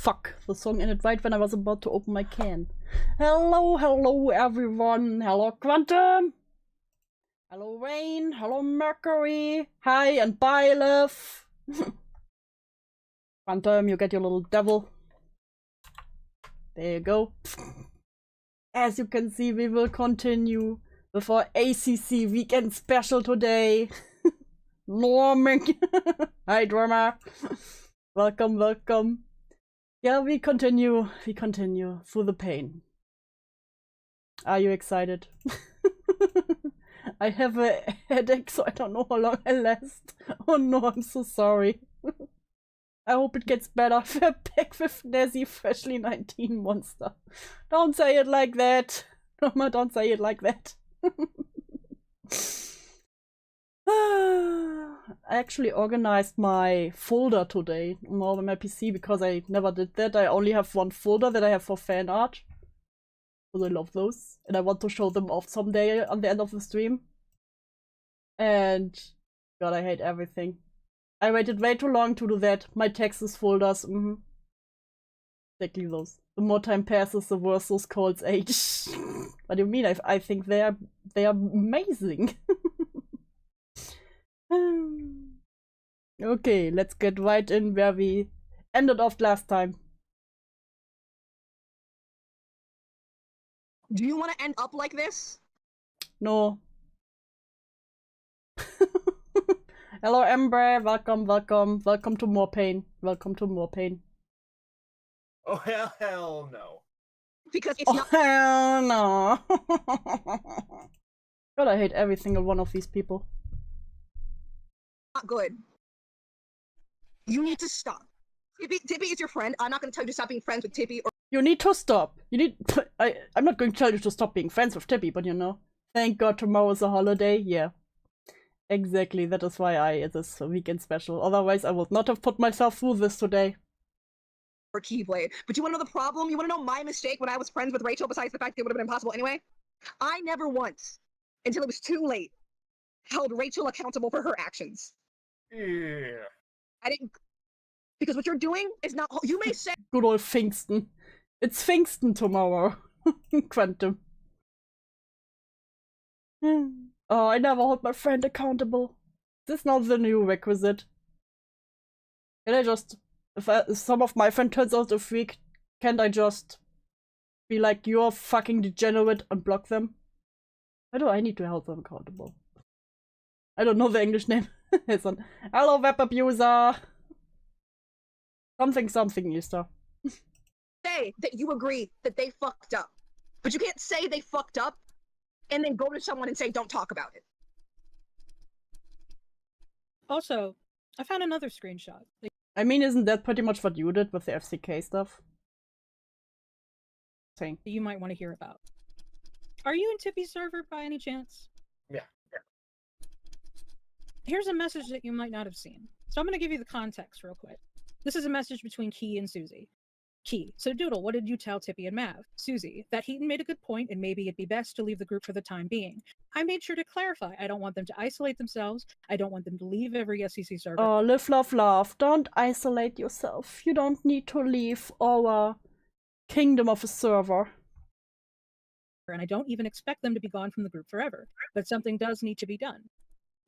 fuck, the song ended right when I was about to open my can. Hello, hello everyone. Hello Quantum. Hello Rain. Hello Mercury. Hi and bye, love. Quantum, you get your little devil. There you go. As you can see, we will continue with our ACC weekend special today. Norming. Hi, drummer. Welcome, welcome. Yeah, we continue through the pain. Are you excited? I have a headache, so I don't know how long I last. Oh no, I'm so sorry. I hope it gets better. We're back with Nezzie, freshly 19 monster. Don't say it like that. Mama, don't say it like that. I actually organized my folder today on my PC because I never did that. I only have one folder that I have for fan art. Because I love those. And I want to show them off someday on the end of the stream. And God, I hate everything. I waited way too long to do that. My Texas folders. Exactly those. The more time passes, the worse those codes age. What do you mean? I think they are amazing. Okay, let's get right in where we ended off last time. Do you want to end up like this? No. Hello, Ember. Welcome, welcome. Welcome to more pain. Welcome to more pain. Oh, hell no. Because it's not- hell no. God, I hate every single one of these people. Not good. You need to stop. Tippy is your friend. I'm not going to tell you to stop being friends with Tippy. Or You need to stop. You need. I'm not going to tell you to stop being friends with Tippy, but you know. Thank God tomorrow's a holiday. Yeah. Exactly. That is why it is a weekend special. Otherwise, I would not have put myself through this today. Or Keyblade. But you want to know the problem? You want to know my mistake when I was friends with Rachel, besides the fact it would have been impossible anyway? I never once, until it was too late, held Rachel accountable for her actions. Yeah. I didn't. Because what you're doing is not. You may say. Good old Pfingsten. It's Pfingsten tomorrow. Quantum. Oh, I never hold my friend accountable. This is not the new requisite. Can I just... If some of my friend turns out a freak, can't I just be like, you're fucking degenerate and block them? Why do I need to hold them accountable? I don't know the English name. Hello, web abuser! Something, Easter. Say that you agree that they fucked up. But you can't say they fucked up and then go to someone and say, don't talk about it. Also, I found another screenshot. I mean, isn't that pretty much what you did with the FCK stuff? Thing. You might want to hear about. Are you in Tippy's server by any chance? Yeah. Here's a message that you might not have seen. So I'm going to give you the context real quick. This is a message between Key and Suzy. Key: so Doodle, what did you tell Tippy and Mav? Suzy: that Hiten made a good point and maybe it'd be best to leave the group for the time being. I made sure to clarify. I don't want them to isolate themselves. I don't want them to leave every SEC server. Oh, live, love, love. Don't isolate yourself. You don't need to leave our kingdom of a server. And I don't even expect them to be gone from the group forever. But something does need to be done.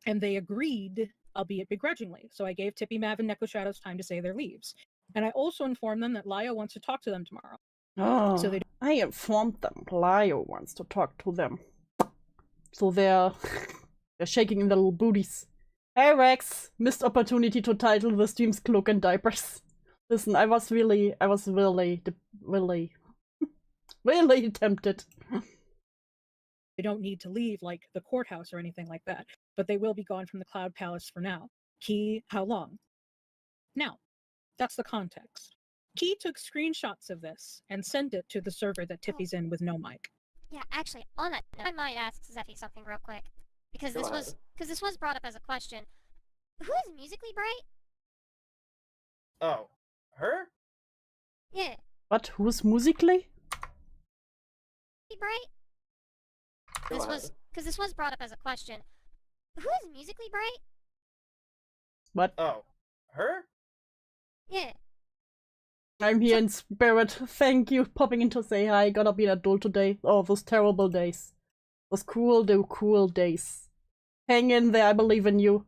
And they agreed, albeit begrudgingly. So I gave Tippy, Mav, and Neko Shadows time to say their leaves. And I also informed them that Lio wants to talk to them tomorrow. Oh, So I informed them. Lio wants to talk to them. So they're shaking in their little booties. Hey Rex! Missed opportunity to title the stream's Cloak and Diapers. Listen, I was really tempted. They don't need to leave, like, the courthouse or anything like that. But they will be gone from the Cloud Palace for now. Key: how long? Now, that's the context. Key took screenshots of this and sent it to the server that Tippy's in with no mic. Yeah, actually, on that note, I might ask Zeffy something real quick. Because this was brought up as a question. Who is Musically Bright? Oh, her? Yeah. What? Who's Musically? Bright? Because this was brought up as a question. Who is Musically Bright? What? Oh, her? Yeah. I'm here in spirit. Thank you popping in to say hi. Gotta be an adult today. Oh, those terrible days. Those cruel days. Hang in there, I believe in you.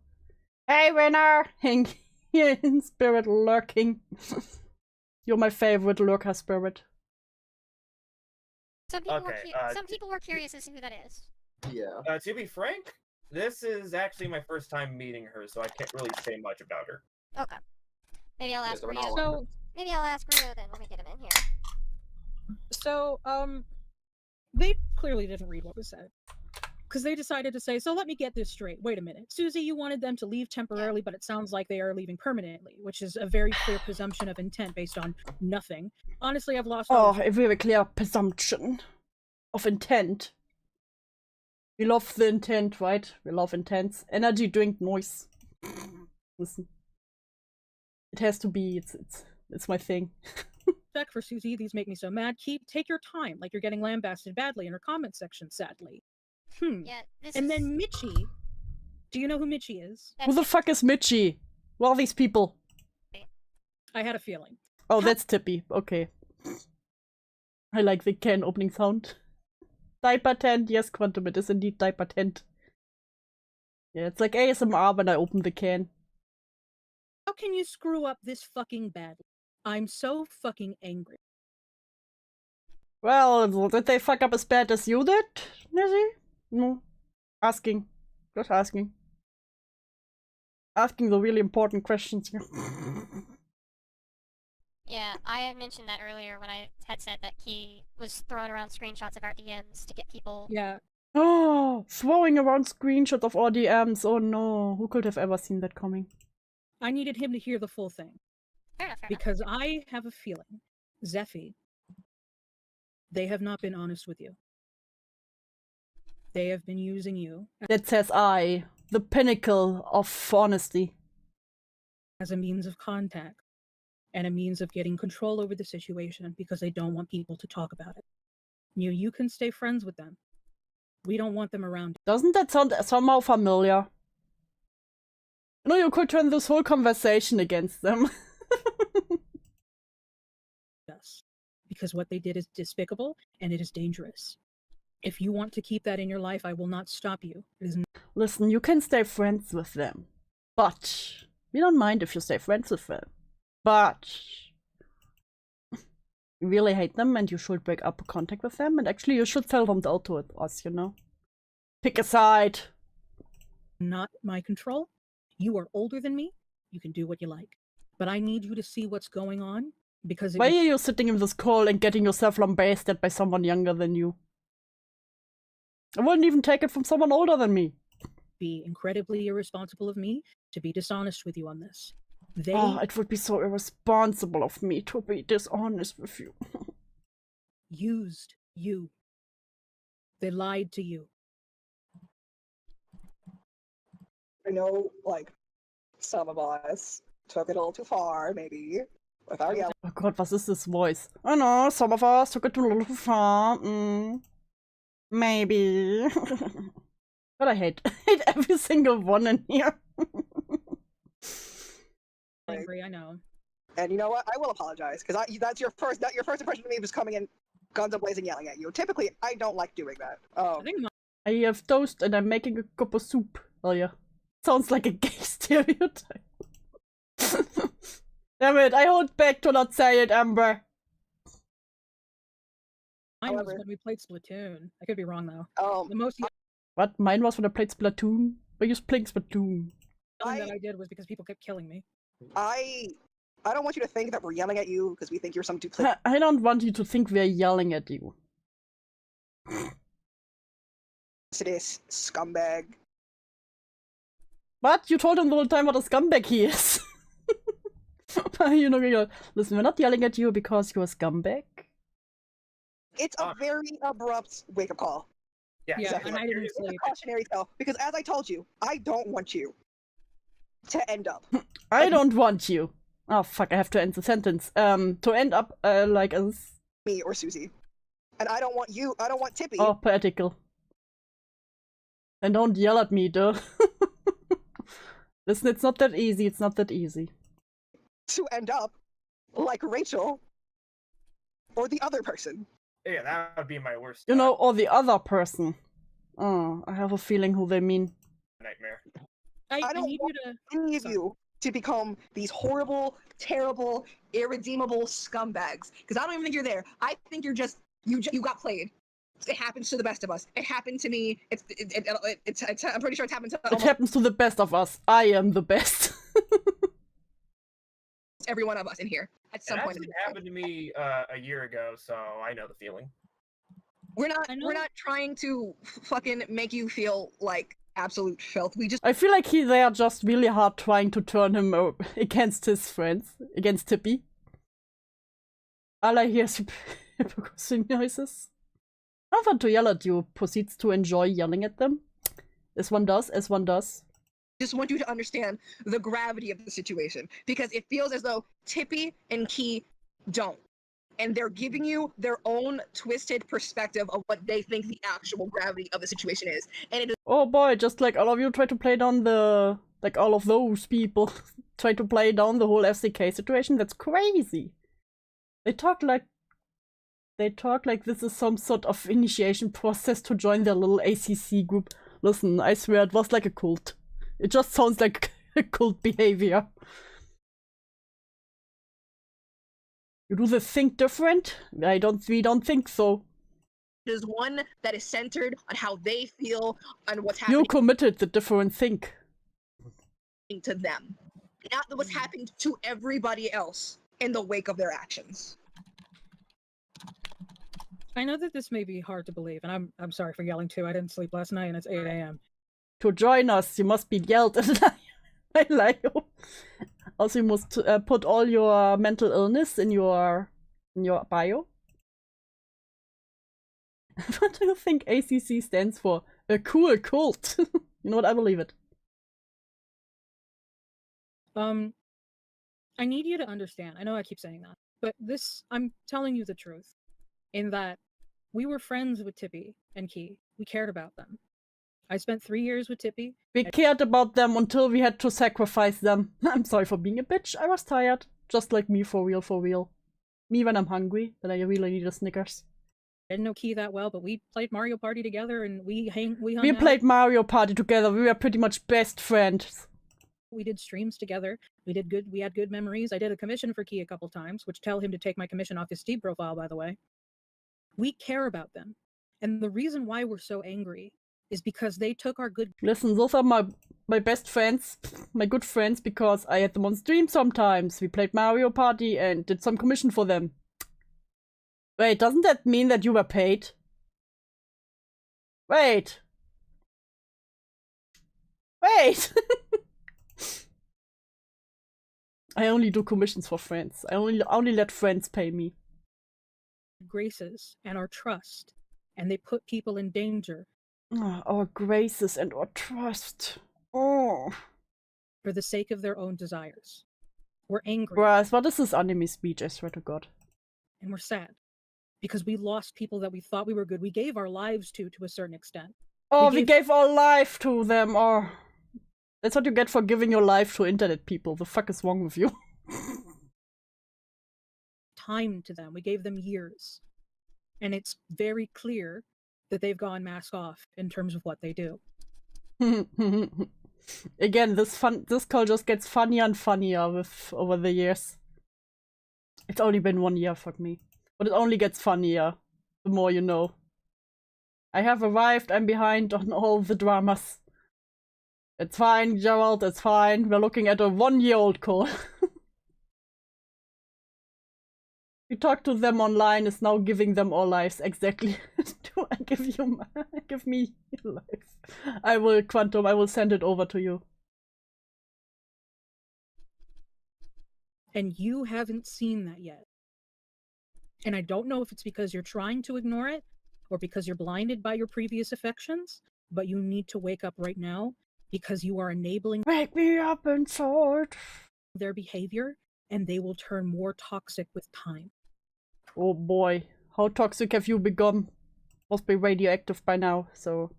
Hey, winner! Hang here in spirit, lurking. You're my favorite lurker spirit. Some people, Okay, some people were curious as to who that is. Yeah. To be frank, this is actually my first time meeting her, so I can't really say much about her. Okay. Maybe I'll ask so we're Rio. not So, Maybe I'll ask Rio then when we get him in here. so, they clearly didn't read what was said. Because they decided to say, so let me get this straight. Wait a minute. Suzy, you wanted them to leave temporarily, but it sounds like they are leaving permanently, which is a very clear presumption of intent based on nothing. Honestly, I've lost all Oh, a very clear presumption of intent. We love the intent, right? We love intents. Energy drink noise. Listen. It has to be, it's my thing. respect for Suzy. These make me so mad. Take your time, like you're getting lambasted badly in her comment section, sadly. Yeah, And then Mitchie. Do you know who Mitchie is? Who the fuck is Mitchie? Who are these people? I had a feeling. Oh, that's Tippy. Okay. I like the can opening sound. Diaper tent. Yes, Quantum, it is indeed diaper tent. Yeah, it's like ASMR when I open the can. How can you screw up this fucking badly? I'm so fucking angry. Well, did they fuck up as bad as you did, Nezzie? No. Asking. Just asking. Asking the really important questions here. Yeah, I had mentioned that earlier when I had said that he was throwing around screenshots of our DMs to get people. Yeah. Oh, throwing around screenshots of our DMs. Oh no, who could have ever seen that coming? I needed him to hear the full thing. Fair enough, fair enough. Because I have a feeling, Zephy, they have not been honest with you. They have been using you That says I, the pinnacle of honesty. as a means of contact and a means of getting control over the situation because they don't want people to talk about it. You can stay friends with them. We don't want them around. Doesn't that sound somehow familiar? You know, you could turn this whole conversation against them. Us. Because what they did is despicable and it is dangerous. If you want to keep that in your life, I will not stop you. It is Listen, you can stay friends with them. But we don't mind if you stay friends with them. But you really hate them and you should break up contact with them. And actually you should tell them out to us, you know? Pick a side. not my control. You are older than me. You can do what you like. But I need you to see what's going on because it Why would are you sitting in this call and getting yourself lambasted by someone younger than you? I wouldn't even take it from someone older than me. be incredibly irresponsible of me to be dishonest with you on this. They Oh, it would be so irresponsible of me to be dishonest with you. used you. They lied to you. I know, like, some of us took it a little too far, maybe, with our yelling. Oh god, was ist this voice? I know, some of us took it a little too far. Maybe. But I hate every single one in here. Angry, I know. And you know what? I will apologize, because that's your first impression of me was coming in guns a-blazing yelling at you. Typically, I don't like doing that. I think I have toast and I'm making a cup of soup. Oh yeah. Sounds like a gay stereotype. Damn it, I hold back to not say it, Amber. mine was However- when we played Splatoon. I could be wrong though. The most What? Mine was when I played Splatoon? We used playing Splatoon. yelling that I did was because people kept killing me. I don't want you to think that we're yelling at you because we think you're some duplicitous I don't want you to think we're yelling at you. scumbag. What? You told him the whole time what a scumbag he is. You know, listen, we're not yelling at you because you're a scumbag. It's a very abrupt wake-up call. Yeah, Yeah, Exactly. and I didn't It's a sleep. cautionary tale, because as I told you, I don't want you to end up I don't want you. Oh fuck, I have to end the sentence. To end up like as me or Suzy. And I don't want Tippy oh poetical. And don't yell at me, duh. Listen, it's not that easy, it's not that easy. to end up like Rachel or the other person. Yeah, that would be my worst You know, or the other person. Oh, I have a feeling who they mean. nightmare. I I don't need you to. any of Sorry. you to become these horrible, terrible, irredeemable scumbags. Because I don't even think you're there. I think you're just you got played. It happens to the best of us. It happened to me. It's I'm pretty sure it's happened to It almost happens to the best of us. I am the best. every one of us in here at some It point. actually happened to me a year ago, so I know the feeling. We're I know- not trying to fucking make you feel like absolute filth. We just I feel like they are just really hard trying to turn him against his friends, against Tippy. All I hear is hypocrisy noises. I want to yell at you. Proceeds to enjoy yelling at them. As one does, as one does. just want you to understand the gravity of the situation, because it feels as though Tippy and Key don't. And they're giving you their own twisted perspective of what they think the actual gravity of the situation is. And it is Oh boy, just like all of you try to play down the... Like all of those people try to play down the whole FCK situation. That's crazy. They talk like this is some sort of initiation process to join their little ACC group. Listen, I swear it was like a cult. It just sounds like a cult behavior. You do the think different? We don't think so. is one that is centered on how they feel and what's happening You committed the different think. to them, not what's happening to everybody else in the wake of their actions. I know that this may be hard to believe, and I'm sorry for yelling too. I didn't sleep last night, and it's 8 a.m. To join us, you must be yelled at. I like you. Also, you must put all your mental illness in your bio. What do you think ACC stands for? A cool cult. You know what? I believe it. I need you to understand. I know I keep saying that, but I'm telling you the truth, in that we were friends with Tippy and Key. We cared about them. I spent 3 years with Tippy. We cared about them until we had to sacrifice them. I'm sorry for being a bitch. I was tired. Just like me, for real, for real. Me when I'm hungry, then I really need a Snickers. I didn't know Key that well, but we played Mario Party together, and we hung We out. played Mario Party together. We were pretty much best friends. We did streams together. We had good memories. I did a commission for Key a couple times, which tell him to take my commission off his Steam profile, by the way. We care about them. And the reason why we're so angry is because they took our good... Listen, those are my best friends, my good friends, because I had them on stream sometimes. We played Mario Party and did some commission for them. Wait, doesn't that mean that you were paid? Wait. Wait! I only do commissions for friends. I only let friends pay me. graces and our trust, and they put people in danger. Oh, our graces and our trust. Oh. For the sake of their own desires. We're angry. Guys, what is this anime speech? I swear to God. And we're sad. Because we lost people that we thought we were good. We gave our lives to a certain extent. Oh, we gave our life to them. Oh. That's what you get for giving your life to internet people. The fuck is wrong with you? Time to them. We gave them years. And it's very clear that they've gone mask off in terms of what they do. Again, this call just gets funnier and funnier over the years. It's only been 1 year, fuck me. But it only gets funnier the more you know. I have arrived, I'm behind on all the dramas. It's fine, Gerald, it's fine. We're looking at a 1-year-old call. We talked to them online, is now giving them our lives. Exactly. Do I give me your life? I will, Quantum, I will send it over to you. And you haven't seen that yet. And I don't know if it's because you're trying to ignore it or because you're blinded by your previous affections, but you need to wake up right now because you are enabling Wake me up inside. Their behavior, and they will turn more toxic with time. Oh boy, how toxic have you become? Must be radioactive by now, so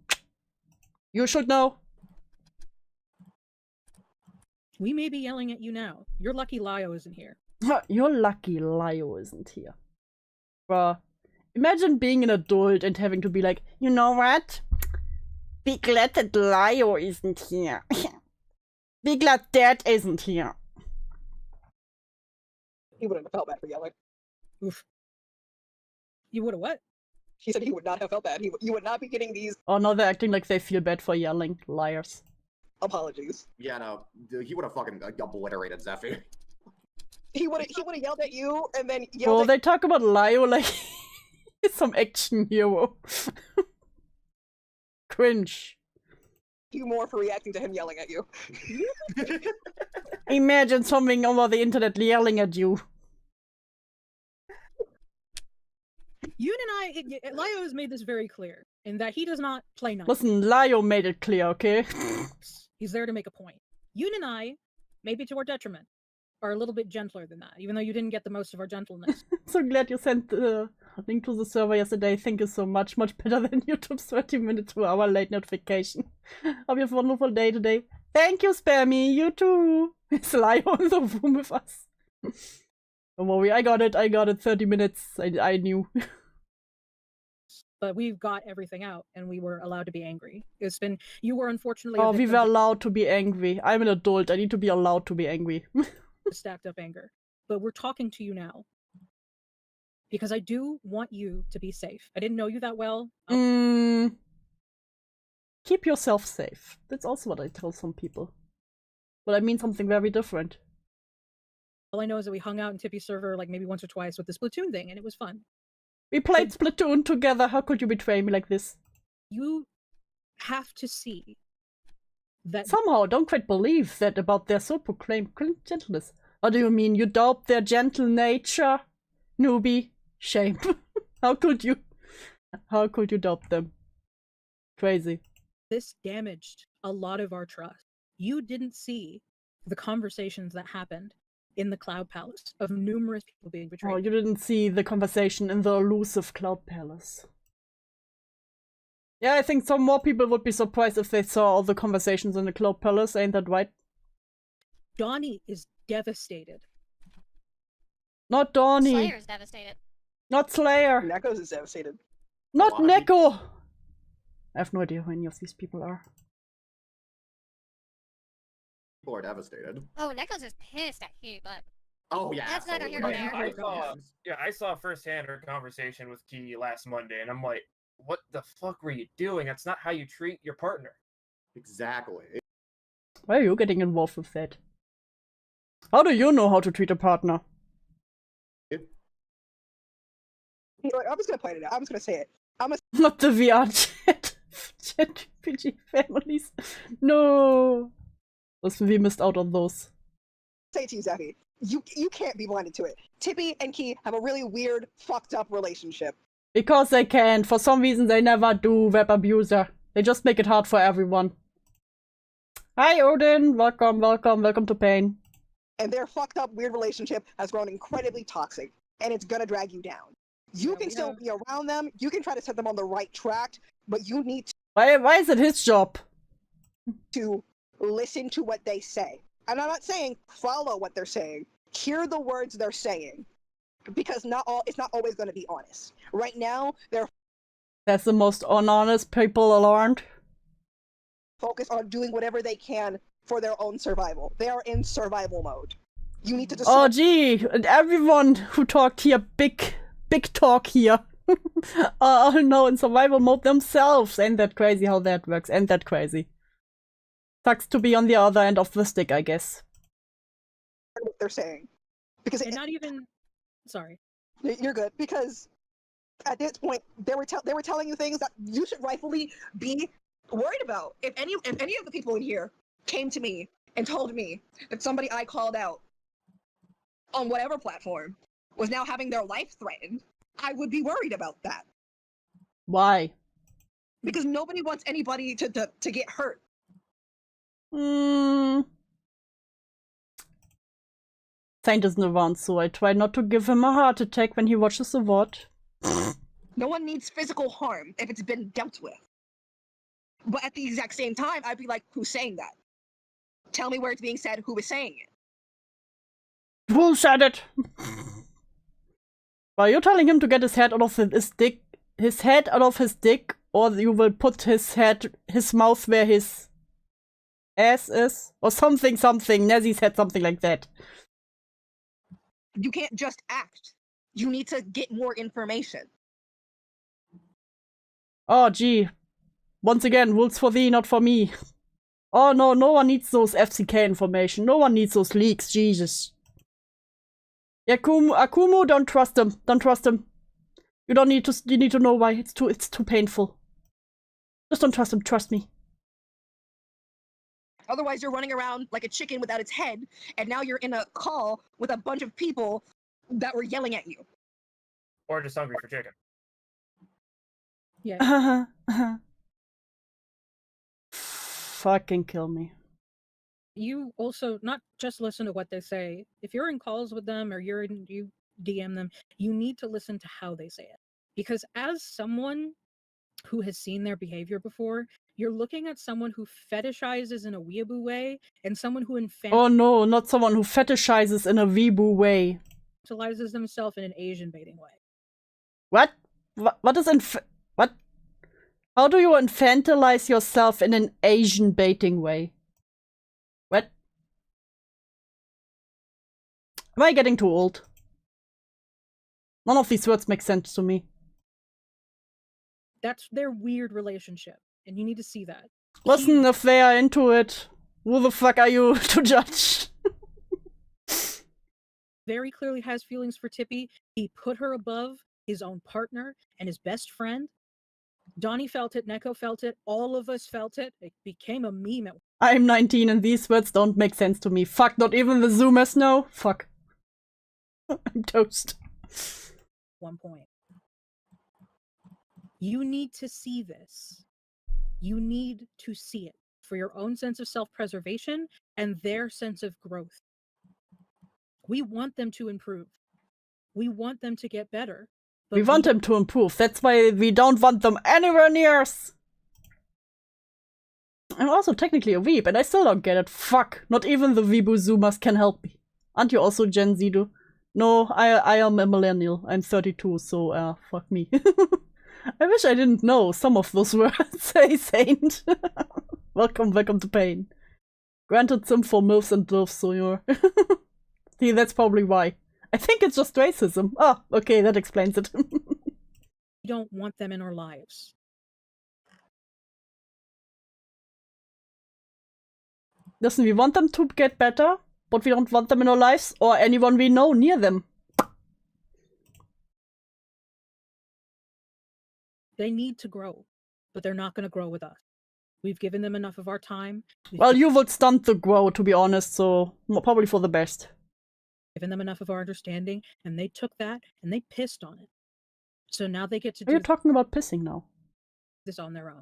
you should know. We may be yelling at you now. You're lucky Lio isn't here. You're lucky Lio isn't here. Bruh. Imagine being an adult and having to be like, you know what? Be glad that Leo isn't here. Be glad Dad isn't here. He wouldn't have felt bad for yelling. Oof. You would have what? He said he would not have felt bad. You would not be getting these Oh, no, they're acting like they feel bad for yelling. Liars. apologies. Yeah, no, he would have fucking obliterated Zephy. He would have yelled at you and then Bro, yelled at they talk about Leo like he's some action hero. Cringe. you more for reacting to him yelling at you. Imagine something over the internet yelling at you. Yoon and I, Leo has made this very clear in that he does not play nice. Listen, Leo made it clear, okay? He's there to make a point. Yoon and I, maybe to our detriment, are a little bit gentler than that, even though you didn't get the most of our gentleness. So glad you sent the link to the server yesterday. Thank you so much. Much better than YouTube's 30-minute to hour late notification. Hope you have a wonderful day today. Thank you, Spammy. You too. Is Leo in the room with us? Don't worry, I got it. 30 minutes. I knew. But we've got everything out, and we were allowed to be angry. You were unfortunately Oh, we were allowed to be angry. I'm an adult. I need to be allowed to be angry. stacked up anger. But we're talking to you now. Because I do want you to be safe. I didn't know you that well. Keep yourself safe. That's also what I tell some people. But I mean something very different. All I know is that we hung out in Tippy's server like maybe once or twice with the Splatoon thing, and it was fun. We played Splatoon together. How could you betray me like this? You have to see that Somehow I don't quite believe that about their so-proclaimed gentleness. What do you mean? You doubt their gentle nature? Newbie. Shame. How could you? How could you doubt them? Crazy. this damaged a lot of our trust. You didn't see the conversations that happened in the Cloud Palace of numerous people being betrayed. Oh, you didn't see the conversation in the elusive Cloud Palace. Yeah, I think some more people would be surprised if they saw all the conversations in the Cloud Palace, ain't that right? Donnie is devastated. Not Donnie. Slayer's devastated. Not Slayer. Neko's is devastated. Not Well, I mean- Neko. I have no idea who any of these people are. People are devastated. Oh, Neko's is pissed at Hugh, but Oh yeah, That's neither here nor absolutely. there. I saw firsthand her conversation with Key last Monday, and I'm like, what the fuck were you doing? That's not how you treat your partner. Exactly. Why are you getting involved with that? How do you know how to treat a partner? You know what, I'm just gonna point it out. I'm just gonna say it. Not the VR chat RPG families. No. We missed out on those. Say it to you, Zeffy. You can't be blinded to it. Tippy and Key have a really weird, fucked up relationship. Because they can. For some reason they never do, web abuser. They just make it hard for everyone. Hi Odin, welcome to Pain. And their fucked up, weird relationship has grown incredibly toxic. And it's gonna drag you down. You can still be around them, you can try to set them on the right track, but you need Why is it his job? to listen to what they say. And I'm not saying follow what they're saying. Hear the words they're saying. Because it's not always gonna be honest. Right now, they're That's the most honest people around. focused on doing whatever they can for their own survival. They are in survival mode. You need to decide. Oh gee, and everyone who talked here, big talk here, are now in survival mode themselves. Ain't that crazy how that works? Ain't that crazy? Sucks to be on the other end of the stick, I guess. what they're saying. Because And not even... Sorry. you're good. Because at this point, they were telling you things that you should rightfully be worried about. If any of the people in here came to me and told me that somebody I called out on whatever platform was now having their life threatened, I would be worried about that. Why? Because nobody wants anybody to get hurt. Saint isn't around, so I try not to give him a heart attack when he watches the VOD. No one needs physical harm if it's been dealt with. But at the exact same time, I'd be like, who's saying that? Tell me where it's being said, who is saying it. Who said it? Are you telling him to get his head out of his dick? His head out of his dick, or you will put his mouth where his ass is? Or something. Nezzy said something like that. You can't just act. You need to get more information. Oh, gee. Once again, rules for thee, not for me. Oh, no one needs those FCK information. No one needs those leaks, Jesus. Akumu, don't trust him. Don't trust him. You need to know why. It's too painful. Just don't trust him, trust me. Otherwise, you're running around like a chicken without its head, and now you're in a call with a bunch of people that were yelling at you. Or just hungry for chicken. Yeah. Fucking kill me. You also not just listen to what they say. If you're in calls with them or you DM them, you need to listen to how they say it. Because as someone who has seen their behavior before, you're looking at someone who fetishizes in a weeaboo way and someone who oh no, not someone who fetishizes in a weeaboo way. Infantilizes themselves in an Asian baiting way. What? What is what? How do you infantilize yourself in an Asian baiting way? What? Am I getting too old? None of these words make sense to me. That's their weird relationship, and you need to see that. Listen, if they are into it, who the fuck are you to judge? Very clearly has feelings for Tippy. He put her above his own partner and his best friend. Donnie felt it, Neko felt it, all of us felt it. It became a meme. I'm 19 and these words don't make sense to me. Fuck, not even the Zoomers know? Fuck. I'm toast. One point. You need to see this. You need to see it for your own sense of self-preservation and their sense of growth. We want them to improve. We want them to get better. We want them to improve. That's why we don't want them anywhere near us. I'm also technically a weeb, and I still don't get it. Fuck. Not even the weebu zoomers can help me. Aren't you also Gen Z, do? No, I am a millennial. I'm 32, so, fuck me. I wish I didn't know some of those words, hey saint. Welcome to pain. Granted some for MILFs and DILFs, so you're... See, that's probably why. I think it's just racism. Ah, okay, that explains it. We don't want them in our lives. Listen, we want them to get better, but we don't want them in our lives or anyone we know near them. They need to grow, but they're not going to grow with us. We've given them enough of our time. Well, you would stunt the grow, to be honest, so probably for the best. Given them enough of our understanding, and they took that and they pissed on it. So now they get to Are you talking about pissing now? This on their own.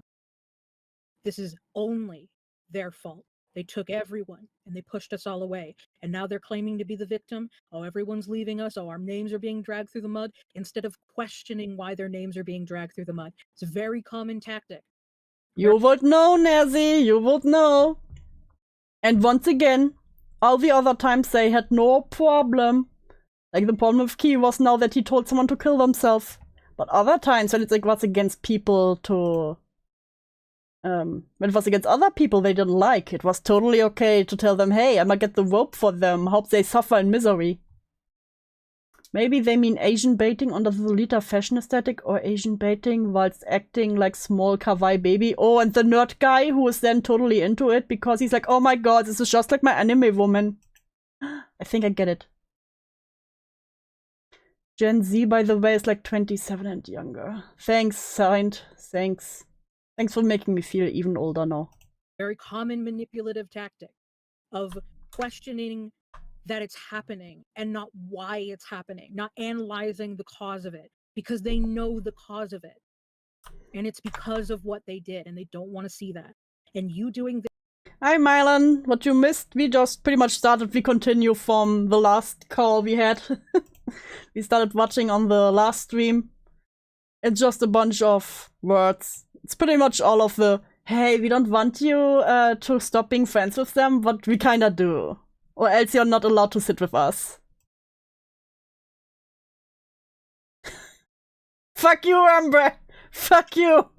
This is only their fault. They took everyone and they pushed us all away. And now they're claiming to be the victim. Oh, everyone's leaving us. Oh, our names are being dragged through the mud. Instead of questioning why their names are being dragged through the mud. It's a very common tactic. You would know, Nezzy. You would know. And once again, all the other times they had no problem. Like the problem with Key was now that he told someone to kill themselves. But other times when it's like what's against people to... when it was against other people they didn't like, it was totally okay to tell them, hey, I'ma get the rope for them, hope they suffer in misery. Maybe they mean Asian baiting under the Lolita fashion aesthetic, or Asian baiting whilst acting like small kawaii baby. Oh, and the nerd guy who is then totally into it because he's like, oh my god, this is just like my anime woman. I think I get it. Gen Z, by the way, is like 27 and younger. Thanks, Saint. Thanks. Thanks for making me feel even older now. Very common manipulative tactic of questioning that it's happening and not why it's happening, not analyzing the cause of it, because they know the cause of it. And it's because of what they did, and they don't want to see that. And you doing this. Hi, Mylan. What you missed, we just pretty much started, we continue from the last call we had. We started watching on the last stream. It's just a bunch of words. It's pretty much all of the, hey, we don't want you to stop being friends with them, but we kinda do. Or else you're not allowed to sit with us. Fuck you, Amber! Fuck you!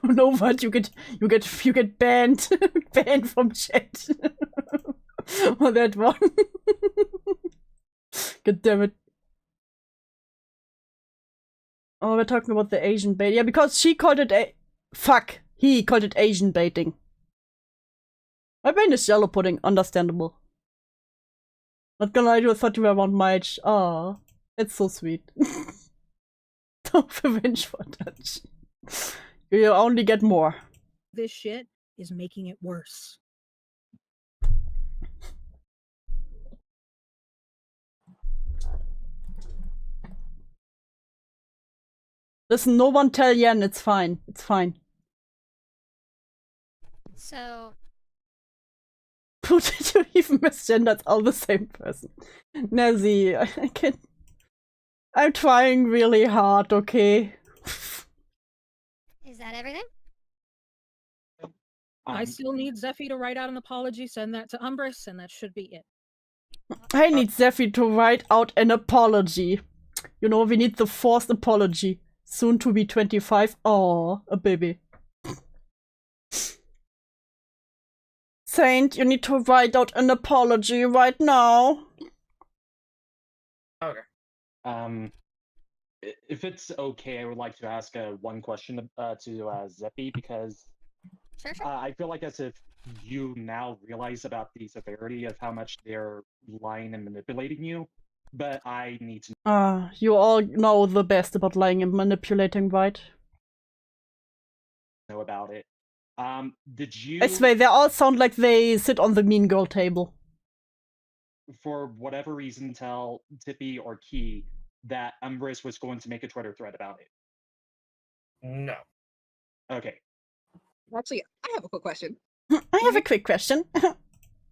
You know what? You get banned. Banned from chat. For that one. God damn it. Oh, we're talking about the Asian bait. Yeah, because she called it fuck. He called it Asian baiting. My brain is yellow pudding. Understandable. Not gonna lie, I thought you were around my age. Aw. It's so sweet. Don't revenge for touch. You only get more. This shit is making it worse. Listen, no one tell Yen, it's fine. It's fine. So, Who did you even misgender? It's all the same person. Nezzie, I can't. I'm trying really hard, okay? is that everything? I still need Zephy to write out an apology, send that to Umbris, and that should be it. I need Zephy to write out an apology. You know, we need the forced apology. Soon to be 25. Aww, a baby. Saint, you need to write out an apology right now. Okay. If it's okay, I would like to ask one question to Zeppy, because Sure, sure. I feel like as if you now realize about the severity of how much they're lying and manipulating you, but I need to You all know the best about lying and manipulating, right? know about it. Did you, I swear, they all sound like they sit on the mean girl table. for whatever reason, tell Tippy or Key that Umbris was going to make a Twitter thread about it? No. Okay. Actually, I have a quick question. I have a quick question.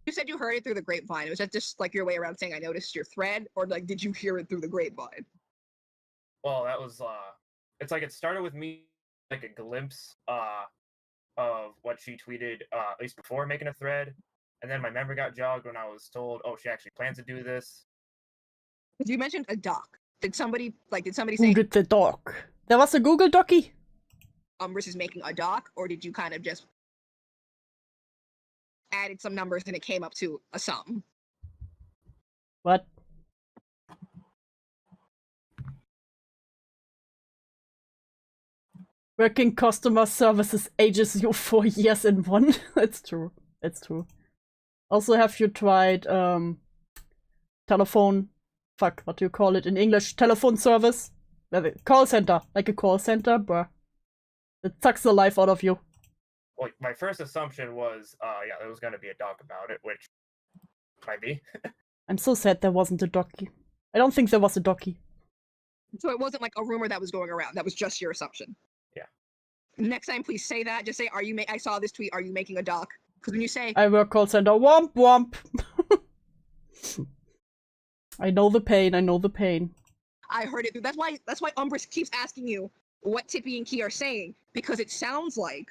You said you heard it through the grapevine. Was that just like your way around saying I noticed your thread, or like did you hear it through the grapevine? Well, that was it's like it started with me like a glimpse of what she tweeted at least before making a thread, and then my memory got jogged when I was told, oh, she actually plans to do this. You mentioned a doc. Did somebody Who say did the doc? There was a Google Docie. Umbris is making a doc, or did you kind of just added some numbers and it came up to a sum? What? Working customer services ages you 4 years in one. That's true. That's true. Also, have you tried telephone? Fuck, what do you call it in English? Telephone service? Call center. Like a call center, bruh. It sucks the life out of you. Well, my first assumption was, yeah, there was gonna be a doc about it, which might be. I'm so sad there wasn't a docky. I don't think there was a docky. So it wasn't like a rumor that was going around. That was just your assumption. Yeah. Next time, please say that. Just say, I saw this tweet. Are you making a doc? Because when you say, I work call center. Womp womp. I know the pain. I know the pain. I heard it. That's why Umbris keeps asking you what Tippy and Key are saying, because it sounds like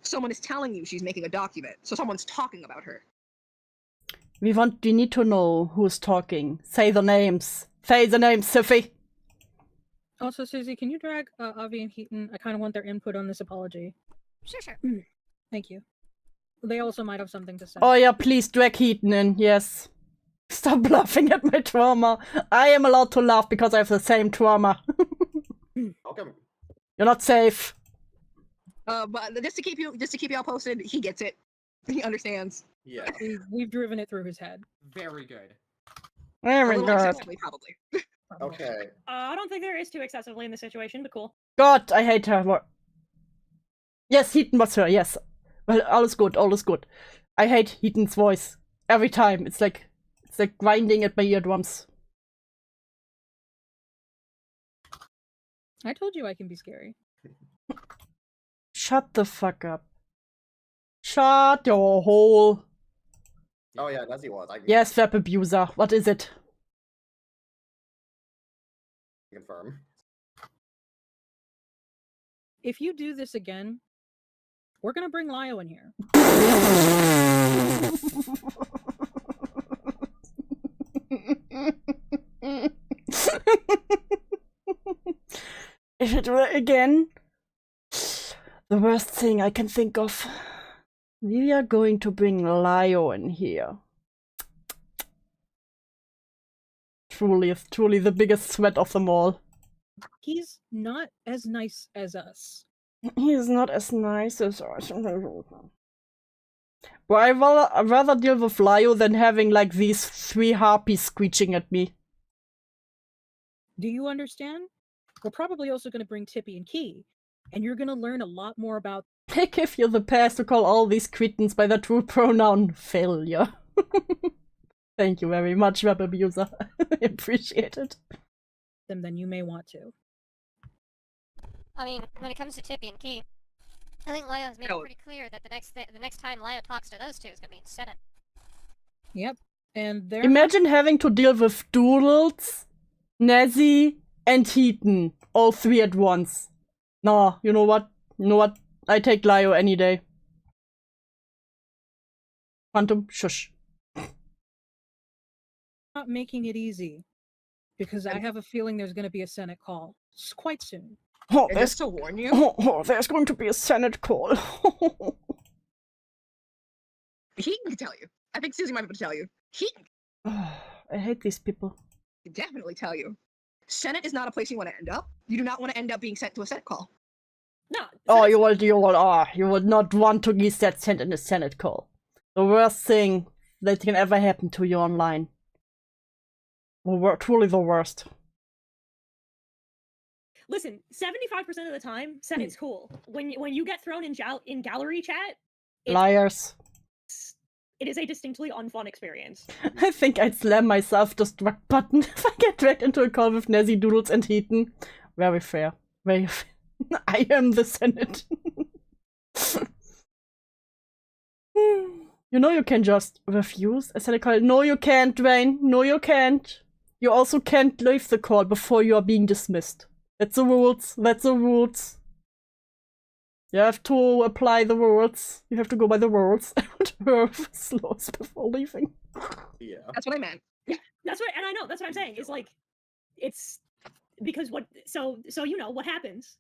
someone is telling you she's making a document. So someone's talking about her. We need to know who's talking. Say the names. Say the names, Siffy. Also, Suzy, can you drag Avi and Heaton? I kind of want their input on this apology. Sure, sure. Thank you. They also might have something to say. Oh yeah, please drag Heaton in, yes. Stop laughing at my trauma. I am allowed to laugh because I have the same trauma. Welcome. You're not safe. But just to keep you all posted, he gets it. He understands. Yeah. We've driven it through his head. Very good. A Very little good. excessively, probably. Okay. I don't think there is too excessively in the situation, but cool. God, I hate her more. Yes, Heaton was her, yes. Well, all is good, all is good. I hate Heaton's voice. Every time. It's like grinding at my eardrums. I told you I can be scary. Shut the fuck up. Shut your hole. Oh yeah, Nezzie was. I can Yes, web abuser. What is it? confirm. If you do this again, we're gonna bring Lio in here. do that again. The worst thing I can think of. We are going to bring Lio in here. Truly the biggest threat of them all. He's not as nice as us. He's not as nice as us. But I'd rather deal with Lio than having like these 3 harpies screeching at me. Do you understand? We're probably also going to bring Tippy and Key, and you're going to learn a lot more about. I give you the pass to call all these cretins by their true pronoun failure. Thank you very much, web abuser. I appreciate it. Them than you may want to. I mean, when it comes to Tippy and Key, I think Lio has made it pretty clear that the next time Lio talks to those two is going to be in Senate. Yep, and they're. Imagine having to deal with Doodles, Nezzie, and Hiten, all 3 at once. Nah, you know what? I take Lio any day. Quantum, shush. Not making it easy, because I have a feeling there's going to be a Senate call quite soon. Oh, Just to warn you. Oh, there's going to be a Senate call. He can tell you. I think Suzy might be able to tell you. He I hate these people. can definitely tell you. Senate is not a place you want to end up. You do not want to end up being sent to a Senate call. No. Oh, you would not want to get that sent in a Senate call. The worst thing that can ever happen to you online. Truly the worst. Listen, 75% of the time, Senate's cool. When you get thrown in gallery chat, Liars. it is a distinctly unfun experience. I think I'd slam my self-destruct button if I get dragged into a call with Nezzie, Doodles, and Hiten. Very fair. Very fair. I am the Senate. You know you can just refuse a Senate call. No, you can't, Dwayne. No, you can't. You also can't leave the call before you are being dismissed. That's the rules. That's the rules. You have to apply the rules. You have to go by the rules. Slurs before leaving. Yeah. That's what I meant. That's what, and I know that's what I'm saying. It's like, it's because what. So you know what happens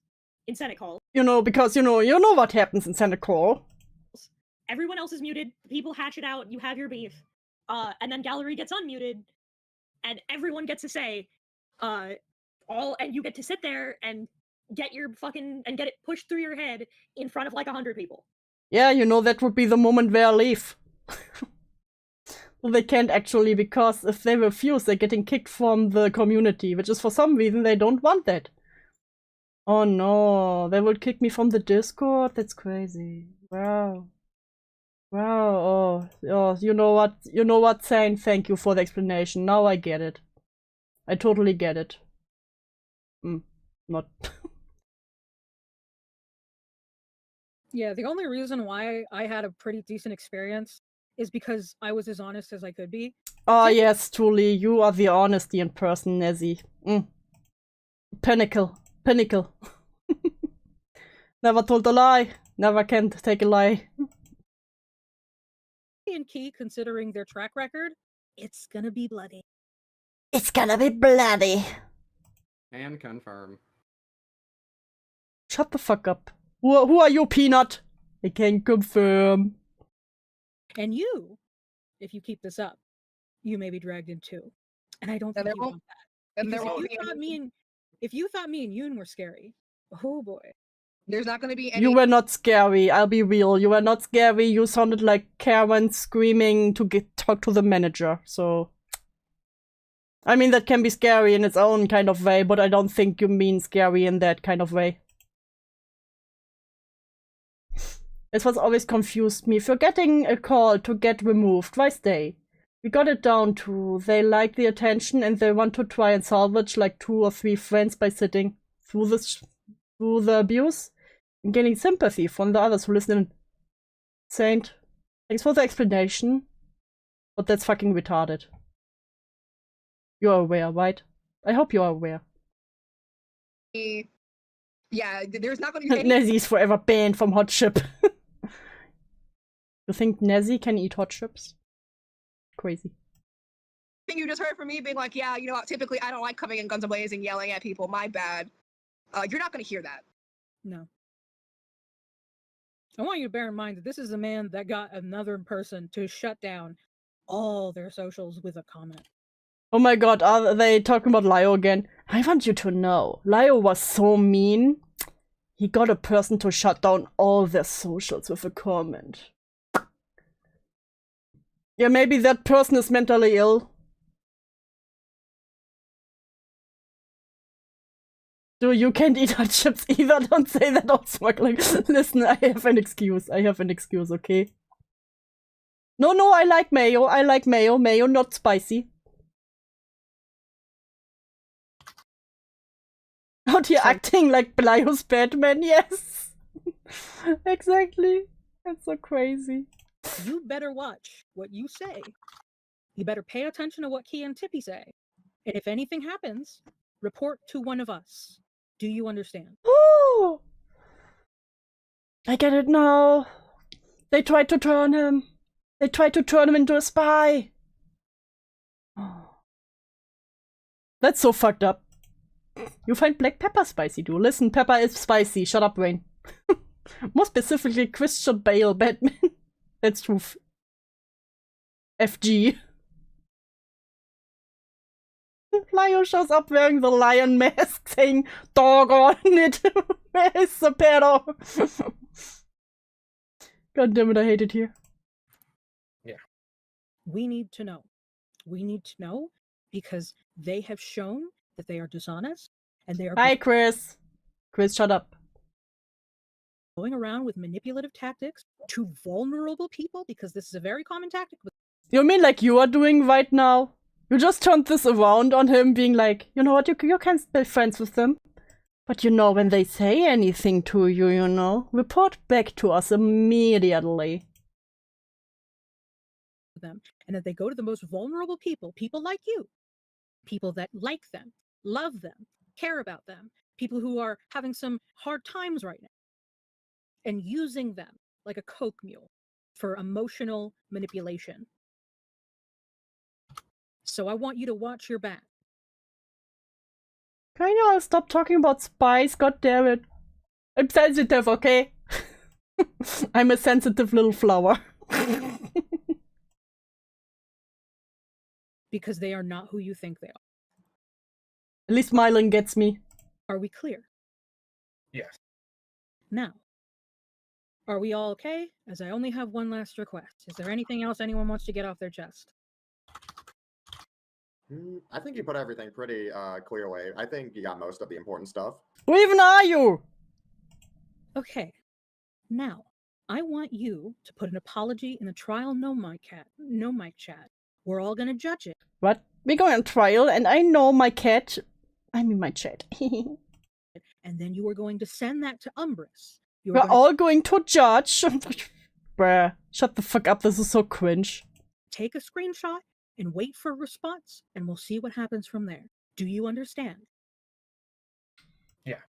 in Senate call. You know, because you know what happens in Senate call. Everyone else is muted. People hatch it out. You have your beef, and then gallery gets unmuted, and everyone gets to say, and you get to sit there and get your and get it pushed through your head in front of like 100 people. Yeah, you know, that would be the moment where I leave. Well, they can't actually, because if they refuse, they're getting kicked from the community, which is for some reason they don't want that. Oh no, they will kick me from the Discord? That's crazy. Wow. Wow, oh, you know what, Zane? Thank you for the explanation. Now I get it. I totally get it. Not. Yeah, the only reason why I had a pretty decent experience is because I was as honest as I could be. Oh yes, truly, you are the honesty in person, Nezzie. Pinnacle. Never told a lie. Never can take a lie. And Key, considering their track record, it's gonna be bloody. It's gonna be bloody. And confirm. Shut the fuck up. Who are you, Peanut? I can confirm. And you, if you keep this up, you may be dragged in too. And I don't think you want that. And If you thought me and Yoon were scary, oh boy. There's not going to be any. You were not scary, I'll be real. You were not scary. You sounded like Karen screaming to talk to the manager, so. I mean, that can be scary in its own kind of way, but I don't think you mean scary in that kind of way. It's what's always confused me. If you're getting a call to get removed, why stay? We got it down to they like the attention and they want to try and salvage like 2 or 3 friends by sitting through the abuse and gaining sympathy from the others who listen in. Saint, thanks for the explanation, but that's fucking retarded. You're aware, right? I hope you're aware. Yeah, there's not going to be any. Nezzie's forever banned from hot chip. You think Nezzie can eat hot chips? Crazy. Thing you just heard from me being like, yeah, you know, typically I don't like coming in guns a-blazing, yelling at people. My bad. You're not going to hear that. No. I want you to bear in mind that this is a man that got another person to shut down all their socials with a comment. Oh my god, are they talking about Lio again? I want you to know, Lio was so mean. He got a person to shut down all their socials with a comment. Yeah, maybe that person is mentally ill. Dude, you can't eat hot chips either. Don't say that out smuggling. Listen, I have an excuse. Okay? No, I like mayo. Mayo, not spicy. Out here acting like Blio's Batman, yes! Exactly. That's so crazy. You better watch what you say. You better pay attention to what Key and Tippy say. And if anything happens, report to one of us. Do you understand? Oh! I get it now. They tried to turn him. They tried to turn him into a spy. That's so fucked up. You find black pepper spicy, dude. Listen, pepper is spicy. Shut up, Wayne. More specifically, Christian Bale Batman. That's true. FG. Lio shows up wearing the lion mask, saying, "Doggone it! Where is the pedo?" God damn it, I hate it here. Yeah. We need to know. We need to know because they have shown that they are dishonest and they are Hi, Chris. Chris, shut up. Going around with manipulative tactics to vulnerable people because this is a very common tactic. You mean like you are doing right now? You just turned this around on him, being like, you know what, you can be friends with them. But you know, when they say anything to you, you know, report back to us immediately. Them, and that they go to the most vulnerable people, people like you, people that like them, love them, care about them, people who are having some hard times right now, and using them like a coke mule for emotional manipulation. So I want you to watch your back. Can you all stop talking about spies? God damn it. I'm sensitive, okay? I'm a sensitive little flower. Because they are not who you think they are. At least Mylan gets me. Are we clear? Yes. Now, are we all okay? As I only have one last request. Is there anything else anyone wants to get off their chest? I think you put everything pretty clearly. I think you got most of the important stuff. Who even are you? Okay. Now, I want you to put an apology in the trial no mic chat. We're all gonna judge it. What? We're going on trial, and I know my cat. I mean my chat. And then you are going to send that to Umbris. We're all going to judge. Bruh, shut the fuck up. This is so cringe. Take a screenshot and wait for a response, and we'll see what happens from there. Do you understand? Yeah.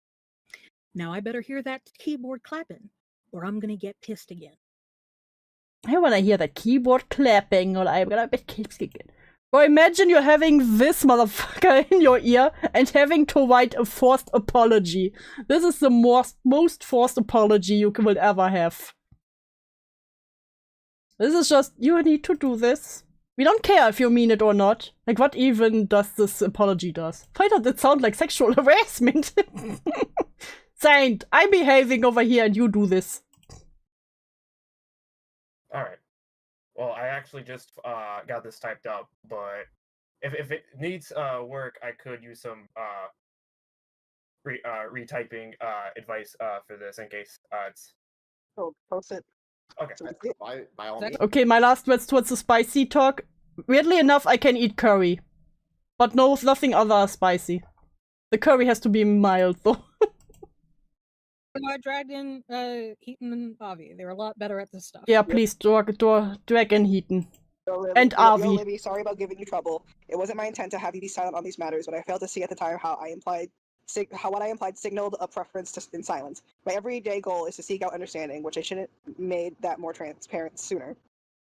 Now I better hear that keyboard clapping, or I'm gonna get pissed again. I wanna hear that keyboard clapping, or I'm gonna get pissed again. Or imagine you're having this motherfucker in your ear and having to write a forced apology. This is the most forced apology you will ever have. This is just, you need to do this. We don't care if you mean it or not. Like, what even does this apology does? Why does it sound like sexual harassment? Saint, I'm behaving over here and you do this. Alright. Well, I actually just got this typed up, but if it needs work, I could use some retyping advice for this in case it's... Oh, post it. Okay. By all means. Okay, my last words towards the spicy talk. Weirdly enough, I can eat curry. But no, nothing other spicy. The curry has to be mild, though. I dragged in Heaton and Avi. They were a lot better at this stuff. Yeah, please, drag in Heaton. And Yo, Avi. Libby, sorry about giving you trouble. It wasn't my intent to have you be silent on these matters, but I failed to see at the time how what I implied signaled a preference in silence. My everyday goal is to seek out understanding, which I should have made that more transparent sooner.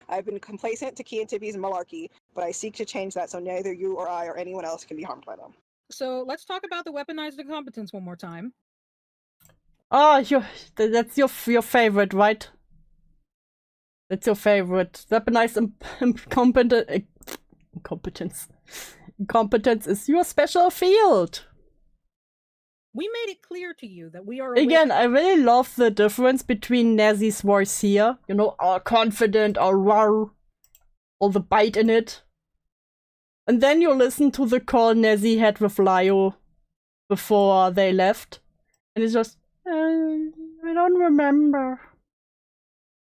I've been complacent to Key and Tippy's malarkey, but I seek to change that so neither you or I or anyone else can be harmed by them. So let's talk about the weaponized incompetence one more time. Oh, that's your favorite, right? That's your favorite. Weaponized incompetence. Incompetence is your special field. We made it clear to you that we are Again, I really love the difference between Nezzie's voice here. You know, all confident, all wow, all the bite in it. And then you listen to the call Nezzie had with Lio before they left. And it's just, I don't remember.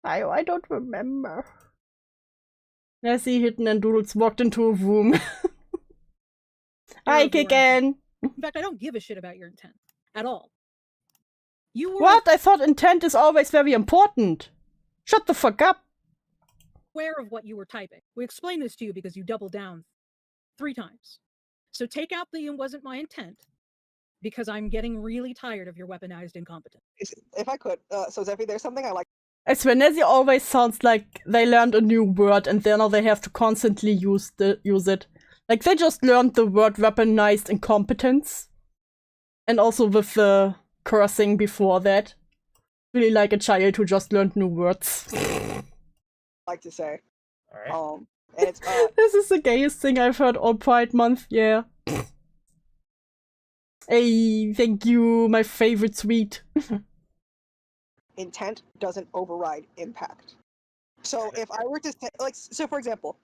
I don't remember. Nezzie, Hitten, and Doodles walked into a room. Hi, Kicken! In fact, I don't give a shit about your intent. At all. You were What? I thought intent is always very important. Shut the fuck up. aware of what you were typing. We explained this to you because you doubled down 3 times. So take out the "it wasn't my intent," because I'm getting really tired of your weaponized incompetence. If I could, so Zephy, there's something I like. I swear, Nezzie always sounds like they learned a new word and then now they have to constantly use it. Like, they just learned the word weaponized incompetence. And also with the cursing before that. Really like a child who just learned new words. Like to say. Alright. And it's This is the gayest thing I've heard all Pride Month, yeah. Hey, thank you, my favorite sweet. intent doesn't override impact. So if I were to say, like, so for example,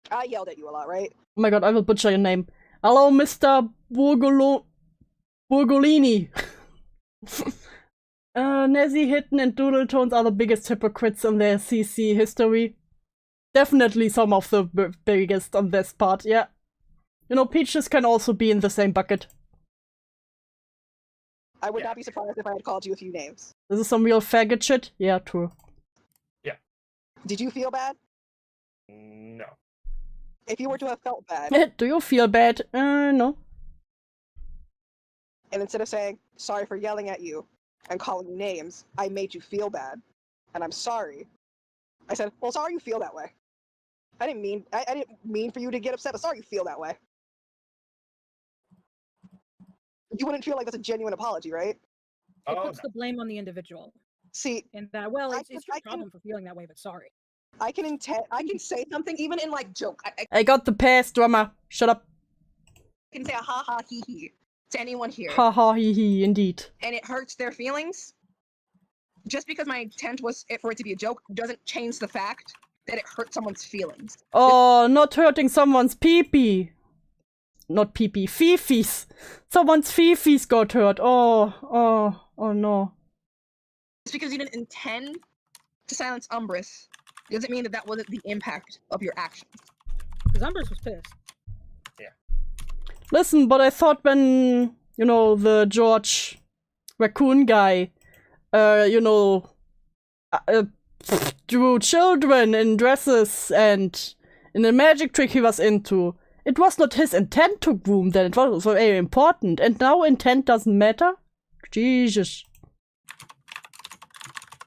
I yelled at you a lot, right? Oh my god, I will butcher your name. Hello, Mr. Burgolini. Nezzie, Hitten, and Doodletones are the biggest hypocrites in their CC history. Definitely some of the biggest on this part, yeah. You know, Peaches can also be in the same bucket. I would not be surprised if I had called you a few names. This is some real faggot shit? Yeah, true. Yeah. Did you feel bad? No. If you were to have felt bad, Do you feel bad? No. and instead of saying, sorry for yelling at you and calling you names, I made you feel bad, and I'm sorry. I said, well, sorry you feel that way. I didn't mean for you to get upset, but sorry you feel that way. You wouldn't feel like that's a genuine apology, right? It puts the blame on the individual. See, and that, well, I it's can- your I can- problem for feeling that way, but sorry. I can say something even in like joke. I got the pass, drummer. Shut up. I can say a ha ha he he to anyone here. Ha ha he he, indeed. And it hurts their feelings. Just because my intent was for it to be a joke doesn't change the fact that it hurt someone's feelings. Oh, not hurting someone's pee-pee. Not pee-pee, fifis. Someone's fifis got hurt. Oh no. Just because you didn't intend to silence Umbrus doesn't mean that that wasn't the impact of your actions. Because Umbrus was pissed. Listen, but I thought when, you know, the George raccoon guy, drew children in dresses and in the magic trick he was into, it was not his intent to groom them. It was very important. And now intent doesn't matter? Jesus.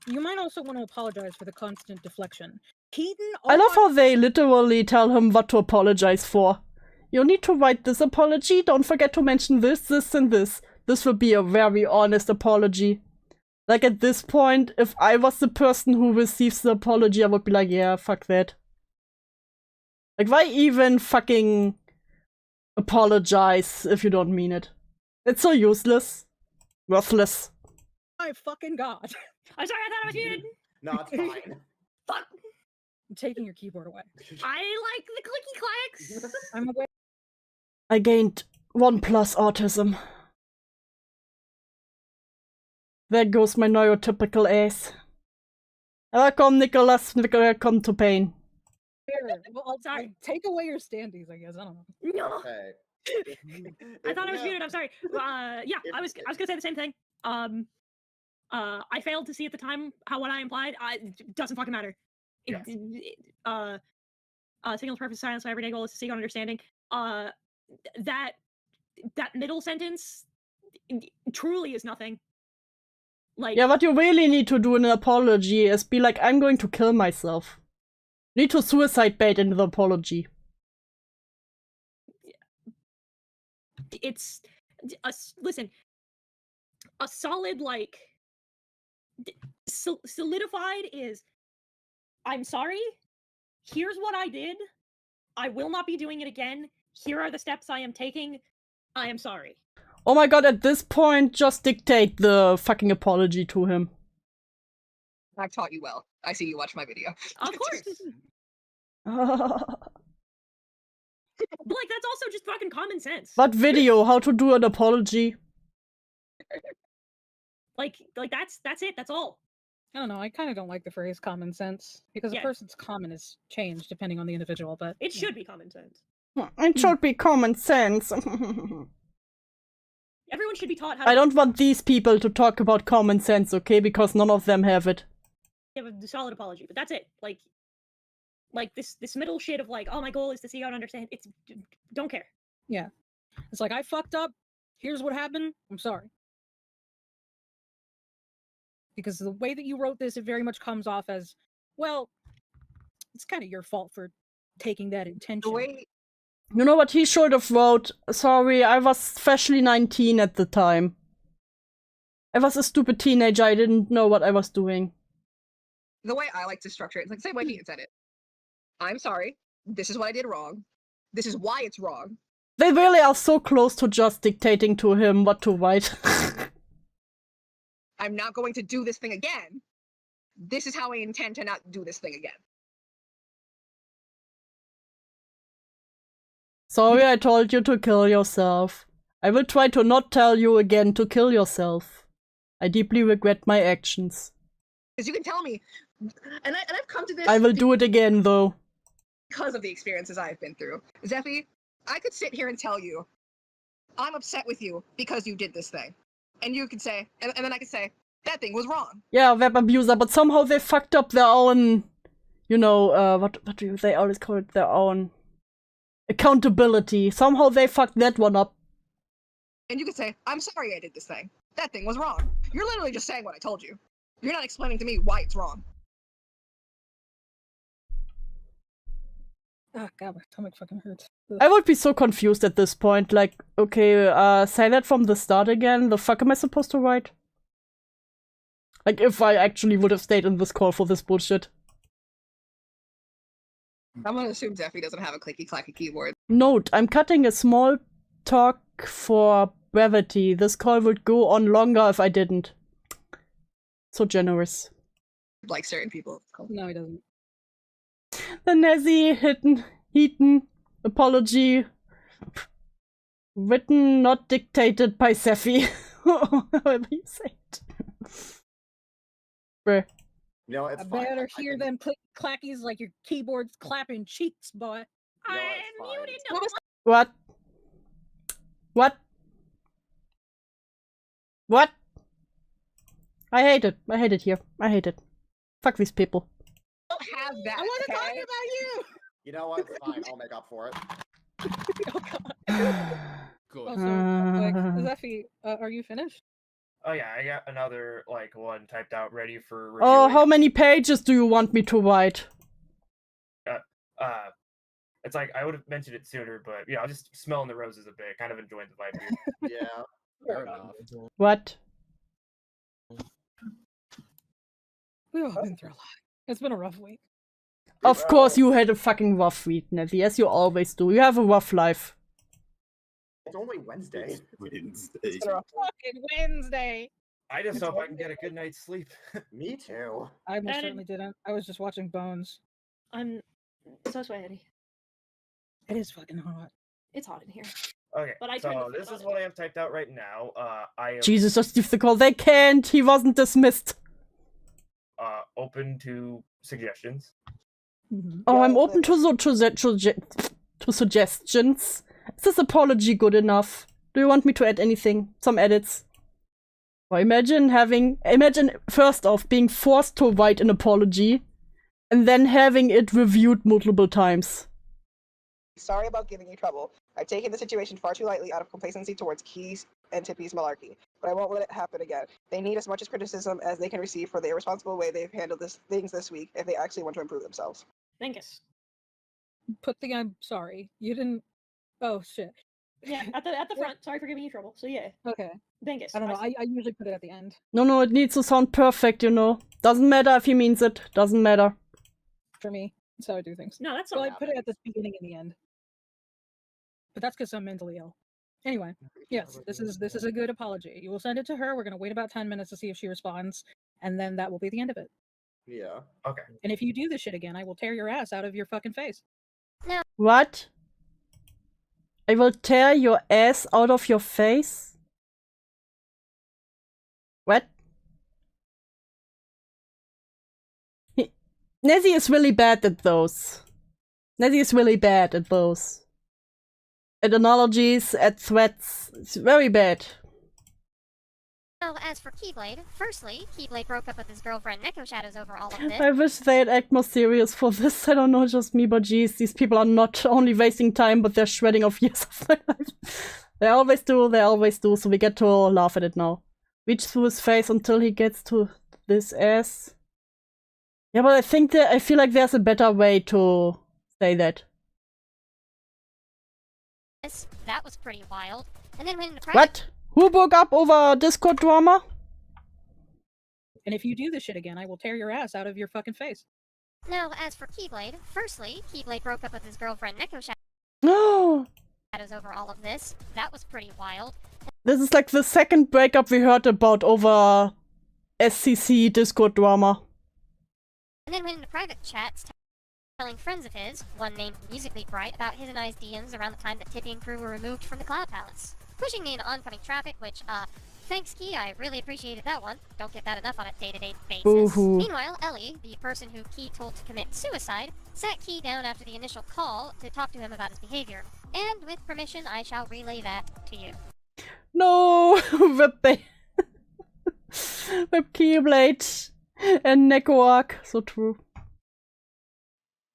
You might also want to apologize for the constant deflection. Keaton, I love how they literally tell him what to apologize for. You need to write this apology. Don't forget to mention this, this, and this. This will be a very honest apology. Like, at this point, if I was the person who receives the apology, I would be like, yeah, fuck that. Like, why even fucking apologize if you don't mean it? It's so useless. Worthless. My fucking god. I'm sorry, I thought I was muted. No, it's fine. Fuck. I'm taking your keyboard away. I like the clicky clacks. I'm aware. I gained 1+ autism. There goes my neurotypical ass. Welcome, Nicholas. Welcome to pain. Well, I'll Sorry. take away your standees, I guess. I don't know. No. Hey. I thought I was muted. I'm sorry. Yeah, I was gonna say the same thing. I failed to see at the time what I implied. It doesn't fucking matter. Yeah. Single purpose silence. My everyday goal is to seek understanding. That middle sentence truly is nothing. Like, Yeah, what you really need to do in an apology is be like, I'm going to kill myself. You need to suicide bait into the apology. it's listen, a solid like solidified is I'm sorry. Here's what I did. I will not be doing it again. Here are the steps I am taking. I am sorry. Oh my god, at this point, just dictate the fucking apology to him. I've taught you well. I see you watch my video. Of course. Like, that's also just fucking common sense. What video? How to do an apology? Like that's it. That's all. I don't know. I kind of don't like the phrase common sense because Yeah. a person's common is changed depending on the individual, but It should be common sense. It should be common sense. Everyone should be taught how to I don't want these people to talk about common sense, okay? Because none of them have it. give a solid apology, but that's it. Like this middle shit of like, oh, my goal is to see how to understand. It's don't care. yeah. It's like, I fucked up. Here's what happened. I'm sorry. Because the way that you wrote this, it very much comes off as, well, it's kind of your fault for taking that intention. The way You know what he should have wrote? Sorry, I was freshly 19 at the time. I was a stupid teenager, I didn't know what I was doing. I like to structure it, it's like the same way he said it. I'm sorry. This is what I did wrong. This is why it's wrong. They really are so close to just dictating to him what to write. I'm not going to do this thing again. This is how I intend to not do this thing again. Sorry I told you to kill yourself. I will try to not tell you again to kill yourself. I deeply regret my actions. Because you can tell me, and I've come to this I will do it again, though. because of the experiences I've been through. Zeffy, I could sit here and tell you, I'm upset with you because you did this thing. And you could say, and then I could say, that thing was wrong. Yeah, web abuser, but somehow they fucked up their own, you know, what do they always call it? Their own accountability. Somehow they fucked that one up. And you could say, I'm sorry I did this thing. That thing was wrong. You're literally just saying what I told you. You're not explaining to me why it's wrong. Ah, God, my stomach fucking hurts. I would be so confused at this point. Like, okay, say that from the start again. The fuck am I supposed to write? Like, if I actually would have stayed in this call for this bullshit. I'm gonna assume Zeffy doesn't have a clicky-clacky keyboard. Note, I'm cutting a small talk for brevity. This call would go on longer if I didn't. So generous. Like certain people. No, he doesn't. The Nezzie Hiten apology. Written, not dictated by Zeffy. However you say it. Bruh. You know, it's I fine. better I hear can- them click clackies like your keyboard's clapping cheeks, boy. No, I it's fine. muted What was What? What? What? I hate it. I hate it here. I hate it. Fuck these people. don't have that. I want to talk okay? about you. You know what? It's fine. I'll make up for it. Oh, God. Good. Also, like, Zeffy, are you finished? Oh yeah, I got another like one typed out ready for review. Oh, how many pages do you want me to write? It's like I would have mentioned it sooner, but you know, I'm just smelling the roses a bit, kind of enjoying the vibe here. Yeah. Fair enough. What? We've all been through a lot. It's been a rough week. Of course you had a fucking rough week, Nezzy, as you always do. You have a rough life. It's only Wednesday. Wednesday. Fucking Wednesday! I just hope I can get a good night's sleep. Me too. I most That certainly didn't. I was just watching Bones. I'm so sweaty. It is fucking hot. It's hot in here. Okay, But I turned so the this fan is on. what I have typed out right now. I am Jesus, just leave the call. They can't. He wasn't dismissed. open to suggestions. Mm-hmm. Oh, I'm open to suggestions. Is this apology good enough? Do you want me to add anything? Some edits? Or imagine first off being forced to write an apology and then having it reviewed multiple times. Sorry about giving you trouble. I've taken the situation far too lightly out of complacency towards Keys and Tippy's malarkey, but I won't let it happen again. They need as much as criticism as they can receive for the irresponsible way they've handled things this week if they actually want to improve themselves. Thank us. Put the I'm sorry. You didn't. Oh, shit. Yeah, at the front. Sorry for giving you trouble. So yeah, Okay. Dingus. I don't know. I usually put it at the end. No, it needs to sound perfect, you know. Doesn't matter if he means it. Doesn't matter. For me, that's how I do things. No, that's So not I how put it it at the beginning and the end. But that's because I'm mentally ill. Anyway, yes, this is a good apology. You will send it to her. We're gonna wait about 10 minutes to see if she responds, and then that will be the end of it. Yeah. Okay. And if you do this shit again, I will tear your ass out of your fucking face. What? I will tear your ass out of your face? What? Nezzie is really bad at those. Nezzie is really bad at those. At analogies, at threats. It's very bad. Now, as for Keyblade, firstly, Keyblade broke up with his girlfriend Neko Shadows over all of this. I wish they'd act more serious for this. I don't know, just me, but geez, these people are not only wasting time, but they're shredding off years of my life. They always do, so we get to laugh at it now. Reach through his face until he gets to this ass. Yeah, but I feel like there's a better way to say that. That was pretty wild. And then when What? Who broke up over Discord drama? And if you do this shit again, I will tear your ass out of your fucking face. Now, as for Keyblade, firstly, Keyblade broke up with his girlfriend Neko No. Shadows over all of this. That was pretty wild. This is like the second breakup we heard about over SCC Discord drama. And then went into private chats telling friends of his, one named Musically Bright, about his and I's DMs around the time that Tippy and crew were removed from the Cloud Palace. Pushing me into oncoming traffic, which, thanks Key, I really appreciated that one. Don't get that enough on a day-to-day basis. Boo-hoo. Meanwhile, Ellie, the person who Key told to commit suicide, sat Key down after the initial call to talk to him about his behavior. And with permission, I shall relay that to you. No, Whip Keyblade and Nekoark. So true.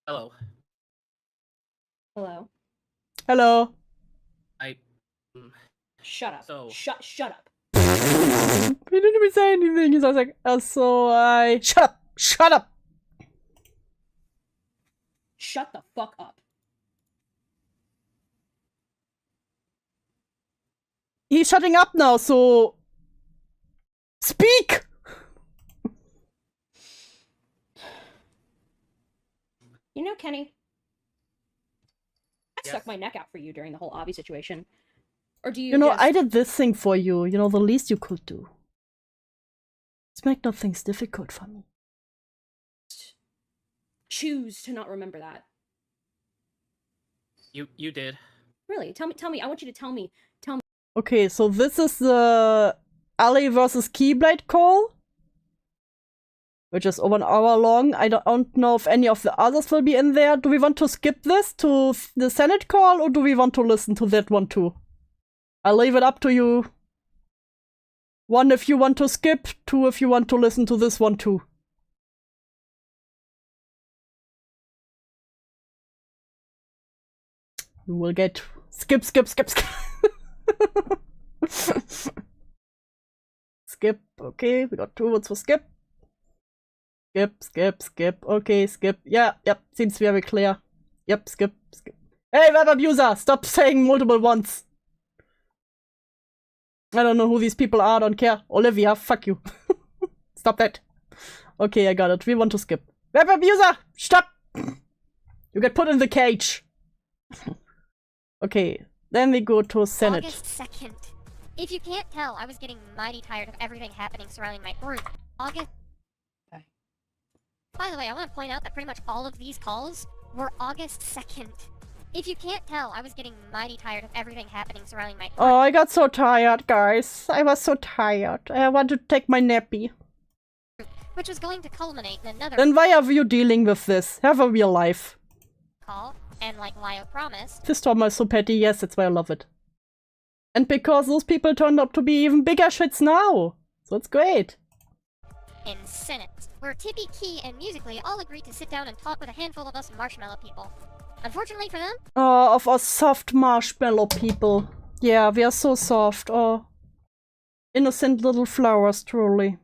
Hello. Hello. Hello. Shut up. So- Shut up. He didn't even say anything. So I was like, shut up. Shut up. Shut the fuck up. He's shutting up now, so speak. You know, Kenny, I Yes. stuck my neck out for you during the whole Avi situation. Or do you You know, just... I did this thing for you. You know, the least you could do. Let's make no things difficult for me. choose to not remember that? You did. Really? Tell me. I want you to tell me. Okay, so this is the Ali versus Keyblade call, which is over an hour long. I don't know if any of the others will be in there. Do we want to skip this to the Senate call, or do we want to listen to that one too? I'll leave it up to you. 1 if you want to skip, 2 if you want to listen to this one too. You will get skip. Skip. Okay, we got 2 votes for skip. Skip. Okay, skip. Yeah, yep. Seems very clear. Yep, skip. Hey, web abuser! Stop saying multiple ones. I don't know who these people are, don't care. Olivia, fuck you. Stop that. Okay, I got it. We want to skip. Web abuser! Stop! You get put in the cage. Okay, then we go to Senate. August 2nd. If you can't tell, I was getting mighty tired of everything happening surrounding my group. August... Okay. By the way, I want to point out that pretty much all of these calls were August 2nd. If you can't tell, I was getting mighty tired of everything happening surrounding my group. Oh, I got so tired, guys. I was so tired. I want to take my nappy. Which was going to culminate in another Then why are you dealing with this? Have a real life. call, and like Lio promised, This drama is so petty, yes, that's why I love it. And because those people turned out to be even bigger shits now. So it's great. in Senate, where Tippy, Key, and Musically all agreed to sit down and talk with a handful of us marshmallow people. Unfortunately for them, Oh, of us soft marshmallow people. Yeah, we are so soft. Oh. Innocent little flowers, truly.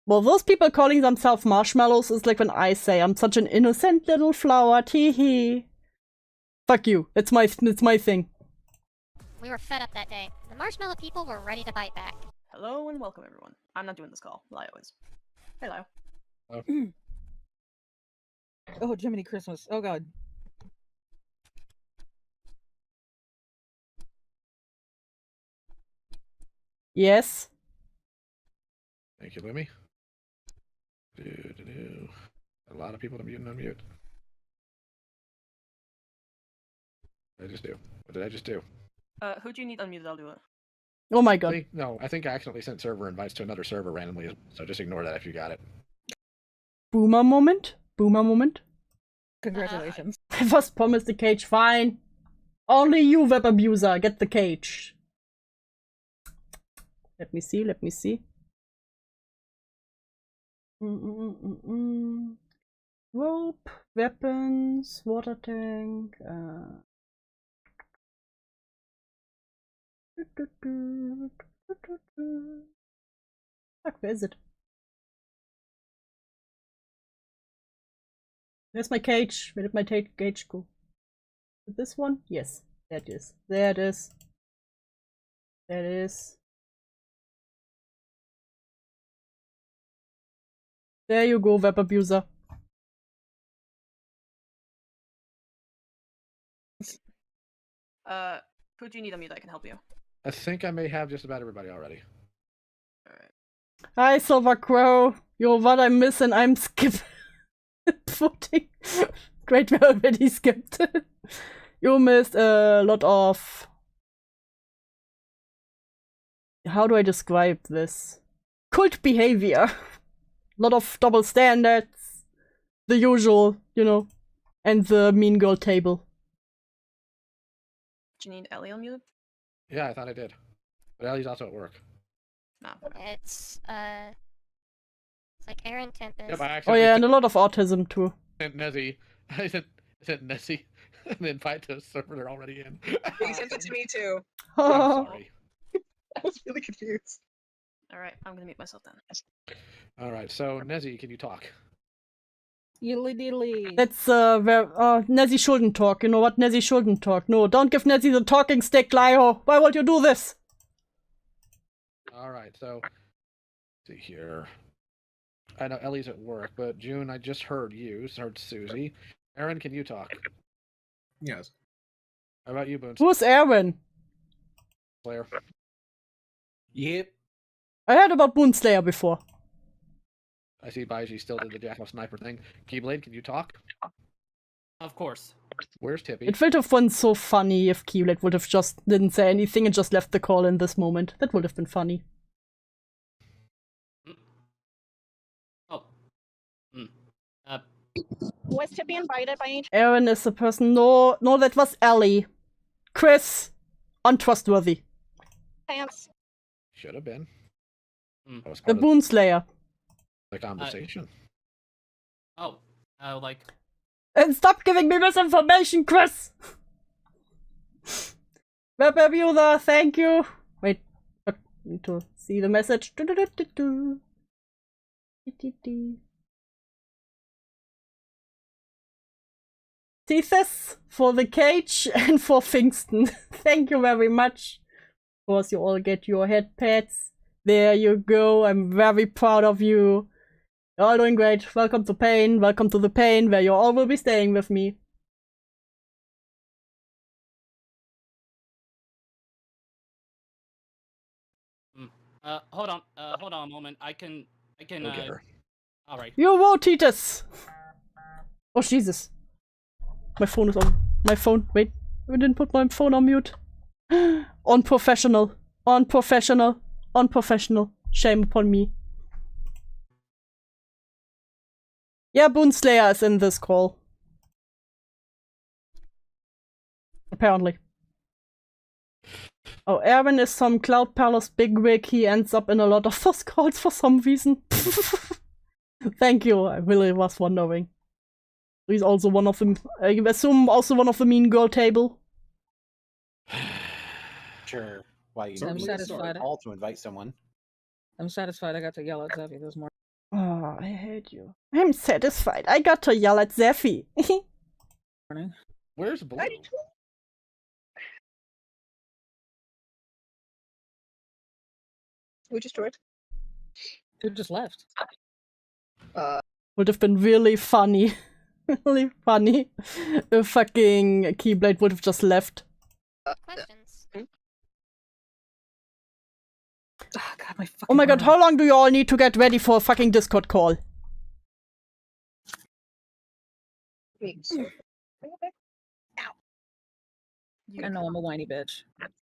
Well, those people calling themselves marshmallows is like when I say I'm such an innocent little flower, tee hee. Fuck you. It's my thing. We were fed up that day. The marshmallow people were ready to bite back. Hello and welcome, everyone. I'm not doing this call. Lio is. Hey, Lio. Oh, Jiminy Christmas. Oh, God. Yes. Thank you, Lumi. A lot of people to mute and unmute. What did I just do? What did I just do? Who do you need unmuted? I'll do it. Oh my god. I think I accidentally sent server invites to another server randomly, so just ignore that if you got it. Boomer moment? Boomer moment? Congratulations. I was promised the cage, fine. Only you, web abuser, get the cage. Let me see, let me see. Rope, weapons, water tank, Fuck, where is it? Where's my cage? Where did my cage go? Is this one? Yes, there it is. There it is. There it is. There you go, web abuser. Who do you need unmuted? I can help you. I think I may have just about everybody already. Alright. Hi, Silver Crow. You're what I'm missing. I'm skip voting. Great, we already skipped. You missed a lot of. How do I describe this? Cult behavior. A lot of double standards. The usual, you know. And the mean girl table. Do you need Ellie unmuted? Yeah, I thought I did. But Ellie's also at work. No. It's like Aaron Tempest. Yep, I Oh yeah, and a lot of autism too. sent Nezzie. I sent Nessie an invite to a server they're already in. He sent it to me too. I'm sorry. I was really confused. Alright, I'm gonna mute myself then. Alright, so Nezzie, can you talk? Yiddly diddly. That's where Nezzie shouldn't talk. You know what? Nezzie shouldn't talk. No, don't give Nezzie the talking stick, Lio. Why would you do this? Alright, so let's see here. I know Ellie's at work, but June, I just heard you, heard Suzy. Aaron, can you talk? Yes. How about you, Boone Who's Aaron? Slayer? Yep. I heard about Boonslayer before. I see Baiji still did the Jackal Sniper thing. Keyblade, can you talk? Of course. Where's Tippy? It would have been so funny if Keyblade would have just didn't say anything and just left the call in this moment. That would have been funny. Oh. Was Tippy invited by any chance? Aaron is the person. No, that was Ellie. Chris, untrustworthy. Should have been. That was The part of Boonslayer. the conversation. Like. And stop giving me misinformation, Chris! Web abuser, thank you! Wait, I need to see the message. Thesis for the cage and for Fingston. Thank you very much. Of course, you all get your head pats. There you go. I'm very proud of you. You're all doing great. Welcome to Pain. Welcome to the Pain, where you all will be staying with me. Hold on a moment. I can. Go get her. All right. You won't, Titus. Oh Jesus! My phone is on. My phone. Wait, I didn't put my phone on mute. Unprofessional. Unprofessional. Unprofessional. Shame upon me. Yeah, Boonslayer is in this call. Apparently. Oh, Aaron is some Cloud Palace bigwig. He ends up in a lot of those calls for some reason. Thank you. I really was wondering. He's also one of them. I assume also one of the mean girl table. Sure. Why you I'm satisfied. Call to invite someone. I'm satisfied I got to yell at Zeffy this morning. Oh, I hate you. I'm satisfied. I got to yell at Zeffy. Where's Blue? Who just joined? Who just left? Would have been really funny. Really funny if fucking Keyblade would have just left. Questions. Oh, God, my fucking Oh my god, arm. how long do you all need to get ready for a fucking Discord call? I know I'm a whiny bitch.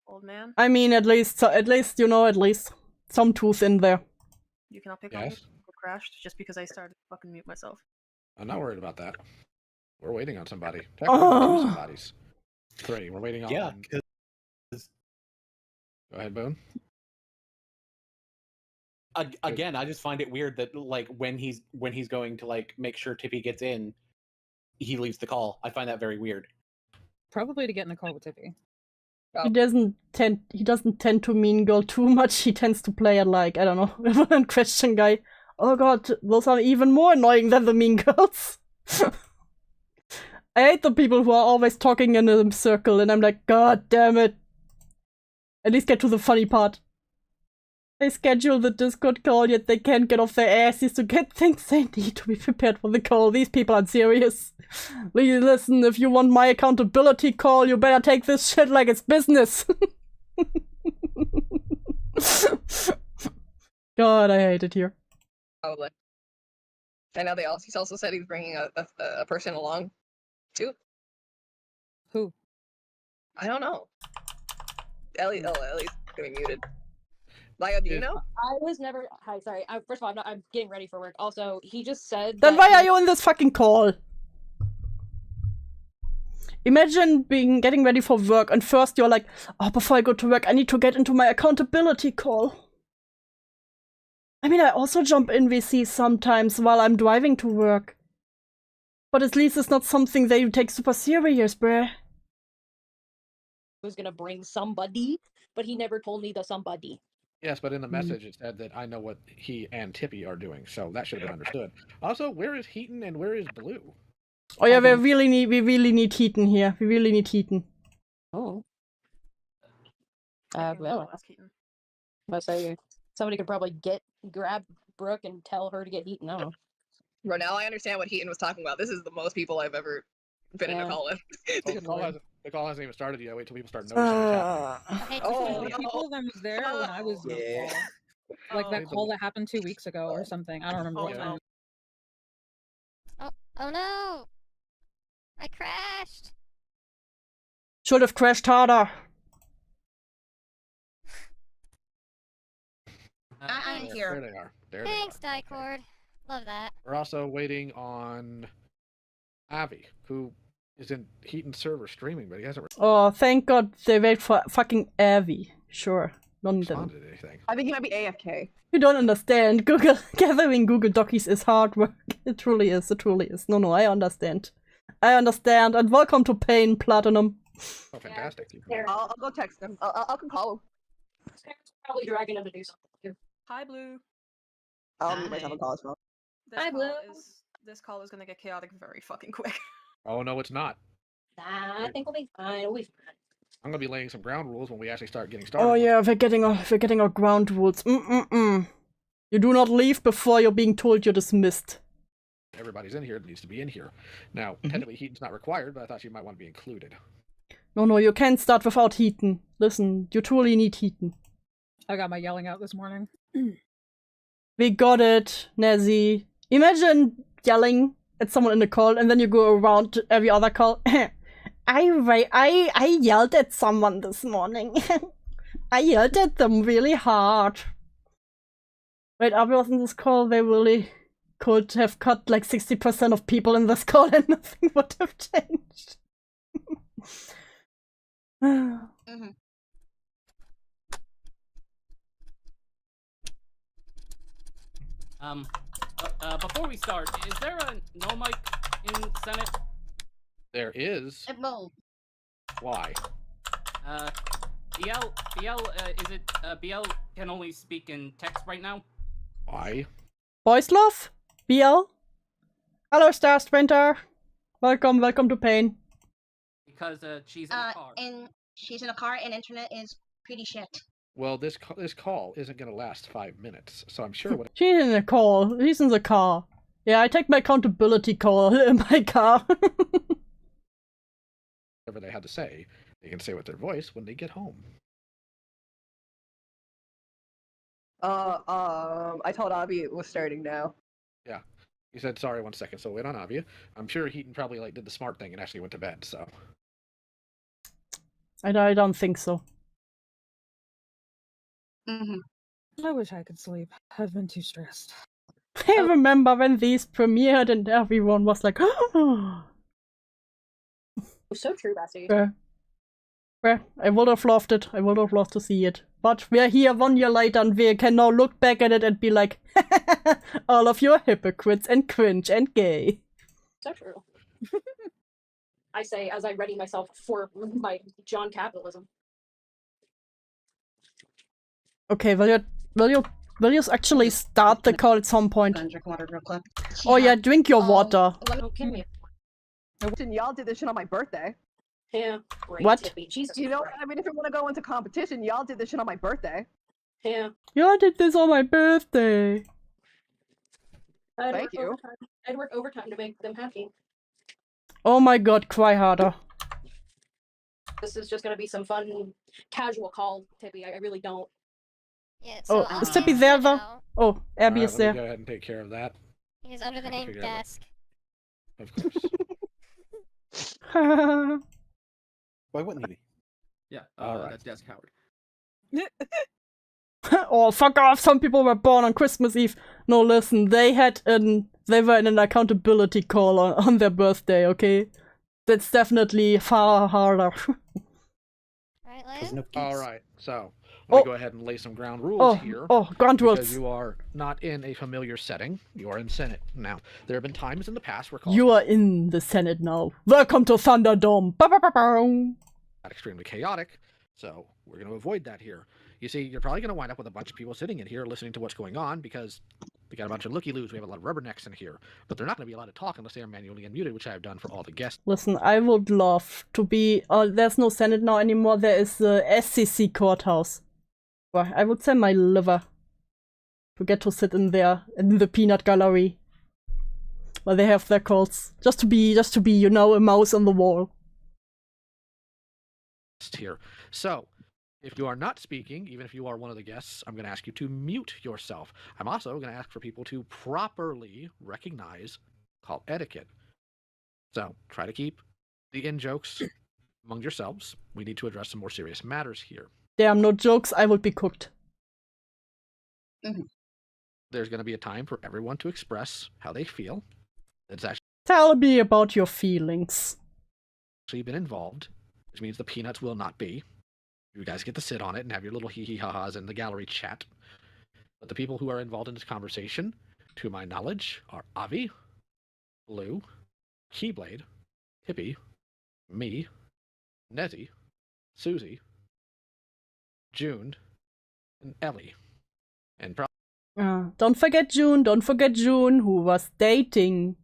Old man, I mean, at least, you know, at least some truth in there. you cannot pick on me. Yes. Crashed just because I started to fucking mute myself. I'm not worried about that. We're waiting on somebody. Oh. 2 somebodies. 3. We're waiting on. Yeah. Go ahead, Boone. Again, I just find it weird that like when he's going to like make sure Tippy gets in, he leaves the call. I find that very weird. Probably to get in the call with Tippy. He doesn't tend to mean girl too much. He tends to play it like, I don't know, question guy. Oh god, those are even more annoying than the mean girls. I hate the people who are always talking in a circle, and I'm like, god damn it. At least get to the funny part. They schedule the Discord call, yet they can't get off their asses to get things they need to be prepared for the call. These people aren't serious. Listen, if you want my accountability call, you better take this shit like it's business. God, I hate it here. Probably. I know he's also said he's bringing a person along, too. Who? I don't know. Ellie's gonna be muted. Laya, do you know? I was never. Hi, sorry. First of all, I'm getting ready for work. Also, he just said. Then why are you on this fucking call? Imagine getting ready for work, and first you're like, oh, before I go to work, I need to get into my accountability call. I mean, I also jump in VC sometimes while I'm driving to work. But at least it's not something they take super serious, bruh. Was gonna bring somebody, but he never told me the somebody. Yes, but in the message it said that I know what he and Tippy are doing, so that should have been understood. Also, where is Heaton and where is Blue? Oh yeah, we really need Heaton here. We really need Heaton. Oh. Well, I say somebody could probably grab Brooke and tell her to get Heaton. I don't know. Bro, now I understand what Heaton was talking about. This is the most people I've ever been in a call with. The call hasn't even started yet. Wait till people start noticing what's happening. Oh, The people that was there when I was on the call. Like that call that happened 2 weeks ago or something. I don't remember what time. Oh no! I crashed! Should have crashed harder. I'm There they are. There Thanks, they are. Dicord. Love that. We're also waiting on Avi, who is in Heaton's server streaming, but he hasn't Oh, thank god they wait for fucking Avi. Sure. responded to anything. I think he might be AFK. You don't understand. Gathering Google Docies is hard work. It truly is. It truly is. No, I understand. I understand. And welcome to Pain, Platinum. Oh, fantastic. I'll go text him. I'll come call him. Probably dragging him to do something too. Hi, Blue. I'll mute myself and call as well. This call is gonna get chaotic very fucking quick. Oh, no, it's not. Nah, I think we'll be fine. We'll be fine. I'm going to be laying some ground rules when we actually start getting started. Oh yeah, we're getting our ground rules. You do not leave before you're being told you're dismissed. Everybody's in here that needs to be in here. Now, technically Heaton's not required, but I thought you might want to be included. No, you can't start without Heaton. Listen, you truly need Heaton. I got my yelling out this morning. We got it, Nezzie. Imagine yelling at someone in the call and then you go around to every other call. I yelled at someone this morning. I yelled at them really hard. Wait, I was in this call, they really could have cut like 60% of people in this call and nothing would have changed. Before we start, is there a no mic in Senate? There is. Why? BL, is it, BL can only speak in text right now? Why? Boys love? BL? Hello, Star Sprinter. Welcome to Pain. Because, she's in a car. And she's in a car and internet is pretty shit. Well, this call isn't going to last 5 minutes, so I'm sure. She's in the call. He's in the car. Yeah, I take my accountability call in my car. Whatever they had to say, they can say with their voice when they get home. I told Avi it was starting now. Yeah. He said, sorry, 1 second, so wait on Avia. I'm sure Heaton probably did the smart thing and actually went to bed, so. I don't think so. I wish I could sleep. I've been too stressed. I remember when these premiered and everyone was like, oh. So true, Bessie. Well, I would have loved it. I would have loved to see it. But we're here 1 year later and we can now look back at it and be like, all of you are hypocrites and cringe and gay. So true. I say as I ready myself for my John capitalism. Okay, will you actually start the call at some point? Drink water real quick. Oh yeah, drink your water. Okay. Y'all did this shit on my birthday. Yeah. Great, What? Tippy. Jesus You know, Christ. I mean, if you want to go into competition, y'all did this shit on my birthday. Yeah. You did this on my birthday. Thank you. I'd work overtime to make them happy. Oh my god, cry harder. This is just gonna be some fun, casual call, Tippy. I really don't. Yeah, Oh, so is Tippy there though? Oh, Abby Alright, is let me there. go ahead and take care of that. He's under the I can name figure it out. Desk. Of course. Why wouldn't he be? Yeah, Alright. that's Desk Howard. Oh, fuck off, some people were born on Christmas Eve. No, listen, they were in an accountability call on their birthday, okay? That's definitely far harder. Right, Liam? Alright, so let me go ahead and lay some ground rules here. Ground rules. Because you are not in a familiar setting. You are in Senate. Now, there have been times in the past where calls You are in the Senate now. Welcome to Thunderdome. got extremely chaotic, so we're going to avoid that here. You see, you're probably going to wind up with a bunch of people sitting in here listening to what's going on because we got a bunch of looky-loos. We have a lot of rubbernecks in here. But they're not going to be allowed to talk unless they are manually unmuted, which I have done for all the guests. Listen, I would love to be... there's no Senate now anymore. There is the SCC courthouse. Well, I would send my liver to get to sit in there, in the peanut gallery. Where they have their calls. Just to be, you know, a mouse on the wall. Here. So, if you are not speaking, even if you are one of the guests, I'm going to ask you to mute yourself. I'm also going to ask for people to properly recognize call etiquette. So, try to keep the in-jokes among yourselves. We need to address some more serious matters here. There are no jokes, I would be cooked. There's going to be a time for everyone to express how they feel. It's Tell me about your feelings. actually been involved, which means the peanuts will not be. You guys get to sit on it and have your little hee-hee-ha-has in the gallery chat. But the people who are involved in this conversation, to my knowledge, are Avi, Blue, Keyblade, Tippy, me, Nezzie, Suzy, June, and Ellie. And don't forget June, who was dating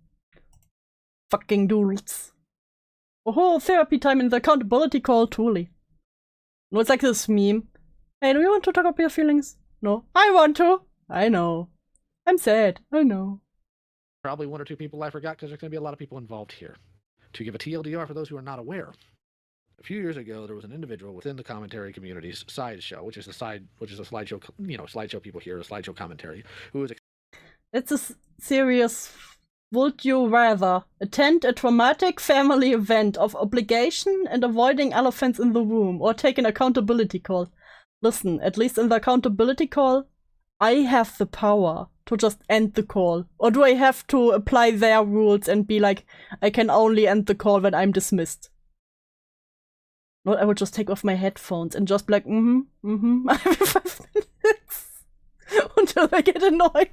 fucking Doodles. Oh, therapy time in the accountability call, truly. No, it's like this meme. Hey, do you want to talk about your feelings? No. I want to. I know. I'm sad. I know. probably one or two people I forgot because there's going to be a lot of people involved here. To give a TLDR for those who are not aware, a few years ago there was an individual within the commentary community's sideshow, which is a slideshow, slideshow people here, a slideshow commentary, who was. It's a serious. Would you rather attend a traumatic family event of obligation and avoiding elephants in the room, or take an accountability call? Listen, at least in the accountability call, I have the power to just end the call. Or do I have to apply their rules and be like, I can only end the call when I'm dismissed? No, I would just take off my headphones and just be like, every 5 minutes until they get annoyed.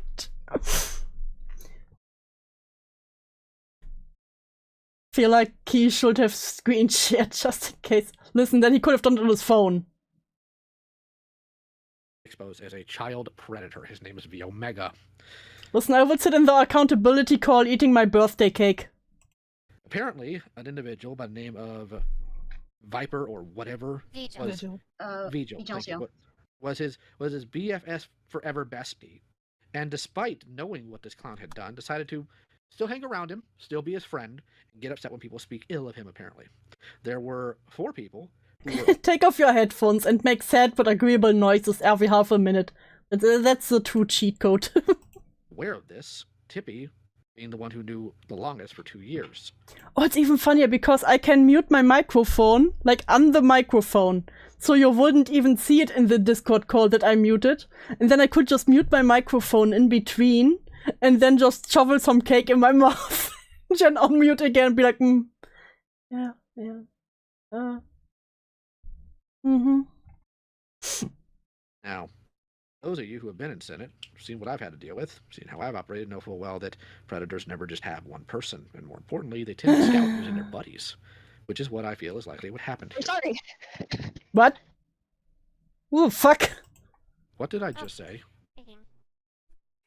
Feel like he should have screen shared just in case. Listen, then he could have done it on his phone. Exposed as a child predator. His name is V Omega. Listen, I would sit in the accountability call eating my birthday cake. Apparently, an individual by the name of Viper or whatever. Vigil. Vigil. Thank you. was his BFS forever bestie, and despite knowing what this clown had done, decided to still hang around him, still be his friend, and get upset when people speak ill of him, apparently. There were 4 people who were Take off your headphones and make sad but agreeable noises every half a minute. That's the true cheat code. aware of this, Tippy being the one who knew the longest for 2 years. Oh, it's even funnier because I can mute my microphone, like on the microphone. So you wouldn't even see it in the Discord call that I muted. And then I could just mute my microphone in between and then just shovel some cake in my mouth. Then unmute again and be like, yeah. Now, those of you who have been in Senate, seen what I've had to deal with, seen how I've operated, know full well that predators never just have one person, and more importantly, they tend to scout using their buddies, which is what I feel is likely what happened here. I'm sorry. What? Oh, fuck. What did I just say?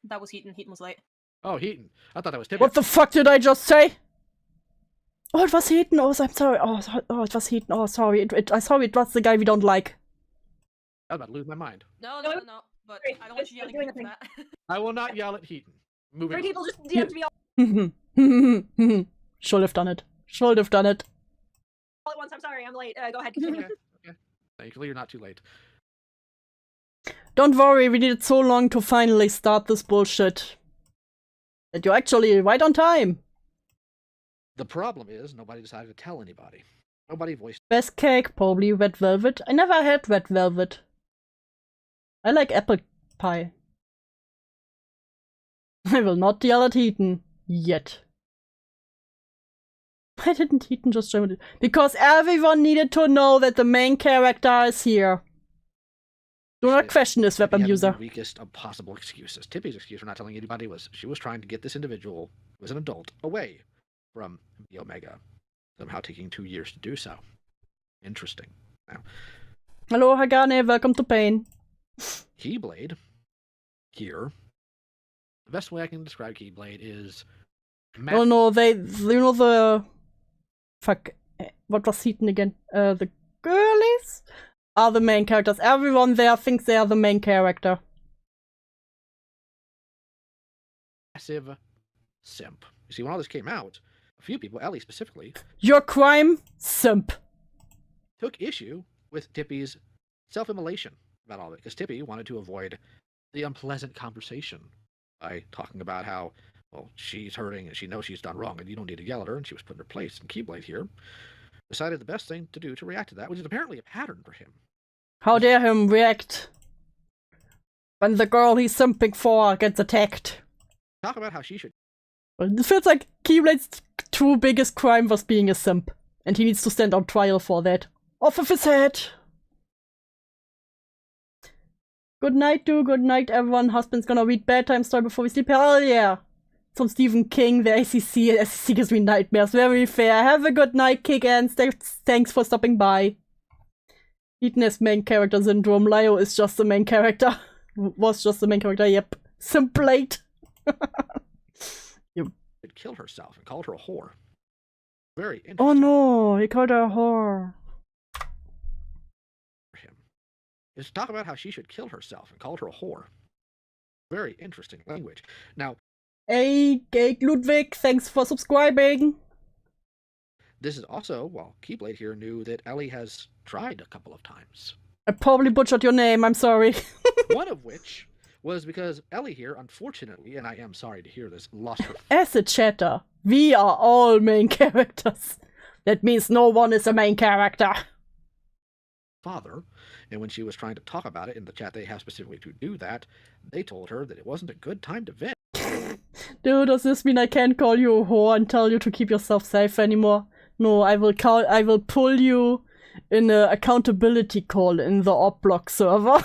That was Heaton. Heaton was late. Oh, Heaton. I thought that was Tippy. What the fuck did I just say? Oh, it was Heaton. Oh, I'm sorry. Oh, it was Heaton. Oh, sorry. Sorry, it was the guy we don't like. I was about to lose my mind. No. But I don't want you yelling at me for that. I will not yell at Heaton. Moving 3 on. people just DM'd me all Should have done it. Should have done it. at once. I'm sorry. I'm late. Go ahead. Continue. Okay. Thankfully, you're not too late. Don't worry, we needed so long to finally start this bullshit. That you're actually right on time. The problem is, nobody decided to tell anybody. Nobody voiced. Best cake, probably red velvet. I never had red velvet. I like apple pie. I will not yell at Heaton. Yet. Why didn't Heaton just join it? Because everyone needed to know that the main character is here. Do not question this web abuser. The weakest of possible excuses. Tippy's excuse for not telling anybody was she was trying to get this individual, who was an adult, away from the Omega, somehow taking 2 years to do so. Interesting. Now, hello, Hagane. Welcome to Pain. Keyblade, here. The best way I can describe Keyblade is... Oh no, you know the... Fuck. What was Heaton again? The girlies? Are the main characters. Everyone there thinks they are the main character. Massive simp. You see, when all this came out, a few people, Ellie specifically... Your crime? Simp. ...took issue with Tippy's self-immolation about all of it, because Tippy wanted to avoid the unpleasant conversation by talking about how, well, she's hurting and she knows she's done wrong and you don't need to yell at her, and she was put in her place. And Keyblade here decided the best thing to do to react to that, which is apparently a pattern for him. How dare him react when the girl he's simping for gets attacked. Talk about how she should... Well, it feels like Keyblade's true biggest crime was being a simp, and he needs to stand on trial for that. Off of his head! Good night, good night, everyone. Husband's gonna read bedtime story before we sleep. Hell yeah! Some Stephen King, the ACC gives me nightmares. Very fair. Have a good night, Kick-Ends. Thanks for stopping by. Heaton has main character syndrome. Lio is just the main character. Was just the main character, yep. Simplate. Yep. It killed herself and called her a whore. Very interesting. Oh no, he called her a whore. For him. Is to talk about how she should kill herself and called her a whore. Very interesting language. Now, hey, Gate Ludwig, thanks for subscribing. This is also, well, Keyblade here knew that Ellie has tried a couple of times. I probably butchered your name, I'm sorry. One of which was because Ellie here, unfortunately, and I am sorry to hear this, lost her... As a chatter, we are all main characters. That means no one is a main character. ...father, and when she was trying to talk about it in the chat they have specifically to do that, they told her that it wasn't a good time to vent. Dude, does this mean I can't call you a whore and tell you to keep yourself safe anymore? No, I will pull you in a accountability call in the Opblock server.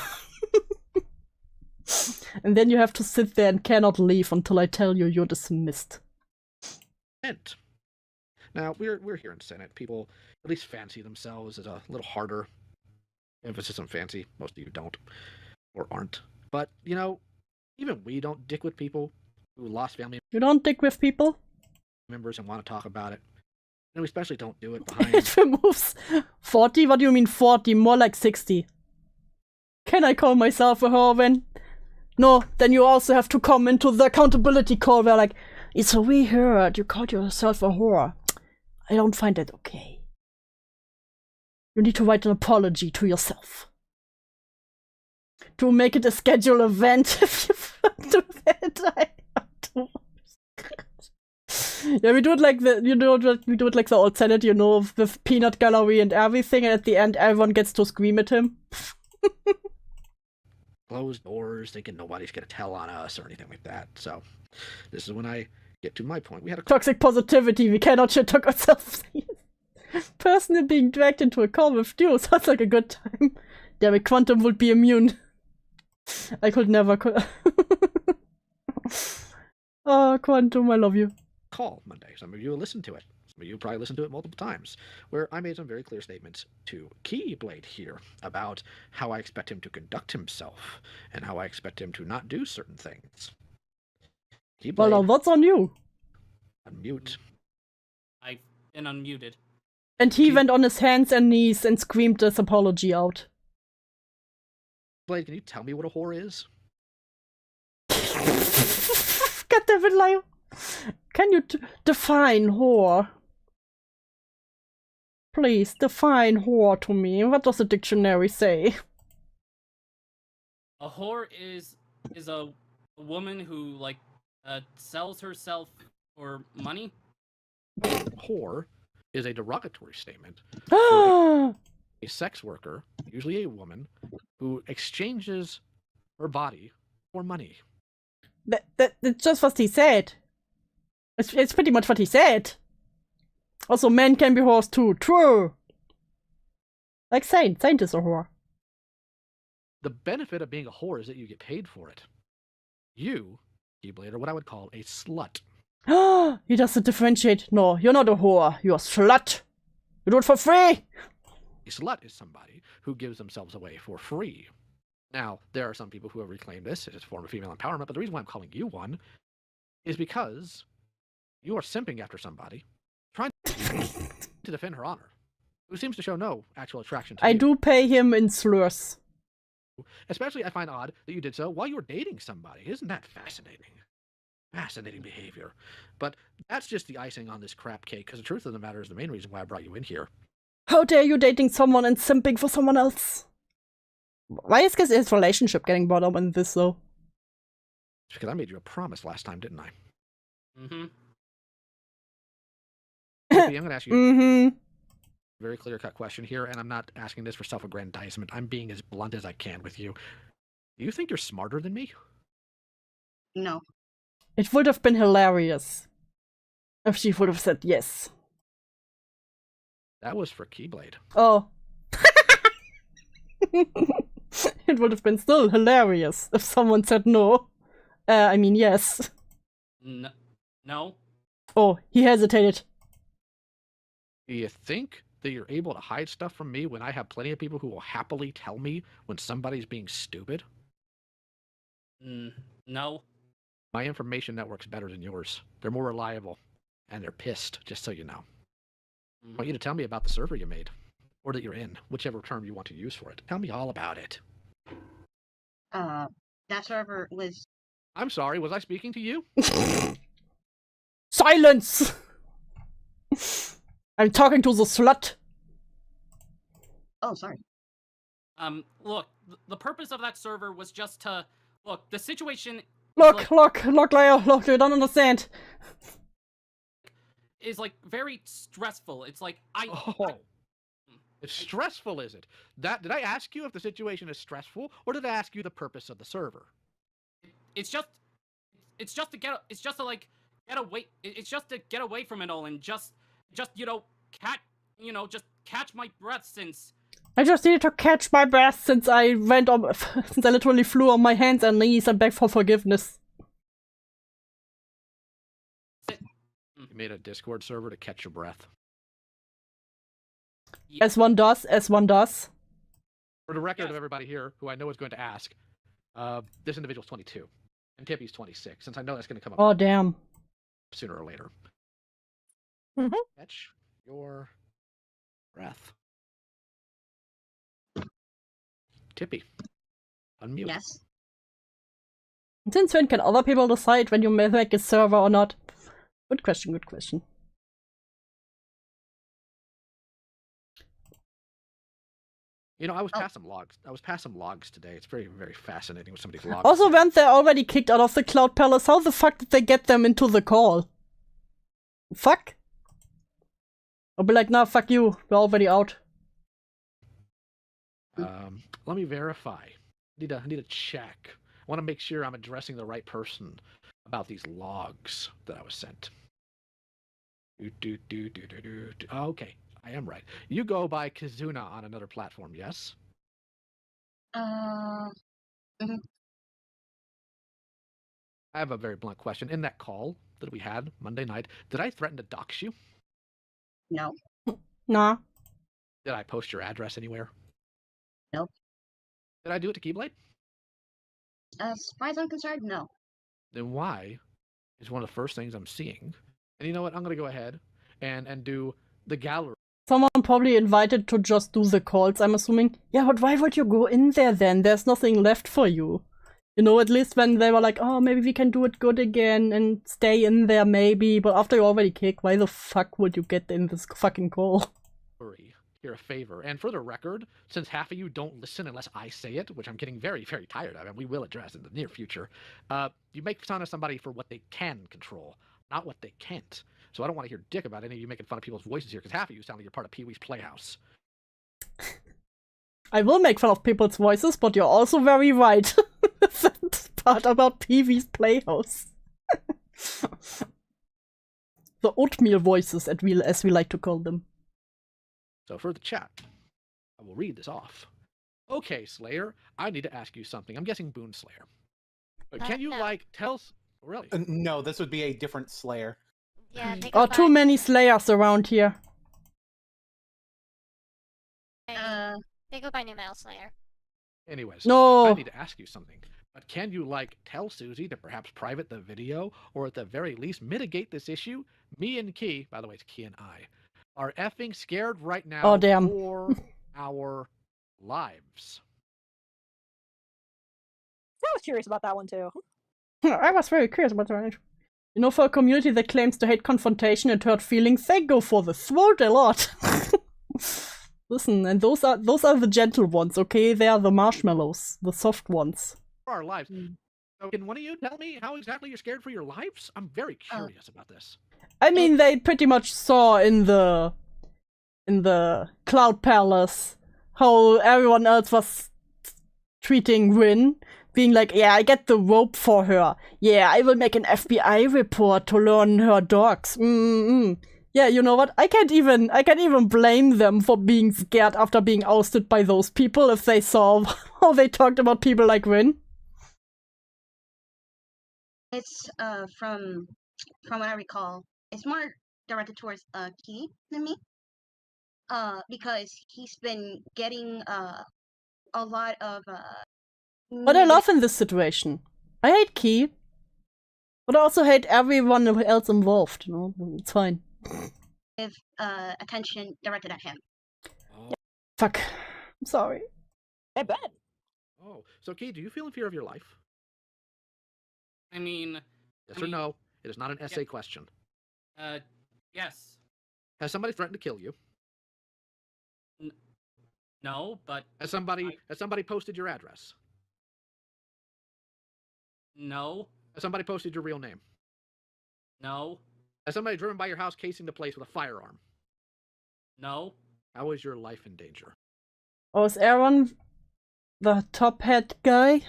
And then you have to sit there and cannot leave until I tell you you're dismissed. Now, we're here in Senate. People at least fancy themselves as a little harder. Emphasis on fancy. Most of you don't. Or aren't. But, you know, even we don't dick with people who lost family. You don't dick with people? Members and want to talk about it. And we especially don't do it behind... It removes 40? What do you mean 40? More like 60. Can I call myself a whore then? No, then you also have to come into the accountability call where like, it's a we heard you called yourself a whore. I don't find that okay. You need to write an apology to yourself. To make it a scheduled event if you do that. Yeah, we do it like we do it like the old Senate, you know, with peanut gallery and everything, and at the end everyone gets to scream at him. Closed doors, thinking nobody's gonna tell on us or anything like that. So this is when I get to my point. We had a toxic positivity, we cannot shit talk ourselves. Personally being dragged into a call with Dew sounds like a good time. Damn it, Quantum would be immune. I could never. Oh, Quantum, I love you. Call Monday. Some of you will listen to it. Some of you probably listened to it multiple times, where I made some very clear statements to Keyblade here about how I expect him to conduct himself and how I expect him to not do certain things. Keyblade, Well, now what's on you? Unmute. I've been unmuted. And he went on his hands and knees and screamed this apology out. Blade, can you tell me what a whore is? God damn it, Lyle. Can you define whore? Please, define whore to me. What does the dictionary say? A whore is a woman who like sells herself for money. Whore is a derogatory statement for a sex worker, usually a woman, who exchanges her body for money. That's just what he said. It's pretty much what he said. Also, men can be whores too. True. Like Saint. Saint is a whore. The benefit of being a whore is that you get paid for it. You, Keyblade, are what I would call a slut. He doesn't differentiate. No, you're not a whore. You're a slut. You do it for free. A slut is somebody who gives themselves away for free. Now, there are some people who have reclaimed this as a form of female empowerment, but the reason why I'm calling you one is because you are simping after somebody, trying to defend her honor, who seems to show no actual attraction to you. I do pay him in slurs. Especially, I find odd that you did so while you were dating somebody. Isn't that fascinating? Fascinating behavior. But that's just the icing on this crap cake, because the truth of the matter is the main reason why I brought you in here. How dare you dating someone and simping for someone else? Why is his relationship getting brought up in this, though? It's because I made you a promise last time, didn't I? Mm-hmm. I'm going to ask you Mm-hmm. a very clear-cut question here, and I'm not asking this for self-aggrandizement. I'm being as blunt as I can with you. Do you think you're smarter than me? No. It would have been hilarious if she would have said yes. That was for Keyblade. Oh. It would have been still hilarious if someone said no. I mean, yes. No. Oh, he hesitated. Do you think that you're able to hide stuff from me when I have plenty of people who will happily tell me when somebody's being stupid? No. My information network's better than yours. They're more reliable. And they're pissed, just so you know. I want you to tell me about the server you made. Or that you're in, whichever term you want to use for it. Tell me all about it. That server was... I'm sorry, was I speaking to you? Silence! I'm talking to the slut. Oh, sorry. Look, the purpose of that server was just to... Look, the situation... Look, Leo, look, you don't understand. Is, like, very stressful. It's like, It's stressful, is it? Did I ask you if the situation is stressful, or did I ask you the purpose of the server? It's just to get away from it all and just catch my breath since I just needed to catch my breath since I since I literally flew on my hands and knees and begged for forgiveness. You made a Discord server to catch your breath. As one does. For the record of everybody here, who I know is going to ask, this individual's 22, and Tippy's 26, since I know that's going to come up. Oh, damn. Sooner or later. Catch your breath. Tippy. Unmute. Yes. Since when can other people decide when you may make a server or not? Good question, good question. You know, I was past some logs. I was past some logs today. It's very, very fascinating with somebody's logs. Also, weren't they already kicked out of the Cloud Palace? How the fuck did they get them into the call? Fuck? I'll be like, nah, fuck you. We're already out. Let me verify. I need to check. I want to make sure I'm addressing the right person about these logs that I was sent. Okay, I am right. You go by Kizuna on another platform, yes? Mhm. I have a very blunt question. In that call that we had Monday night, did I threaten to dox you? No. Nah. Did I post your address anywhere? Nope. Did I do it to Keyblade? As far as I'm concerned, no. Then why is one of the first things I'm seeing? And you know what? I'm going to go ahead and do the gallery. Someone probably invited to just do the calls, I'm assuming. Yeah, but why would you go in there then? There's nothing left for you. You know, at least when they were like, oh, maybe we can do it good again and stay in there maybe. But after you already kicked, why the fuck would you get in this fucking call? Here a favor. And for the record, since half of you don't listen unless I say it, which I'm getting very, very tired of, and we will address in the near future, you make fun of somebody for what they can control, not what they can't. So I don't want to hear dick about any of you making fun of people's voices here, because half of you sound like you're part of Pee-wee's Playhouse. I will make fun of people's voices, but you're also very right. That part about Pee-wee's Playhouse. The oatmeal voices, as we like to call them. So for the chat, I will read this off. Okay, Slayer, I need to ask you something. I'm guessing Boon Slayer. Can you, tell... Really? No, this would be a different Slayer. Yeah, they Oh, too many Slayers around here. They go by Numail Slayer. Anyways, no. I need to ask you something. But can you, tell Suzy to perhaps private the video, or at the very least mitigate this issue? Me and Key, by the way, it's Key and I, are effing scared right now Oh, damn. for our lives. I was curious about that one too. I was very curious about that. You know, for a community that claims to hate confrontation and hurt feelings, they go for the throat a lot. Listen, and those are the gentle ones, okay? They are the marshmallows, the soft ones. For our lives. So can one of you tell me how exactly you're scared for your lives? I'm very curious about this. I mean, they pretty much saw in the Cloud Palace how everyone else was treating Rin, being like, yeah, I get the rope for her. Yeah, I will make an FBI report to learn her dogs. Yeah, you know what? I can't even blame them for being scared after being ousted by those people if they saw how they talked about people like Rin. It's from what I recall, it's more directed towards Key than me. Because he's been getting a lot of But I love in this situation. I hate Key, but I also hate everyone else involved. You know, it's fine. With attention directed at him. Fuck. I'm sorry. I bet. Oh, so Key, do you feel in fear of your life? I mean... Yes or no? It is not an essay question. Yes. Has somebody threatened to kill you? No, but... Has somebody posted your address? No. Has somebody posted your real name? No. Has somebody driven by your house casing the place with a firearm? No. How is your life in danger? Oh, is Aaron the top head guy?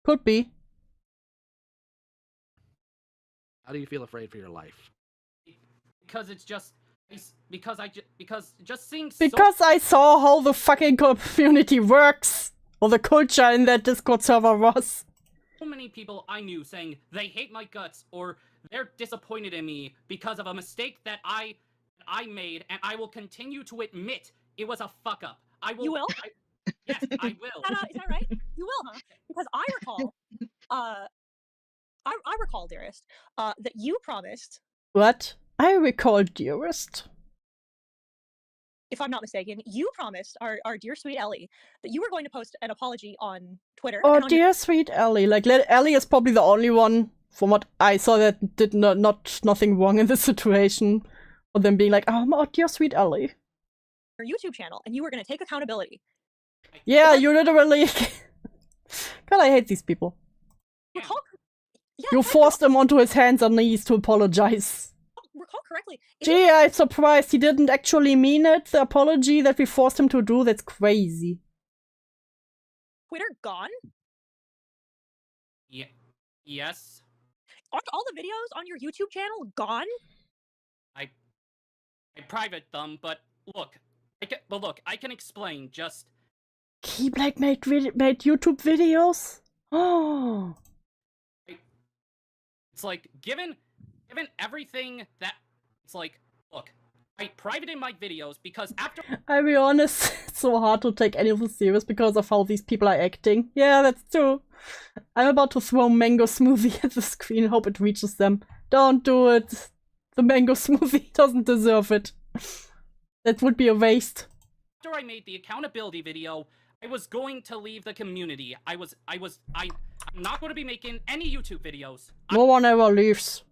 Could be. How do you feel afraid for your life? Because it's just... Because just seeing Because I saw how the fucking community works! Or the culture in that Discord server was. So many people I knew saying they hate my guts or they're disappointed in me because of a mistake that I made, and I will continue to admit it was a fuck up. I will. You will? Yes, I will. Is that right? You will, huh? Because I recall, I recall, dearest, that you promised. What? I recall, dearest. if I'm not mistaken, you promised our dear sweet Ellie that you were going to post an apology on Twitter. Oh, and on dear sweet Ellie. Like, Ellie is probably the only one, from what I saw, that did nothing wrong in this situation. Or them being like, oh, dear sweet Ellie. your YouTube channel, and you were going to take accountability. Yeah, you literally... God, I hate these people. Recall, You forced him onto his hands and knees to apologize. recall correctly. Gee, I'm surprised he didn't actually mean it. The apology that we forced him to do, that's crazy. Twitter gone? Yeah. Yes. Aren't all the videos on your YouTube channel gone? I private them, but look, I can explain. Just Keyblade made YouTube videos? Oh. it's like given everything that it's like. Look, I privated my videos because after I'll be honest, it's so hard to take any of this serious because of how these people are acting. Yeah, that's true. I'm about to throw mango smoothie at the screen and hope it reaches them. Don't do it. The mango smoothie doesn't deserve it. That would be a waste. after I made the accountability video, I was going to leave the community. I'm not going to be making any YouTube videos. No one ever leaves.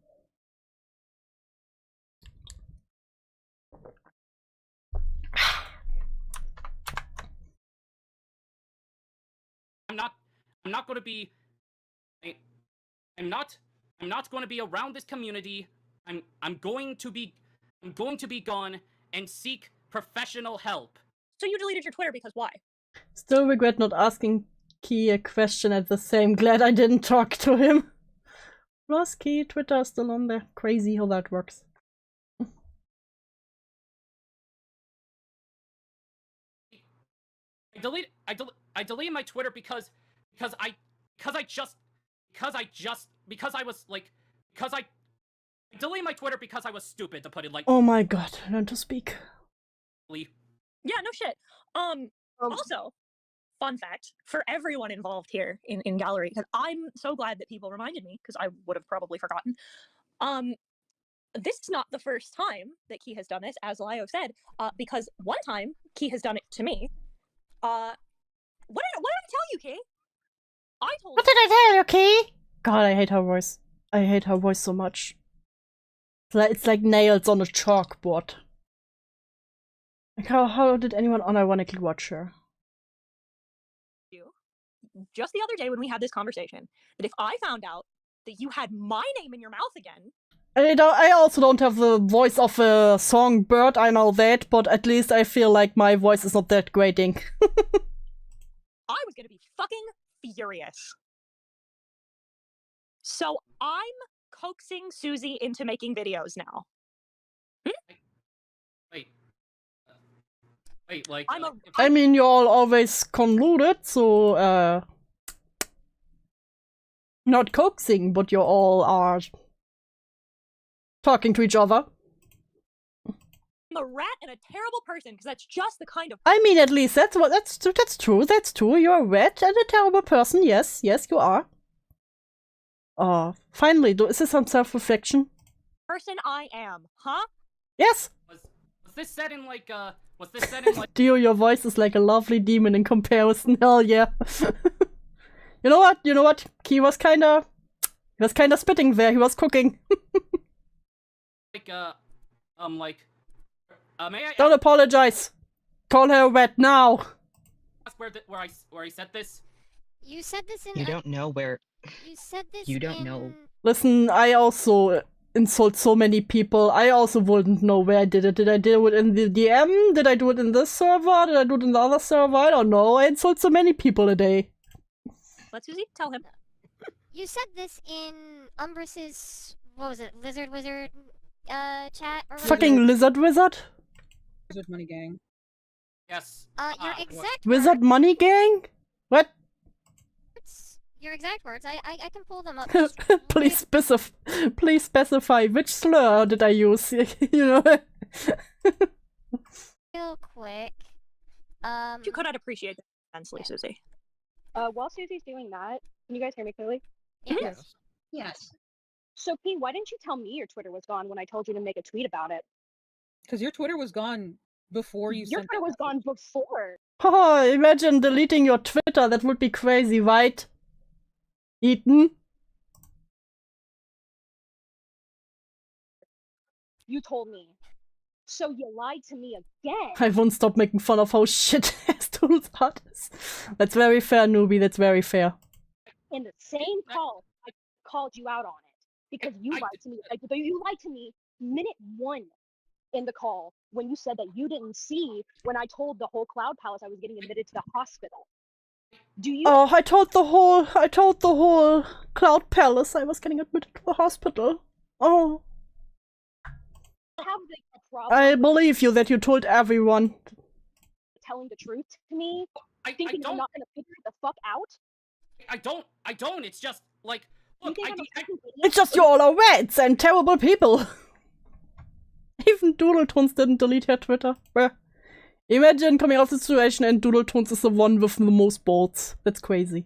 I'm not going to be. I'm not going to be around this community. I'm going to be gone and seek professional help. So you deleted your Twitter because why? Still regret not asking Key a question at the same. Glad I didn't talk to him. Plus Key, Twitter is still on there. Crazy how that works. I deleted my Twitter because I deleted my Twitter because I was stupid, to put it like. Oh my god, learn to speak. Yeah, no shit. Also, fun fact for everyone involved here in gallery, because I'm so glad that people reminded me, because I would have probably forgotten. This is not the first time that Key has done this, as Lio said, because one time Key has done it to me. What did I tell you, Key? What did I tell you, Key? God, I hate her voice. I hate her voice so much. It's like nails on a chalkboard. Like how did anyone unironically watch her? Just the other day when we had this conversation, that if I found out that you had my name in your mouth again. I also don't have the voice of a songbird, I know that, but at least I feel like my voice is not that grating. I was gonna be fucking furious. So I'm coaxing Suzy into making videos now. Wait, like... I mean, you're all always convoluted, so, not coaxing, but you all are talking to each other. I'm a rat and a terrible person, because that's just the kind of... I mean, at least that's true, that's true. You're a rat and a terrible person, yes, you are. Oh, finally, is this some self-reflection? person I am, huh? Yes! Was this set in like, was this set in like... Dio, your voice is like a lovely demon in comparison, hell yeah. You know what? He was kinda spitting there, he was cooking. may I... Don't apologize! Call her wet now! Ask where I said this? You said this in... You don't know where... You said this You don't know... Listen, I also insult so many people. I also wouldn't know where I did it. Did I do it in the DM? Did I do it in this server? Did I do it in the other server? I don't know. I insult so many people a day. Let Suzy tell him. You said this in Umbrus's... What was it? Lizard Wizard chat? Or Fucking Lizard Wizard? Wizard Money Gang. Yes. Your exact Wizard Money Gang? What? Your exact words. I can pull them up. Please specify which slur did I use, you know? Real quick. You could not appreciate that immensely, Suzy. While Suzy's doing that, can you guys hear me clearly? Yes. Yes. So, P, why didn't you tell me your Twitter was gone when I told you to make a tweet about it? Because your Twitter was gone before you Your sent Twitter was gone before. Oh, imagine deleting your Twitter. That would be crazy, right? Ethan? You told me. So you lied to me again. I won't stop making fun of how shit ass Doodles art is. That's very fair, newbie. That's very fair. In the same call, I called you out on it because you lied to me. You lied to me minute 1 in the call when you said that you didn't see when I told the whole Cloud Palace I was getting admitted to the hospital. Do you? Oh, I told the whole Cloud Palace I was getting admitted to the hospital. Oh. Have a problem I believe you that you told everyone. telling the truth to me, thinking I'm not gonna figure it the fuck out. I don't. It's just like, look, It's just you all are rats and terrible people. Even Doodletones didn't delete her Twitter. Bruh. Imagine coming out of the situation and Doodletones is the one with the most balls. That's crazy.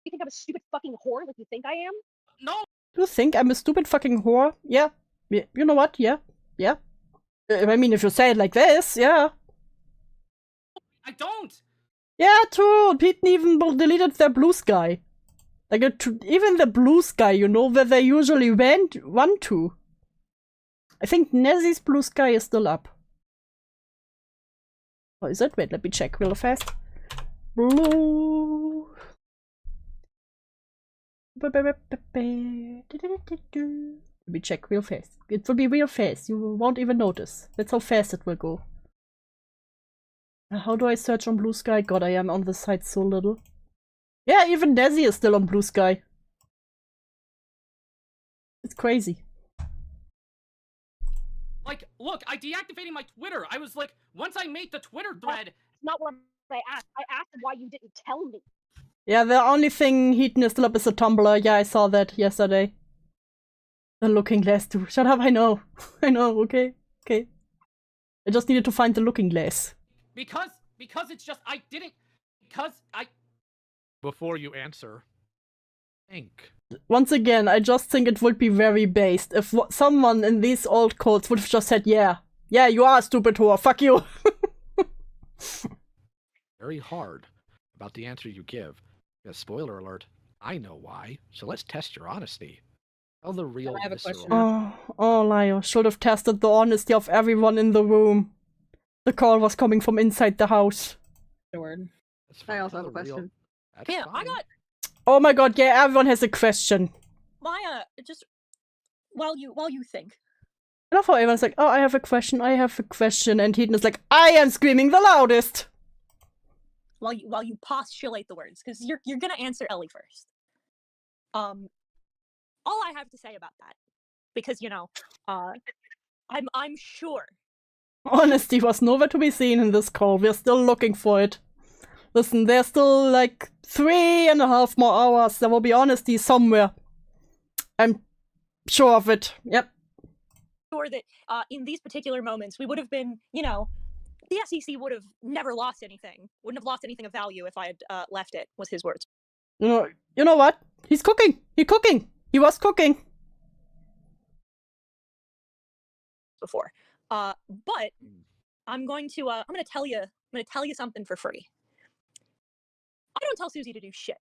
You think I'm a stupid fucking whore like you think I am? No. You think I'm a stupid fucking whore? Yeah. You know what? Yeah. Yeah. I mean, if you say it like this, yeah. I don't. Yeah, true. Pete even deleted their blue sky. Like, even the blue sky, you know, where they usually run to. I think Nezzie's blue sky is still up. Oh, is it? Wait, let me check real fast. Blue. Let me check real fast. It will be real fast. You won't even notice. That's how fast it will go. How do I search on Blue Sky? God, I am on the site so little. Yeah, even Nezzie is still on Blue Sky. It's crazy. Like, look, I deactivated my Twitter. I was like, once I made the Twitter thread. That's not what I asked. I asked why you didn't tell me. Yeah, the only thing Heaton is still up is the Tumblr. Yeah, I saw that yesterday. The Looking Glass too. Shut up, I know. I know, okay. Okay. I just needed to find the Looking Glass. Because it's just, Before you answer, think. Once again, I just think it would be very based if someone in these old codes would have just said, yeah, you are a stupid whore, fuck you. Very hard about the answer you give. Yeah, spoiler alert, I know why, so let's test your honesty. Tell the real I have a visceral. question. Oh, Lio, should have tested the honesty of everyone in the room. The call was coming from inside the house. I also have a question. Yeah, I got Oh my god, yeah, everyone has a question. Maya. Just while you think. I love how everyone's like, oh, I have a question, and Heaton is like, I am screaming the loudest. While you postulate the words, because you're gonna answer Ellie first. All I have to say about that, because I'm sure. Honesty was nowhere to be seen in this call. We're still looking for it. Listen, there's still like 3.5 more hours. There will be honesty somewhere. I'm sure of it. Yep. Sure that in these particular moments we would have been, the SEC would have never lost anything. Wouldn't have lost anything of value if I had left it. Was his words. You know what? He's cooking. He's cooking. He was cooking. Before. But I'm going to tell you something for free. I don't tell Suzy to do shit.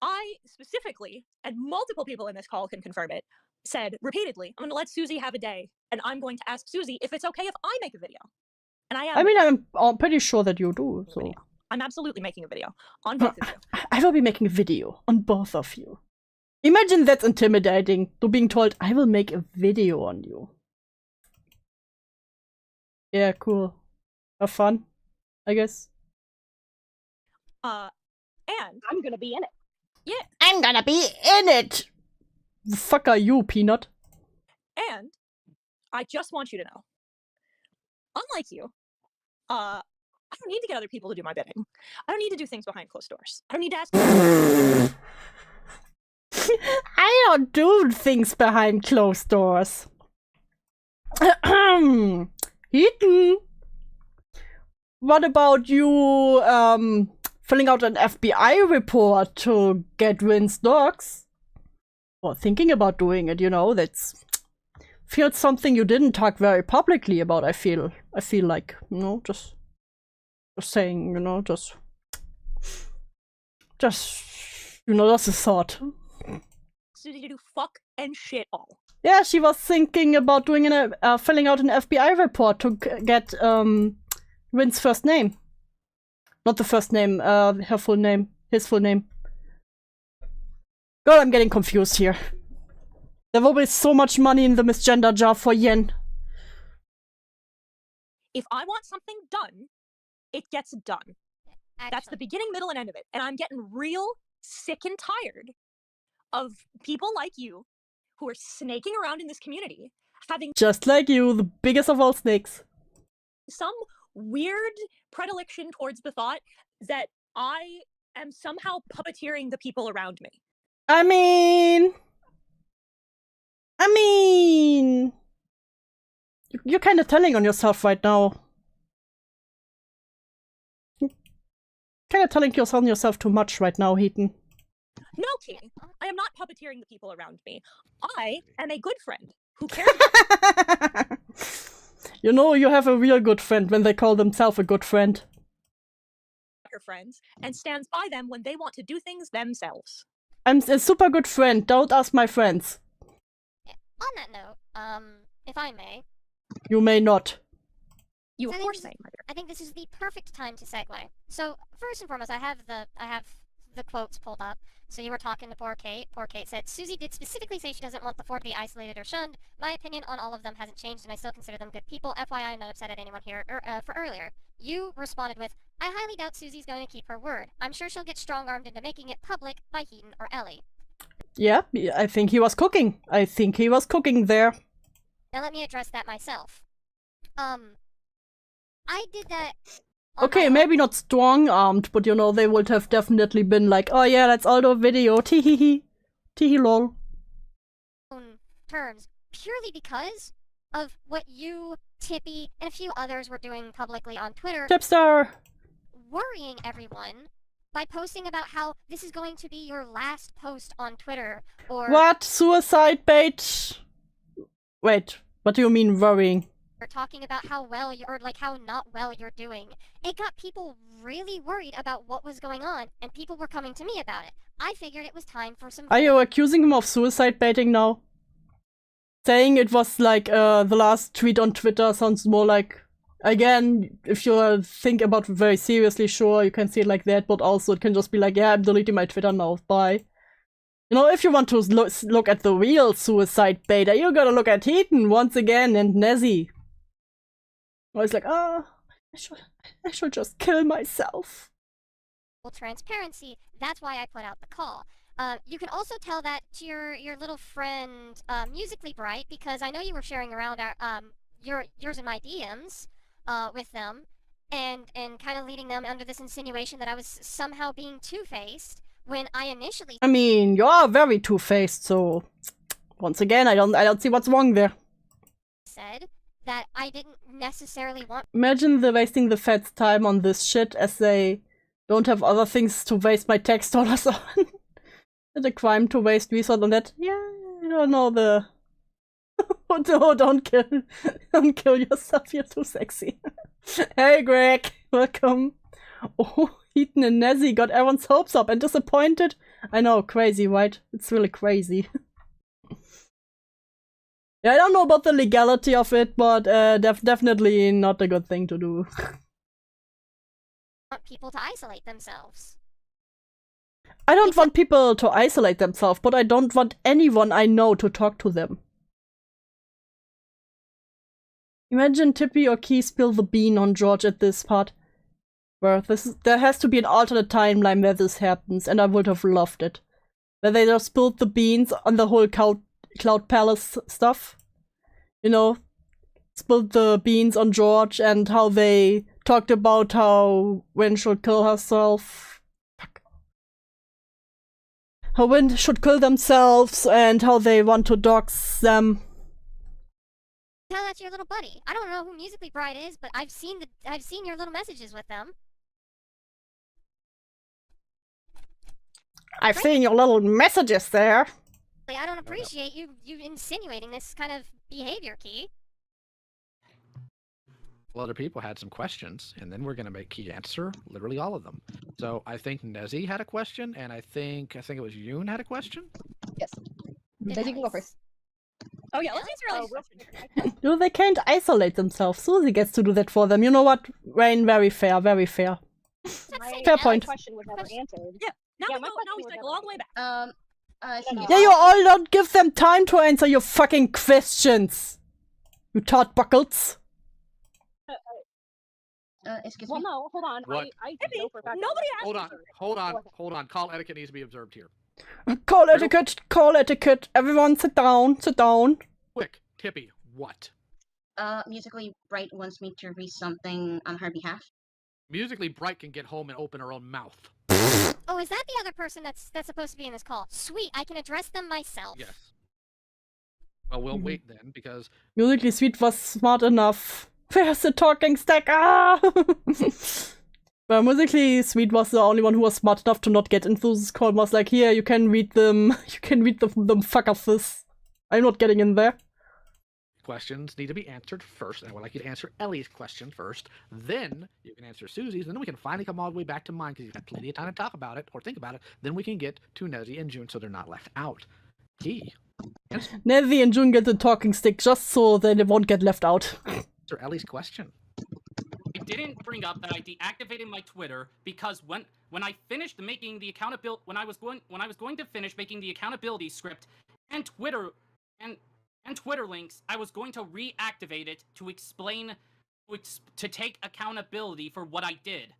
I specifically, and multiple people in this call can confirm it, said repeatedly, I'm going to let Suzy have a day, and I'm going to ask Suzy if it's okay if I make a video. And I am. I mean, I'm pretty sure that you do. So I'm absolutely making a video on both of you. I will be making a video on both of you. Imagine that's intimidating, to being told, I will make a video on you. Yeah, cool. Have fun, I guess. And I'm gonna be in it. Yeah. I'm gonna be in it! The fuck are you, Peanut? And I just want you to know, unlike you, I don't need to get other people to do my bidding. I don't need to do things behind closed doors. I don't need to ask. I don't do things behind closed doors. Heaton, what about you filling out an FBI report to get Wynn's dogs? Or thinking about doing it, that's feels something you didn't talk very publicly about. I feel like, you know, just saying, you know, just you know, that's a thought. Suzy to do fuck and shit all. Yeah, she was thinking about doing filling out an FBI report to get Wynn's first name. Not the first name, her full name, his full name. God, I'm getting confused here. There will be so much money in the misgender jar for Yen. If I want something done, it gets done. That's the beginning, middle, and end of it. And I'm getting real sick and tired of people like you who are snaking around in this community, having just like you, the biggest of all snakes. Some weird predilection towards the thought that I am somehow puppeteering the people around me. I mean, you're kind of telling on yourself right now. Kind of telling on yourself too much right now, Heaton. No, Key. I am not puppeteering the people around me. I am a good friend who cares. You know, you have a real good friend when they call themselves a good friend. Her friends and stands by them when they want to do things themselves. I'm a super good friend. Don't ask my friends. On that note, if I may. You may not. You of course may, mother. I think this is the perfect time to segue. So first and foremost, I have the quotes pulled up. So you were talking to poor Kate. Poor Kate said, Suzy did specifically say she doesn't want the four to be isolated or shunned. My opinion on all of them hasn't changed, and I still consider them good people. FYI, I'm not upset at anyone here for earlier. You responded with, I highly doubt Suzy's going to keep her word. I'm sure she'll get strong-armed into making it public by Heaton or Ellie. Yeah, I think he was cooking. I think he was cooking there. Now let me address that myself. I did that. Okay, maybe not strong-armed, but you know, they would have definitely been like, oh yeah, that's all the video, tee-hee-hee, tee-hee lol. Terms, purely because of what you, Tippy, and a few others were doing publicly on Twitter. Tipstar! Worrying everyone by posting about how this is going to be your last post on Twitter, or... What? Suicide bait? Wait, what do you mean worrying? Or talking about how well you're, like how not well you're doing. It got people really worried about what was going on, and people were coming to me about it. I figured it was time for some... Are you accusing him of suicide baiting now? Saying it was like the last tweet on Twitter sounds more like... Again, if you think about it very seriously, sure, you can see it like that, but also it can just be like, yeah, I'm deleting my Twitter now, bye. You know, if you want to look at the real suicide baiter, you gotta look at Heaton once again and Nezzie. I was like, oh, I should just kill myself. Transparency, that's why I put out the call. You can also tell that to your little friend, Musically Bright, because I know you were sharing around our, yours and my DMs, with them, and kind of leading them under this insinuation that I was somehow being two-faced, when I initially... I mean, you're very two-faced, so... Once again, I don't see what's wrong there. ...said that I didn't necessarily want... Imagine wasting the feds' time on this shit as they don't have other things to waste my tax dollars on. It's a crime to waste resources on that. Yeah, I don't know the... Oh, don't kill yourself, you're too sexy. Hey Greg, welcome. Oh, Heaton and Nezzie got everyone's hopes up and disappointed. I know, crazy, right? It's really crazy. Yeah, I don't know about the legality of it, but definitely not a good thing to do. Want people to isolate themselves. I don't want people to isolate themselves, but I don't want anyone I know to talk to them. Imagine Tippy or Key spill the bean on George at this part. Where there has to be an alternate timeline where this happens, and I would have loved it. Where they just spilled the beans on the whole Cloud Palace stuff. You know, spilled the beans on George and how they talked about how Wynn should kill herself. Fuck. How Wynn should kill themselves and how they want to dox them. Tell that to your little buddy. I don't know who Musically Bright is, but I've seen your little messages with them. I've seen your little messages there. Like, I don't appreciate you insinuating this kind of behavior, Key. Well, other people had some questions, and then we're going to make Key answer literally all of them. So I think Nezzy had a question, and I think it was Yoon had a question. Yes. Nezzy can go first. Oh yeah, let's answer all these questions. No, they can't isolate themselves. Suzy gets to do that for them. You know what? Rain, very fair, very fair. Fair point. My question was never answered. Yeah. Now Yeah, we my go. Now we question cycle was all the way back. Yeah, you all don't give them time to answer your fucking questions. You tart buckles. Excuse well, me. no, hold on. What? I know for a fact. Nobody asked Hold me on, first. hold on. Call etiquette needs to be observed here. Call etiquette, call etiquette. Everyone sit down, sit down. Quick, Tippy, what? Musically Bright wants me to read something on her behalf. Musically Bright can get home and open her own mouth. Oh, is that the other person that's supposed to be in this call? Sweet, I can address them myself. Yes. Well, we'll wait then, because... Musically Sweet was smart enough. Where's the talking stack? Ah! But Musically Sweet was the only one who was smart enough to not get into this call. Was like, here, you can read them. You can read them fuck off this. I'm not getting in there. Questions need to be answered first, and I would like you to answer Ellie's question first. Then you can answer Susie's, and then we can finally come all the way back to mine, because you've got plenty of time to talk about it, or think about it. Then we can get to Nezzy and June, so they're not left out. Key. Nezzy and June get the talking stick just so they won't get left out. Answer Ellie's question. I didn't bring up that I deactivated my Twitter because when I finished making the accountability when I was going to finish making the accountability script and Twitter links, I was going to reactivate it to explain to take accountability for what I did.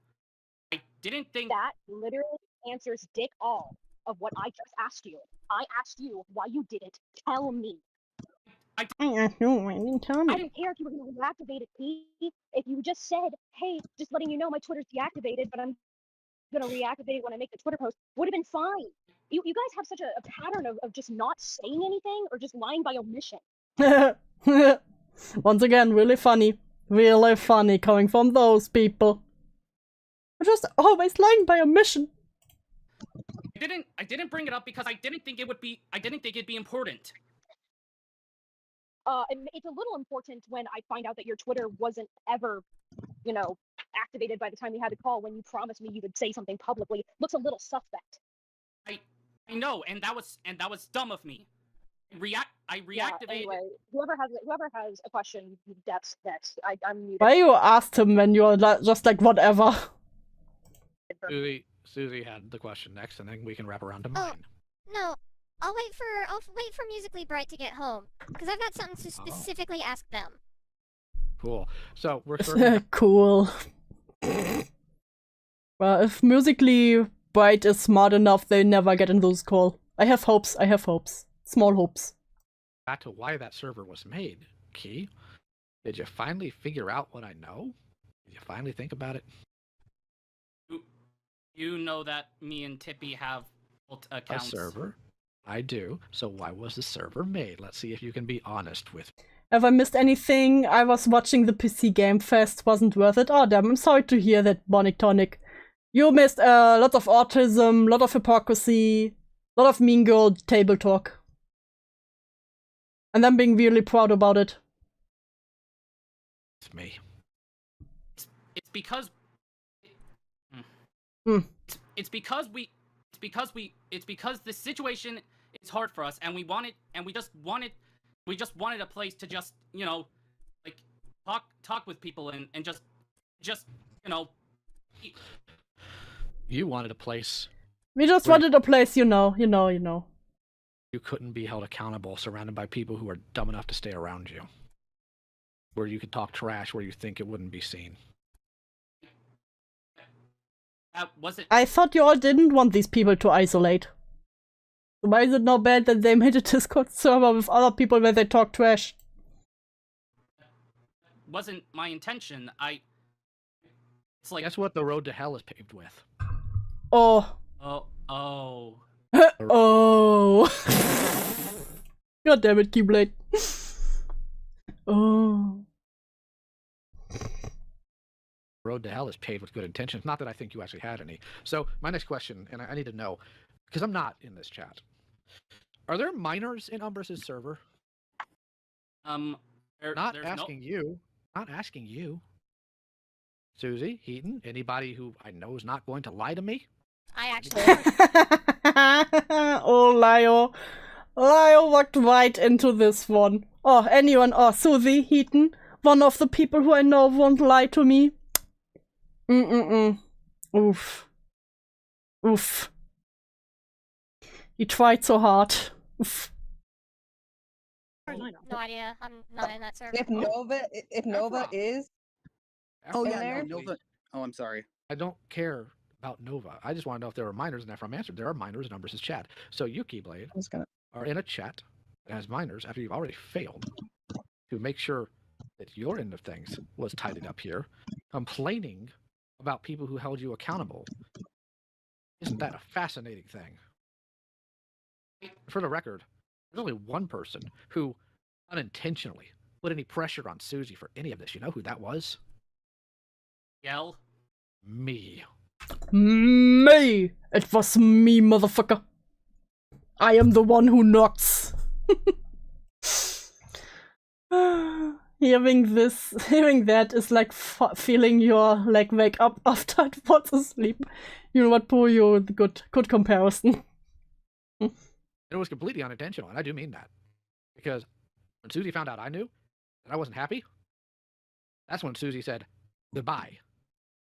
I didn't think that literally answers dick all of what I just asked you. I asked you why you didn't tell me. I asked you why you didn't tell me. I didn't care if you were going to reactivate it, Pete. If you just said, hey, just letting you know my Twitter's deactivated, but I'm going to reactivate it when I make the Twitter post, would have been fine. You guys have such a pattern of just not saying anything or just lying by omission. Once again, really funny. Really funny coming from those people. They're just always lying by omission. I didn't bring it up because I didn't think it'd be important. It's a little important when I find out that your Twitter wasn't ever, activated by the time we had the call when you promised me you would say something publicly. Looks a little suspect. I know, and that was dumb of me. I reactivated. Yeah, anyway, whoever has a question, that's next. I'm muted. Why you asked him when you're just like whatever? Suzy had the question next, and then we can wrap around to mine. No, I'll wait for Musically Bright to get home because I've got something to specifically ask them. Cool. So we're starting. Cool. Well, if Musically Bright is smart enough, they never get in those call. I have hopes. I have hopes. Small hopes. Back to why that server was made, Key. Did you finally figure out what I know? Did you finally think about it? You know that me and Tippy have built accounts. A server? I do. So why was the server made? Let's see if you can be honest with me. Have I missed anything? I was watching the PC Game Fest. Wasn't worth it. Oh, damn. I'm sorry to hear that, Bonic Tonic. You missed a lot of autism, a lot of hypocrisy, a lot of mean girl table talk. And I'm being really proud about it. It's me. It's because... It's because the situation is hard for us, and we just wanted a place to just, like talk with people and just You wanted a place. We just wanted a place, you know. You couldn't be held accountable, surrounded by people who are dumb enough to stay around you. Where you could talk trash where you think it wouldn't be seen. Was it? I thought you all didn't want these people to isolate. So why is it not bad that they made a Discord server with other people where they talk trash? Wasn't my intention. It's like... Guess what the road to hell is paved with? Oh. Oh. Oh. God damn it, Keyblade. Oh. Road to hell is paved with good intentions. Not that I think you actually had any. So my next question, and I need to know, because I'm not in this chat. Are there minors in Umbrus's server? Not asking you. Not asking you. Suzy, Heaton, anybody who I know is not going to lie to me? I actually. Oh, Lio. Lio walked right into this one. Oh, anyone? Oh, Suzy, Heaton, one of the people who I know won't lie to me. Oof. Oof. He tried so hard. Oof. No idea. I'm not in that server. If Nova is Oh, yeah, there? no, Nova. Oh, I'm sorry. I don't care about Nova. I just want to know if there are minors, and after I'm answered, there are minors in Umbrus's chat. So you, Keyblade, are in a chat that has minors after you've already failed to make sure that your end of things was tidied up here, complaining about people who held you accountable. Isn't that a fascinating thing? For the record, there's only one person who unintentionally put any pressure on Suzy for any of this. You know who that was? Yell. Me. Me! It was me, motherfucker. I am the one who knocks. Hearing that is like feeling your like wake up after I was asleep. You know what, Puyo? Good comparison. It was completely unintentional, and I do mean that. Because when Suzy found out I knew that I wasn't happy, that's when Suzy said goodbye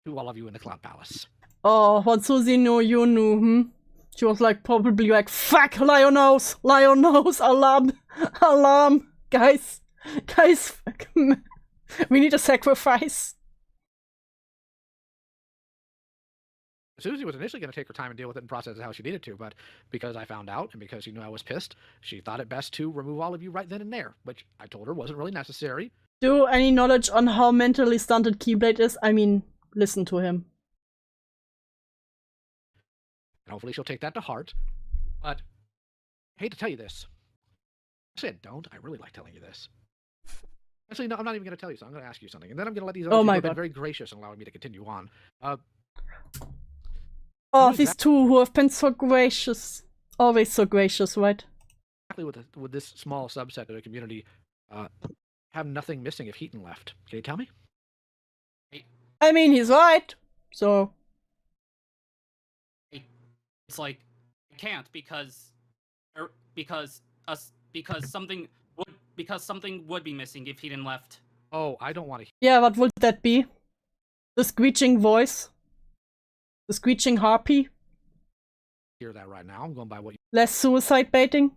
to all of you in the Cloud Palace. Oh, when Suzy knew you knew, She was like probably like, fuck, Lionels, alarm, guys, fuck. We need a sacrifice. Suzy was initially going to take her time and deal with it and process it how she needed to, but because I found out and because she knew I was pissed, she thought it best to remove all of you right then and there, which I told her wasn't really necessary. Do any knowledge on how mentally stunted Keyblade is? I mean, listen to him. And hopefully she'll take that to heart. But I hate to tell you this. Actually, I don't. I really like telling you this. Actually, no, I'm not even going to tell you, so I'm going to ask you something. And then I'm going to let these other people have been very gracious in allowing me to continue on. Oh, these two who have been so gracious. Always so gracious, right? Exactly with this small subset of the community, have nothing missing if Heaton left. Can you tell me? I mean, he's right. So. It's like, I can't because something would be missing if Heaton left. Oh, I don't want to. Yeah, what would that be? The screeching voice? The screeching harpy? Hear that right now. I'm going by what you. Less suicide baiting?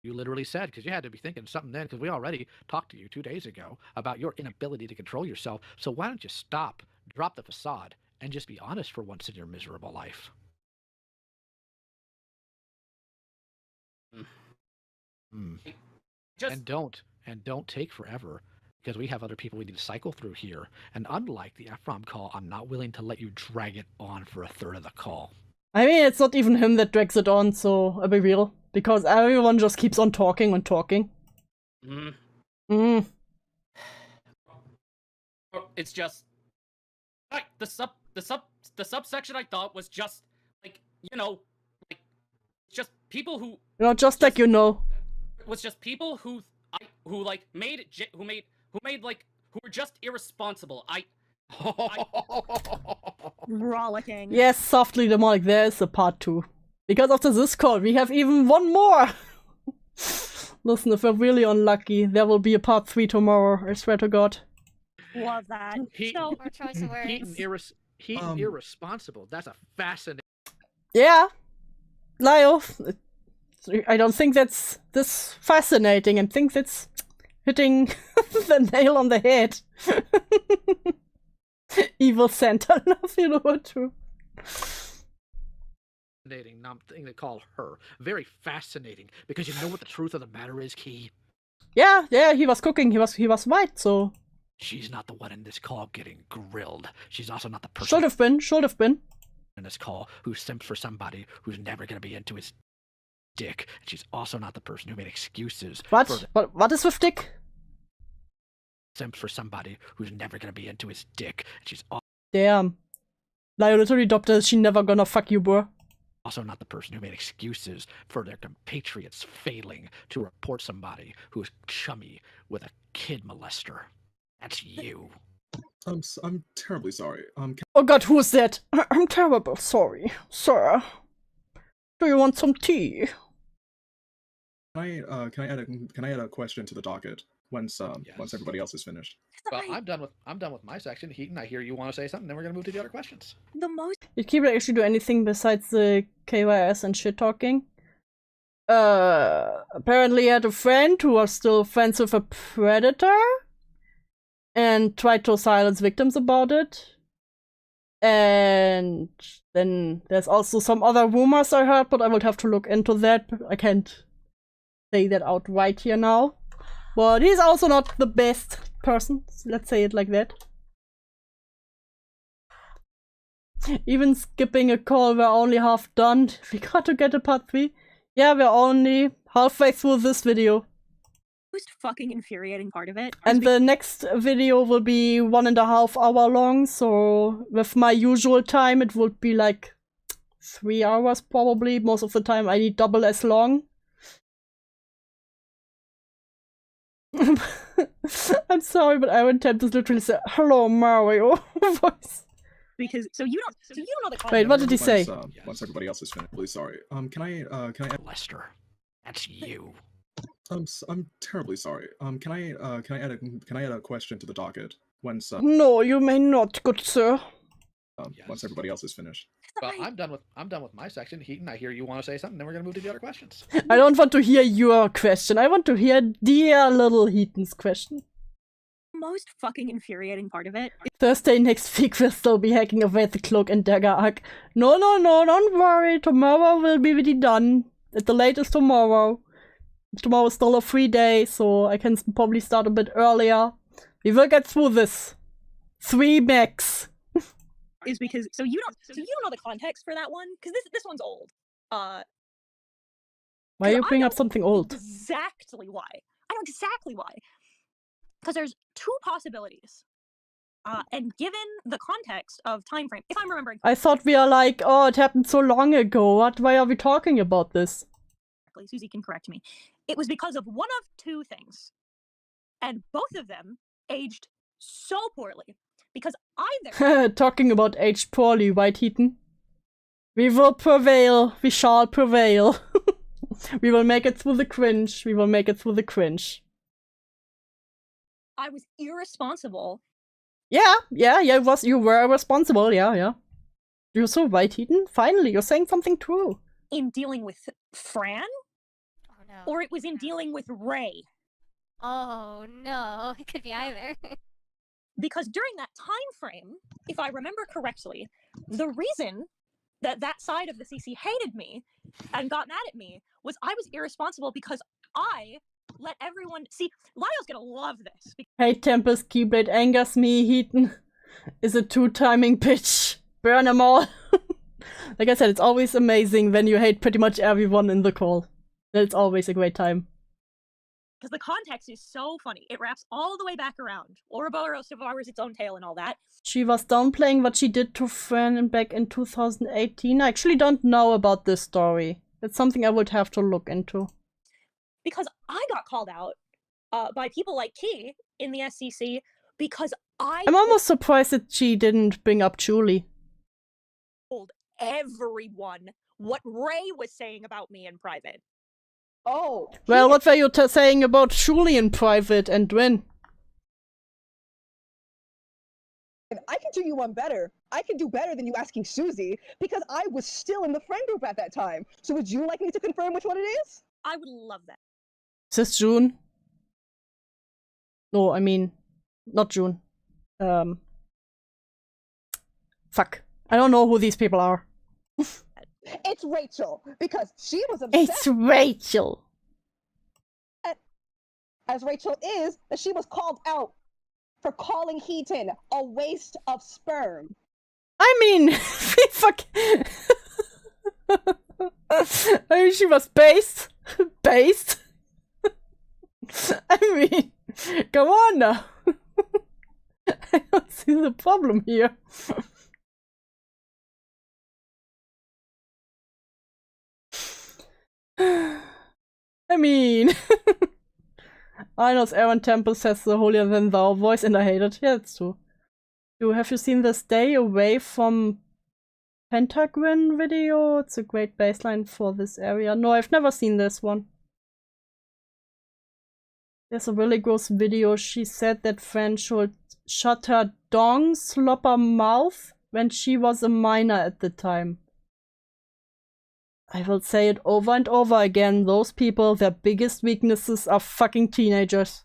You literally said, because you had to be thinking something then, because we already talked to you 2 days ago about your inability to control yourself. So why don't you stop, drop the facade, and just be honest for once in your miserable life? And don't take forever, because we have other people we need to cycle through here. And unlike the Ephraim call, I'm not willing to let you drag it on for a third of the call. I mean, it's not even him that drags it on, so I'll be real. Because everyone just keeps on talking and talking. It's just like the subsection I thought was just like, you know, like just people who just like you know. It was just people who were just irresponsible. Rollicking. Yes, softly demonic, there's a part 2. Because after this call, we have even one more! Listen, if we're really unlucky, there will be a part 3 tomorrow, I swear to God. Love that. Or choice of words. Heaton irresponsible. That's a fascinating. Yeah. Lio, I don't think that's this fascinating. I think that's hitting the nail on the head. Evil Santa, love you know what to. Fascinating thing to call her. Very fascinating, because you know what the truth of the matter is, Key. Yeah, he was cooking. He was right, so. She's not the one in this call getting grilled. She's also not the person. Should have been. In this call who simps for somebody who's never going to be into his dick. And she's also not the person who made excuses. What is with Dick? Simps for somebody who's never going to be into his dick. And she's Damn. Lio literally dropped she never gonna fuck you, bro. Also not the person who made excuses for their compatriots failing to report somebody who is chummy with a kid molester. That's you. I'm terribly sorry. Oh god, who's that? I'm terrible sorry. Sir, do you want some tea? Can I add a question to the docket once everybody else is finished? Well, I'm done with my section. Heaton, I hear you want to say something, then we're gonna move to the other questions. The most Did Keyblade actually do anything besides the KYS and shit talking? Apparently he had a friend who was still friends with a predator and tried to silence victims about it. And then there's also some other rumors I heard, but I would have to look into that. I can't say that outright here now. But he's also not the best person, let's say it like that. Even skipping a call, we're only half done. We got to get to part 3. Yeah, we're only halfway through this video. most fucking infuriating part of it. And the next video will be 1.5 hours long, so with my usual time it would be like 3 hours probably. Most of the time I need double as long. I'm sorry, but our intent is literally say, "Hello, Mario." voice. Because so you don't know the context. Wait, what did he say? Once everybody else is finished, really sorry. Can I add Lester? That's you. I'm terribly sorry. Can I add a question to the docket once No, you may not, good sir. once everybody else is finished? Well, I'm done with my section. Heaton, I hear you want to say something, then we're gonna move to the other questions. I don't want to hear your question. I want to hear dear little Heaton's question. Most fucking infuriating part of it. Thursday next week we'll still be hacking away the Cloak and Dagger arc. No, don't worry. Tomorrow will be really done. At the latest tomorrow. Tomorrow's still a free day, so I can probably start a bit earlier. We will get through this. 3 max. Is because so you don't know the context for that one, because this one's old. Why you bring up something old? Exactly why. I know exactly why. Because there's 2 possibilities. And given the context of time frame, if I'm remembering I thought we are like, oh, it happened so long ago. Why are we talking about this? correctly, Suzy can correct me. It was because of one of 2 things. And both of them aged so poorly. Because either talking about aged poorly, right, Heaton? We will prevail. We shall prevail. We will make it through the cringe. We will make it through the cringe. I was irresponsible. Yeah, you were irresponsible, yeah. You're so right, Heaton. Finally, you're saying something true. In dealing with Fran? Oh no. Or it was in dealing with Ray. Oh no, it could be either. Because during that time frame, if I remember correctly, the reason that that side of the CC hated me and got mad at me was I was irresponsible because I let everyone see. Lyle's gonna love this. Hey, Tempest Keyblade angers me. Heaton is a 2-timing bitch. Burn 'em all. Like I said, it's always amazing when you hate pretty much everyone in the call. It's always a great time. Because the context is so funny. It wraps all the way back around. Ouroboros devours its own tail and all that. She was downplaying what she did to Fran back in 2018. I actually don't know about this story. It's something I would have to look into. Because I got called out by people like Key in the SCC because I'm almost surprised that she didn't bring up Julie. Told everyone what Ray was saying about me in private. Oh. Well, what were you saying about Julie in private and when? I can do you one better. I can do better than you asking Suzy, because I was still in the friend group at that time. So would you like me to confirm which one it is? I would love that. Is this June? No, I mean, not June. Fuck. I don't know who these people are. It's Rachel, because she was obsessed. It's Rachel. As Rachel is, that she was called out for calling Heaton a waste of sperm. I mean, fuck. I mean, she was based. I mean, come on now. I don't see the problem here. I mean, I know Aaron Tempest has the holier than thou voice, and I hate it. Yeah, it's true. Have you seen the Stay Away from Pentagon video? It's a great baseline for this area. No, I've never seen this one. There's a really gross video. She said that friend should shut her dong slopper mouth when she was a minor at the time. I will say it over and over again. Those people, their biggest weaknesses are fucking teenagers.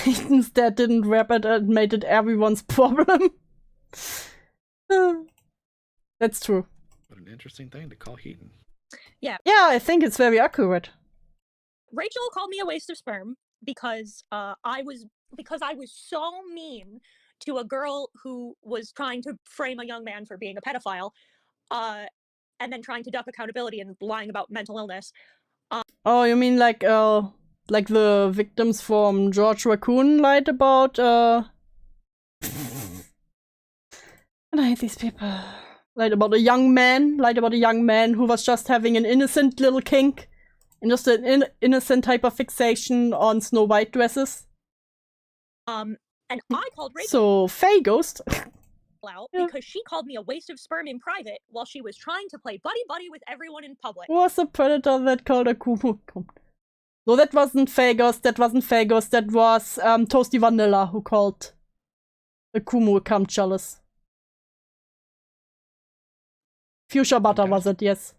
Instead didn't rap it and made it everyone's problem. That's true. What an interesting thing to call Heaton. Yeah. Yeah, I think it's very accurate. Rachel called me a waste of sperm because I was so mean to a girl who was trying to frame a young man for being a pedophile, and then trying to duck accountability and lying about mental illness. Oh, you mean like the victims from George Raccoon lied about and I hate these people. Lied about a young man who was just having an innocent little kink. And just an innocent hyperfixation on Snow White dresses. And I called Rachel. So, Faye Ghost. Out because she called me a waste of sperm in private while she was trying to play buddy-buddy with everyone in public. Who was the predator that called a Kumu? No, that wasn't Faye Ghost. That was Toasty Vanilla who called a Kumu come jealous. Fuchsia Butter was it, yes.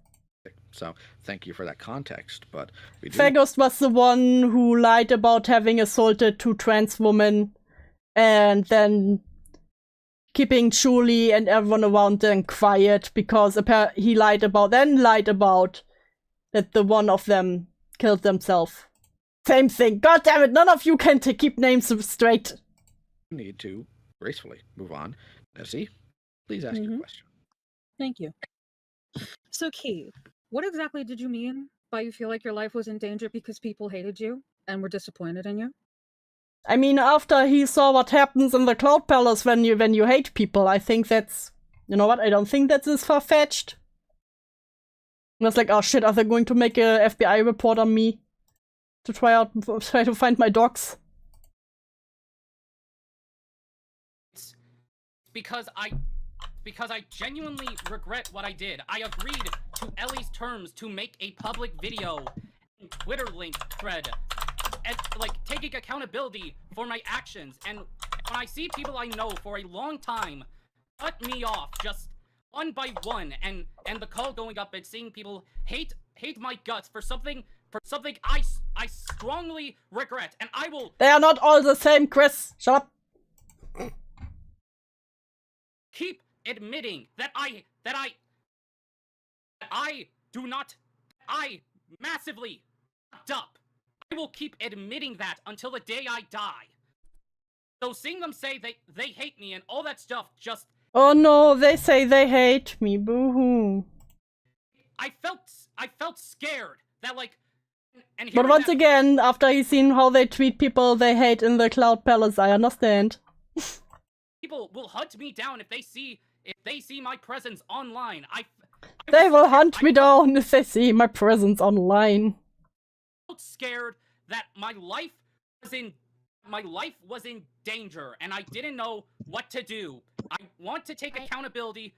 So, thank you for that context, but we do... Fagos was the one who lied about having assaulted 2 trans women and then keeping Julie and everyone around them quiet because he lied about that the one of them killed themselves. Same thing. God damn it, none of you can keep names straight. We need to gracefully move on. Nessie, please ask your question. Thank you. So, Key, what exactly did you mean by you feel like your life was in danger because people hated you and were disappointed in you? I mean, after he saw what happens in the Cloud Palace when you hate people, I think that's... You know what? I don't think that's as far-fetched. I was like, oh shit, are they going to make a FBI report on me? To try to find my dogs? It's because I genuinely regret what I did. I agreed to Ellie's terms to make a public video and Twitter link thread and like taking accountability for my actions. And when I see people I know for a long time cut me off just one by one and the call going up and seeing people hate my guts for something I strongly regret, and I will... They are not all the same, Chris. Shut up. Keep admitting that I massively fucked up. I will keep admitting that until the day I die. So seeing them say they hate me and all that stuff just... Oh no, they say they hate me, boo-hoo. I felt scared that like... But once again, after he's seen how they treat people they hate in the Cloud Palace, I understand. People will hunt me down if they see my presence online. They will hunt me down if they see my presence online. I felt scared that my life was in danger, and I didn't know what to do. I want to take accountability.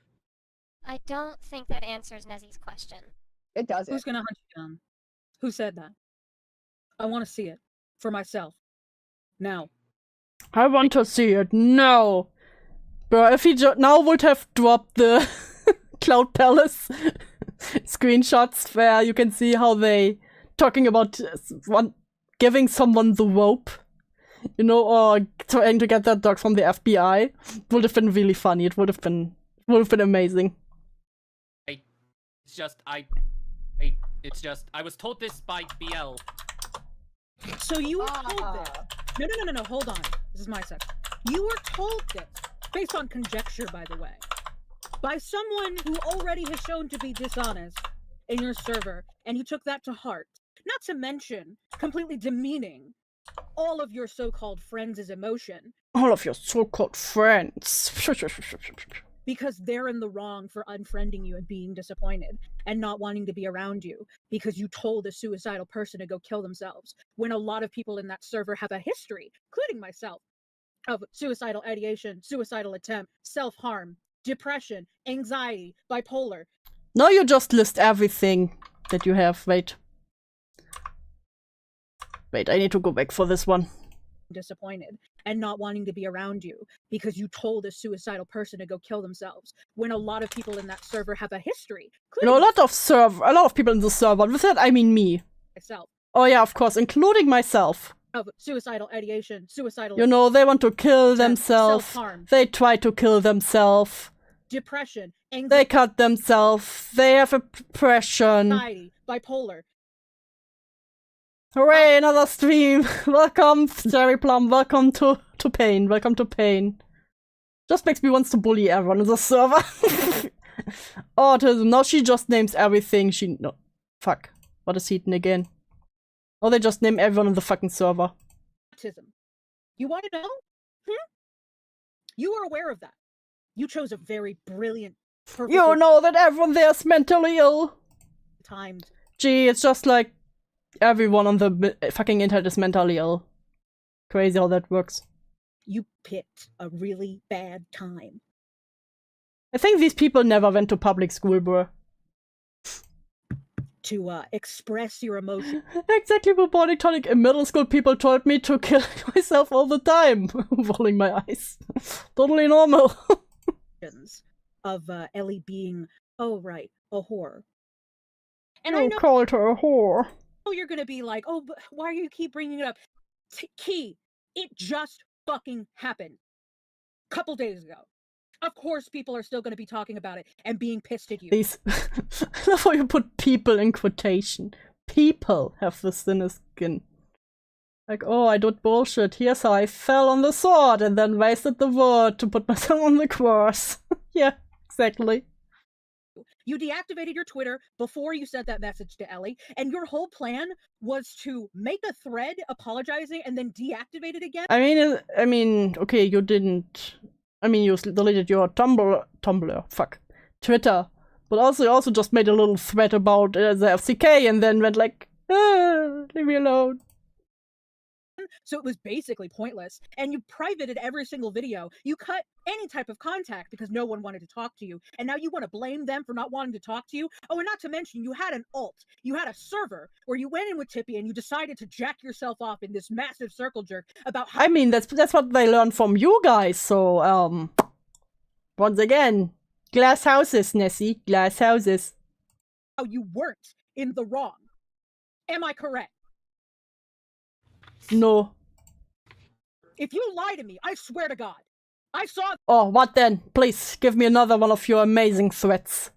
I don't think that answers Nezzie's question. It doesn't. Who's gonna hunt you down? Who said that? I want to see it. For myself. Now. I want to see it now. Bro, if he now would have dropped the Cloud Palace screenshots where you can see how they talking about giving someone the rope, you know, or trying to get that dog from the FBI, it would have been really funny. It would have been amazing. I was told this by BL. So you were told this. No, hold on. This is my section. You were told this, based on conjecture, by the way, by someone who already has shown to be dishonest in your server, and you took that to heart. Not to mention, completely demeaning all of your so-called friends' emotion. All of your so-called friends. because they're in the wrong for unfriending you and being disappointed and not wanting to be around you because you told a suicidal person to go kill themselves, when a lot of people in that server have a history, including myself, of suicidal ideation, suicidal attempt, self-harm, depression, anxiety, bipolar. No, you just list everything that you have. Wait. Wait, I need to go back for this one. Disappointed and not wanting to be around you because you told a suicidal person to go kill themselves, when a lot of people in that server have a history. You know, a lot of people in the server. With that, I mean me. Myself. Oh yeah, of course, including myself. Of suicidal ideation, suicidal. You know, they want to kill themselves. Self-harm. They try to kill themselves. Depression, They cut themselves. They have depression. anxiety, bipolar. Hooray, another stream. Welcome, Cherry Plum. Welcome to pain. Welcome to pain. Just makes me want to bully everyone in the server. Autism. Now she just names everything she... No. Fuck. What is Heaton again? Oh, they just name everyone in the fucking server. Autism. You want to know? You are aware of that. You chose a very brilliant, perfect... You know that everyone there is mentally ill. Timed. Gee, it's just like everyone on the fucking internet is mentally ill. Crazy how that works. You picked a really bad time. I think these people never went to public school, bro. To express your emotions. Exactly what Bonitonic in middle school people told me to kill myself all the time. Rolling my eyes. Totally normal. Of Ellie being, oh right, a whore. And you I know called her a whore. You're gonna be like, oh, but why do you keep bringing it up? Key, it just fucking happened. Couple days ago. Of course people are still gonna be talking about it and being pissed at you. These I love how you put people in quotation. People have this thinner skin. Like, oh, I did bullshit. Here's how I fell on the sword and then wasted the word to put myself on the cross. Yeah, exactly. You deactivated your Twitter before you sent that message to Ellie, and your whole plan was to make a thread apologizing and then deactivate it again? I mean, okay, you didn't... I mean, you deleted your Tumblr, fuck, Twitter. But also, you also just made a little thread about the FCK and then went like, leave me alone. So it was basically pointless, and you privated every single video. You cut any type of contact because no one wanted to talk to you, and now you want to blame them for not wanting to talk to you? Oh, and not to mention, you had an alt. You had a server where you went in with Tippy and you decided to jack yourself off in this massive circle jerk about how— I mean, that's what they learned from you guys, so, once again, glass houses, Nessie, glass houses. how you weren't in the wrong. Am I correct? No. If you lie to me, I swear to God, I saw Oh, what then? Please, give me another one of your amazing threats.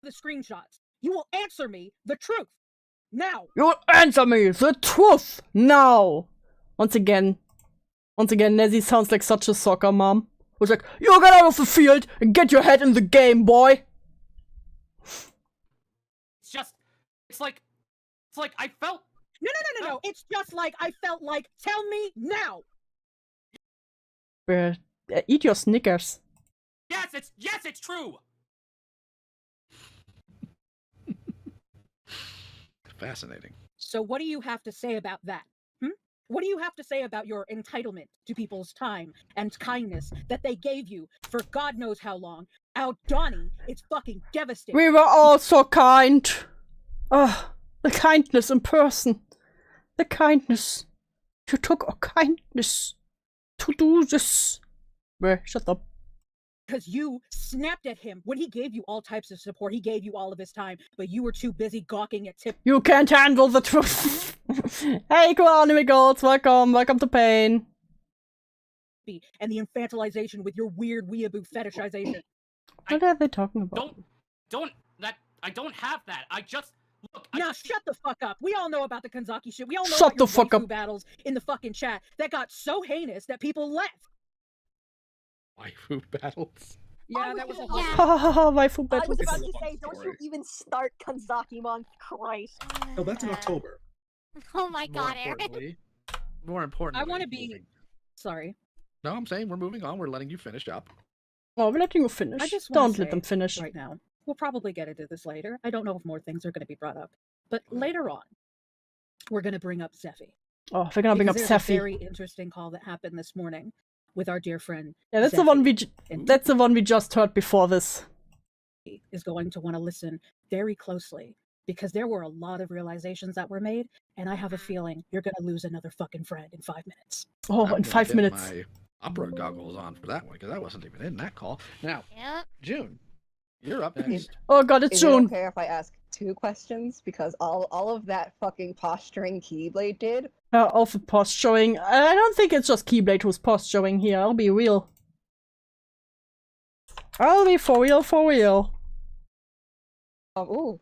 the screenshots. You will answer me the truth. Now. You will answer me the truth now. Once again, Nezzy sounds like such a soccer mom. Who's like, you get out of the field and get your head in the game, boy. It's like I felt. No. It's just like I felt like. Tell me now. Eat your Snickers. Yes, it's true. Fascinating. So what do you have to say about that? What do you have to say about your entitlement to people's time and kindness that they gave you for God knows how long? Our Donnie, it's fucking devastating. We were all so kind. Oh, the kindness in person. The kindness. You took a kindness to do this. Shut up. Because you snapped at him when he gave you all types of support. He gave you all of his time, but you were too busy gawking at Tip. You can't handle the truth. Hey, cool anime girls, welcome to pain. And the infantilization with your weird weeaboo fetishization. What are they talking about? I don't have that. I just look. Now shut the fuck up. We all know about the Kanzaki shit. We all know Shut about the your fuck waifu up. battles in the fucking chat that got so heinous that people left. Waifu battles. Yeah, that was a waifu I battles. was about to say, don't you even start Kanzaki Month, Christ. Oh, that's in October. Oh my god, Aaron. More importantly, I want to be... Sorry. No, I'm saying we're moving on. We're letting you finish up. Oh, we're letting you finish. I just wanna Don't let say them finish. right now. We'll probably get into this later. I don't know if more things are going to be brought up, but later on, we're going to bring up Zephy. Oh, we're gonna bring up Because there's a Zephy. very interesting call that happened this morning with our dear friend. Yeah, that's Zephy. the one we And that's the one we just heard before this. is going to want to listen very closely because there were a lot of realizations that were made, and I have a feeling you're going to lose another fucking friend in 5 minutes. Oh, I'm in gonna 5 get minutes. My opera goggles on for that one because I wasn't even in that call. Now, June, you're up next. Oh god, it's Is June. it okay if I ask 2 questions? Because all of that fucking posturing Keyblade did. Also posturing. I don't think it's just Keyblade who's posturing here. I'll be real. I'll be for real, for real. Ooh.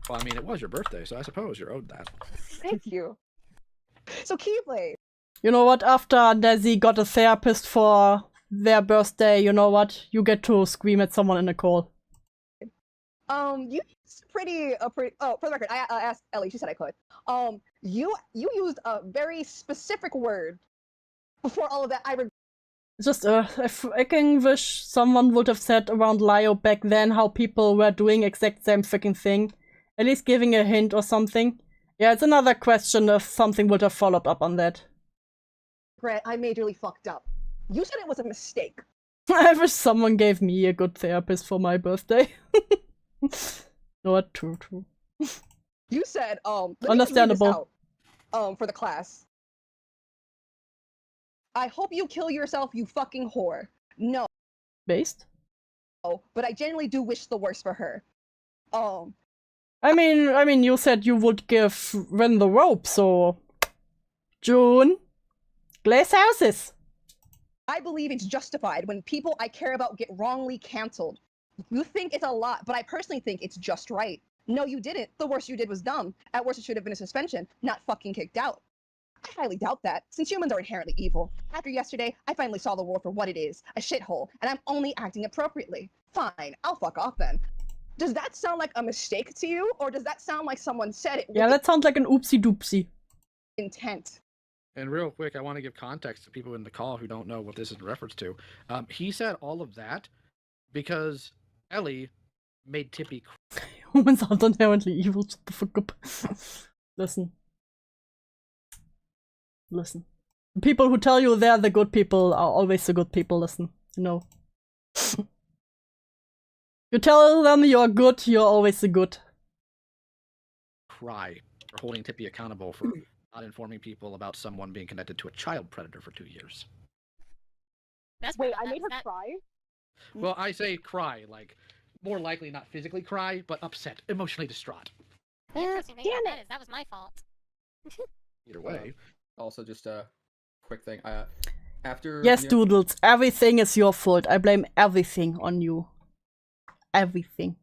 Well, I mean, it was your birthday, so I suppose you're owed that. Thank you. So Keyblade. You know what? After Nezzie got a therapist for their birthday, you know what? You get to scream at someone in a call. You used pretty. Oh, for the record, I asked Ellie. She said I could. You used a very specific word before all of that. Just, I can wish someone would have said around Lio back then how people were doing exact same freaking thing. At least giving a hint or something. Yeah, it's another question if something would have followed up on that. Grant, I majorly fucked up. You said it was a mistake. I wish someone gave me a good therapist for my birthday. Not true. You said, let me just read this Understandable. out, for the class. I hope you kill yourself, you fucking whore. No. Based? Oh, but I genuinely do wish the worst for her. I mean, you said you would give Ren the rope, so June, glass houses. I believe it's justified when people I care about get wrongly cancelled. You think it's a lot, but I personally think it's just right. No, you didn't. The worst you did was dumb. At worst, it should have been a suspension, not fucking kicked out. I highly doubt that, since humans are inherently evil. After yesterday, I finally saw the world for what it is, a shithole, and I'm only acting appropriately. Fine, I'll fuck off then. Does that sound like a mistake to you, or does that sound like someone said it Yeah, that sounds like an oopsie doopsie. Intent? And real quick, I want to give context to people in the call who don't know what this is in reference to. He said all of that because Ellie made Tippy cry. Humans aren't inherently evil. Shut the fuck up. Listen. People who tell you they're the good people are always the good people. Listen, you know. You tell them you're good, you're always the good. Cry for holding Tippy accountable for not informing people about someone being connected to a child predator for 2 years. Wait, I made her cry? Well, I say cry, like, more likely not physically cry, but upset, emotionally distraught. Interesting thing Damn about that it. is that was my fault. Either way. Also, just a quick thing. After Yes, Doodles, everything is your fault. I blame everything on you. Everything.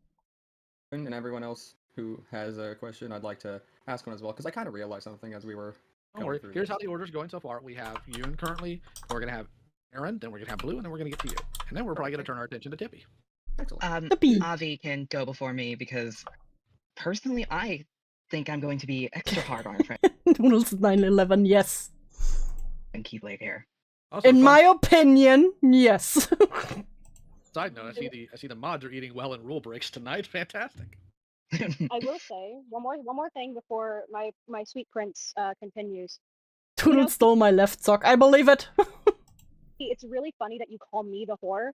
And everyone else who has a question, I'd like to ask one as well, because I kind of realized something as we were Don't worry. Here's how the order's going so far. We have Yoon currently, we're going to have Aaron, then we're going to have Blue, and then we're going to get to you. And then we're probably going to turn our attention to Tippy. Avi can go before me because personally, I think I'm going to be extra hard on our friend Doodles 9/11, yes. and Keyblade here. In my opinion, yes. Side note, I see the mods are eating well in rule breaks tonight. Fantastic. I will say one more thing before my sweet prince continues. Doodles stole my left sock. I believe it. It's really funny that you call me the whore.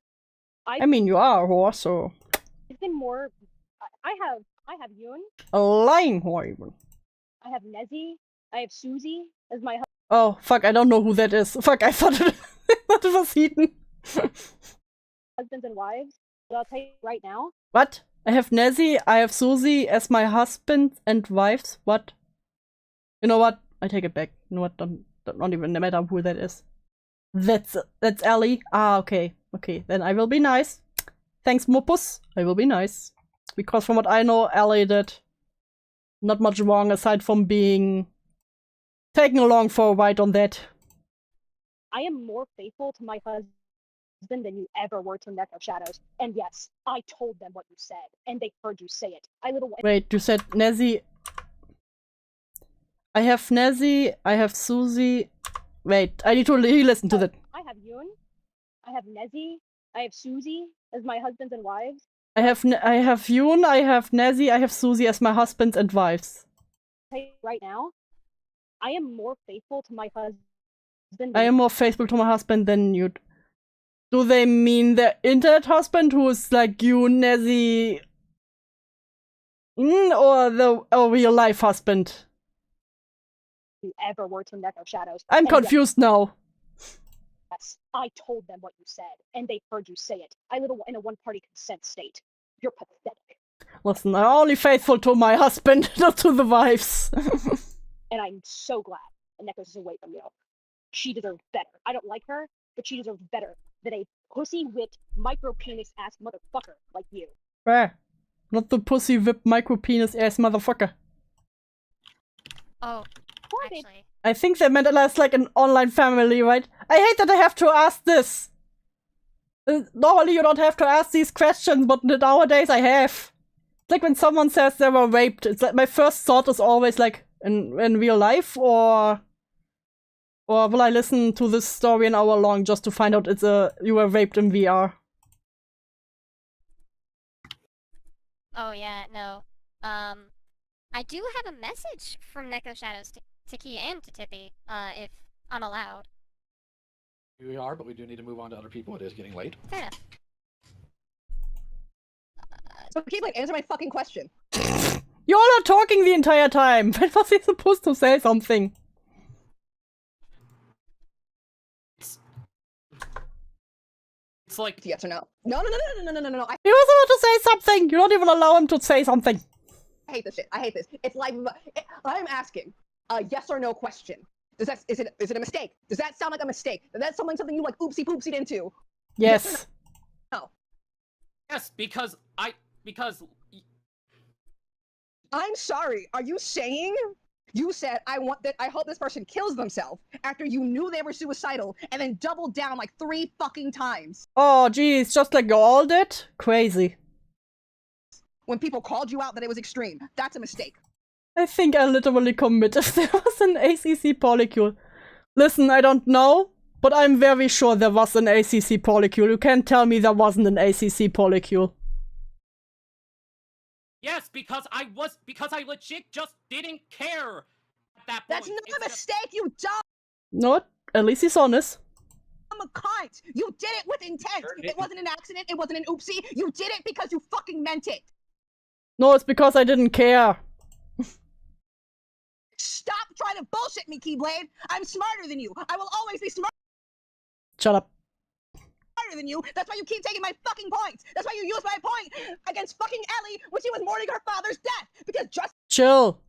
I mean, you are a whore, so It's been more. I have Yoon. a lying whore even. I have Nezzie. I have Suzy as my husband. Oh fuck! I don't know who that is. Fuck! I thought it was Heaton. Husbands and wives. But I'll tell you right now. What? I have Nezzie, I have Suzy as my husband and wives. What? You know what? I take it back. You know what? Don't even matter who that is. That's Ellie. Ah, okay. Okay, then I will be nice. Thanks, Mopus. I will be nice. Because from what I know, Ellie did not much wrong aside from being taken along for a ride on that. I am more faithful to my husband than you ever were to Neck of Shadows. And yes, I told them what you said, and they heard you say it. Wait, you said Nezzie. I have Nezzie, I have Suzy. Wait, I need to listen to that. I have Yoon. I have Nezzie. I have Suzy as my husbands and wives. I have Yoon, I have Nezzy, I have Suzy as my husbands and wives. Right now, I am more faithful to my husband. I am more faithful to my husband than you. Do they mean the internet husband who is like you, Nezzy, or the real life husband? You ever were to Neko Shadows. I'm confused now. Yes, I told them what you said, and they heard you say it. I live in a one-party consent state. You're pathetic. Listen, I'm only faithful to my husband, not to the wives. And I'm so glad that Neko's is away from you. She deserves better. I don't like her, but she deserves better than a pussy-whipped, micro-penis-ass motherfucker like you. Not the pussy-whipped, micro-penis-ass motherfucker. Oh, actually. I think they meant it as like an online family, right? I hate that I have to ask this. Normally you don't have to ask these questions, but nowadays I have. It's like when someone says they were raped, it's like my first thought is always like, in real life, or will I listen to this story an hour long just to find out you were raped in VR? Oh yeah, no. I do have a message from Neko Shadows to Key and to Tippy, if I'm allowed. We are, but we do need to move on to other people. It is getting late. Fair enough. So Keyblade, answer my fucking question. You're not talking the entire time. When was he supposed to say something? It's like yes or no. No. He was about to say something. You don't even allow him to say something. I hate this shit. I hate this. It's like I'm asking a yes or no question. Is it a mistake? Does that sound like a mistake? Does that sound like something you like oopsie poopsied into? Yes. No. Yes, because I'm sorry. Are you saying you said I hope this person kills themselves after you knew they were suicidal and then doubled down like 3 fucking times? Oh geez, just like you all did? Crazy. When people called you out that it was extreme, that's a mistake. I think I literally commit if there was an ACC polycule. Listen, I don't know, but I'm very sure there was an ACC polycule. You can't tell me there wasn't an ACC polycule. yes, because I legit just didn't care at that point. That's not a mistake, you dumb. No, at least he's honest. I'm a cunt. You did it with intent. It wasn't an accident. It wasn't an oopsie. You did it because you fucking meant it. No, it's because I didn't care. Stop trying to bullshit me, Keyblade. I'm smarter than you. I will always be smarter Shut up. than you. That's why you keep taking my fucking points. That's why you used my point against fucking Ellie when she was mourning her father's death. Because just Chill.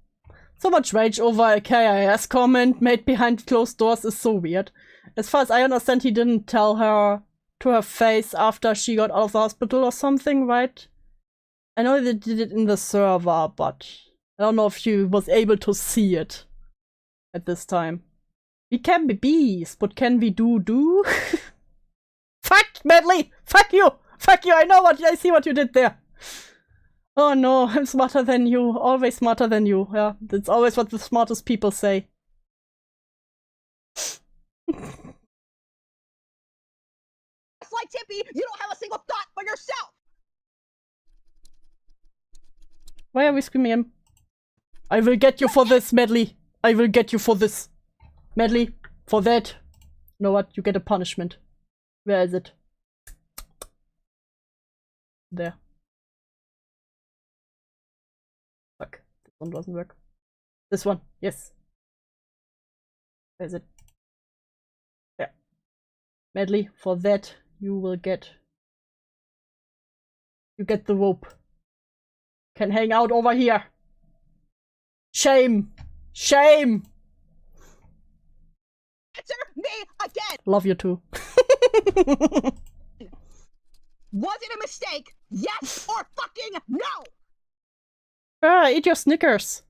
So much rage over a KIS comment made behind closed doors is so weird. As far as I understand, he didn't tell her to her face after she got out of the hospital or something, right? I know they did it in the server, but I don't know if she was able to see it at this time. We can be bees, but can we do? Fuck, Medley! Fuck you! Fuck you! I see what you did there. Oh no, I'm smarter than you. Always smarter than you. Yeah, that's always what the smartest people say. like Tippy, you don't have a single thought for yourself. Why are we screaming him? I will get you for this, Medley. I will get you for this. Medley, for that. You know what? You get a punishment. Where is it? There. Fuck. This one doesn't work. This one. Yes. Where is it? There. Medley, for that you will get... You get the rope. Can hang out over here. Shame! Shame! Answer me again! Love you too. Was it a mistake? Yes or fucking no? Eat your Snickers.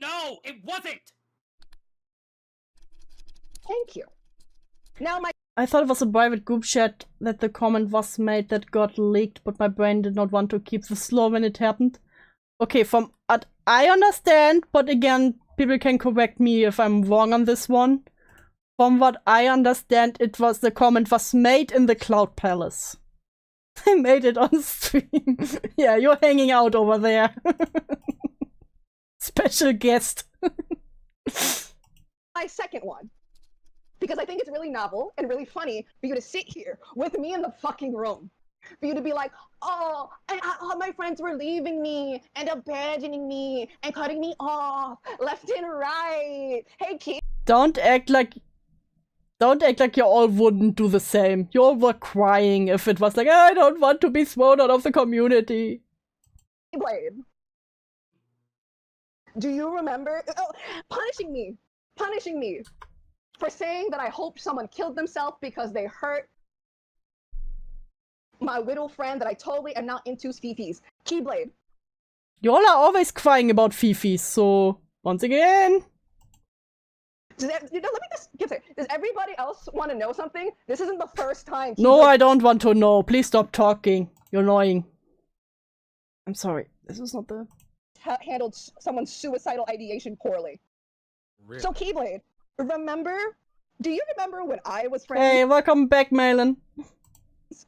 No, it wasn't! Thank you. Now I thought it was a private group chat that the comment was made that got leaked, but my brain did not want to keep the slow when it happened. Okay, from what I understand, but again, people can correct me if I'm wrong on this one. From what I understand, the comment was made in the Cloud Palace. They made it on stream. Yeah, you're hanging out over there. Special guest. My second one. Because I think it's really novel and really funny for you to sit here with me in the fucking room. For you to be like, oh, all my friends were leaving me and abandoning me and cutting me off left and right. Hey, kid. Don't act like you all wouldn't do the same. You all were crying if it was like, I don't want to be thrown out of the community. Blade. Do you remember punishing me for saying that I hoped someone killed themselves because they hurt my little friend that I totally am not into Fifi's Keyblade. You all are always crying about Fifi, so once again. Let me just get there. Does everybody else want to know something? This isn't the first time. No, I don't want to know. Please stop talking. You're annoying. I'm sorry. This is not the... handled someone's suicidal ideation poorly. Really? So Keyblade, do you remember when I was friends? Hey, welcome back, Malin.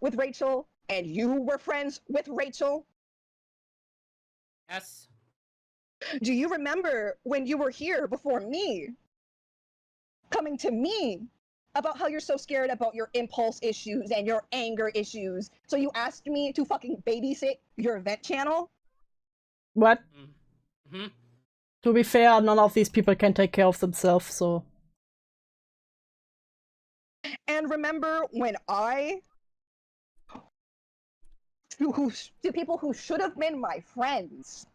With Rachel, and you were friends with Rachel? Yes. Do you remember when you were here before me? Coming to me about how you're so scared about your impulse issues and your anger issues. So you asked me to fucking babysit your event channel? What? Mm-hmm. To be fair, none of these people can take care of themselves, so... And remember when the people who should have been my friends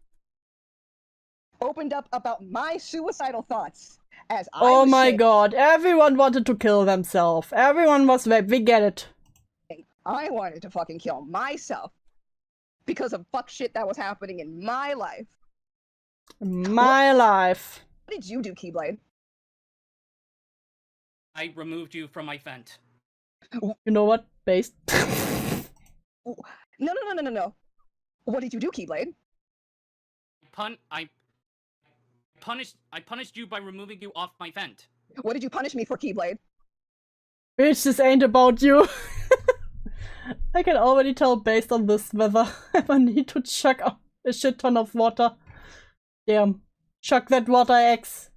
opened up about my suicidal thoughts as I Oh was my saying, god, everyone wanted to kill themselves. Everyone was we get it. I wanted to fucking kill myself because of fuck shit that was happening in my life. Life. What did you do, Keyblade? I removed you from my vent. You know what? Based. No. What did you do, Keyblade? I punished you by removing you off my vent. What did you punish me for, Keyblade? Bitch, this ain't about you. I can already tell based on this whether I need to chuck a shit ton of water. Damn. Chuck that water, X.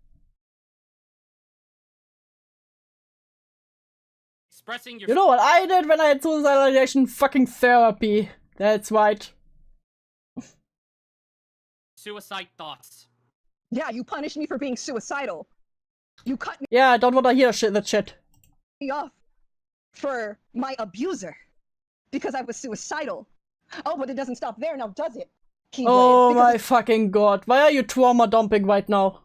Expressing your... You know what I did when I had suicidal ideation? Fucking therapy. That's right. Suicide thoughts. Yeah, you punished me for being suicidal. You cut me Yeah, I don't want to hear that shit. off for my abuser because I was suicidal. Oh, but it doesn't stop there now, does it? Keyblade, Oh my fucking god. Why are you trauma dumping right now?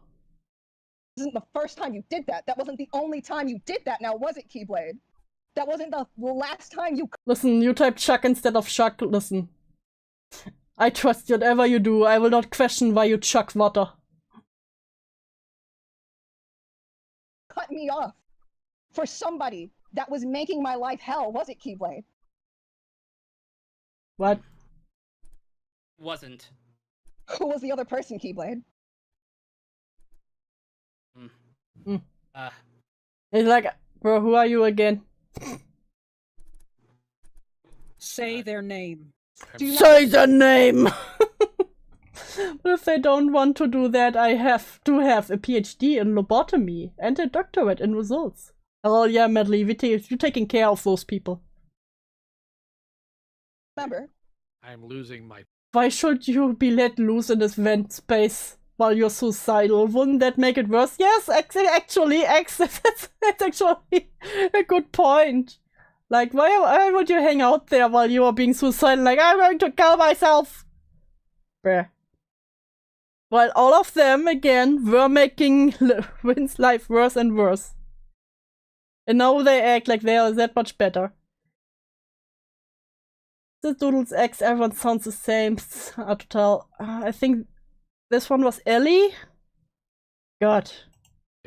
This isn't the first time you did that. That wasn't the only time you did that now, was it, Keyblade? That wasn't the last time you... Listen, you type chuck instead of shuck. Listen. I trust you whatever you do. I will not question why you chuck water. Cut me off for somebody that was making my life hell, was it, Keyblade? What? Wasn't. Who was the other person, Keyblade? It's like, bro, who are you again? Say their name. Say the name! But if they don't want to do that, I have to have a PhD in lobotomy and a doctorate in results. Oh yeah, Medley, you're taking care of those people. Remember? I'm losing my... Why should you be let loose in this vent space while you're suicidal? Wouldn't that make it worse? Yes, actually, that's actually a good point. Like, why would you hang out there while you are being suicidal? Like, I'm going to kill myself! Bruh. While all of them, again, were making Wynn's life worse and worse. And now they act like they are that much better. The Doodles X, everyone sounds the same. It's hard to tell. I think this one was Ellie? God.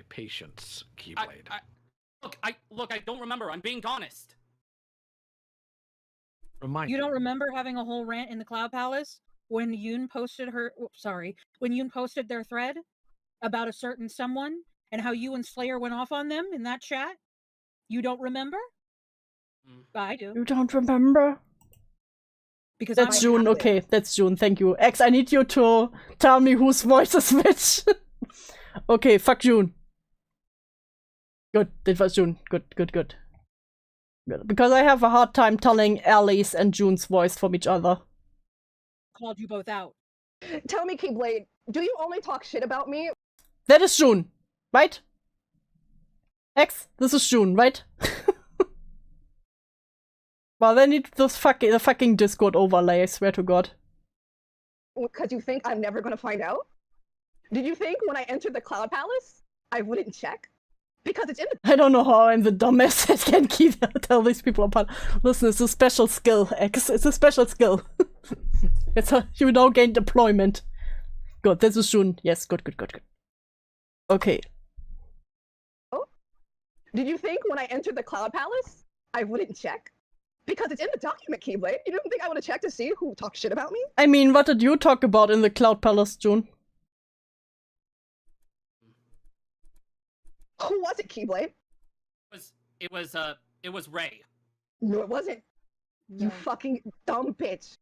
Patience, Keyblade. Look, I don't remember. I'm being honest. You don't remember having a whole rant in the Cloud Palace when Yoon posted when Yoon posted their thread about a certain someone, and how you and Slayer went off on them in that chat? You don't remember? I do. You don't remember? Because that's I'm June. Okay, that's June. Thank you. X, I need you to tell me whose voice is which. Okay, fuck June. Good, that was June. Good. Because I have a hard time telling Ellie's and June's voice from each other. Called you both out. Tell me, Keyblade, do you only talk shit about me? That is June, right? X, this is June, right? Well, they need the fucking Discord overlay, I swear to God. Because you think I'm never gonna find out? Did you think when I entered the Cloud Palace, I wouldn't check? Because it's in the— I don't know how I'm the dumbass that can tell these people apart. Listen, it's a special skill, X. It's a special skill. You now gain deployment. Good, this is June. Yes, good. Okay. Oh? Did you think when I entered the Cloud Palace, I wouldn't check? Because it's in the document, Keyblade. You didn't think I would have checked to see who talked shit about me? I mean, what did you talk about in the Cloud Palace, June? Who was it, Keyblade? It was Ray. No, it wasn't. No. You fucking dumb bitch.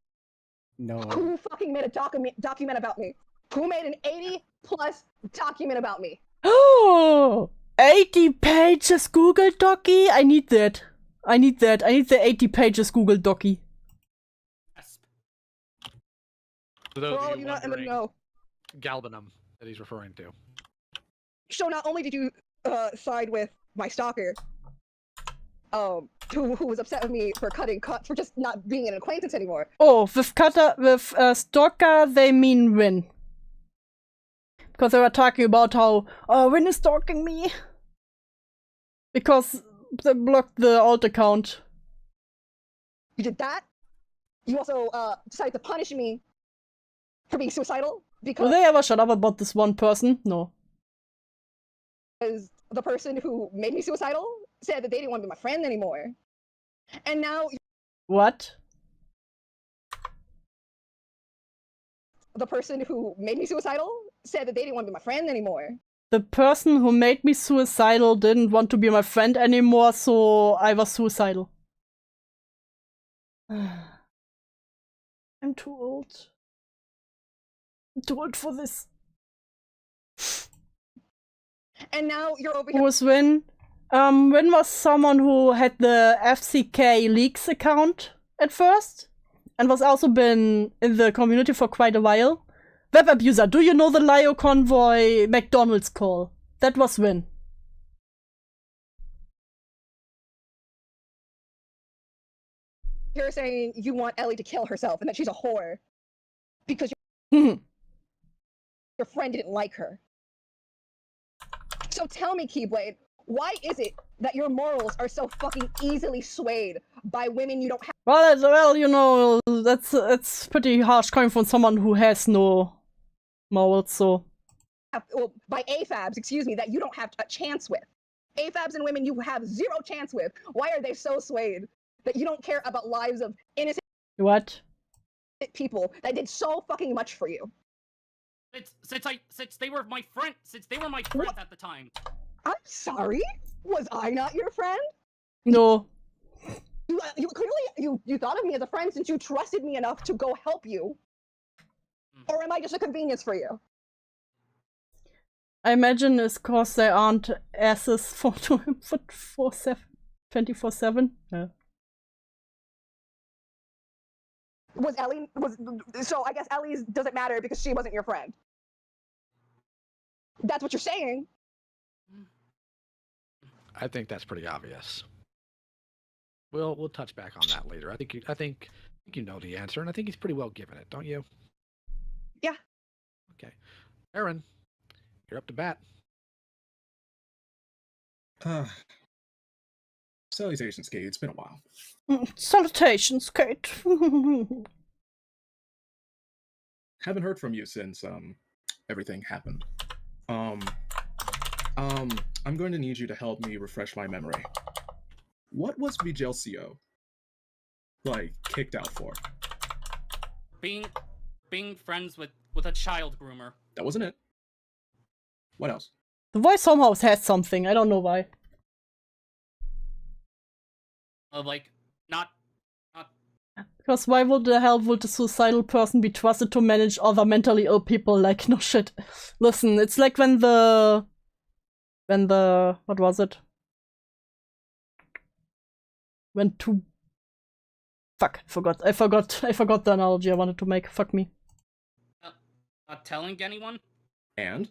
No. Who fucking made a document about me? Who made an 80+ document about me? Oh! 80 pages Google Docie? I need that. I need the 80 pages Google Docie. For those For all of you you not in the wondering, know. Galbanum that he's referring to. So not only did you side with my stalker, who was upset with me for for just not being an acquaintance anymore. Oh, with stalker, they mean Win. Because they were talking about how, Win is stalking me. Because they blocked the alt account. You did that? You also decided to punish me for being suicidal? Because Will they ever shut up about this one person? No. The person who made me suicidal said that they didn't want to be my friend anymore. And now— What? The person who made me suicidal said that they didn't want to be my friend anymore. The person who made me suicidal didn't want to be my friend anymore, so I was suicidal. I'm too old. I'm too old for this. And now you're over here— Who was Win? Win was someone who had the FCK Leaks account at first, and was also been in the community for quite a while. Web abuser, do you know the Lio Convoy McDonald's call? That was Win. You're saying you want Ellie to kill herself and that she's a whore because your friend didn't like her. So tell me, Keyblade, why is it that your morals are so fucking easily swayed by women you don't have? Well, you know, that's pretty harsh coming from someone who has no morals, so. Well, by AFABs, excuse me, that you don't have a chance with. AFABs and women you have zero chance with. Why are they so swayed that you don't care about lives of innocent What? people that did so fucking much for you? Since they were my friends at the time. I'm sorry? Was I not your friend? No. You clearly you thought of me as a friend since you trusted me enough to go help you. Or am I just a convenience for you? I imagine it's cause they aren't asses for 24/7. Yeah. So I guess Ellie's doesn't matter because she wasn't your friend. That's what you're saying. I think that's pretty obvious. We'll touch back on that later. I think you know the answer, and I think he's pretty well given it, don't you? Yeah. Okay, Aaron, you're up to bat. Salutations, Kate. It's been a while. Salutations, Kate. Haven't heard from you since everything happened. I'm going to need you to help me refresh my memory. What was Vigelcio like kicked out for? Being friends with a child groomer. That wasn't it. What else? The voice somehow has something. I don't know why. Like, not. Because why would the hell would a suicidal person be trusted to manage other mentally ill people? Like, no shit. Listen, it's like when the what was it? When two fuck, I forgot the analogy I wanted to make. Fuck me. Not telling anyone? And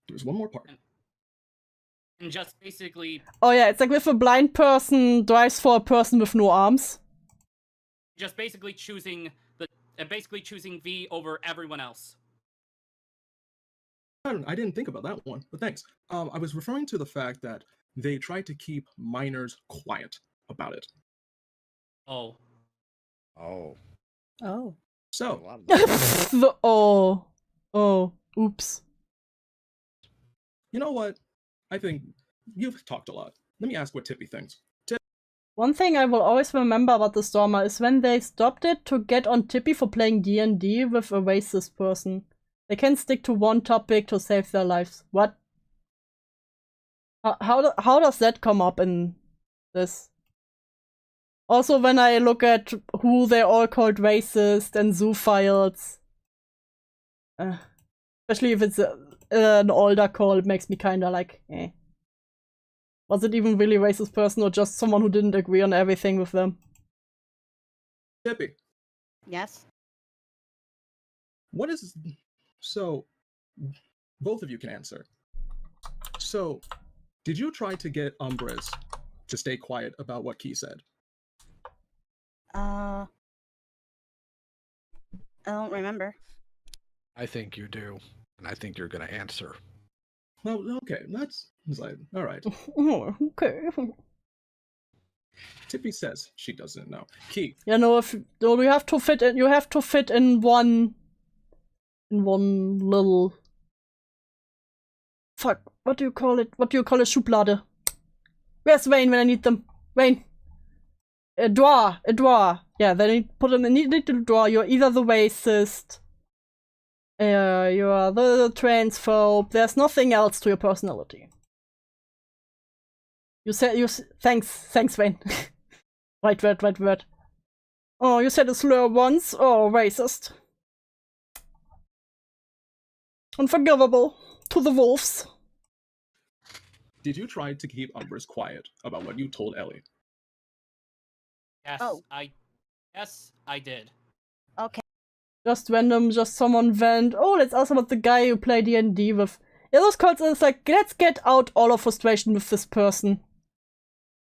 there's one more part. And just basically Oh yeah, it's like if a blind person drives for a person with no arms. just basically choosing V over everyone else. I didn't think about that one, but thanks. I was referring to the fact that they tried to keep minors quiet about it. Oh. Oh. Oh. So. Oh. Oops. You know what? I think you've talked a lot. Let me ask what Tippy thinks. One thing I will always remember about the Stormer is when they stopped it to get on Tippy for playing D&D with a racist person. They can stick to one topic to save their lives. What? How does that come up in this? Also, when I look at who they all called racist and zoophiles, especially if it's an older call, it makes me kinda like, eh. Was it even really a racist person or just someone who didn't agree on everything with them? Tippy. Yes? What is... So, both of you can answer. So, did you try to get Umbris to stay quiet about what Key said? I don't remember. I think you do, and I think you're gonna answer. Well, okay, that's like, all right. Oh, okay. Tippy says she doesn't know. Key. You know, you have to fit in one little fuck. What do you call it? What do you call a Schublade? Where's Wayne when I need them? Wayne. A drawer. Yeah, then put them in a little drawer. You're either the racist, you're the transphobe. There's nothing else to your personality. You said thanks, Wayne. Right word. Oh, you said a slur once. Oh, racist. Unforgivable. To the wolves. Did you try to keep Umbris quiet about what you told Ellie? Yes, Oh. Yes, I did. Okay. Just random, just someone went, oh, let's ask about the guy you play D&D with. Yeah, those calls is like, let's get out all of frustration with this person.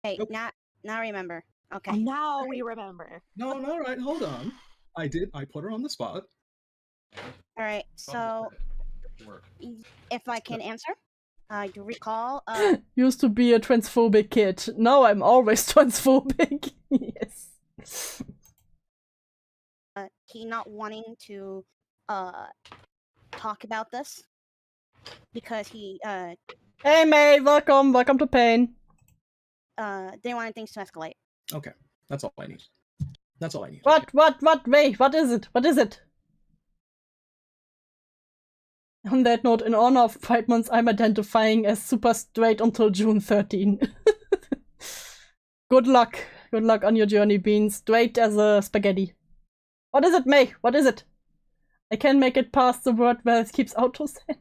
Hey, now remember. Okay. Now we remember. No, right, hold on. I put her on the spot. Alright, so if I can answer, I do recall Used to be a transphobic kid. Now I'm always transphobic. Yes. he not wanting to talk about this because he Hey May, welcome to Pain. They wanted things to escalate. Okay, that's all I need. What, May, what is it? On that note, in honor of Pride Month, I'm identifying as super straight until June 13. Good luck on your journey, being straight as a spaghetti. What is it, May? What is it? I can't make it past the word where it keeps auto-send.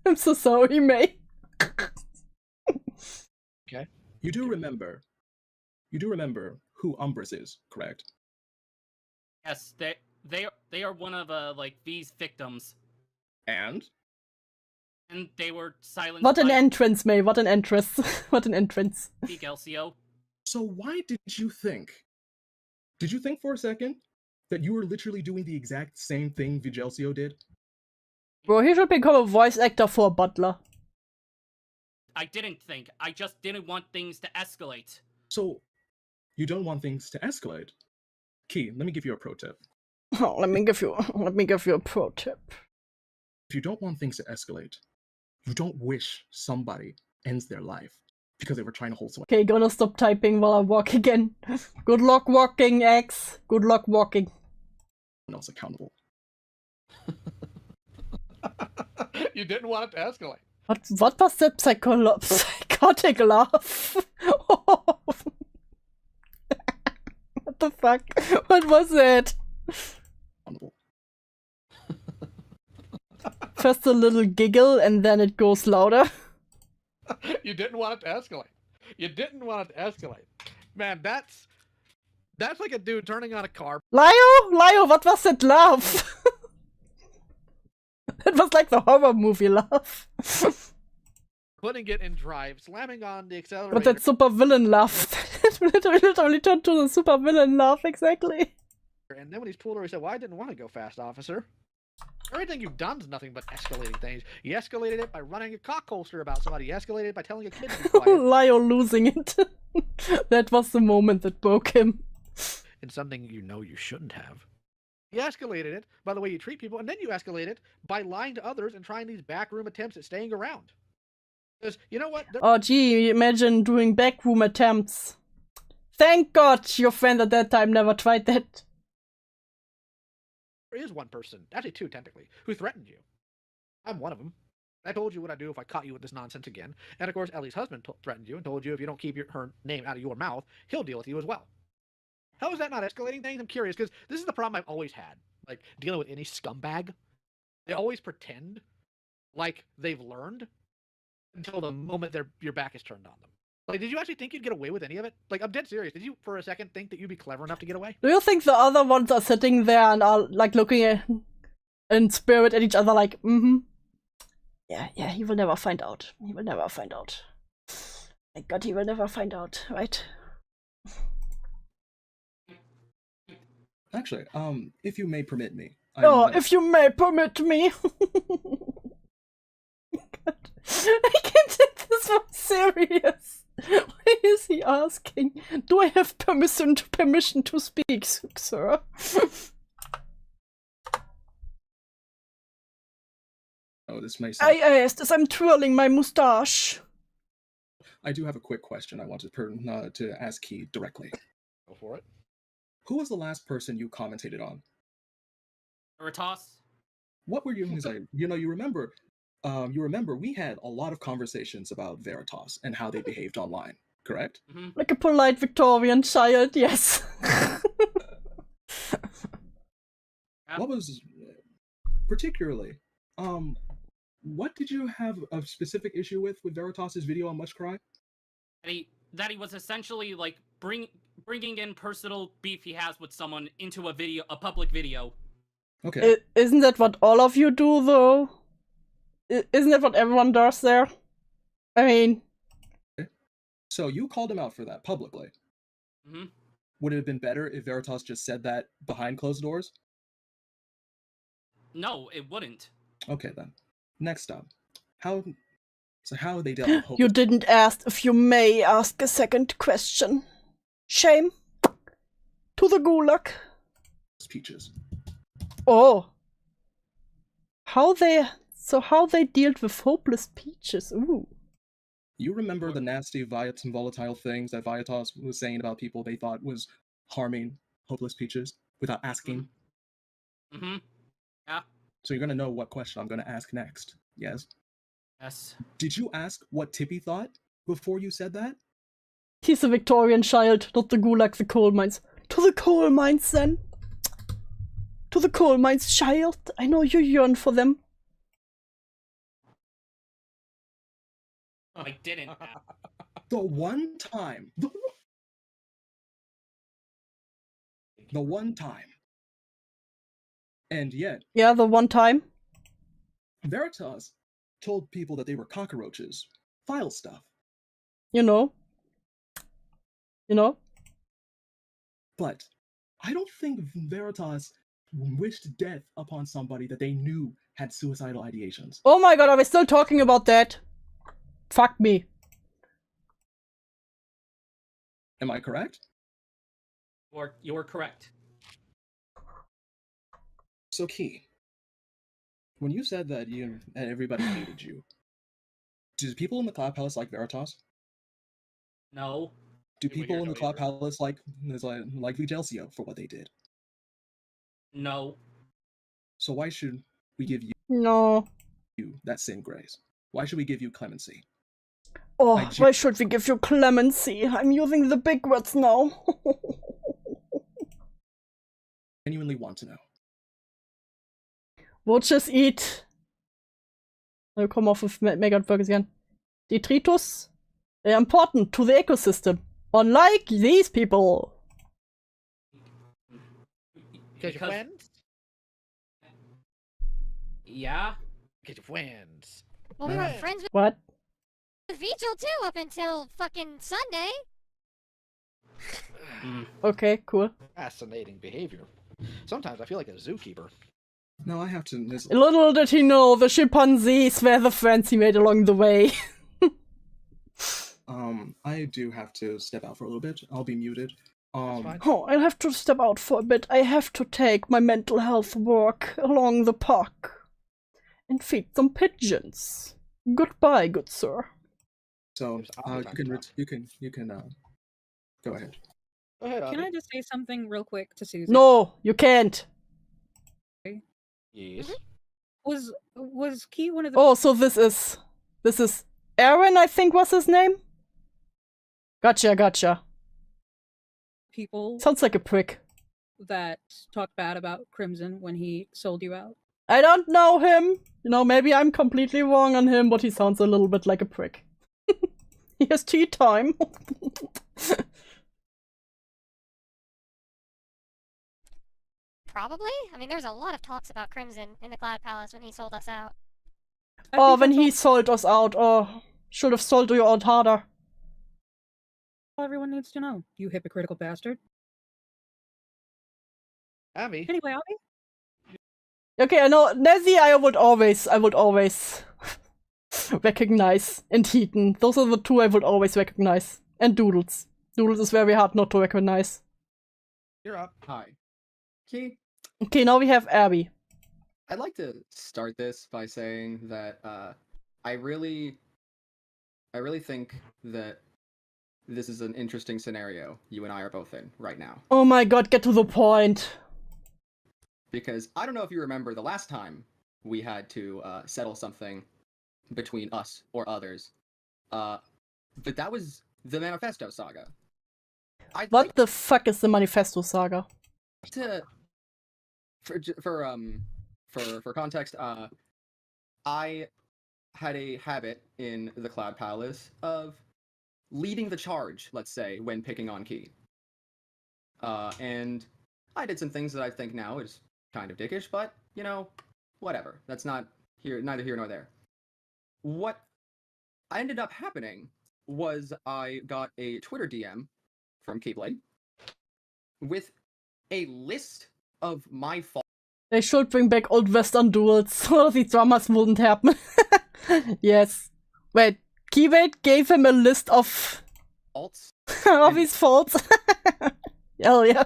I'm so sorry, May. Okay. You do remember who Umbris is, correct? Yes, they are one of like V's victims. And they were silenced. What an entrance, May. What an entrance. What an entrance. Gelcio. So why did you think for a second that you were literally doing the exact same thing Vigelcio did? Bro, he should become a voice actor for a butler. I didn't think. I just didn't want things to escalate. So, you don't want things to escalate? Key, let me give you a pro tip. Oh, let me give you a pro tip. If you don't want things to escalate, you don't wish somebody ends their life. because they were trying to hold someone Okay, gonna stop typing while I walk again. Good luck walking, X. Good luck walking. else accountable. You didn't want it to escalate. What was that psychotic laugh? What the fuck? What was that? First a little giggle and then it goes louder. You didn't want it to escalate. You didn't want it to escalate. Man, that's like a dude turning on a car. Lio, what was that laugh? It was like the horror movie laugh. Putting it in drive, slamming on the accelerator. But that super villain laugh. It literally turned to the super villain laugh, exactly. And then when he's pulled over, he said, well, I didn't want to go fast, officer. Everything you've done is nothing but escalating things. You escalated it by running a cock holster about somebody. You escalated it by telling a kid to be quiet. Lio losing it. That was the moment that broke him. And something you know you shouldn't have. You escalated it by the way you treat people, and then you escalate it by lying to others and trying these backroom attempts at staying around. Because, you know what? Oh gee, imagine doing backroom attempts. Thank God your friend at that time never tried that. There is one person, actually two technically, who threatened you. I'm one of them. I told you what I'd do if I caught you with this nonsense again. And of course, Ellie's husband threatened you and told you if you don't keep her name out of your mouth, he'll deal with you as well. How is that not escalating things? I'm curious, because this is the problem I've always had. Like, dealing with any scumbag. They always pretend like they've learned until the moment your back is turned on them. Like, did you actually think you'd get away with any of it? Like, I'm dead serious. Did you, for a second, think that you'd be clever enough to get away? Do you think the other ones are sitting there and are, like, looking in spirit at each other like, Yeah, he will never find out. He will never find out. Thank God he will never find out, right? Actually, if you may permit me. If you may permit me. God. I can't take this one serious. Why is he asking? Do I have permission to speak, sir? Oh, this may I asked as I'm twirling my moustache. I do have a quick question I wanted to ask Key directly. Go for it. Who was the last person you commentated on? Veritas. What were you? You remember we had a lot of conversations about Veritas and how they behaved online, correct? Mm-hmm. Like a polite Victorian child, yes. What was particularly? What did you have a specific issue with Veritas's video on Much Cry? That he was essentially like bringing in personal beef he has with someone into a public video. Okay. Isn't that what all of you do, though? Isn't that what everyone does there? I mean... So you called him out for that publicly. Mm-hmm. Would it have been better if Veritas just said that behind closed doors? No, it wouldn't. Okay, then. Next up. How they dealt with hope? You didn't ask if you may ask a second question. Shame. To the gulag. Peaches. Oh. How they dealt with hopeless peaches. Ooh. You remember the nasty volatile things that Veritas was saying about people they thought was harming hopeless peaches without asking? Mm-hmm. Yeah. So you're gonna know what question I'm gonna ask next. Yes? Yes. Did you ask what Tippy thought before you said that? He's a Victorian child, not the gulag, the coal mines. To the coal mines, then. To the coal mines, child. I know you yearn for them. I didn't. The one time. The one time. And yet... Yeah, the one time. Veritas told people that they were cockroaches. File stuff. You know. But I don't think Veritas wished death upon somebody that they knew had suicidal ideations. Oh my god, are we still talking about that? Fuck me. Am I correct? You're correct. So, Key, when you said that everybody hated you, did people in the Cloud Palace like Veritas? No. Do people in the Cloud Palace likely jealous you for what they did? No. So why should we give you that same grace? Why should we give you clemency? Oh, why should we give you clemency? I'm using the big words now. Genuinely want to know. We'll just eat. I'll come off with Megat Burgers again. Detritus. They're important to the ecosystem. Unlike these people. Get your friends? Yeah? Get your friends. Well, we were friends with What? Vigil too up until fucking Sunday. Okay, cool. Fascinating behavior. Sometimes I feel like a zookeeper. No, I have to. Little did he know the chimpanzees were the friends he made along the way. I do have to step out for a little bit. I'll be muted. Oh, I'll have to step out for a bit. I have to take my mental health walk along the park and feed some pigeons. Goodbye, good sir. So you can go ahead. Go ahead. Can I just say something real quick to Suzy? No, you can't. Yes. Was Key one of the? Oh, so this is Aaron, I think was his name. Gotcha. People Sounds like a prick. that talked bad about Crimson when he sold you out. I don't know him. You know, maybe I'm completely wrong on him, but he sounds a little bit like a prick. He has tea time. Probably. I mean, there's a lot of talks about Crimson in the Cloud Palace when he sold us out. Oh, when he sold us out. Oh, should have sold you out harder. All everyone needs to know, you hypocritical bastard. Abby. Anyway, Abby. Okay, I know Nezzy. I would always recognize, and Heaton. Those are the two I would always recognize. And Doodles. Doodles is very hard not to recognize. You're up. Hi. Key. Okay, now we have Abby. I'd like to start this by saying that I really think that this is an interesting scenario you and I are both in right now. Oh my god, get to the point. Because I don't know if you remember the last time we had to settle something between us or others. But that was the Manifesto Saga. What the fuck is the Manifesto Saga? For context, I had a habit in the Cloud Palace of leading the charge, let's say, when picking on Key. And I did some things that I think now is kind of dickish, but, you know, whatever. That's neither here nor there. What ended up happening was I got a Twitter DM from Keyblade with a list of my faults. They should bring back Old Western duels so these dramas wouldn't happen. Yes. Wait, Keyblade gave him a list of of his faults. Hell yeah.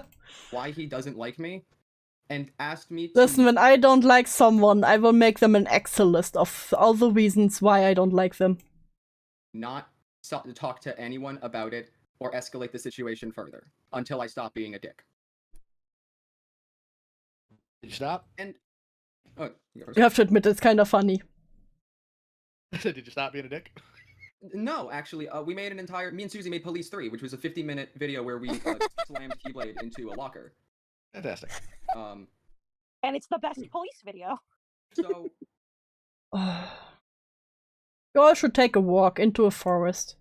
Why he doesn't like me, and asked me to... Listen, when I don't like someone, I will make them an Excel list of all the reasons why I don't like them. not talk to anyone about it or escalate the situation further until I stop being a dick. Did you stop? And you have to admit it's kind of funny. Did you stop being a dick? No, actually, we made an entire... Me and Suzy made Police 3, which was a 50-minute video where we slammed Keyblade into a locker. Fantastic. And it's the best police video. So... You all should take a walk into a forest.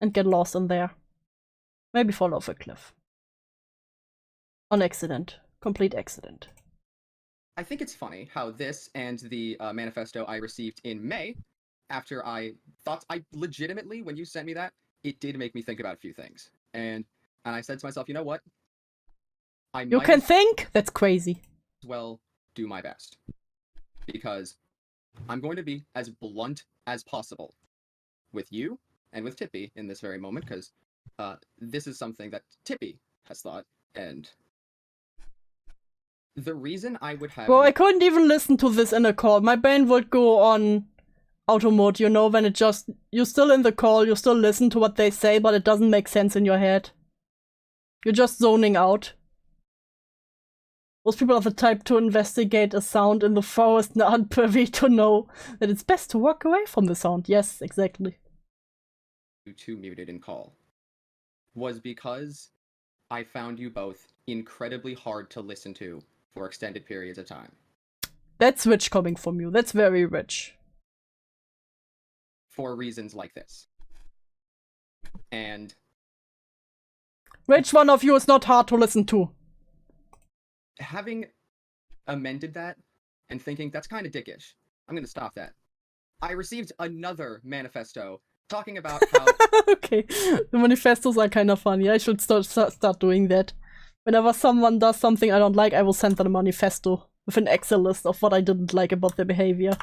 And get lost in there. Maybe fall off a cliff. On accident. Complete accident. I think it's funny how this and the manifesto I received in May, after I thought, I legitimately, when you sent me that, it did make me think about a few things. And I said to myself, you know what? You can think? That's crazy. Well, do my best. Because I'm going to be as blunt as possible with you and with Tippy in this very moment, because this is something that Tippy has thought, and the reason I would have... Well, I couldn't even listen to this in a call. My brain would go on auto mode, you know, when it just, you're still in the call, you still listen to what they say, but it doesn't make sense in your head. You're just zoning out. Most people are the type to investigate a sound in the forest and aren't privy to know that it's best to walk away from the sound. Yes, exactly. You two muted in call was because I found you both incredibly hard to listen to for extended periods of time. That's rich coming from you. That's very rich. For reasons like this. And which one of you is not hard to listen to? having amended that and thinking that's kind of dickish, I'm going to stop that. I received another manifesto talking about how... Okay, the manifestos are kind of funny. I should start doing that. Whenever someone does something I don't like, I will send them a manifesto with an Excel list of what I didn't like about their behavior.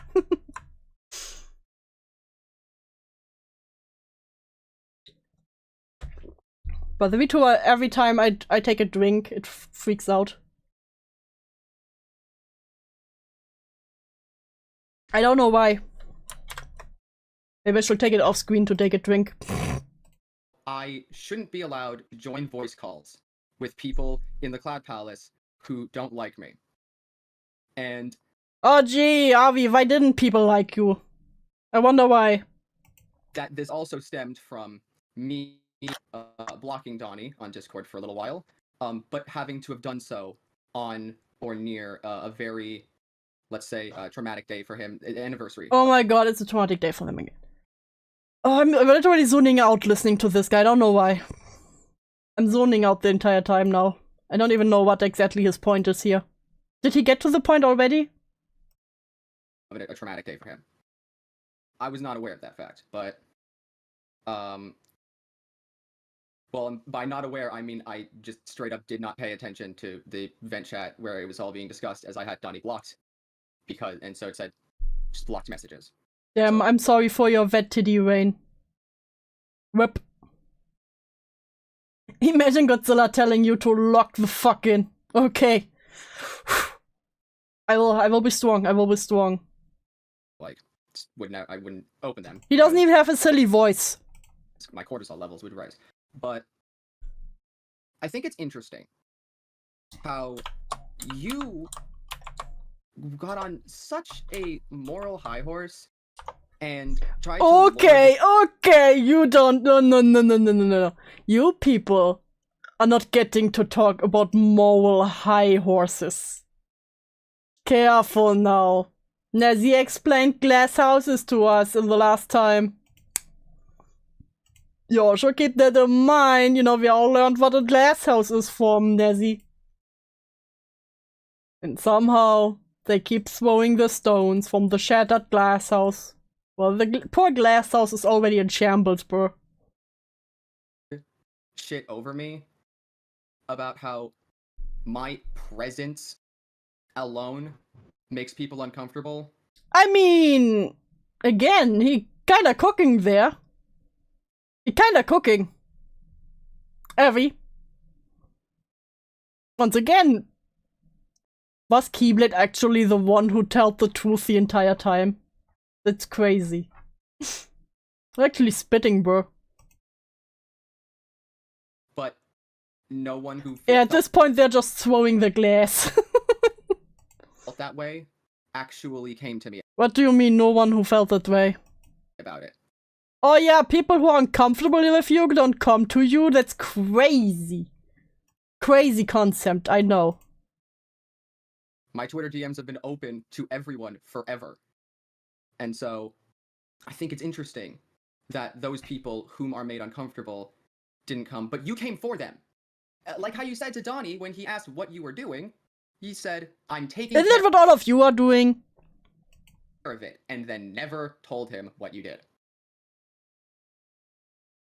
But the VTuber, every time I take a drink, it freaks out. I don't know why. Maybe I should take it off screen to take a drink. I shouldn't be allowed to join voice calls with people in the Cloud Palace who don't like me. And... oh gee, Avi, why didn't people like you? I wonder why. That this also stemmed from me blocking Donnie on Discord for a little while, but having to have done so on or near a very, let's say, traumatic day for him, anniversary. Oh my god, it's a traumatic day for them again. Oh, I'm literally zoning out listening to this guy, I don't know why. I'm zoning out the entire time now. I don't even know what exactly his point is here. Did he get to the point already? A traumatic day for him. I was not aware of that fact, but... well, by not aware, I mean I just straight up did not pay attention to the vent chat where it was all being discussed, as I had Donnie blocked. And so it said, just blocked messages. Damn, I'm sorry for your vet titty, Rain. Rip. Imagine Godzilla telling you to lock the fuck in. Okay. I will be strong, I will be strong. Like, I wouldn't open them. He doesn't even have a silly voice. My cortisol levels would rise. But I think it's interesting how you got on such a moral high horse and tried to... Okay, you don't... No. You people are not getting to talk about moral high horses. Careful now. Nezzie explained glass houses to us in the last time. You should keep that in mind. You know, we all learned what a glass house is from, Nezzie. And somehow, they keep throwing the stones from the shattered glass house. Well, the poor glass house is already in shambles, bro. Shit over me about how my presence alone makes people uncomfortable. I mean, again, he kinda cooking there. He kinda cooking. Avi. Once again, was Keyblade actually the one who told the truth the entire time? That's crazy. They're actually spitting, bro. But no one who... yeah, at this point they're just throwing the glass. felt that way actually came to me. What do you mean no one who felt that way? About it. Oh yeah, people who are uncomfortable with you don't come to you? That's crazy. Crazy concept, I know. My Twitter DMs have been open to everyone forever. And so, I think it's interesting that those people whom are made uncomfortable didn't come, but you came for them. Like how you said to Donnie when he asked what you were doing, he said, I'm taking Isn't that what all of you are doing? care of it, and then never told him what you did.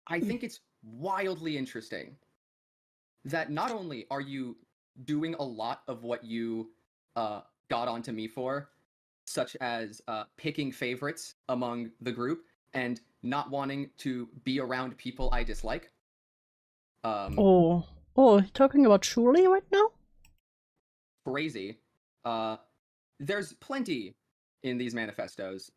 I think it's wildly interesting that not only are you doing a lot of what you got onto me for, such as picking favorites among the group and not wanting to be around people I dislike. Oh, talking about Shuli right now? Crazy. There's plenty in these manifestos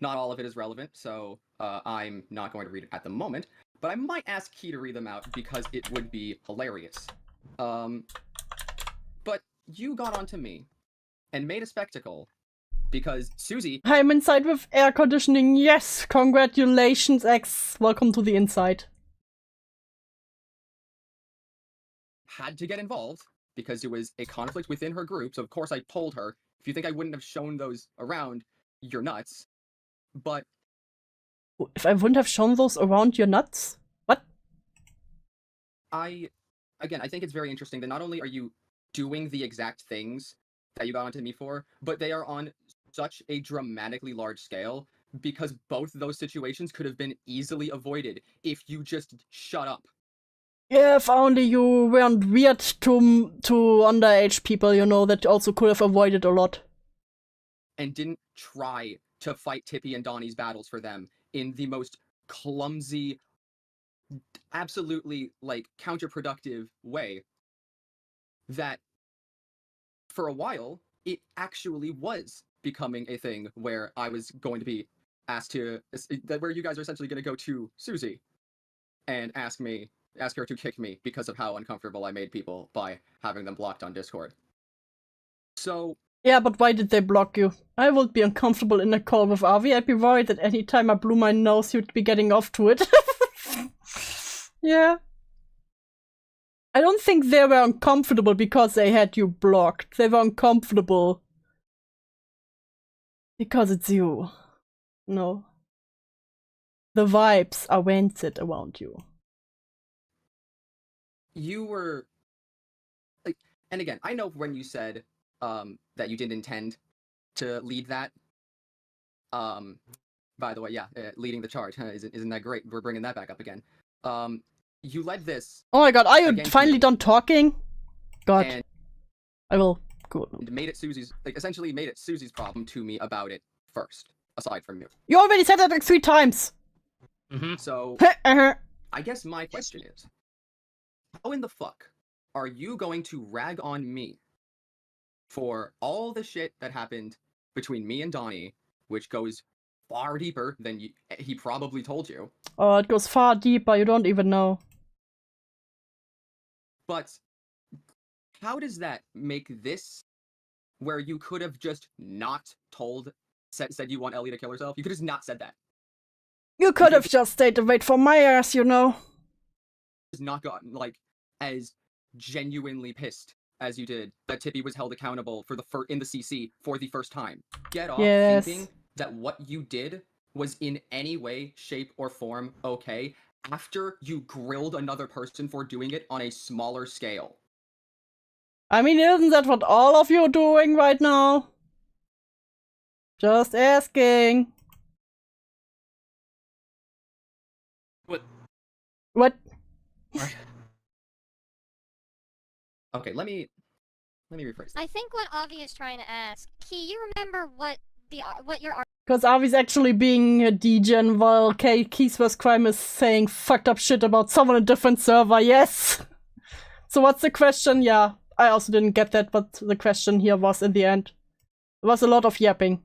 Not all of it is relevant, so I'm not going to read it at the moment, but I might ask Key to read them out because it would be hilarious. But you got onto me and made a spectacle because Suzy... I'm inside with air conditioning, yes! Congratulations, X! Welcome to the inside. had to get involved because it was a conflict within her group, so of course I told her, if you think I wouldn't have shown those around, you're nuts. But... If I wouldn't have shown those around, you're nuts? What? Again, I think it's very interesting that not only are you doing the exact things that you got onto me for, but they are on such a dramatically large scale because both those situations could have been easily avoided if you just shut up. Yeah, if only you weren't weird to underage people, you know, that also could have avoided a lot. And didn't try to fight Tippy and Donnie's battles for them in the most clumsy, absolutely, like, counterproductive way that, for a while, it actually was becoming a thing where I was going to be asked to, where you guys are essentially going to go to Suzy and ask her to kick me because of how uncomfortable I made people by having them blocked on Discord. So... Yeah, but why did they block you? I would be uncomfortable in a call with Avi. I'd be worried that any time I blew my nose, you'd be getting off to it. Yeah. I don't think they were uncomfortable because they had you blocked. They were uncomfortable because it's you. No. The vibes are vented around you. You were... like, and again, I know when you said that you didn't intend to lead that. By the way, yeah, leading the charge. Isn't that great? We're bringing that back up again. You led this... Oh my god, are you finally done talking? God. And I will go. made it Suzy's... like, essentially made it Suzy's problem to me about it first, aside from you. You already said that like 3 times! So, I guess my question is, how in the fuck are you going to rag on me for all the shit that happened between me and Donnie, which goes far deeper than he probably told you? Oh, it goes far deeper, you don't even know. But how does that make this, where you could have just not said you want Ellie to kill herself? You could have not said that. You could have just stayed to wait for my ass, you know. Has not gotten, like, as genuinely pissed as you did that Tippy was held accountable for in the CC for the first time. Get off thinking that what you did was in any way, shape, or form okay after you grilled another person for doing it on a smaller scale. I mean, isn't that what all of you are doing right now? Just asking. What? Okay, let me rephrase that. I think what Avi is trying to ask, Key, you remember what your Because Avi's actually being a degen while Keys vs. Crime is saying fucked up shit about someone on a different server, yes! So what's the question? Yeah, I also didn't get that, but the question here was in the end. There was a lot of yapping.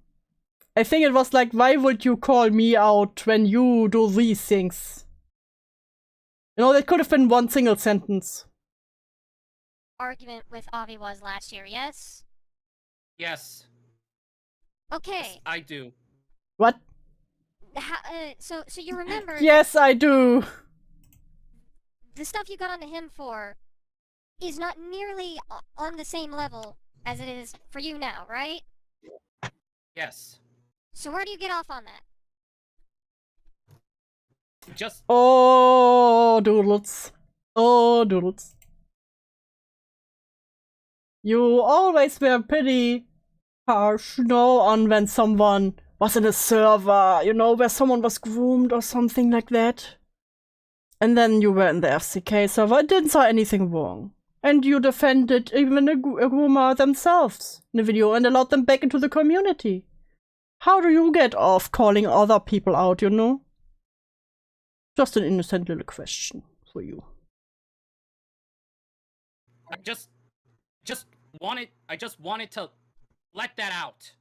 I think it was like, why would you call me out when you do these things? You know, that could have been one single sentence. argument with Avi was last year, yes? Yes. Okay. Yes, I do. What? So you remember... Yes, I do. The stuff you got onto him for is not nearly on the same level as it is for you now, right? Yes. So where do you get off on that? Just... Oh, Doodles. Oh, Doodles. You always were pretty harsh, you know, on when someone was in a server, you know, where someone was groomed or something like that. And then you were in the FCK server, I didn't say anything wrong. And you defended even a groomer themselves in the video and allowed them back into the community. How do you get off calling other people out, you know? Just an innocent little question for you. I just wanted to let that out.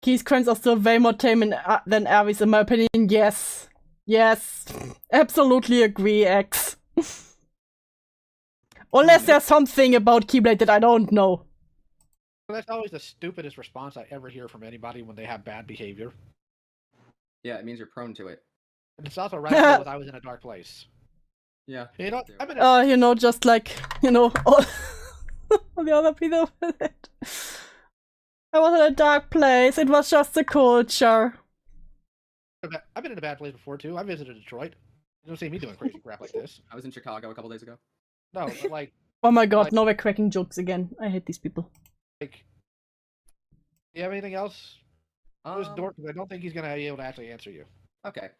Key's crimes are still way more tame than Avi's, in my opinion. Yes. Yes. Absolutely agree, X. Unless there's something about Keyblade that I don't know. That's always the stupidest response I ever hear from anybody when they have bad behavior. Yeah, it means you're prone to it. And it's also right because I was in a dark place. Yeah. You know, I've been you know, just like, you know, all the other people with it. I was in a dark place. It was just the culture. I've been in a bad place before too. I visited Detroit. You don't see me doing crazy crap like this. I was in Chicago a couple days ago. No, but like. Oh my god, like, now we're cracking jokes again. I hate these people. Like, you have anything else? Just Dork, I don't think he's gonna be able to actually answer you. Okay.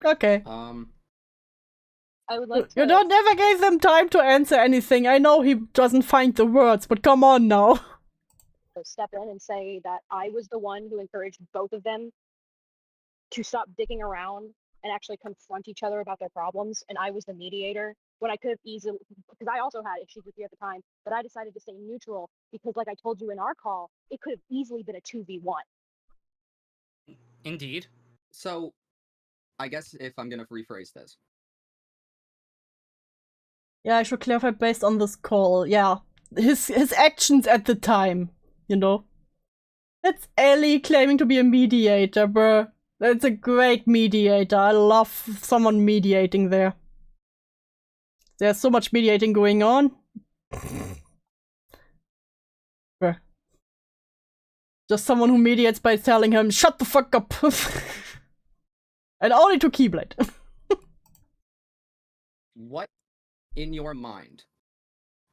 Okay. I would like to... You don't never gave them time to answer anything. I know he doesn't find the words, but come on now. Step in and say that I was the one who encouraged both of them to stop digging around and actually confront each other about their problems, and I was the mediator when I could have easily, because I also had issues with you at the time, but I decided to stay neutral because, like I told you in our call, it could have easily been a 2v1. Indeed. So, I guess if I'm gonna rephrase this. Yeah, I should clarify based on this call. Yeah, his actions at the time, you know. That's Ellie claiming to be a mediator, bruh. That's a great mediator. I love someone mediating there. There's so much mediating going on. Bruh. Just someone who mediates by telling him, shut the fuck up. And only to Keyblade. What in your mind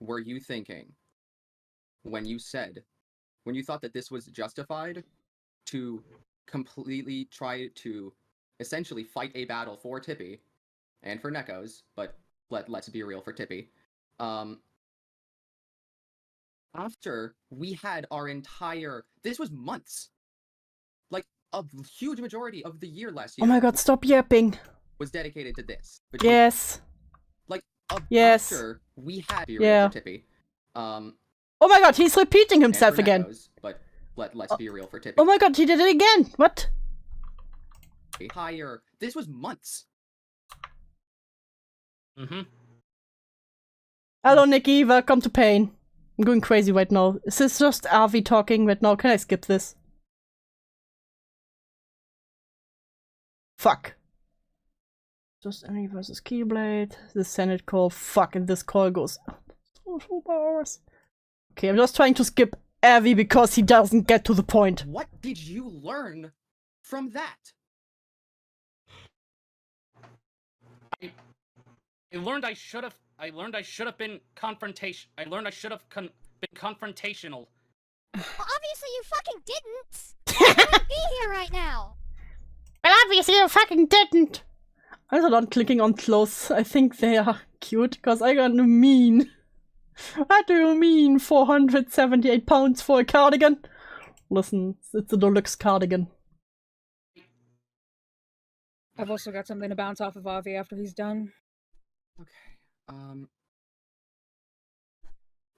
were you thinking when you thought that this was justified to completely try to essentially fight a battle for Tippy and for Neko's, but let's be real, for Tippy. After we had our entire, this was months, like a huge majority of the year last year. Oh my god, stop yapping. Was dedicated to this. Yes. Like yes. After we had yeah. for Tippy. Oh my god, he's repeating himself again. Neko's, but let's be real, for Tippy. Oh my god, he did it again. What? This was months. Hello, Nikki. Welcome to Pain. I'm going crazy right now. Is this just Avi talking right now? Can I skip this? Fuck. Just Annie versus Keyblade. The Senate call. Fuck, and this call goes 2 hours. Okay, I'm just trying to skip Avi because he doesn't get to the point. What did you learn from that? I learned I should have been confrontation. I learned I should have been confrontational. Well, obviously you fucking didn't. You wouldn't be here right now. Well, obviously you fucking didn't. I'm also not clicking on clothes. I think they are cute because I got mean. What do you mean 478 pounds for a cardigan? Listen, it's a deluxe cardigan. I've also got something to bounce off of Avi after he's done. Okay.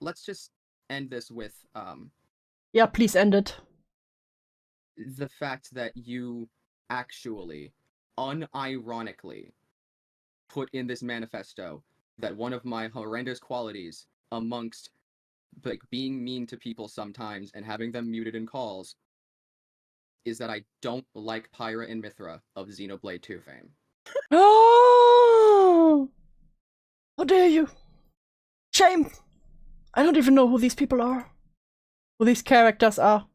Let's just end this with Yeah, please end it. The fact that you actually, unironically, put in this manifesto that one of my horrendous qualities amongst like being mean to people sometimes and having them muted in calls is that I don't like Pyra and Mithra of Xenoblade 2 fame. Oh! How dare you? Shame! I don't even know who these people are. Who these characters are.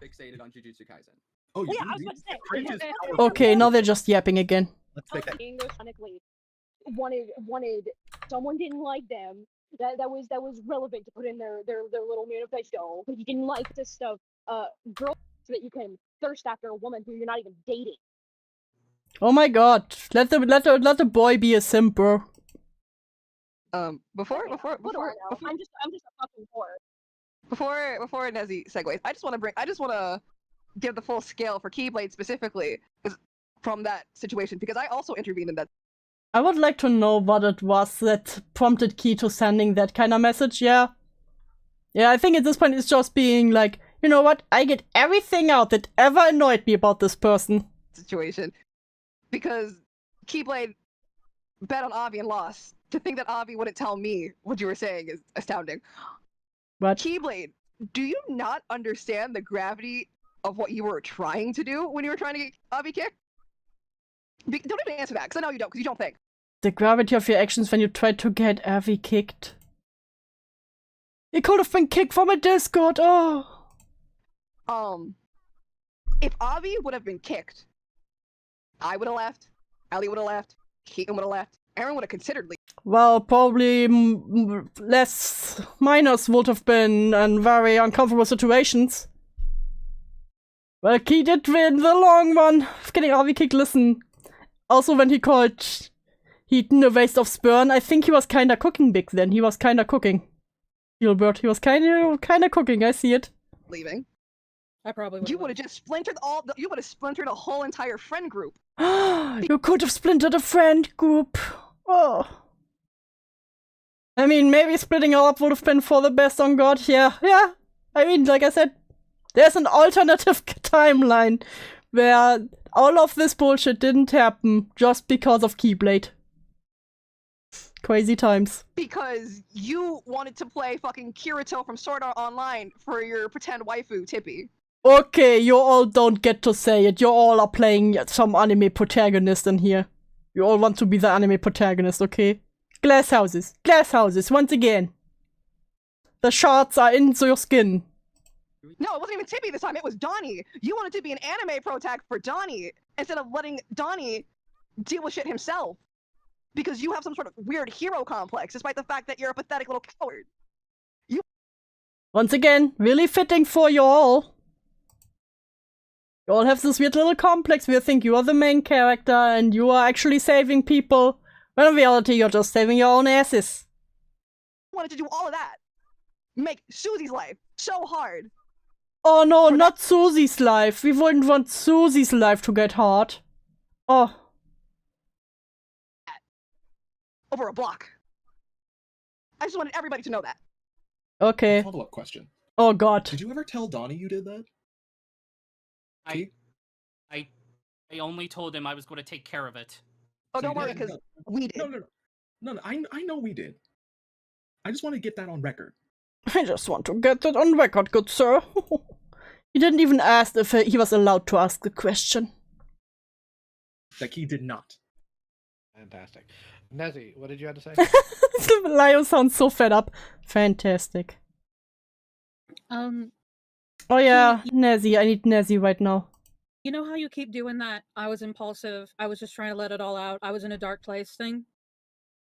Fixated on Jujutsu Kaisen. Oh, yeah, I was about to say. Okay, now they're just yapping again. Let's take that. Wanted someone didn't like them. That was relevant to put in their little manifesto. But you didn't like this stuff. Girls, so that you can thirst after a woman who you're not even dating. Oh my god. Let the boy be a simp, bro. Before I'm just a fucking whore. Before Nezzy segues, I just want to give the full scale for Keyblade specifically from that situation because I also intervened in that. I would like to know what it was that prompted Key to sending that kind of message, yeah? Yeah, I think at this point it's just being like, you know what? I get everything out that ever annoyed me about this person. Situation. Because Keyblade bet on Avi and lost. To think that Avi wouldn't tell me what you were saying is astounding. What? Keyblade, do you not understand the gravity of what you were trying to do when you were trying to get Avi kicked? Don't even answer that, because I know you don't, because you don't think. The gravity of your actions when you tried to get Avi kicked. He could have been kicked from a Discord, oh! If Avi would have been kicked, I would have left, Ellie would have left, Keaton would have left, Aaron would have considered leaving. Well, probably less minors would have been in very uncomfortable situations. Well, Key did win the long one. Getting Avi kicked, listen. Also, when he called Heaton a waste of sperm, I think he was kinda cooking big then. He was kinda cooking. Gilbert, he was kinda cooking, I see it. Leaving. I probably would. You would have just splintered you would have splintered a whole entire friend group. You could have splintered a friend group. Oh. I mean, maybe splitting up would have been for the best on God. Yeah. I mean, like I said, there's an alternative timeline where all of this bullshit didn't happen just because of Keyblade. Crazy times. Because you wanted to play fucking Kirito from Sword Art Online for your pretend waifu, Tippy. Okay, you all don't get to say it. You all are playing some anime protagonist in here. You all want to be the anime protagonist, okay? Glass houses, once again. The shards are into your skin. No, it wasn't even Tippy this time, it was Donnie. You wanted to be an anime protag for Donnie, instead of letting Donnie deal with shit himself. Because you have some sort of weird hero complex, despite the fact that you're a pathetic little coward. Once again, really fitting for you all. You all have this weird little complex where you think you are the main character and you are actually saving people, when in reality you're just saving your own asses. You wanted to do all of that. Make Suzy's life so hard. Oh no, not Suzy's life. We wouldn't want Suzy's life to get hard. Oh. Over a block. I just wanted everybody to know that. Okay. Follow-up question. Oh god. Did you ever tell Donnie you did that? I only told him I was going to take care of it. Oh, don't worry, because we did. No, I know we did. I just want to get that on record. I just want to get that on record, good sir. He didn't even ask if he was allowed to ask the question. Like he did not. Fantastic. Nezzie, what did you have to say? Lio sounds so fed up. Fantastic. Oh yeah, Nezzie. I need Nezzie right now. You know how you keep doing that? I was impulsive. I was just trying to let it all out. I was in a dark place thing.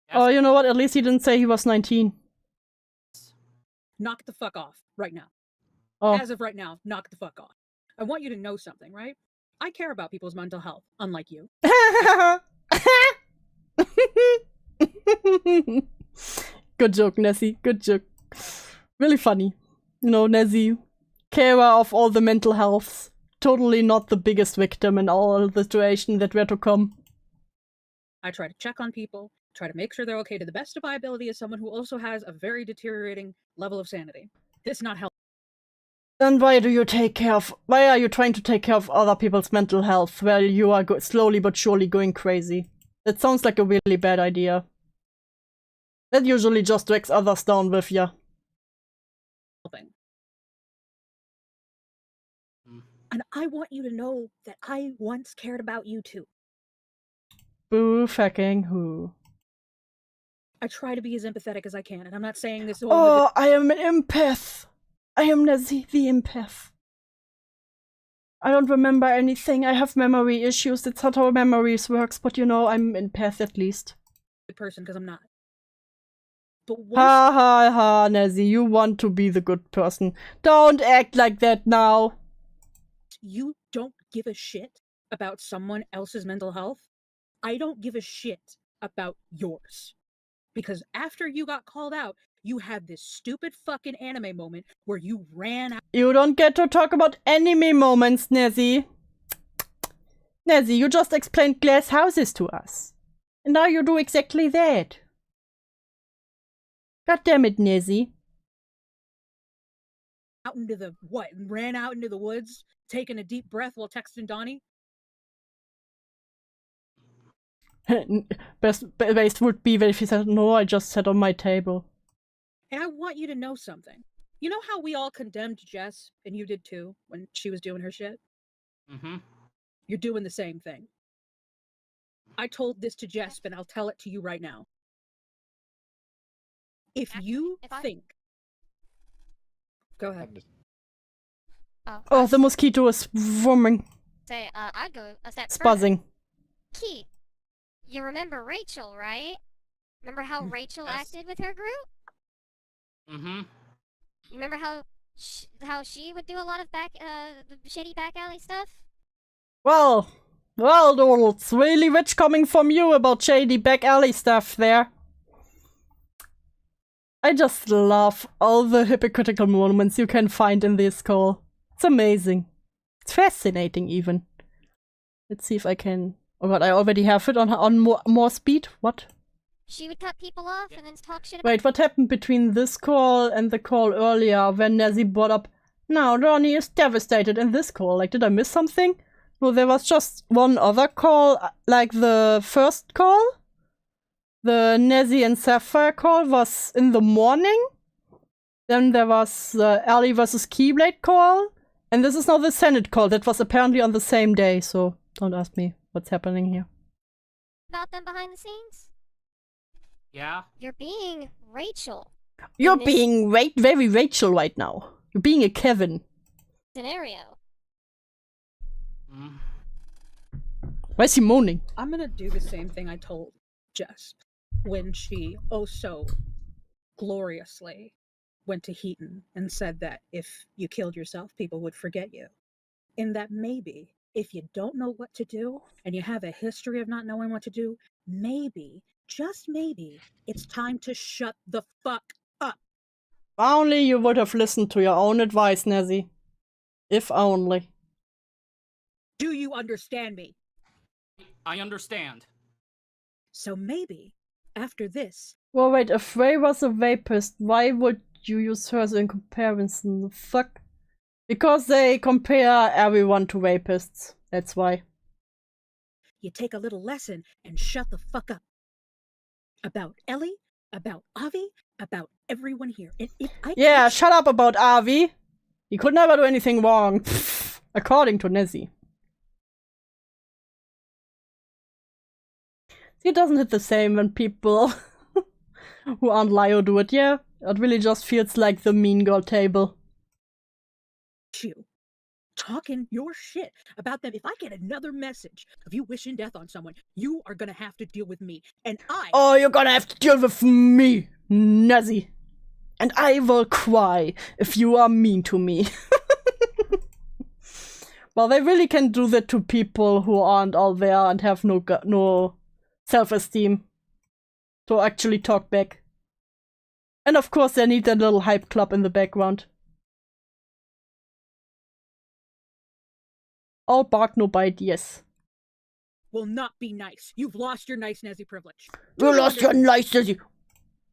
Yes. Oh, you know what? At least he didn't say he was 19. Knock the fuck off right now. Oh. As of right now, knock the fuck off. I want you to know something, right? I care about people's mental health, unlike you. Good joke, Nezzie. Good joke. Really funny. You know, Nezzie, carer of all the mental health. Totally not the biggest victim in all the situation that were to come. I try to check on people, try to make sure they're okay to the best of my ability as someone who also has a very deteriorating level of sanity. This is not helpful. Then why are you trying to take care of other people's mental health while you are slowly but surely going crazy? That sounds like a really bad idea. That usually just drags others down with ya. And I want you to know that I once cared about you too. Boo fucking who. I try to be as empathetic as I can, and I'm not saying this. Oh, I am an empath. I am Nezzie, the empath. I don't remember anything. I have memory issues. That's not how memories works, but you know, I'm an empath at least. Good person, because I'm not. But ha ha ha, Nezzie, you want to be the good person. Don't act like that now. You don't give a shit about someone else's mental health. I don't give a shit about yours. Because after you got called out, you had this stupid fucking anime moment where you ran out. You don't get to talk about anime moments, Nezzie. Nezzie, you just explained glass houses to us. And now you do exactly that. God damn it, Nezzie. out into the what? And ran out into the woods, taking a deep breath while texting Donnie? Best would be if he said, no, I just sat on my table. And I want you to know something. You know how we all condemned Jess, and you did too, when she was doing her shit? Mm-hmm. You're doing the same thing. I told this to Jess, and I'll tell it to you right now. If you think... Go ahead. Oh, the mosquito is swarming. Say, I'd go a step It's further. buzzing. Key, you remember Rachel, right? Remember how Rachel acted with her group? Mm-hmm. You remember how she would do a lot of shady back alley stuff? Well, Doodles, really rich coming from you about shady back alley stuff there. I just love all the hypocritical moments you can find in this call. It's amazing. It's fascinating, even. Let's see if I can... Oh god, I already have it on more speed. What? She would cut people off and then talk shit about... Wait, what happened between this call and the call earlier when Nezzie brought up, now Ronnie is devastated in this call? Like, did I miss something? No, there was just one other call, like the first call. The Nezzie and Sapphire call was in the morning. Then there was the Ali versus Keyblade call. And this is now the Senate call that was apparently on the same day, so don't ask me what's happening here. About them behind the scenes? Yeah? You're being Rachel. You're being very Rachel right now. You're being a Kevin. Scenario. Why is he moaning? I'm gonna do the same thing I told Jess when she, oh so gloriously, went to Heaton and said that if you killed yourself, people would forget you. In that maybe, if you don't know what to do, and you have a history of not knowing what to do, maybe, just maybe, it's time to shut the fuck up. If only you would have listened to your own advice, Nezzie. If only. Do you understand me? I understand. So maybe, after this... Well, wait, if Ray was a rapist, why would you use her in comparison? The fuck? Because they compare everyone to rapists. That's why. You take a little lesson and shut the fuck up. About Ellie, about Avi, about everyone here. And if I shut up about Avi. He could never do anything wrong. According to Nezzie. It doesn't hit the same when people who aren't Lio do it. Yeah, it really just feels like the mean girl table. You talking your shit about them. If I get another message of you wishing death on someone, you are gonna have to deal with me. And Oh, you're gonna have to deal with me, Nezzie. And I will cry if you are mean to me. Well, they really can do that to people who aren't all there and have no self-esteem to actually talk back. And of course they need that little hype club in the background. All bark, no bite, yes. will not be nice. You've lost your nice Nezzy privilege. You lost your nice Nezzy.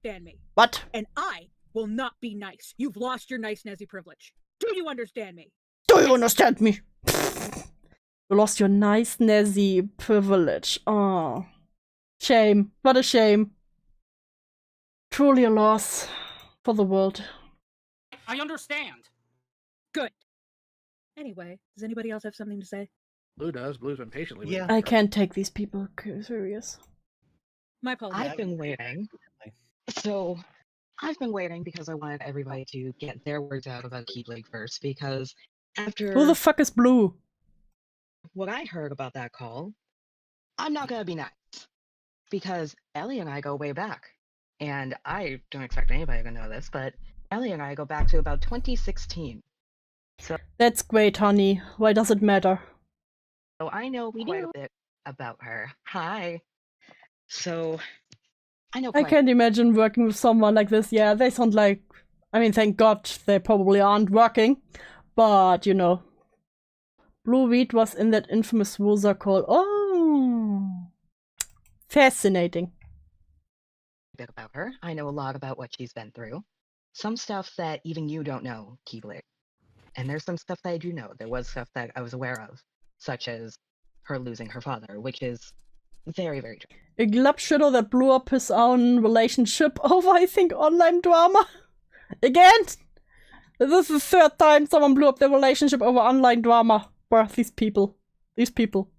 Understand me. What? And I will not be nice. You've lost your nice Nezzy privilege. Do you understand me? Do you understand me? You lost your nice Nezzy privilege. Oh. Shame. What a shame. Truly a loss for the world. I understand. Good. Anyway, does anybody else have something to say? Blue does. Blue's been patiently Yeah. waiting. I can't take these people serious. My apologies. I've been waiting. So, I've been waiting because I wanted everybody to get their words out about Keyblade first, because after Who the fuck is Blue? what I heard about that call, I'm not gonna be nice. Because Ellie and I go way back. And I don't expect anybody to know this, but Ellie and I go back to about 2016. So That's great, honey. Why does it matter? So I know quite a bit about her. Hi. So I know I quite can't imagine working with someone like this. Yeah, they sound like... I mean, thank God they probably aren't working. But, you know. Blue Wheat was in that infamous Rosa call. Oh! Fascinating. a bit about her. I know a lot about what she's been through. Some stuff that even you don't know, Keyblade. And there's some stuff that I do know. There was stuff that I was aware of, such as her losing her father, which is very, very true. A glub shadow that blew up his own relationship over, I think, online drama. Again! This is the third time someone blew up their relationship over online drama. Bruh, these people. These people.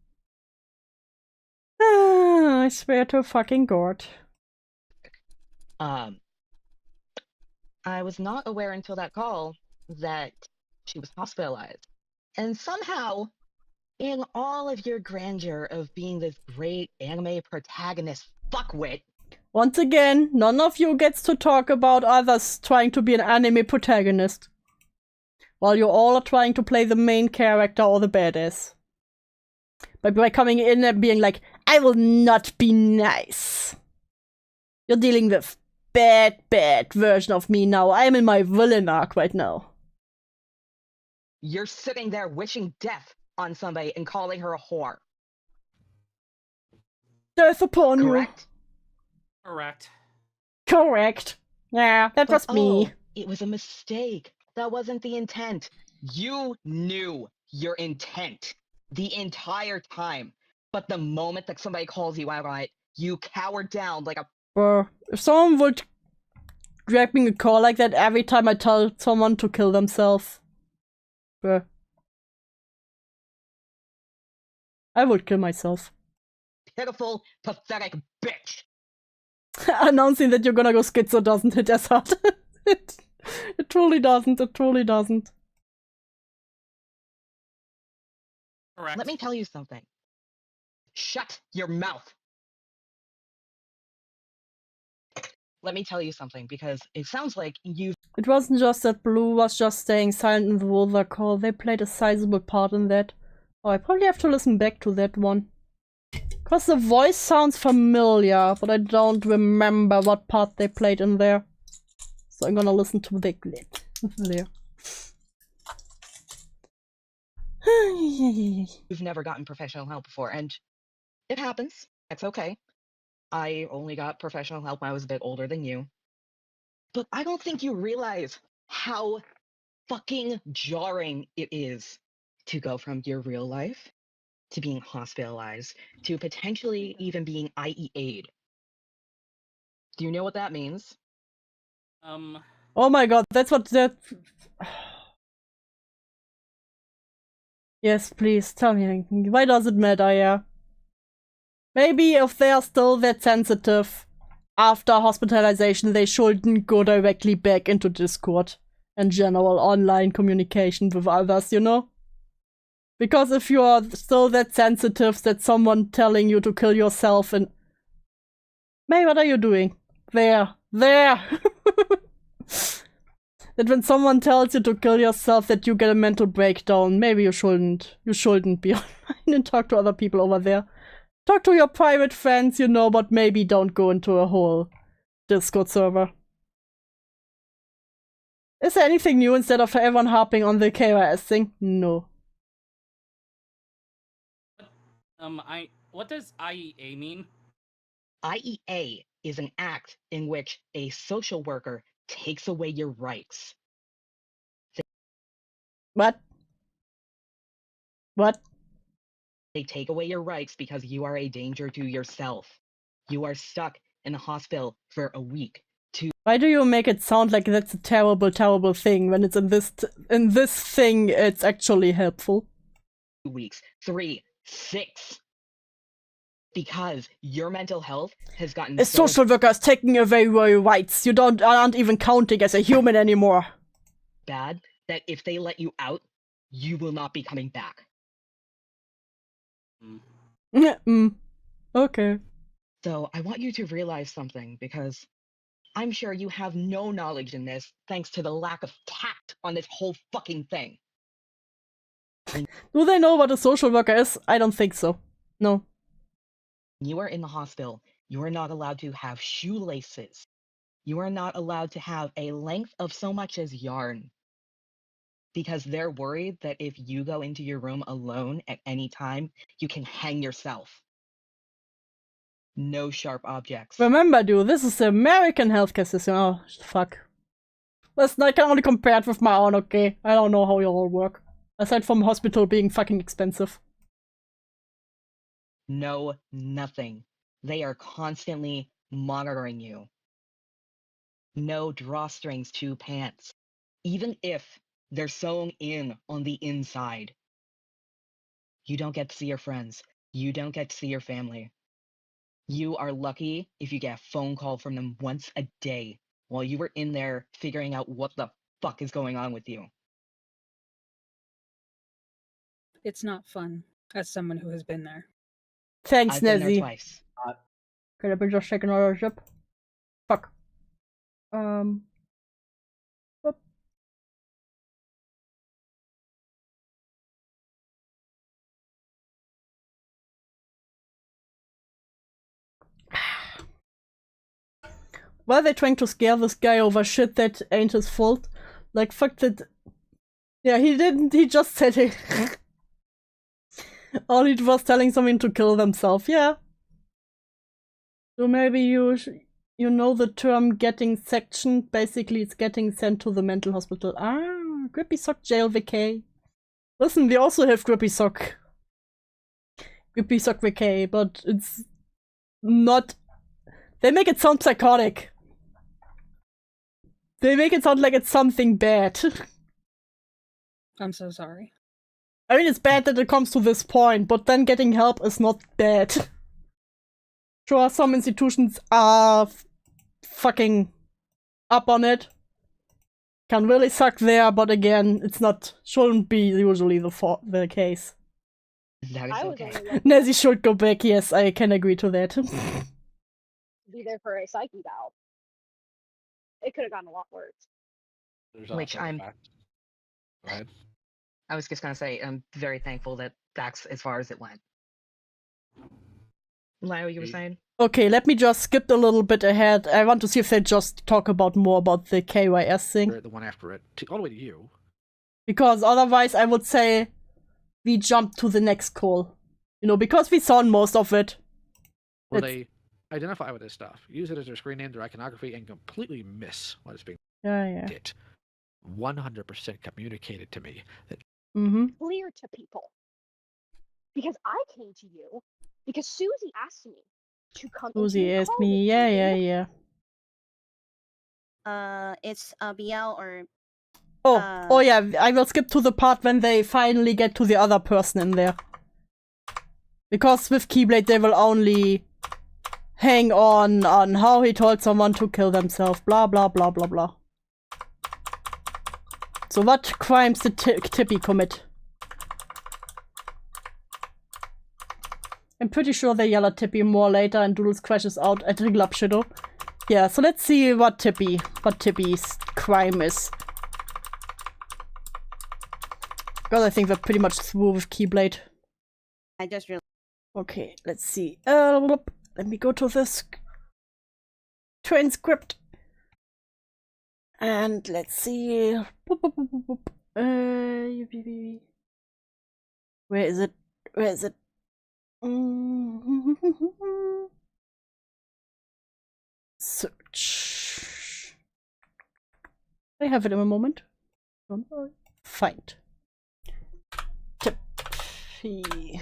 I swear to fucking God. I was not aware until that call that she was hospitalized. And somehow, in all of your grandeur of being this great anime protagonist fuckwit. Once again, none of you gets to talk about others trying to be an anime protagonist. While you all are trying to play the main character or the badass. By coming in and being like, I will not be nice. You're dealing with bad version of me now. I'm in my villain arc right now. You're sitting there wishing death on somebody and calling her a whore. Death upon Correct? Correct. Correct. Yeah, that was me. It was a mistake. That wasn't the intent. You knew your intent the entire time. But the moment that somebody calls you out on it, you cowered down like a... If someone would drag me a call like that every time I tell someone to kill themselves, I would kill myself. Pitiful, pathetic bitch. Announcing that you're gonna go schizo doesn't hit as hard. It truly doesn't. It truly doesn't. Correct. Let me tell you something. Shut your mouth. Let me tell you something, because it sounds like you... It wasn't just that Blue was just staying silent in the Wolver call. They played a sizable part in that. Oh, I probably have to listen back to that one. Because the voice sounds familiar, but I don't remember what part they played in there. So I'm gonna listen to the clip there. You've never gotten professional help before, and it happens. That's okay. I only got professional help when I was a bit older than you. But I don't think you realize how fucking jarring it is to go from your real life to being hospitalized to potentially even being IEA'd. Do you know what that means? Oh my god, that's what that... Yes, please, tell me. Why does it matter, yeah? Maybe if they are still that sensitive after hospitalization, they shouldn't go directly back into Discord and general online communication with others, you know? Because if you are still that sensitive that someone telling you to kill yourself and... May, what are you doing? There! That when someone tells you to kill yourself that you get a mental breakdown, maybe you shouldn't be online and talk to other people over there. Talk to your private friends, you know, but maybe don't go into a whole Discord server. Is there anything new instead of everyone harping on the KRS thing? No. What does IEA mean? IEA is an act in which a social worker takes away your rights. What? What? They take away your rights because you are a danger to yourself. You are stuck in the hospital for a week. Why do you make it sound like that's a terrible, terrible thing when it's in this thing it's actually helpful? 2 weeks, 3, 6. Because your mental health has gotten A social worker is taking away your rights. You aren't even counting as a human anymore. Bad that if they let you out, you will not be coming back. Okay. So I want you to realize something, because I'm sure you have no knowledge in this thanks to the lack of tact on this whole fucking thing. Do they know what a social worker is? I don't think so. No. You are in the hospital. You are not allowed to have shoelaces. You are not allowed to have a length of so much as yarn. Because they're worried that if you go into your room alone at any time, you can hang yourself. No sharp objects. Remember, dude, this is the American healthcare system. Oh, fuck. Listen, I can only compare it with my own, okay? I don't know how you all work. Aside from hospital being fucking expensive. No, nothing. They are constantly monitoring you. No drawstrings to pants. Even if they're sewn in on the inside. You don't get to see your friends. You don't get to see your family. You are lucky if you get a phone call from them once a day while you were in there figuring out what the fuck is going on with you. It's not fun, as someone who has been there. Thanks, I've been there Nezzy. twice. Could have been just checking our ship. Fuck. Whoop. Why are they trying to scare this guy over shit that ain't his fault? Like, fuck that. Yeah, he didn't. He just said it. All he was telling someone to kill themselves. Yeah. So maybe you know the term getting sectioned. Basically, it's getting sent to the mental hospital. Ah, Grippy Sock jail vacay. Listen, we also have Grippy Sock. Grippy Sock vacay, but it's not. They make it sound psychotic. They make it sound like it's something bad. I'm so sorry. I mean, it's bad that it comes to this point, but then getting help is not bad. Sure, some institutions are fucking up on it. Can really suck there, but again, it's not, shouldn't be usually the case. That is okay. Nezzy should go back, yes, I can agree to that. Be there for a psyche valve. It could have gotten a lot worse. Which I'm. Go ahead. I was just gonna say, I'm very thankful that that's as far as it went. Lyle, you were saying? Okay, let me just skip a little bit ahead. I want to see if they just talk more about the KYS thing. The one after it, all the way to you. Because otherwise I would say we jump to the next call. You know, because we saw most of it. Will they identify with this stuff, use it as their screen name, their iconography, and completely miss what is being did. 100% communicated to me that Clear to people. Because I came to you because Suzy asked me to come Suzy into asked call me, with yeah. It's BL or Oh yeah, I will skip to the part when they finally get to the other person in there. Because with Keyblade they will only hang on how he told someone to kill themselves, blah blah blah blah blah. So what crimes did Tippy commit? I'm pretty sure they yell at Tippy more later and Doodles crashes out at the Glub Shadow. Yeah, so let's see what Tippy's crime is. Because I think we're pretty much through with Keyblade. I just realized. Okay, let's see. Let me go to this transcript. And let's see. Where is it? Where is it? Search. I have it in a moment. Don't worry. Find. Tippy.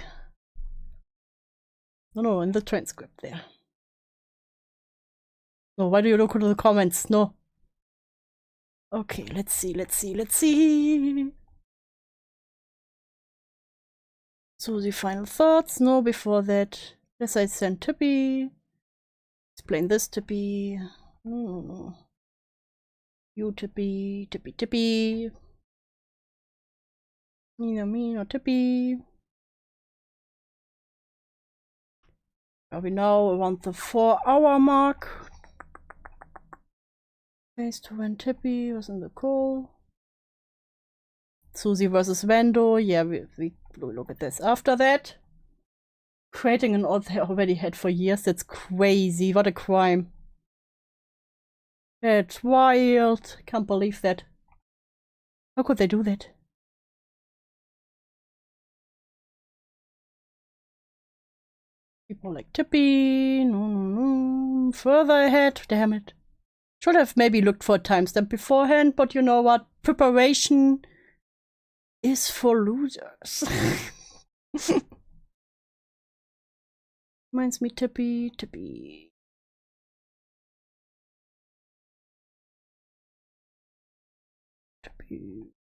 No, in the transcript there. No, why do you look into the comments? No. Okay, let's see. So the final thoughts. No, before that. Yes, I sent Tippy. Explain this, Tippy. No. You, Tippy. Tippy. Me, no, Tippy. Are we now around the 4-hour mark? Phase 2 when Tippy was in the call. Suzy versus Vando. Yeah, we look at this. After that, creating an oath they already had for years. That's crazy. What a crime. That's wild. Can't believe that. How could they do that? People like Tippy. No. Further ahead. Damn it. Should have maybe looked for a timestamp beforehand, but you know what? Preparation is for losers. Reminds me Tippy. Tippy. Tippy.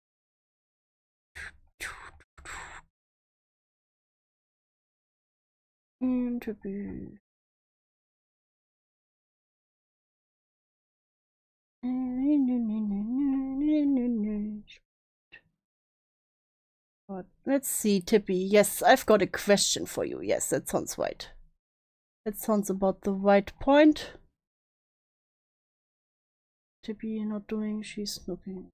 Let's see, Tippy. Yes, I've got a question for you. Yes, that sounds right. That sounds about the right point. Tippy not doing, she's looking.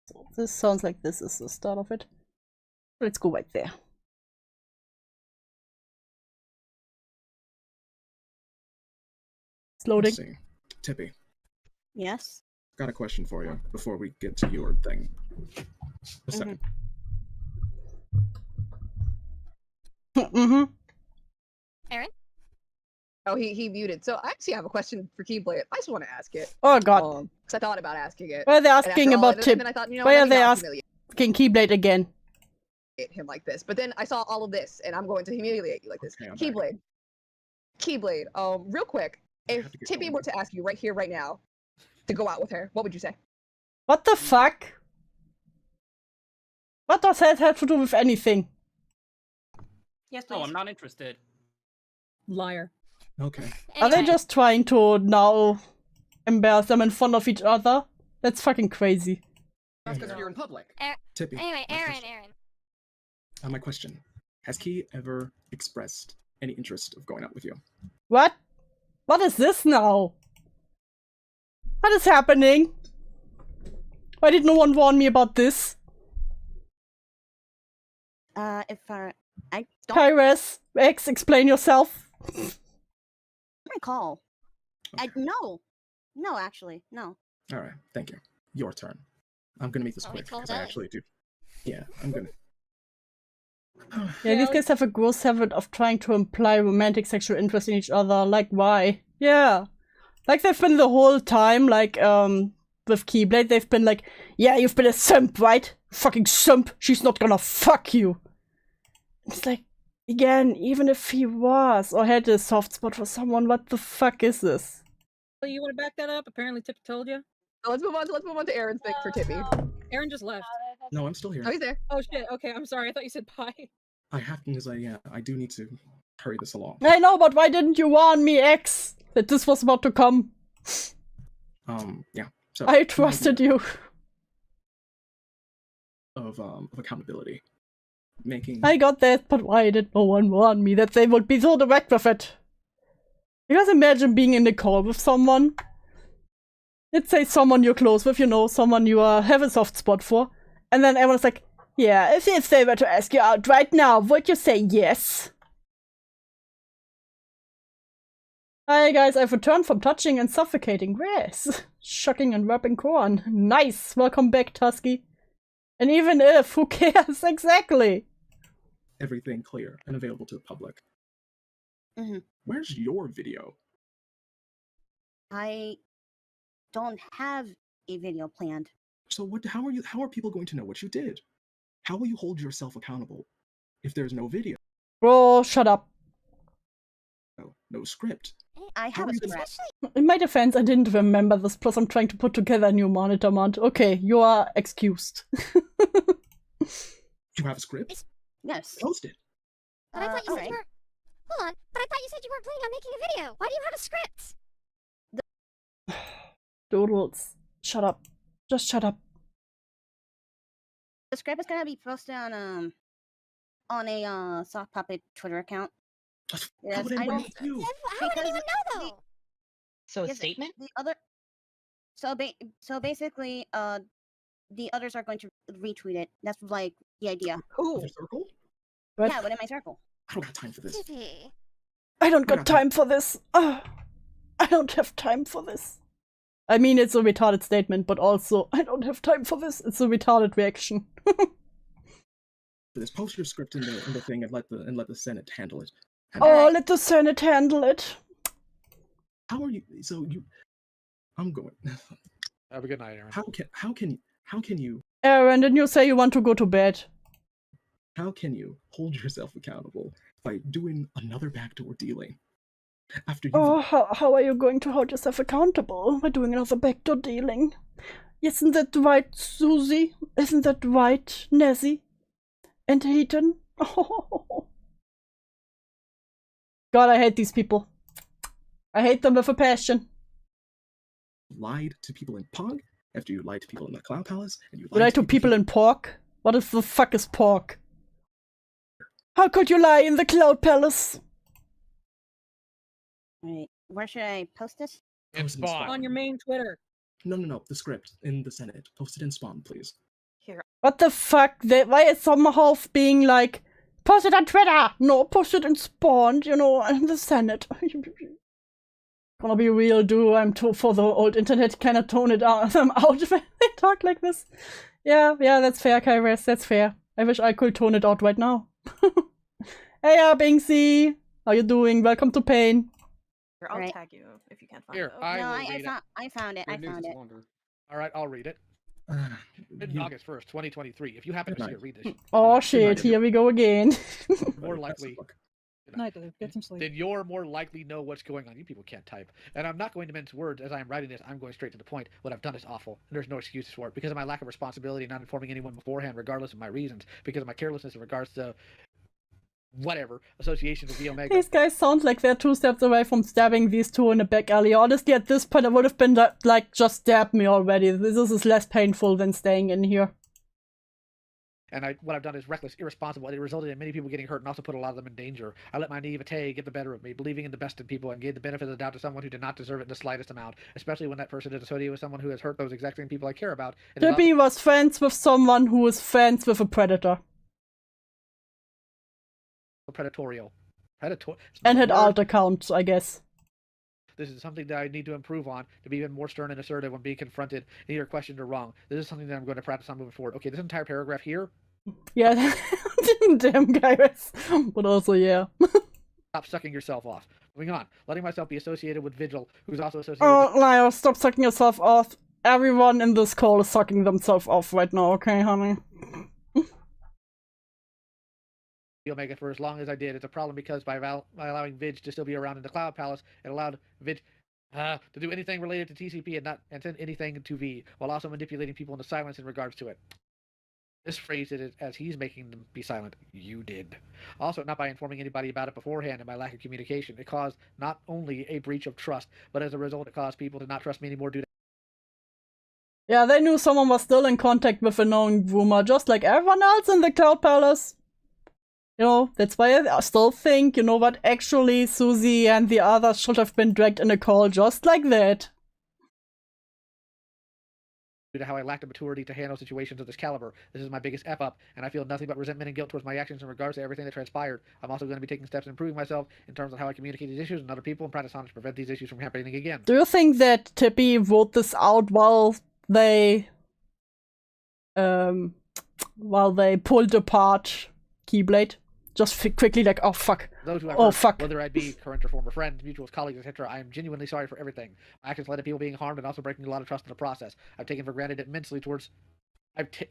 So this sounds like this is the start of it. Let's go right there. It's loading. Let's see. Tippy, Yes. got a question for you before we get to your thing. A second. Aaron? Oh, he muted. So I actually have a question for Keyblade. I just want to ask it. Oh god. Because I thought about asking it. Why are they And after asking all about of this, Tip? and then I thought, you know, Why let are me they not asking Keyblade again? humiliate him like this. But then I saw all of this, and I'm going to humiliate you like this. Keyblade. Keyblade. Real quick, if Tippy were to ask you right here, right now, to go out with her, what would you say? What the fuck? What does that have to do with anything? Yes, No, I'm not interested. Liar. Okay. Are they just trying to now embarrass them in front of each other? That's fucking crazy. That's because you're in public. Tippy. Anyway, my Aaron, question- Aaron. My question. Has Key ever expressed any interest of going out with you? What? What is this now? What is happening? Why did no one warn me about this? If I don't Kyrus, X, explain yourself. recall. No, actually, no. All right, thank you. Your turn. I'm gonna make this quick because I actually do. Yeah, I'm gonna. Yeah, these guys have a gross habit of trying to imply romantic sexual interest in each other. Like, why? Yeah. Like, they've been the whole time, like, with Keyblade, they've been like, yeah, you've been a simp, right? Fucking simp. She's not gonna fuck you. It's like, again, even if he was or had a soft spot for someone, what the fuck is this? So you want to back that up? Apparently Tippy told you. Let's move on to Aaron's thing for Tippy. Aaron just left. No, I'm still here. Oh, he's there. Oh shit, okay, I'm sorry. I thought you said bye. I have because I do need to hurry this along. I know, but why didn't you warn me, X, that this was about to come? Yeah. So I trusted you. Of accountability. Making I got that, but why did no one warn me that they would be so direct with it? You guys imagine being in a call with someone? Let's say someone you're close with, you know, someone you have a soft spot for, and then everyone's like, yeah, if they were to ask you out right now, would you say yes? Hi guys, I've returned from touching and suffocating grass. Shucking and rubbing corn. Nice! Welcome back, Tusky. And even if, who cares? Exactly! everything clear and available to the public. Where's your video? I don't have a video planned. So what? How are people going to know what you did? How will you hold yourself accountable if there's no video? Bro, shut up. No script. I have a script. In my defense, I didn't remember this, plus I'm trying to put together a new monitor mount. Okay, you are excused. You have a script? Yes. Post it. But I thought you said you were... Hold on. But I thought you said you weren't planning on making a video. Why do you have a script? Doodles, shut up. Just shut up. The script is gonna be posted on a sock puppet Twitter account. Yes, I don't. How would anyone know though? So a Yes, statement? The other. So basically, the others are going to retweet it. That's like the idea. Cool. Circle? What? Yeah, within my circle. I don't have time for this. I don't got time for this. I don't have time for this. I mean, it's a retarded statement, but also, I don't have time for this. It's a retarded reaction. Just post your script in the thing and let the Senate handle it. And Oh, let the Senate handle it. How are you? So you, I'm going. Have a good night, Aaron. How can you Aaron, didn't you say you want to go to bed? how can you hold yourself accountable by doing another backdoor dealing? After you Oh, how are you going to hold yourself accountable by doing another backdoor dealing? Isn't that right, Suzy? Isn't that right, Nezzie? And Hiten? Oh. God, I hate these people. I hate them with a passion. lied to people in Pog, after you lied to people in the Cloud Palace, and you You lie to people in pork? What is the fuck is pork? How could you lie in the Cloud Palace? Wait, where should I post this? In Spawn. On your main Twitter. No, the script in the Senate. Post it in Spawn, please. Here. What the fuck? Why is Sommerhoff being like, post it on Twitter? No, post it in Spawn, you know, in the Senate. Gonna be real, dude. I'm too for the old internet. Kind of tone it out, them out when they talk like this. Yeah, that's fair, Kairos. That's fair. I wish I could tone it out right now. Hey, Binksy. How you doing? Welcome to Pain. Here, I'll Right. tag you if you can't find Here, it. I No, will I read it. found it. I found it. All right, I'll read it. August 1st, 2023. If you happen to see it, read this. Oh shit, here we go again. More likely. Night, dude. Get some sleep. Then you're more likely know what's going on. You people can't type. And I'm not going to mince words as I'm writing this. I'm going straight to the point. What I've done is awful. And there's no excuses for it. Because of my lack of responsibility and not informing anyone beforehand, regardless of my reasons. Because of my carelessness in regards to whatever association with the Omega. These guys sound like they're 2 steps away from stabbing these two in the back alley. Honestly, at this point, I would have been like, just stab me already. This is less painful than staying in here. And what I've done is reckless, irresponsible, and it resulted in many people getting hurt and also put a lot of them in danger. I let my naivete get the better of me, believing in the best in people, and gave the benefit of the doubt to someone who did not deserve it in the slightest amount, especially when that person is associated with someone who has hurt those exact same people I care about. And is Tippy was friends with someone who was friends with a predator. predatorial. And had alt accounts, I guess. This is something that I need to improve on to be even more stern and assertive when being confronted, either questioned or wrong. This is something that I'm going to practice on moving forward. Okay, this entire paragraph here. Yeah, damn guys. But also, yeah. Stop sucking yourself off. Moving on. Letting myself be associated with Vigil, who's also associated Oh, with... Lyle, stop sucking yourself off. Everyone in this call is sucking themselves off right now, okay, honey? the Omega for as long as I did. It's a problem because by allowing Vidge to still be around in the Cloud Palace, it allowed Vidge to do anything related to TCP and send anything to V, while also manipulating people into silence in regards to it. This phrased it as he's making them be silent. You did. Also, not by informing anybody about it beforehand and by lack of communication. It caused not only a breach of trust, but as a result, it caused people to not trust me anymore due to... Yeah, they knew someone was still in contact with a known rumor, just like everyone else in the Cloud Palace. You know, that's why I still think, you know what, actually Suzy and the others should have been dragged in a call just like that. Due to how I lacked the maturity to handle situations of this caliber. This is my biggest F-up, and I feel nothing but resentment and guilt towards my actions in regards to everything that transpired. I'm also going to be taking steps in improving myself in terms of how I communicate these issues with other people and practice on to prevent these issues from happening again. Do you think that Tippy wrote this out while they pulled apart Keyblade? Just quickly like, oh fuck, Those who I've oh hurt, fuck. whether I be current or former friends, mutuals, colleagues, etc., I am genuinely sorry for everything. My actions led to people being harmed and also breaking a lot of trust in the process. I've taken for granted immensely towards...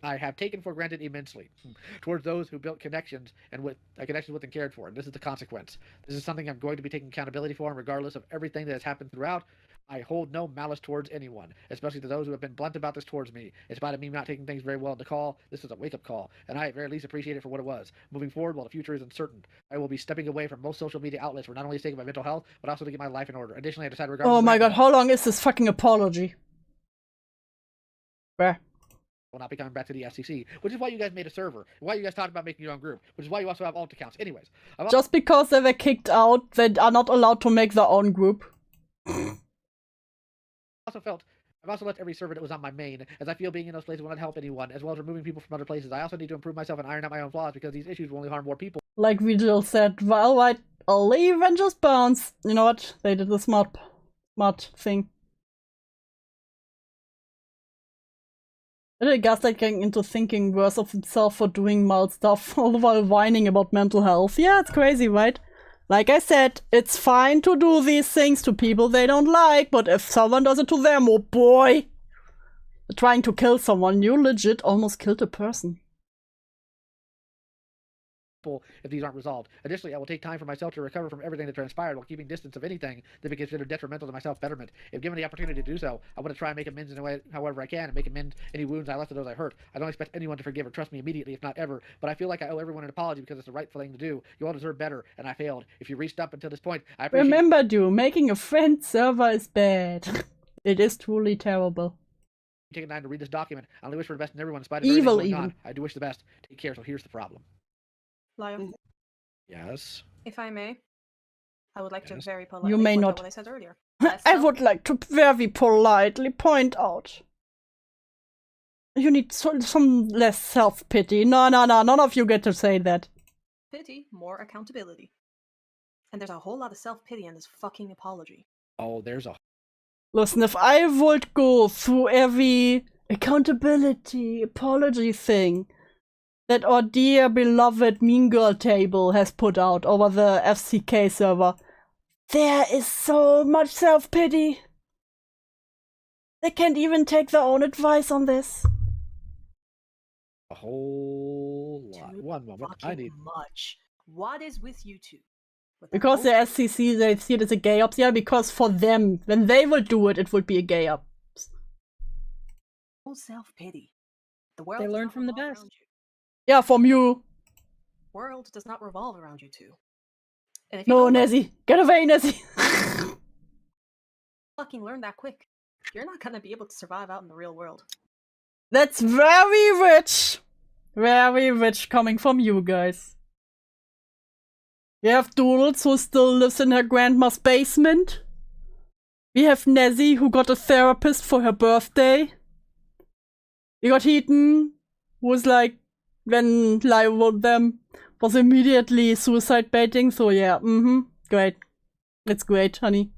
I have taken for granted immensely towards those who built connections and with and cared for. And this is the consequence. This is something I'm going to be taking accountability for, and regardless of everything that has happened throughout, I hold no malice towards anyone, especially to those who have been blunt about this towards me. In spite of me not taking things very well in the call, this was a wake-up call, and I at very least appreciate it for what it was. Moving forward, while the future is uncertain, I will be stepping away from most social media outlets for not only the sake of my mental health, but also to get my life in order. Additionally, I decided regardless Oh my god, how long is this fucking apology? Bruh. Will not be coming back to the FCC, which is why you guys made a server, why you guys talked about making your own group, which is why you also have alt accounts. Anyways, Just because they were kicked out, they are not allowed to make their own group. I've also left every server that was on my main, as I feel being in those places will not help anyone, as well as removing people from other places. I also need to improve myself and iron out my own flaws because these issues will only harm more people. Like Vigil said, well, I'll leave and just bounce. You know what? They did the smart thing. It got getting into thinking worse of itself for doing mild stuff, all while whining about mental health. Yeah, it's crazy, right? Like I said, it's fine to do these things to people they don't like, but if someone does it to them, oh boy! Trying to kill someone, you legit almost killed a person. If these aren't resolved. Additionally, I will take time for myself to recover from everything that transpired while keeping distance of anything that be considered detrimental to my self-betterment. If given the opportunity to do so, I want to try and make amends in a way, however I can, and make amends any wounds I left to those I hurt. I don't expect anyone to forgive or trust me immediately, if not ever, but I feel like I owe everyone an apology because it's the right thing to do. You all deserve better, and I failed. If you reached up until this point, I appreciate. Remember, Dew, making a friend server is bad. It is truly terrible. Taking time to read this document. I only wish for the best in everyone in spite of Evil, everything going even. on. I do wish the best. Take care, so here's the problem. Lyle, Yes? if I may, I would like to very politely You may point out not. what I said earlier. I would like to very politely point out. You need some less self-pity. No, none of you get to say that. Pity, more accountability. And there's a whole lot of self-pity in this fucking apology. Oh, there's a... Listen, if I would go through every accountability, apology thing that our dear beloved Mean Girl table has put out over the FCK server, there is so much self-pity. They can't even take their own advice on this. A whole lot. One moment. I need... much. What is with you two? Because they're SCC, they see it as a gay ops. Yeah, because for them, when they will do it, it would be a gay ops. Whole self-pity. The world They does learn not from the revolve best. around you. Yeah, from you. World does not revolve around you two. And if you No, don't Nezzy. Get away, Nezzy. fucking learn that quick, you're not gonna be able to survive out in the real world. That's very rich. Very rich coming from you guys. We have Doodles, who still lives in her grandma's basement. We have Nezzy, who got a therapist for her birthday. We got Heaton, who was like, when Lyle wrote them, was immediately suicide baiting. So yeah, great. It's great, honey.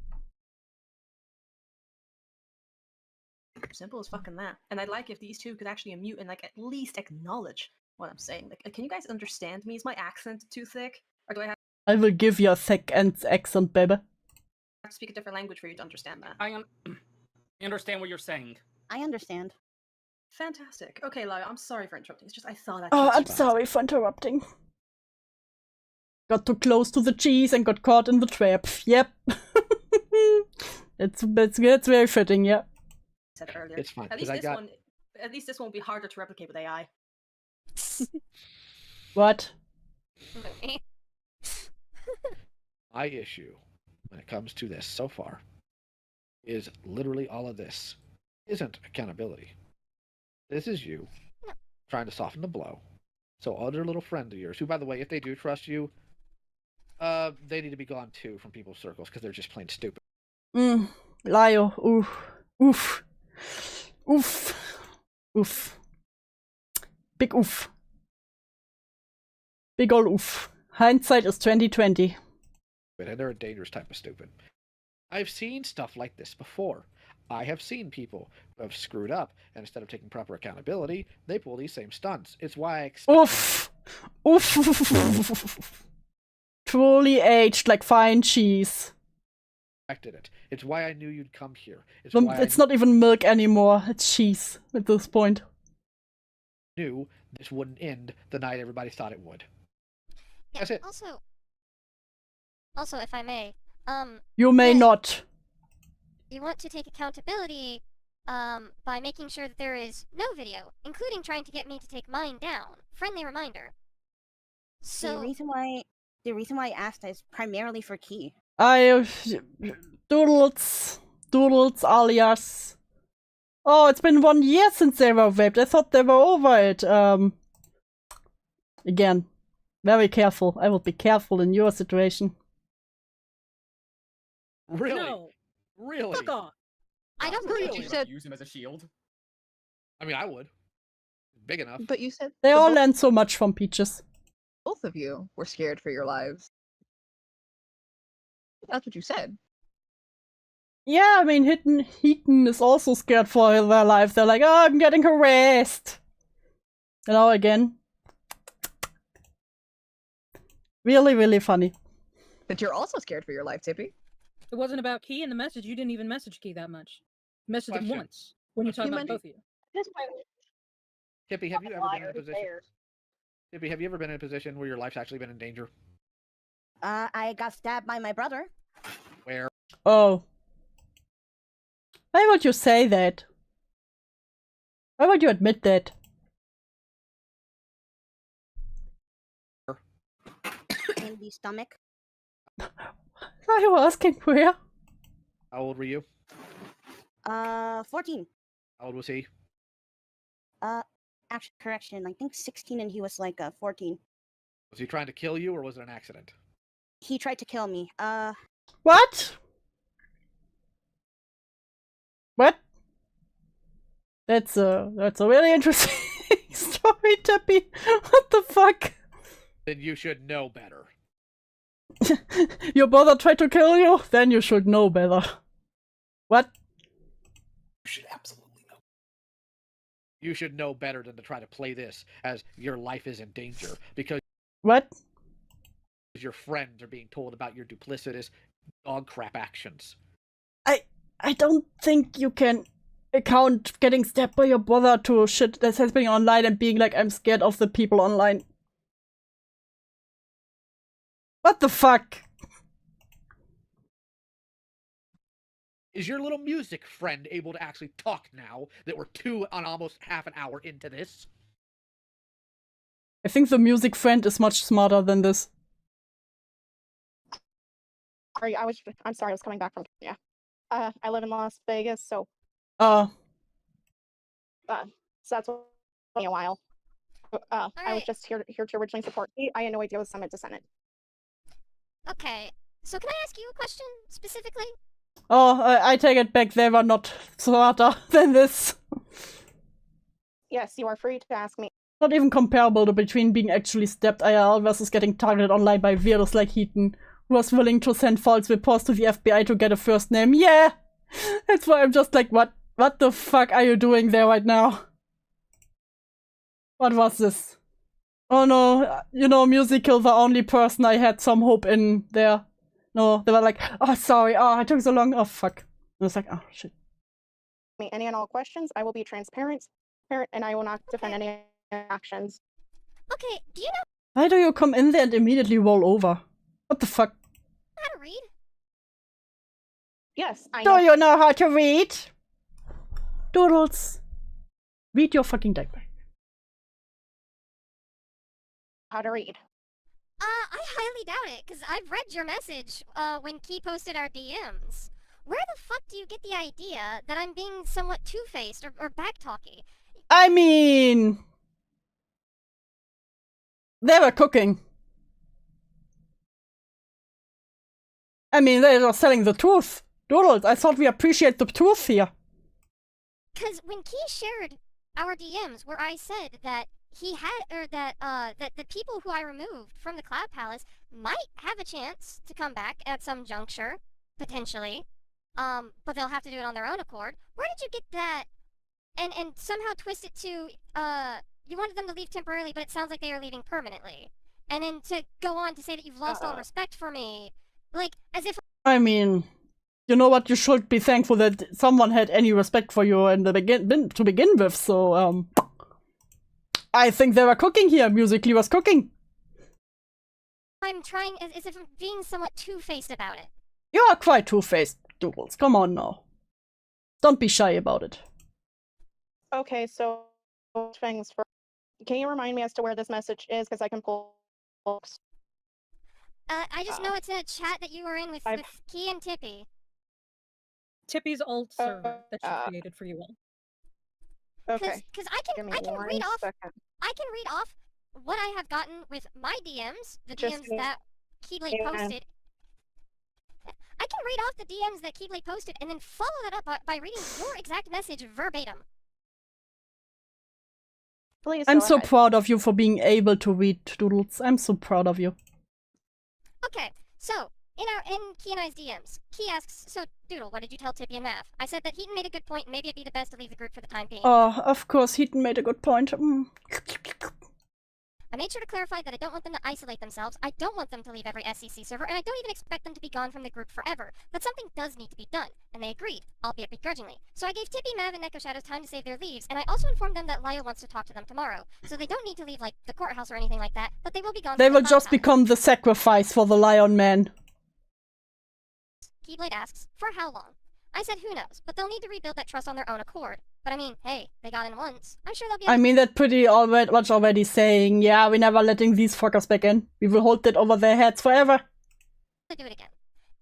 Simple as fucking that. And I'd like if these two could actually unmute and like at least acknowledge what I'm saying. Like, can you guys understand me? Is my accent too thick, or do I have I will give you a thick accent, baby. to speak a different language for you to understand that? I understand what you're saying. I understand. Fantastic. Okay, Lyle, I'm sorry for interrupting. It's just I thought that. Oh, I'm sorry for interrupting. Got too close to the cheese and got caught in the trap. Yep. it's very fitting, yeah. Said earlier. It's fine, At least 'cause I this got- one. At least this one will be harder to replicate with AI. What? My issue when it comes to this so far is literally all of this isn't accountability. This is you trying to soften the blow. So other little friends of yours, who by the way, if they do trust you, they need to be gone too from people's circles because they're just plain stupid. Lyle, oof. Oof. Big oof. Big ol' oof. Hindsight is 2020. And they're a dangerous type of stupid. I've seen stuff like this before. I have seen people who have screwed up, and instead of taking proper accountability, they pull these same stunts. It's why I Oof. Truly aged like fine cheese. expected it. It's why I knew you'd come here. It's It's why I not even milk anymore. It's cheese at this point. knew this wouldn't end the night everybody thought it would. Yeah, That's it. Also, if I may, You may not. you want to take accountability, by making sure that there is no video, including trying to get me to take mine down. Friendly reminder. So the reason why I asked is primarily for Key. Doodles alias. Oh, it's been 1 year since they were vaped. I thought they were over it. Again, very careful. I will be careful in your situation. Really? No. Really? Fuck off. I don't Really? believe You you. said use him as a shield. I mean, I would. Big enough. But you said They the all both- learned so much from Peaches. both of you were scared for your lives. That's what you said. Yeah, I mean, Heaton is also scared for their life. They're like, oh, I'm getting harassed. You know, again. Really, really funny. That you're also scared for your life, Tippy. It wasn't about Key in the message. You didn't even message Key that much. You messaged him Question. once when you talked about both of you. This point, Tippy, have you ever been in a liar, who position? cares? Tippy, have you ever been in a position where your life's actually been in danger? I got stabbed by my brother. Where? Oh. Why would you say that? Why would you admit that? In the stomach. Are you asking where? How old were you? 14. How old was he? Actually, correction. I think 16 and he was like 14. Was he trying to kill you or was it an accident? He tried to kill me. What? What? That's a really interesting story, Tippy. What the fuck? Then you should know better. Your brother tried to kill you? Then you should know better. What? You should absolutely know. You should know better than to try to play this as your life is in danger because what? Your friends are being told about your duplicitous dog crap actions. I don't think you can account getting stabbed by your brother to shit that's happening online and being like, I'm scared of the people online. What the fuck? Is your little music friend able to actually talk now that we're almost half an hour into this? I think the music friend is much smarter than this. Sorry, I'm sorry, I was coming back from Kenya. I live in Las Vegas, so Uh, so that's me a while. I was just here to originally support Kate. I had no idea it was Summit to Senate. Okay, so can I ask you a question specifically? oh, I take it back. They were not smarter than this. Yes, you are free to ask me. Not even comparable to between being actually stabbed IRL versus getting targeted online by weirdos like Heaton, who was willing to send false reports to the FBI to get a first name. Yeah! That's why I'm just like, what the fuck are you doing there right now? What was this? Oh no, you know, Musical, the only person I had some hope in there. No, they were like, oh sorry, oh I took so long, oh fuck. I was like, oh shit. Any and all questions, I will be transparent, and I will not defend any actions. Okay, do you know Why do you come in there and immediately roll over? What the fuck? how to read? Yes, I Do know. you know how to read? Doodles. Read your fucking deck back. How to read. I highly doubt it, because I've read your message when Key posted our DMs. Where the fuck do you get the idea that I'm being somewhat two-faced or back-talky? I mean... They were cooking. I mean, they are selling the truth. Doodles, I thought we appreciate the truth here. Because when Key shared our DMs where I said that he had, or that the people who I removed from the Cloud Palace might have a chance to come back at some juncture, potentially, but they'll have to do it on their own accord. Where did you get that? And somehow twist it to, you wanted them to leave temporarily, but it sounds like they are leaving permanently. And then to go on to say that you've lost all respect for me, like, as if... I mean, you know what? You should be thankful that someone had any respect for you to begin with, so, I think they were cooking here. Musically was cooking. I'm trying, as if I'm being somewhat two-faced about it. You are quite two-faced, Doodles. Come on now. Don't be shy about it. Okay, so things for. Can you remind me as to where this message is, because I can pull. I just know it's in a chat that you were in with Key and Tippy. Tippy's old server that she created for you all. Okay. Because I can read off. I can read off what I have gotten with my DMs, the DMs that Keyblade posted. I can read off the DMs that Keyblade posted and then follow that up by reading your exact message verbatim. Please. I'm so proud of you for being able to read, Doodles. I'm so proud of you. Okay, so in Key and I's DMs, Key asks, "So Doodle, what did you tell Tippy and Mav?" I said that Heaton made a good point. Maybe it'd be the best to leave the group for the time being. Oh, of course, Heaton made a good point. I made sure to clarify that I don't want them to isolate themselves, I don't want them to leave every SCC server, and I don't even expect them to be gone from the group forever. But something does need to be done, and they agreed, albeit begrudgingly. So I gave Tippy, Mav, and Echo Shadows time to save their leaves, and I also informed them that Laya wants to talk to them tomorrow. So they don't need to leave, like, the courthouse or anything like that, but they will be gone They from will the just Cloud become the sacrifice for the Lion Man. Keyblade asks, for how long? I said who knows, but they'll need to rebuild that trust on their own accord. But I mean, hey, they got in once. I'm sure they'll be able I mean, that pretty much already saying, yeah, we're never letting these fuckers back in. We will hold that over their heads forever. to do it again.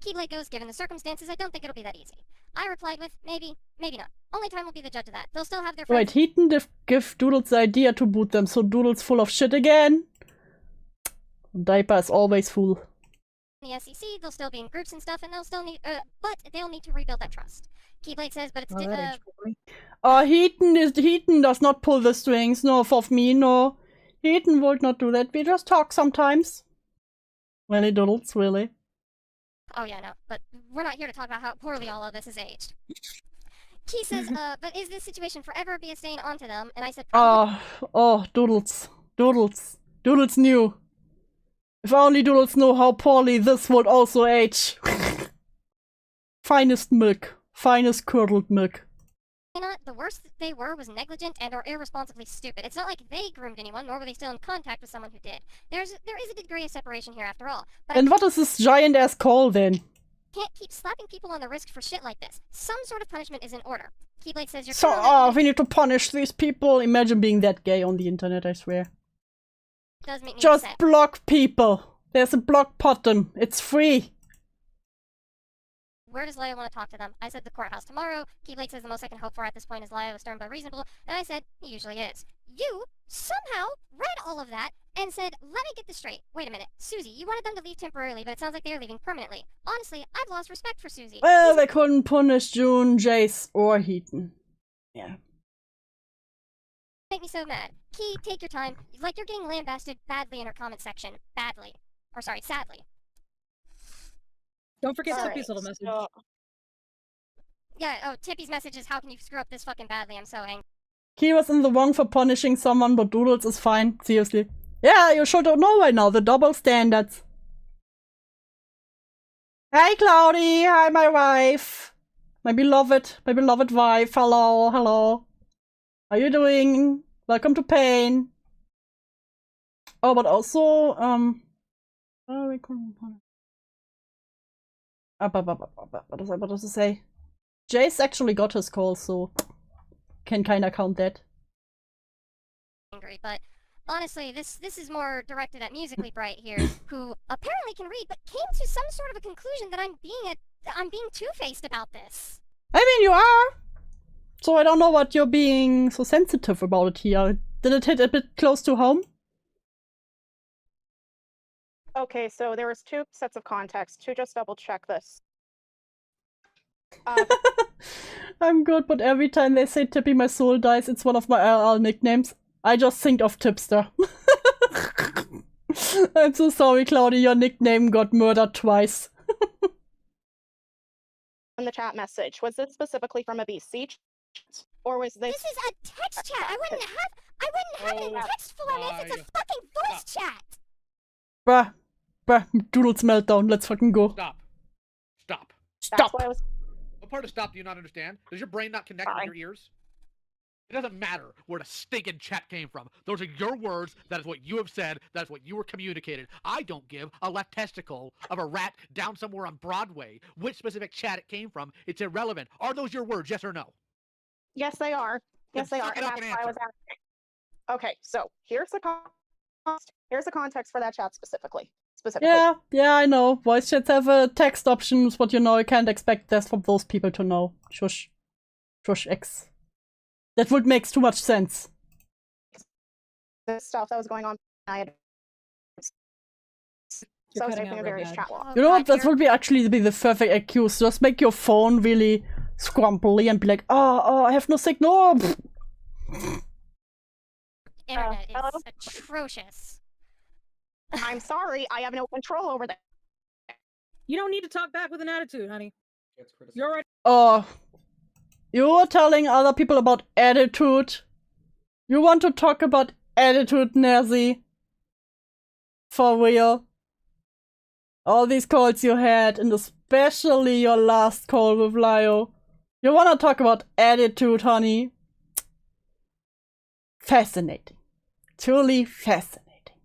Keyblade goes, given the circumstances, I don't think it'll be that easy. I replied with, maybe, maybe not. Only time will be the judge of that. They'll still have their friends. Wait, Heaton did give Doodles the idea to boot them, so Doodles full of shit again? Diaper is always full. The SEC, they'll still be in groups and stuff, and they'll still need, but they'll need to rebuild that trust. Keyblade says, but it's, Heaton does not pull the strings, no, of me, no. Heaton would not do that, we just talk sometimes. Really, Doodles, really? Oh yeah, no, but we're not here to talk about how poorly all of this is aged. Key says, but is this situation forever be a stain onto them? And I said, Doodles. Doodles knew. If only Doodles know how poorly this would also age. Finest milk. Finest curdled milk. Not the worst they were was negligent and or irresponsibly stupid. It's not like they groomed anyone, nor were they still in contact with someone who did. There is a degree of separation here after all. But And what is this giant ass call then? Can't keep slapping people on the wrist for shit like this. Some sort of punishment is in order. Keyblade says you're So, we need to punish these people. Imagine being that gay on the internet, I swear. Does make me Just upset. block people. There's a block button. It's free. Where does Laya want to talk to them? I said the courthouse tomorrow. Keyblade says the most I can hope for at this point is Laya was stern but reasonable, and I said he usually is. You somehow read all of that and said, let me get this straight. Wait a minute, Suzy, you wanted them to leave temporarily, but it sounds like they're leaving permanently. Honestly, I've lost respect for Suzy. Well, they couldn't punish June, Jace, or Heaton. Yeah. Make me so mad. Key, take your time. Like you're getting lambasted badly in her comment section. Badly. Or sorry, sadly. Don't forget Tippy's little message. Yeah, oh, Tippy's message is, how can you screw up this fucking badly? I'm so angry. He was in the wrong for punishing someone, but Doodles is fine. Seriously. Yeah, you should know by now. The double standards. Hi, Cloudy. Hi, my wife. My beloved wife. Hello, hello. How you doing? Welcome to Pain. Oh, but also, what does it say? Jace actually got his call, so can kinda count that. Angry, but honestly, this is more directed at Musically Bright here, who apparently can read, but came to some sort of a conclusion that I'm being two-faced about this. I mean, you are! So I don't know what you're being so sensitive about it here. Did it hit a bit close to home? Okay, so there was 2 sets of context to just double check this. I'm good, but every time they say Tippy, my soul dies, it's one of my LL nicknames. I just think of Tipster. I'm so sorry, Cloudy, your nickname got murdered twice. In the chat message, was this specifically from a BC chat, or was this? This is a text chat. I wouldn't have it in text form if it's a fucking voice chat. Bruh, Doodles meltdown. Let's fucking go. Stop. Stop. What part of stop do you not understand? Does your brain not connect with your ears? It doesn't matter where the stinking chat came from. Those are your words. That is what you have said. That is what you were communicated. I don't give a left testicle of a rat down somewhere on Broadway which specific chat it came from. It's irrelevant. Are those your words? Yes or no? Yes, they are. Yes, they are. And that's why I was asking. Okay, so here's the context for that chat specifically. Yeah, I know. Voice chats have a text options, but you know, I can't expect that from those people to know. Shush. Shush X. That would make too much sense. The stuff that was going on, I had. So I was typing in various chat logs. You know what? That would actually be the perfect excuse. Just make your phone really scrumply and be like, oh, I have no signal. Internet is atrocious. I'm sorry, I have no control over that. You don't need to talk back with an attitude, honey. You're right. Oh, you're telling other people about attitude. You want to talk about attitude, Nezzie? For real. All these calls you had, and especially your last call with Lio. You wanna talk about attitude, honey? Fascinating. Truly fascinating.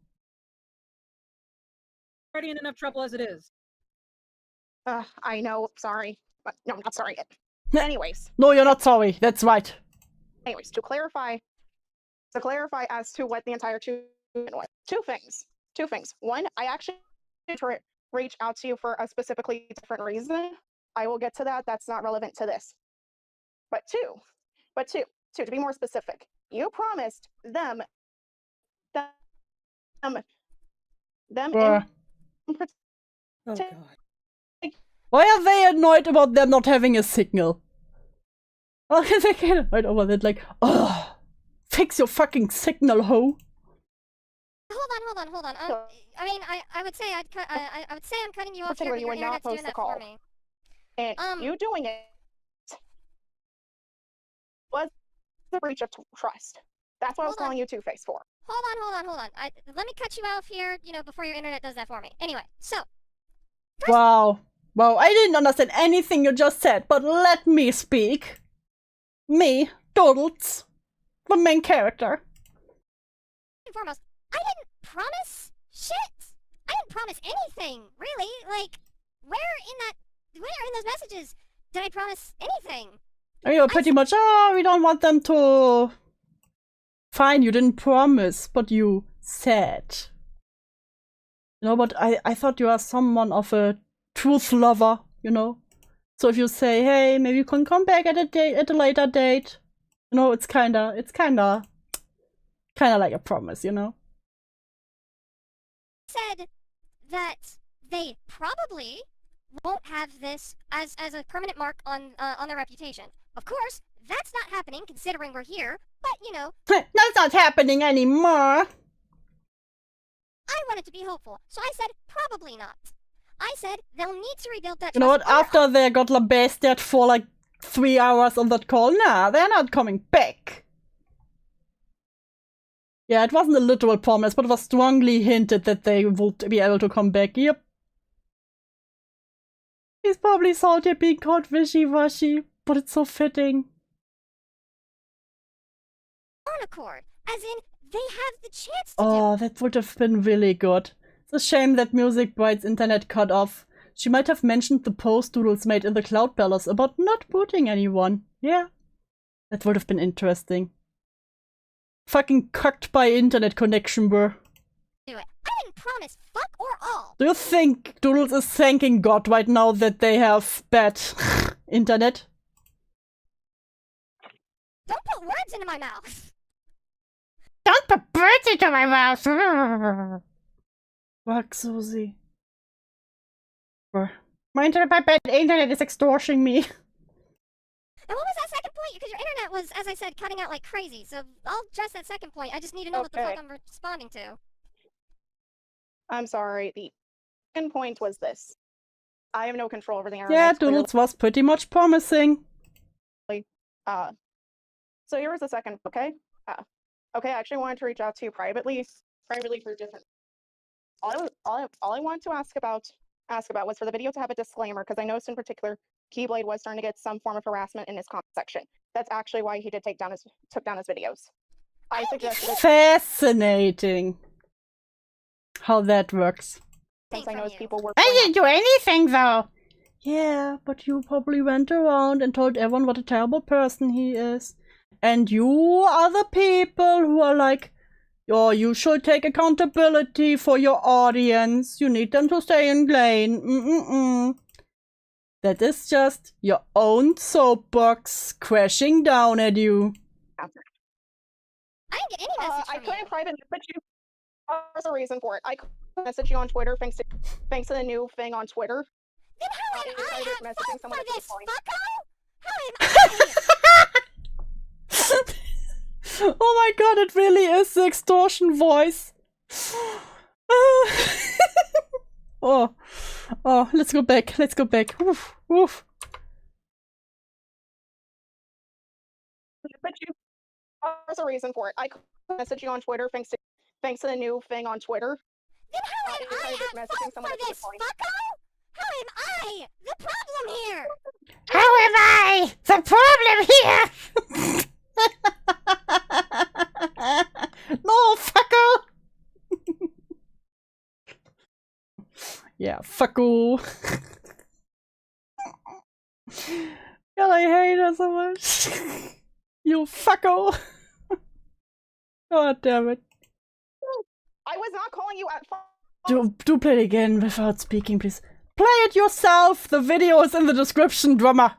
Already in enough trouble as it is. I know, sorry. But no, I'm not sorry yet. Anyways. No, you're not sorry. That's right. Anyways, to clarify as to what the entire was. Two things. One, I actually reach out to you for a specifically different reason. I will get to that. That's not relevant to this. But two, to be more specific, you promised them Bruh. in Oh god. Why are they annoyed about them not having a signal? Oh, they get annoyed over that, like, ugh, fix your fucking signal, ho. Hold on. I mean, I would say I would say I'm cutting you off here, but you your would not internet's doing post the that call. for me. And you doing it was a breach of trust. That's what I was calling you Two-Face for. Hold on. Let me cut you off here, before your internet does that for me. Anyway, so. Wow. Wow, I didn't understand anything you just said, but let me speak. Me, Doodles, the main character. First and foremost, I didn't promise shit. I didn't promise anything, really. Like, where in those messages did I promise anything? You're pretty much, we don't want them to... Fine, you didn't promise, but you said. You know, but I thought you are someone of a truth lover, you know? So if you say, hey, maybe you can come back at a later date, you know, it's kinda like a promise, you know? Said that they probably won't have this as a permanent mark on their reputation. Of course, that's not happening considering we're here, but That's not happening anymore. I wanted to be hopeful, so I said probably not. I said they'll need to rebuild that trust. You know what, after they got lambasted for like 3 hours on that call, nah, they're not coming back. Yeah, it wasn't a literal promise, but it was strongly hinted that they would be able to come back. Yep. He's probably salty being called wishy-washy, but it's so fitting. On accord, as in they have the chance to Oh, that would have been really good. It's a shame that Music Bright's internet cut off. She might have mentioned the post Doodles made in the Cloud Palace about not booting anyone. Yeah. That would have been interesting. Fucking cucked by internet connection, bro. do it. I didn't promise fuck or all. Do you think Doodles is thanking God right now that they have bad internet? Don't put words into my mouth. Don't put words into my mouth. Fuck, Suzy. My internet is extorting me. And what was that second point? Because your internet was, as I said, cutting out like crazy. So I'll address that second point. I just need to know what the fuck I'm responding to. I'm sorry. The second point was this. I have no control over the internet. Yeah, Doodles was pretty much promising. So here was the second, okay? Okay, I actually wanted to reach out to you privately for different. All I wanted to ask about was for the video to have a disclaimer, because I noticed in particular Keyblade was starting to get some form of harassment in his comment section. That's actually why he did took down his videos. I suggested Fascinating how that works. Since I know people were. I didn't do anything though. Yeah, but you probably went around and told everyone what a terrible person he is. And you are the people who are like, oh, you should take accountability for your audience. You need them to stay in lane. That is just your own soapbox crashing down at you. I didn't get any message I from couldn't you. private message you. There's a reason for it. I couldn't message you on Twitter thanks to the new thing on Twitter. Then how am I at messaging fault for this, fucko? Oh my god, it really is the extortion voice. Oh, let's go back. Oof, oof. There's a reason for it. I couldn't message you on Twitter thanks to the new thing on Twitter. How am I at fault for this, fucko? How am I the problem here? How am I the problem here? No, fucko! Yeah, fucko. God, I hate her so much. You fucko. God damn it. I was not calling you at fault. Do play it again without speaking, please. Play it yourself! The video is in the description, drummer.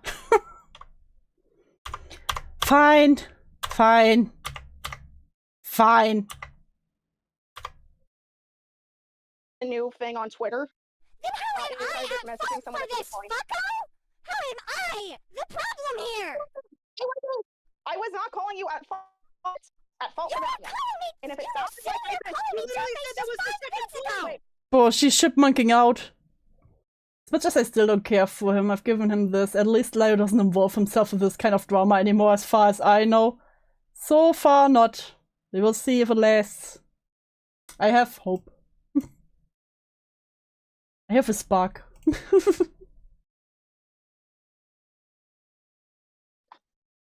Fine. Fine. Fine. A new thing on Twitter. Then how am I at fault for this, fucko? How am I the problem here? I was not calling you at fault. At fault for that. And if it sounds like that was the second point. Bro, she's chipmunking out. As much as I still don't care for him, I've given him this. At least Leo doesn't involve himself in this kind of drama anymore, as far as I know. So far, not. We will see if it lasts. I have hope. I have a spark.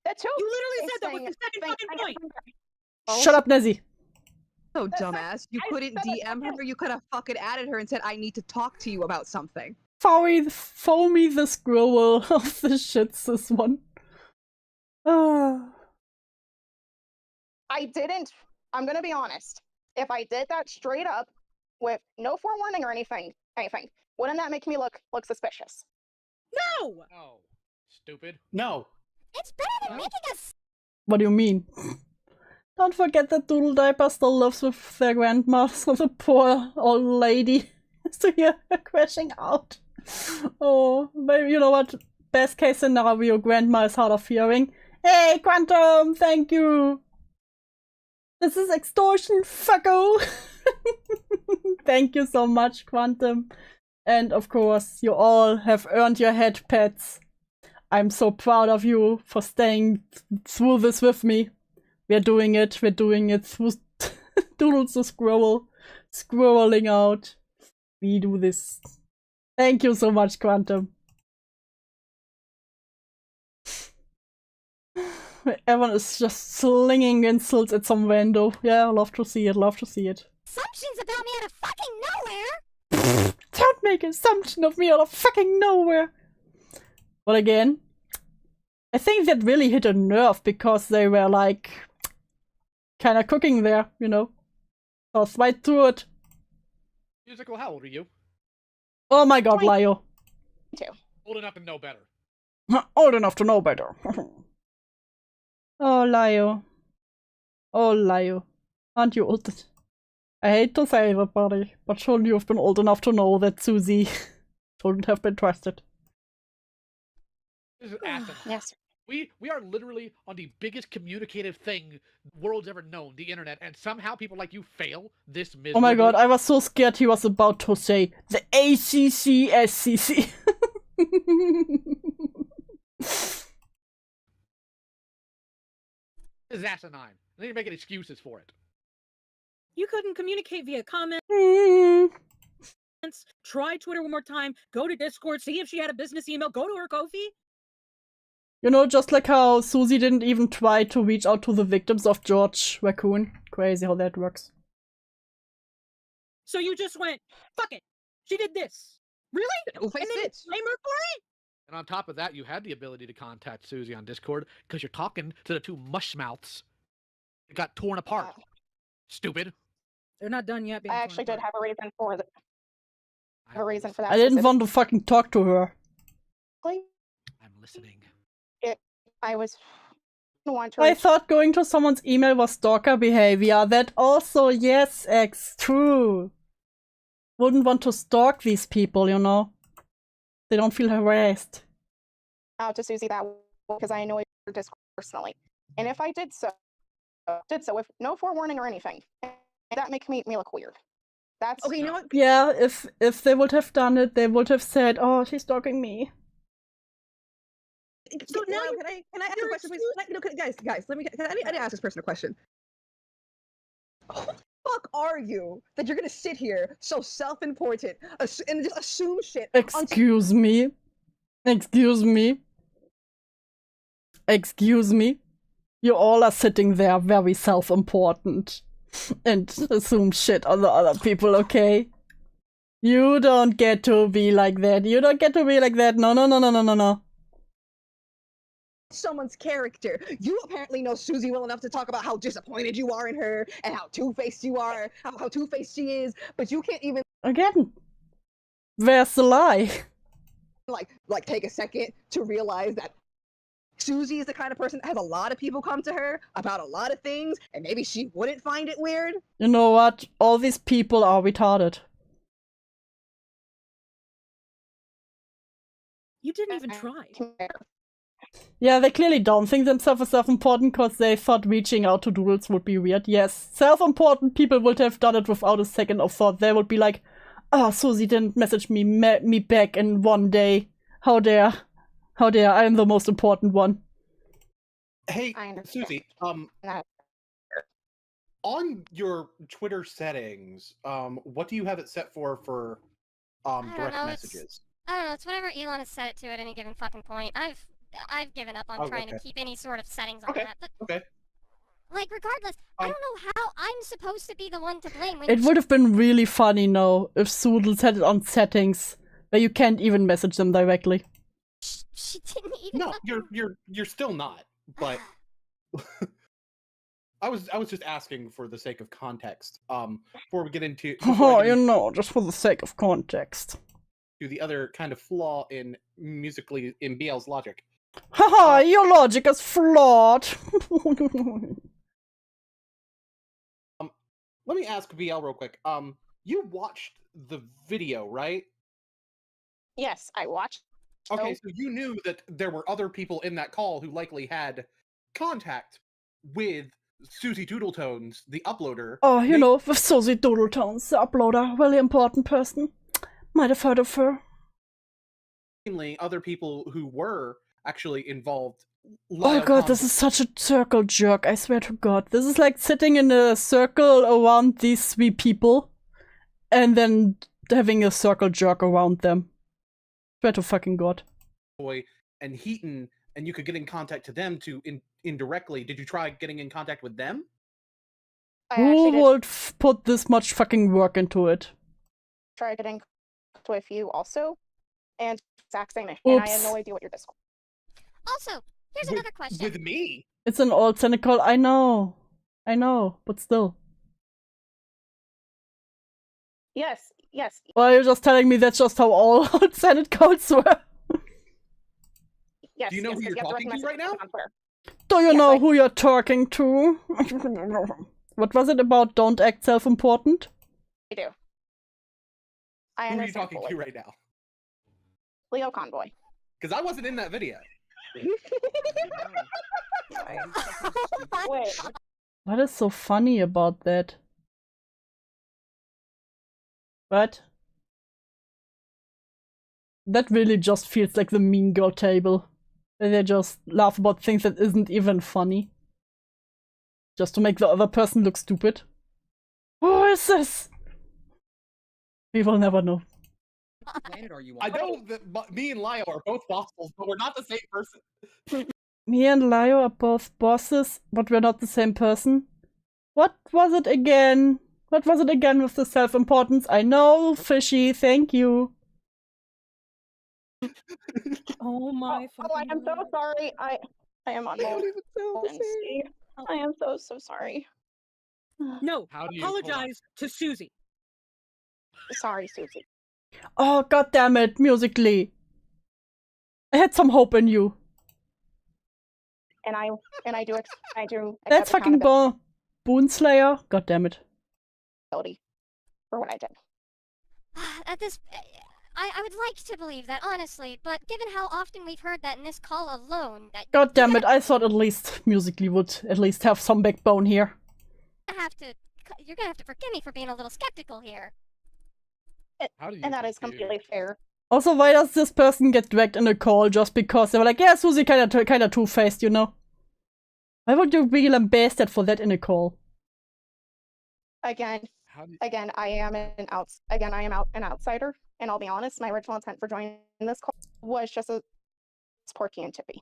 That's You literally said that was the second fucking point. Shut up, Nezzy. So dumbass. You couldn't DM her. You could have fucking added her and said, I need to talk to you about something. Foamy the scroll of the shits, this one. I didn't. I'm gonna be honest. If I did that straight up with no forewarning or anything, wouldn't that make me look suspicious? No. No. Stupid. No. It's better than making us. What do you mean? Don't forget that Doodle Diaper still lives with their grandma, so the poor old lady has to hear her crashing out. Oh, maybe you know what? Best case scenario, grandma is hard of hearing. Hey, Quantum, thank you. This is extortion, fucko. Thank you so much, Quantum. And of course, you all have earned your head pets. I'm so proud of you for staying through this with me. We're doing it through Doodles the Scroll, scrolling out. We do this. Thank you so much, Quantum. Everyone is just slinging insults at some window. Yeah, love to see it, love to see it. Assumptions about me out of fucking nowhere. Don't make an assumption of me out of fucking nowhere. But again, I think that really hit a nerve because they were like kind of cooking there, you know. I was right through it. Musical, how old are you? Oh my god, Lio. Old enough to know better. Old enough to know better. Oh, Lio. Oh, Lio. Aren't you old? I hate to say it, buddy, but surely you've been old enough to know that Suzy shouldn't have been trusted. This is asinine. Yes. We are literally on the biggest communicative thing the world's ever known, the internet, and somehow people like you fail this miserably. Oh my god, I was so scared he was about to say the ACCSCC. This is asinine. They need to make excuses for it. You couldn't communicate via comments. Try Twitter one more time. Go to Discord. See if she had a business email. Go to her Ko-fi. You know, just like how Suzy didn't even try to reach out to the victims of George Raccoon. Crazy how that works. So you just went, fuck it. She did this. Really? No, and then blame her for it? And on top of that, you had the ability to contact Suzy on Discord because you're talking to the two mushmouths that got torn apart. Stupid. They're not done yet. I actually did have a reason for that. I have a reason for that. I didn't want to fucking talk to her. I'm listening. I thought going to someone's email was stalker behavior. That also, yes, X, true. Wouldn't want to stalk these people, you know. They don't feel harassed. Out to Suzy that because I know your Discord personally, and if I did so with no forewarning or anything, that make me look weird. That's okay. You know what? Yeah, if they would have done it, they would have said, "Oh, she's stalking me." So now, can I ask a question, please? Guys, let me. Can I ask this person a question? fuck are you that you're gonna sit here so self-important and just assume shit? Excuse me. Excuse me. Excuse me. You all are sitting there very self-important and assume shit on the other people, okay? You don't get to be like that. You don't get to be like that. No, no, no, no, no, no, no. Someone's character. You apparently know Suzy well enough to talk about how disappointed you are in her and how two-faced you are, how two-faced she is, but you can't even Again, where's the lie? like take a second to realize that Suzy is the kind of person that has a lot of people come to her about a lot of things, and maybe she wouldn't find it weird. You know what? All these people are retarded. You didn't even try. Yeah, they clearly don't think themselves as self-important because they thought reaching out to Doodles would be weird. Yes, self-important people would have done it without a second of thought. They would be like, oh, Suzy didn't message me back in one day. How dare. How dare, I am the most important one. Hey, Suzy, on your Twitter settings, what do you have it set for direct messages? I don't know, it's whatever Elon has set it to at any given fucking point. I've given up on trying to keep any sort of settings on that. But, like, regardless, I don't know how I'm supposed to be the one to blame when It would have been really funny now if Doodles had it on settings where you can't even message them directly. She didn't even. No, you're still not. But I was just asking for the sake of context. Before we get into You know, just for the sake of context. To the other kind of flaw in BL's logic. Haha, your logic is flawed. Let me ask BL real quick. You watched the video, right? Yes, I watched. Okay, so you knew that there were other people in that call who likely had contact with Suzy Doodletones, the uploader. Oh, you know, with Suzy Doodletones, the uploader, really important person. Might have heard of her. Mainly other people who were actually involved. Oh god, this is such a circle jerk, I swear to god. This is like sitting in a circle around these three people and then having a circle jerk around them. Swear to fucking god. Boy and Heaton, and you could get in contact to them to indirectly. Did you try getting in contact with them? Who would put this much fucking work into it? Try getting with you also, and exact same issue. And I had no idea what your Discord. Also, here's another question. With me? It's an old cynical. I know, but still. Yes. Or are you just telling me that's just how all old Senate codes were? Yes. Do you know who you're talking to right now? Do you know who you're talking to? What was it about don't act self-important? I do. I Who are you understand talking fully. to right now? Leo Convoy. Because I wasn't in that video. Wait. What is so funny about that? What? That really just feels like the Mean Girl table. Where they just laugh about things that isn't even funny. Just to make the other person look stupid. Who is this? We will never know. I know that me and Lio are both fossils, but we're not the same person. Me and Lio are both bosses, but we're not the same person. What was it again? What was it again with the self-importance? I know, fishy, thank you. Oh my I am so sorry. I am on hold. I am so sorry. No, How do you apologize to Suzy. Sorry, Suzy. Oh, god damn it, musically. I had some hope in you. And I do. That's fucking Boonslayer. God damn it. For what I did. At this, I would like to believe that, honestly, but given how often we've heard that in this call alone, that God damn it, I thought at least musically would at least have some backbone here. you're gonna have to forgive me for being a little skeptical here. And that is completely fair. Also, why does this person get dragged in a call just because they were like, yeah, Suzy kinda two-faced, you know? Why would you be lambasted for that in a call? Again, I am an outsider, and I'll be honest, my original intent for joining this call was just a Porky and Tippy.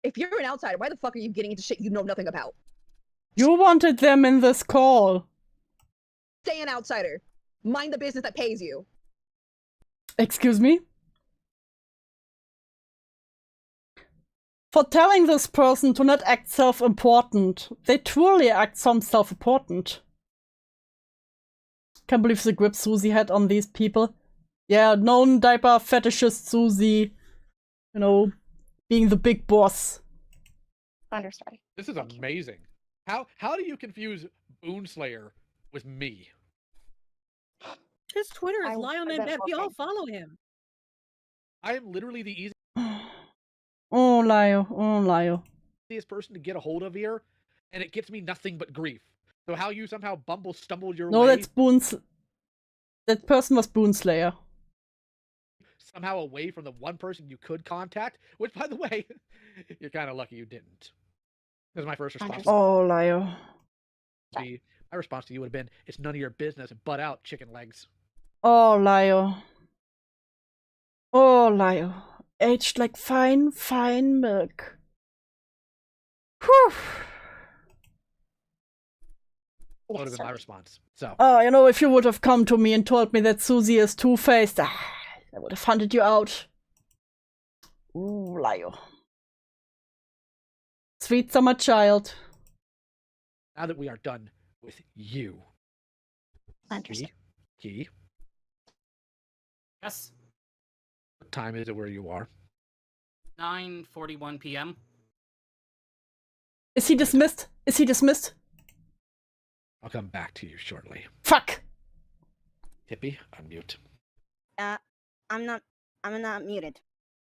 If you're an outsider, why the fuck are you getting into shit you know nothing about? You wanted them in this call. Stay an outsider. Mind the business that pays you. Excuse me? For telling this person to not act self-important, they truly act some self-important. Can't believe the grip Suzy had on these people. Yeah, known diaper fetishist Suzy. You know, being the big boss. Understood. This is amazing. How do you confuse Boonslayer with me? His Twitter is Lionman. We all follow him. I am literally the easiest Oh, Lio. Oh, Lio. person to get a hold of here, and it gets me nothing but grief. So how you somehow stumbled your No, way that's that person was Boonslayer. somehow away from the one person you could contact, which, by the way, you're kind of lucky you didn't. That was my first response. Oh, Lio. My response to you would have been, it's none of your business, butt out, chicken legs. Oh, Lio. Oh, Lio. Aged like fine, fine milk. Whew. That would have been my response. So. Oh, you know, if you would have come to me and told me that Suzy is two-faced, I would have hunted you out. Ooh, Lio. Sweet summer child. Now that we are done with you. Key. Yes. What time is it where you are? 9:41 p.m. Is he dismissed? Is he dismissed? I'll come back to you shortly. Fuck! Tippy, unmute. I'm not muted.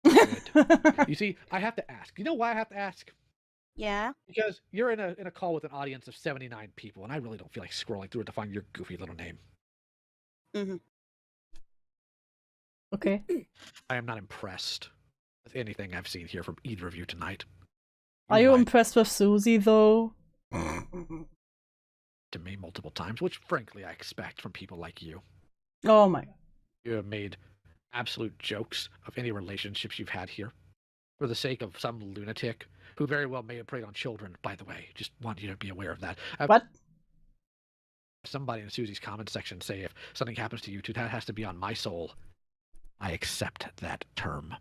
You see, I have to ask. You know why I have to ask? Yeah? Because you're in a call with an audience of 79 people, and I really don't feel like scrolling through it to find your goofy little name. Mm-hmm. Okay. I am not impressed with anything I've seen here from either of you tonight. Are you impressed with Suzy, though? To me multiple times, which frankly I expect from people like you. Oh my god. You have made absolute jokes of any relationships you've had here for the sake of some lunatic who very well may have preyed on children, by the way. Just want you to be aware of that. What? Somebody in Suzy's comment section say if something happens to you two, that has to be on my soul. I accept that term.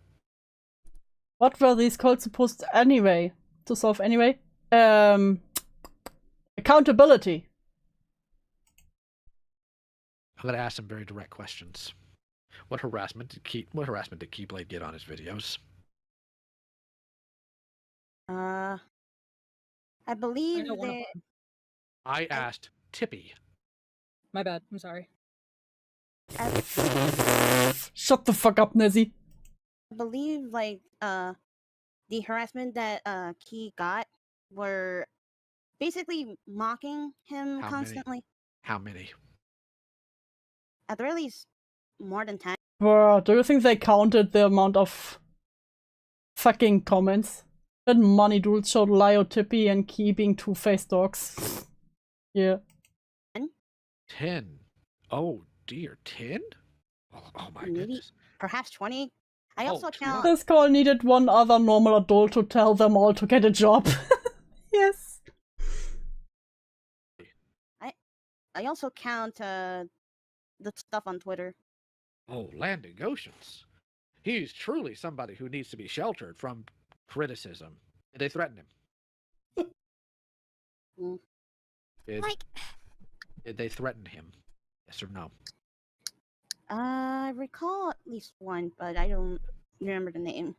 What were these calls supposed to solve anyway? Accountability. I'm gonna ask some very direct questions. What harassment did Keyblade get on his videos? I believe that... I asked Tippy. My bad. I'm sorry. Shut the fuck up, Nezzie. I believe, like, the harassment that Key got were basically mocking him constantly. How many? At the very least, more than 10. Bro, do you think they counted the amount of fucking comments? That money Doodles showed Lio, Tippy, and Key being two-faced dogs. Yeah. 10? Oh dear, 10? Oh my goodness. Perhaps 20. I also count... This call needed one other normal adult to tell them all to get a job. Yes. I also count the stuff on Twitter. Oh, landing oceans. He's truly somebody who needs to be sheltered from criticism. Did they threaten him? Did they threaten him? Yes or no? I recall at least one, but I don't remember the name.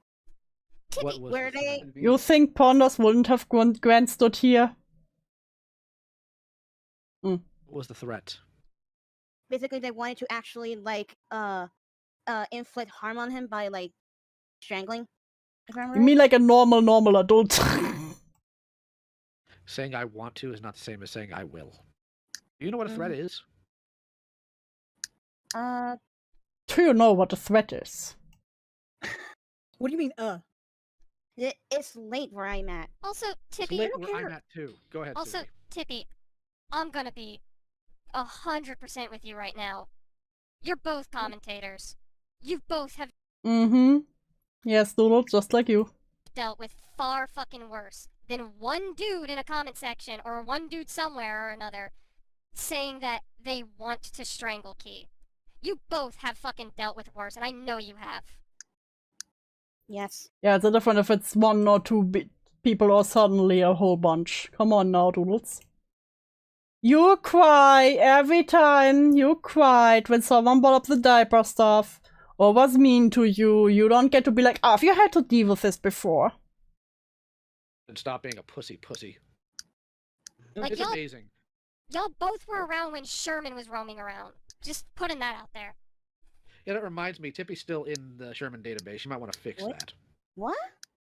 What was Were they? You think Ponders wouldn't have Grant stood here? What was the threat? Basically, they wanted to actually, like, inflict harm on him by, like, strangling. You mean like a normal adult? Saying I want to is not the same as saying I will. Do you know what a threat is? Do you know what a threat is? What do you mean, It's late where I'm at. Also, Tippy. It's late where I'm at too. Go ahead, Also, Suzy. Tippy, I'm gonna be 100% with you right now. You're both commentators. You both have Mm-hmm. Yes, Doodle, just like you. dealt with far fucking worse than one dude in a comment section or one dude somewhere or another saying that they want to strangle Key. You both have fucking dealt with worse, and I know you have. Yes. Yeah, it's a different if it's one or two people or suddenly a whole bunch. Come on now, Doodles. You cry every time you cried when someone brought up the diaper stuff or was mean to you. You don't get to be like, oh, have you had to deal with this before? And stop being a pussy. Like, It's amazing. Y'all both were around when Sherman was roaming around. Just putting that out there. Yeah, that reminds me, Tippy's still in the Sherman database. You might want to fix that. What?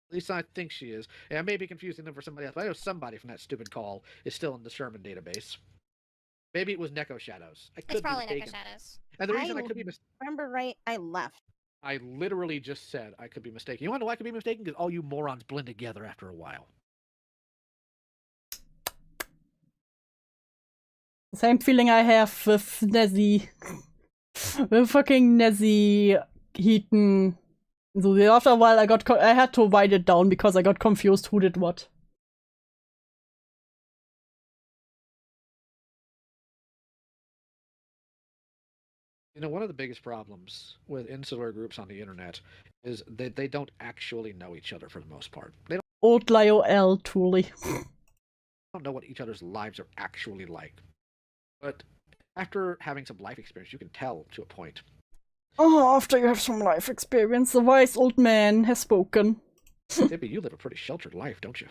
At least I think she is. Yeah, I may be confusing them for somebody else, but I know somebody from that stupid call is still in the Sherman database. Maybe it was Neko Shadows. I could It's probably be mistaken. Neko Shadows. And the reason I could be mistaken... remember right, I left. I literally just said I could be mistaken. You want to know why I could be mistaken? Because all you morons blend together after a while. Same feeling I have with Nezzie. With fucking Nezzie, Heaton. So after a while I had to write it down because I got confused who did what. You know, one of the biggest problems with insular groups on the internet is that they don't actually know each other for the most part. They Old Lio L, truly. don't know what each other's lives are actually like. But after having some life experience, you can tell to a point. Oh, after you have some life experience, the wise old man has spoken. Tippy, you live a pretty sheltered life, don't you?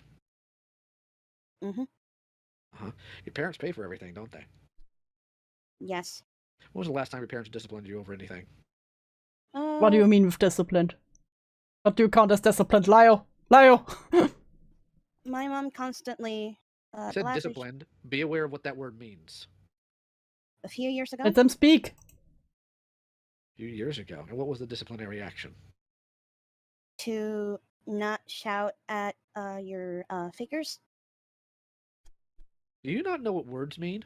Mm-hmm. Uh-huh. Your parents pay for everything, don't they? Yes. When was the last time your parents disciplined you over anything? What do you mean with disciplined? What do you count as disciplined? Lio! Lio! My mom constantly I said disciplined. Be aware of what that word means. A few years ago. Let them speak. A few years ago. And what was the disciplinary action? To not shout at your figures. Do you not know what words mean?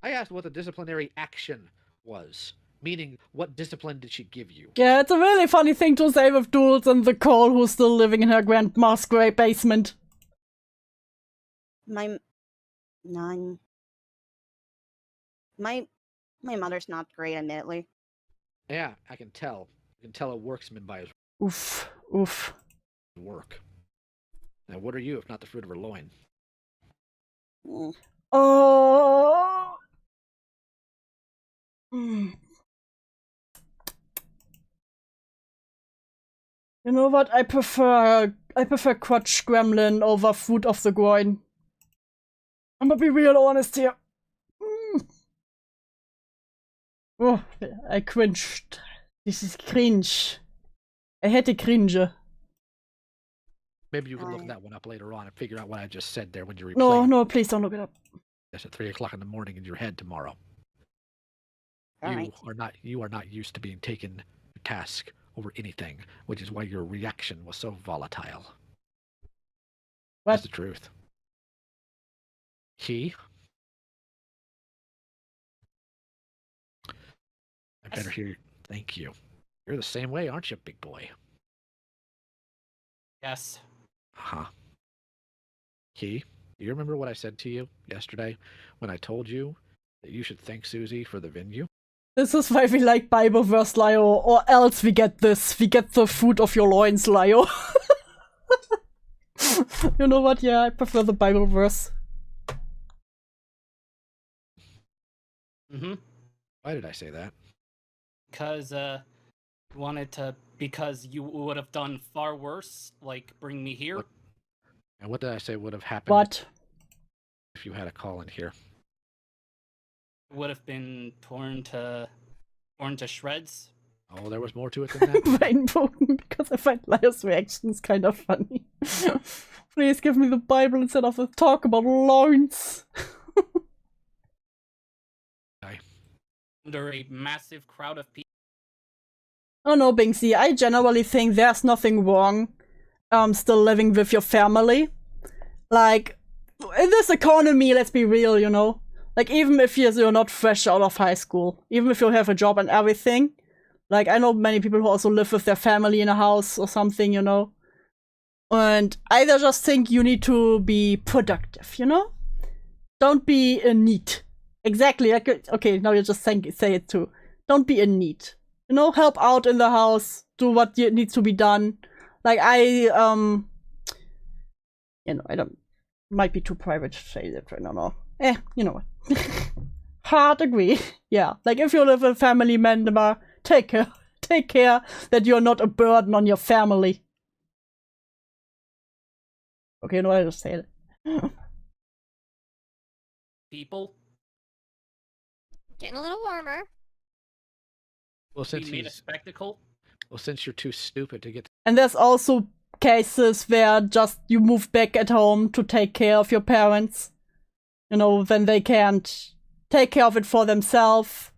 I asked what the disciplinary action was. Meaning, what discipline did she give you? Yeah, it's a really funny thing to say with Doodles and the Cole who's still living in her grandma's grey basement. My mother's not great, admittedly. Yeah, I can tell. I can tell a worksman by his Oof. Oof. work. Now, what are you if not the fruit of her loin? Oh. Mm. You know what? I prefer crotch gremlin over foot of the groin. I'm gonna be real honest here. Oh, I cringed. This is cringe. I had to cringe. Maybe you can look that one up later on and figure out what I just said there when you replay. No, please don't look it up. That's at 3 o'clock in the morning in your head tomorrow. All You are not used to being taken to task over anything, which is why your reaction was so volatile. What? That's the truth. I better hear. Thank you. You're the same way, aren't you, big boy? Yes. Huh. Key, do you remember what I said to you yesterday when I told you that you should thank Suzy for the venue? This is why we like Bible verse, Lio, or else we get this. We get the fruit of your loins, Lio. You know what? Yeah, I prefer the Bible verse. Mm-hmm. Why did I say that? Because, because you would have done far worse, like bring me here. And what did I say would have happened? What? If you had a call in here. Would have been torn to shreds. Oh, there was more to it than that. Rainbow, because I find Lio's reactions kind of funny. Please give me the Bible instead of the talk about loins. Under a massive crowd of people. Oh no, Binksy, I generally think there's nothing wrong still living with your family. Like, in this economy, let's be real, you know? Like, even if you're not fresh out of high school, even if you have a job and everything, like, I know many people who also live with their family in a house or something, you know? And I just think you need to be productive, you know? Don't be a neat. Exactly. Okay, now you just say it too. Don't be a neat. You know, help out in the house. Do what needs to be done. Like, you know, I don't... Might be too private to say that right now. You know what. Hard agree. Yeah, like, if you live with a family member, take care. Take care that you're not a burden on your family. Okay, no, I just say it. People. Getting a little warmer. Well, since We made a spectacle. Well, since you're too stupid to get... And there's also cases where just you move back at home to take care of your parents. You know, then they can't take care of it for themselves.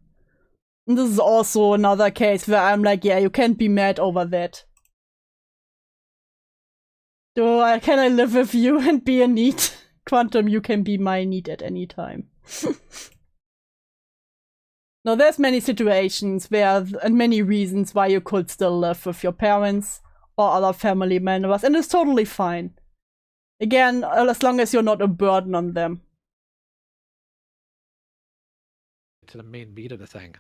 And this is also another case where I'm like, yeah, you can't be mad over that. Can I live with you and be a need? Quantum, you can be my need at any time. Now, there's many situations where, and many reasons why you could still live with your parents or other family members, and it's totally fine. Again, as long as you're not a burden on them. To the main beat of the thing.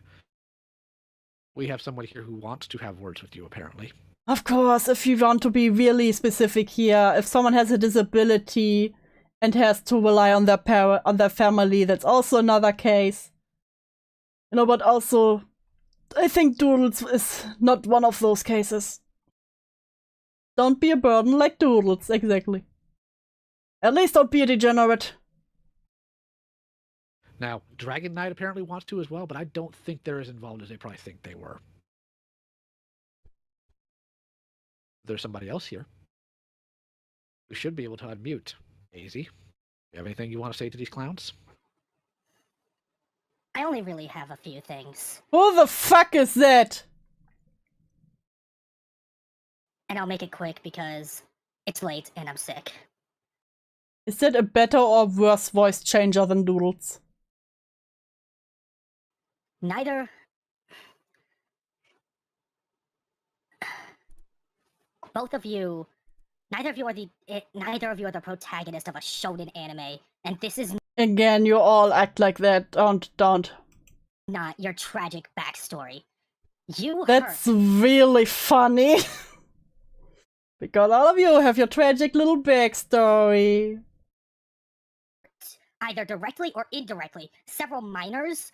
We have someone here who wants to have words with you, apparently. Of course, if you want to be really specific here, if someone has a disability and has to rely on their family, that's also another case. You know, but also, I think Doodles is not one of those cases. Don't be a burden like Doodles, exactly. At least don't be a degenerate. Now, Dragon Knight apparently wants to as well, but I don't think they're as involved as they probably think they were. There's somebody else here. We should be able to unmute. Daisy, you have anything you want to say to these clowns? I only really have a few things. Who the fuck is that? And I'll make it quick because it's late and I'm sick. Is that a better or worse voice changer than Doodles? Neither of you are the protagonist of a shonen anime, and this is Again, you all act like that. Don't. not your tragic backstory. That's really funny. Because all of you have your tragic little backstory. Either directly or indirectly several minors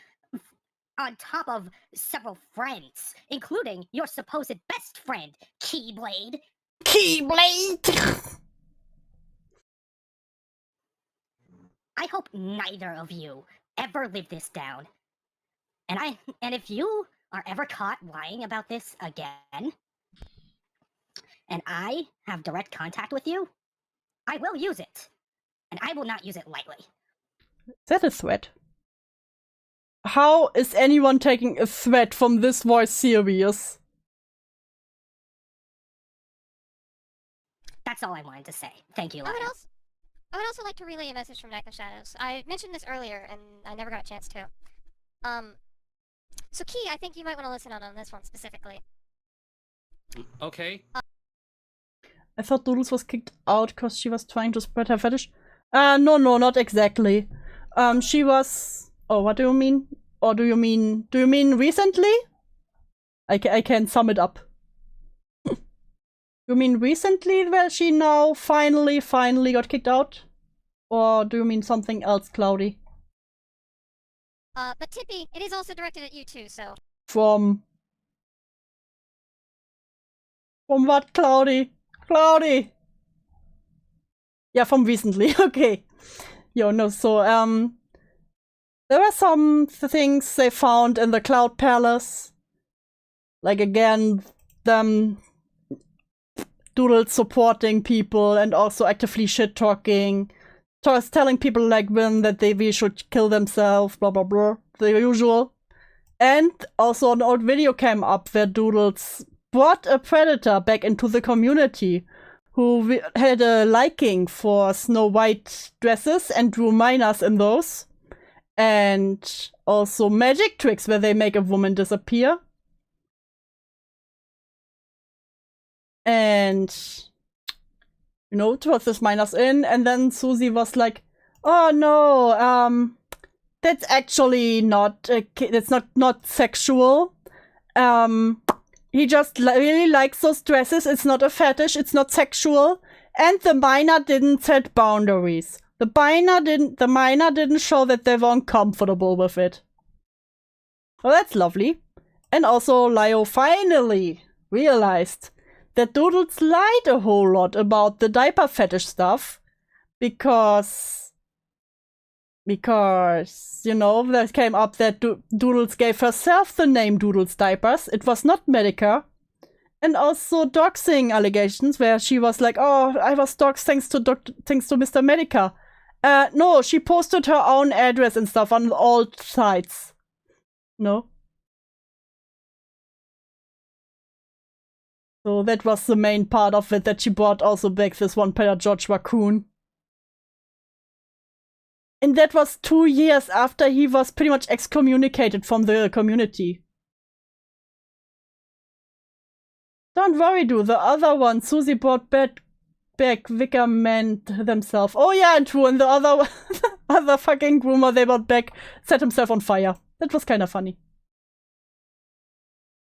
on top of several friends, including your supposed best friend, Keyblade. Keyblade! I hope neither of you ever live this down. And if you are ever caught lying about this again, and I have direct contact with you, I will use it. And I will not use it lightly. Is that a threat? How is anyone taking a threat from this voice serious? That's all I wanted to say. Thank you, Lana. I would also like to relay a message from Night of Shadows. I mentioned this earlier, and I never got a chance to. So Key, I think you might want to listen out on this one specifically. Okay. I thought Doodles was kicked out because she was trying to spread her fetish. No, not exactly. She was... Oh, what do you mean? Or do you mean recently? I can sum it up. You mean recently where she now finally got kicked out? Or do you mean something else, Cloudy? But Tippy, it is also directed at you too, so... From what, Cloudy? Cloudy! Yeah, from recently, okay. Yo, no, so, there were some things they found in the Cloud Palace. Like, again, them Doodles supporting people and also actively shit-talking. Telling people like Win that they should kill themselves, blah blah blah. The usual. And also an old video came up where Doodles brought a predator back into the community who had a liking for Snow White dresses and drew minors in those. And also magic tricks where they make a woman disappear. And, you know, it was this minors in, and then Suzy was like, oh no, that's actually not, that's not sexual. He just really likes those dresses. It's not a fetish. It's not sexual. And the minor didn't set boundaries. The minor didn't show that they were uncomfortable with it. Well, that's lovely. And also, Lio finally realized that Doodles lied a whole lot about the diaper fetish stuff. Because, you know, that came up that Doodles gave herself the name Doodles Diapers. It was not Medica. And also doxing allegations where she was like, oh, I was doxed thanks to Mr. Medica. No, she posted her own address and stuff on all sites. No? So that was the main part of it, that she brought also back this one player, George Raccoon. And that was 2 years after he was pretty much excommunicated from the community. Don't worry, dude. The other one, Suzy brought back Vicar meant themselves. Oh yeah, and true. And the other fucking groomer they brought back set himself on fire. That was kind of funny.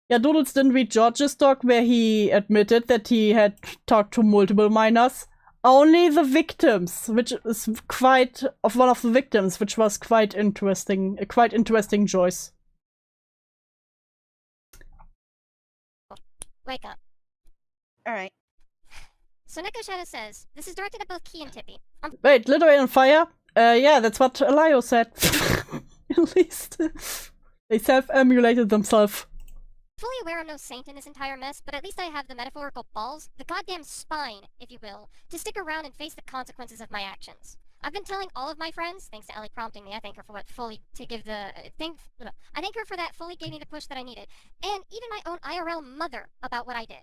Yeah, Doodles didn't read George's talk where he admitted that he had talked to multiple minors. Only the victims, which is quite of one of the victims, which was quite interesting. A quite interesting choice. Wake up. Alright. So Neko Shadow says, this is directed at both Key and Tippy. Wait, literally on fire? Yeah, that's what Lio said. At least. They self-emulated themselves. Fully aware I'm no saint in this entire mess, but at least I have the metaphorical balls, the goddamn spine, if you will, to stick around and face the consequences of my actions. I've been telling all of my friends, thanks to Ellie prompting me, I thank her for that fully gave me the push that I needed, and even my own IRL mother about what I did.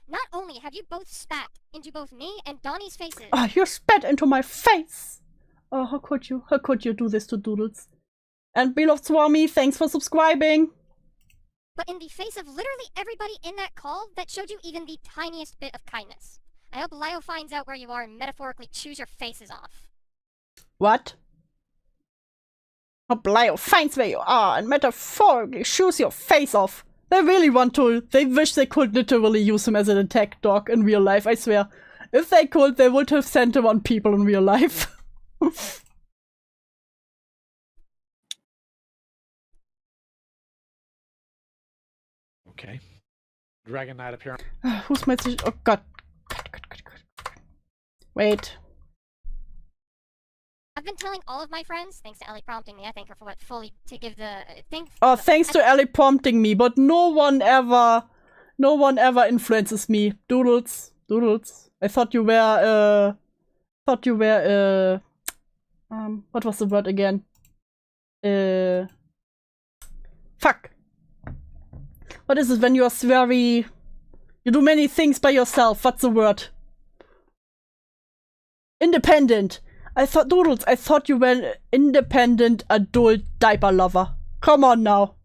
Not only have you both spat into both me and Donnie's faces. Ah, you spat into my face! Oh, how could you? How could you do this to Doodles? And Beloved Swami, thanks for subscribing! But in the face of literally everybody in that call that showed you even the tiniest bit of kindness. I hope Lio finds out where you are and metaphorically chews your faces off. What? Hope Lio finds where you are and metaphorically chews your face off. They really want to. They wish they could literally use him as an attack dog in real life, I swear. If they could, they would have sent him on people in real life. Okay. Dragon Knight appearance. Whose message? Oh god. Wait. I've been telling all of my friends, thanks to Ellie prompting me, I thank her for thanks to Ellie prompting me, but no one ever influences me. Doodles. I thought you were, what was the word again? Fuck. What is it when you are you do many things by yourself? What's the word? Independent. Doodles, I thought you were an independent adult diaper lover. Come on now.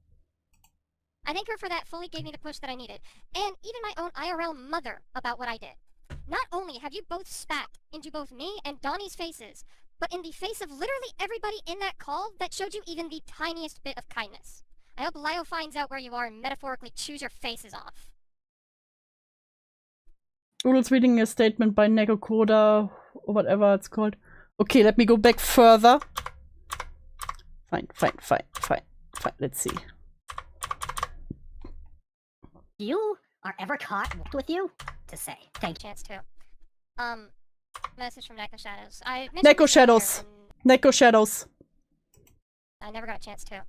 I thank her for that fully gave me the push that I needed. And even my own IRL mother about what I did. Not only have you both spat into both me and Donnie's faces, but in the face of literally everybody in that call that showed you even the tiniest bit of kindness. I hope Lio finds out where you are and metaphorically chews your faces off. Doodles reading a statement by Neko Koda, or whatever it's called. Okay, let me go back further. Fine. Let's see. You are ever caught with you? To say. Thank you. Chance to. Message from Neko Shadows. Neko Shadows. I never got a chance to.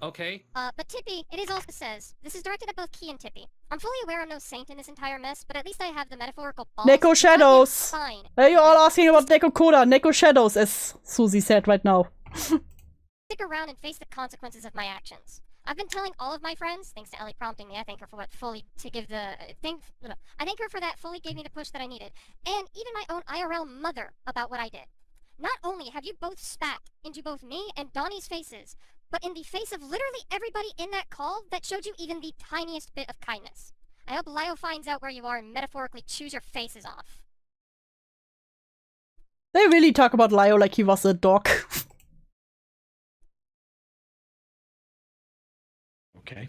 Okay. But Tippy, it is also says, this is directed at both Key and Tippy. I'm fully aware I'm no saint in this entire mess, but at least I have the metaphorical balls. Neko Shadows! Are you all asking about Neko Koda? Neko Shadows, as Suzy said right now. Stick around and face the consequences of my actions. I've been telling all of my friends, thanks to Ellie prompting me, I thank her for what fully to give the I thank her for that fully gave me the push that I needed, and even my own IRL mother about what I did. Not only have you both spat into both me and Donnie's faces, but in the face of literally everybody in that call that showed you even the tiniest bit of kindness. I hope Lio finds out where you are and metaphorically chews your faces off. They really talk about Lio like he was a dog. Okay.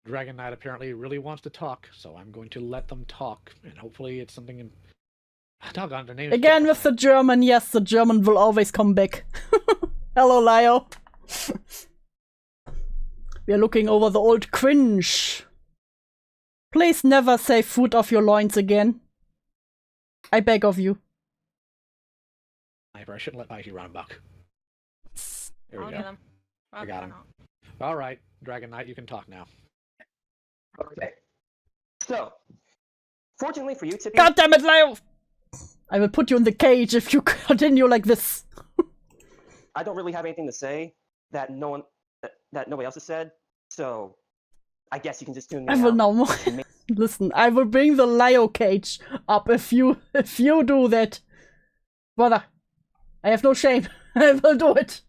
Dragon Knight apparently really wants to talk, so I'm going to let them talk, and hopefully it's something in... Doggone, the name is Again with the German, yes, the German will always come back. Hello, Lio. We are looking over the old cringe. Please never say food off your loins again. I beg of you. I shouldn't let Mikey run amok. There we I'll go. get him. I got him. Alright, Dragon Knight, you can talk now. Okay. So, fortunately for you, Tippy... God damn it, Lio! I will put you in the cage if you continue like this. I don't really have anything to say that nobody else has said, so I guess you can just tune me I will out. now listen. I will bring the Lio cage up if you do that, brother. I have no shame. I will do it.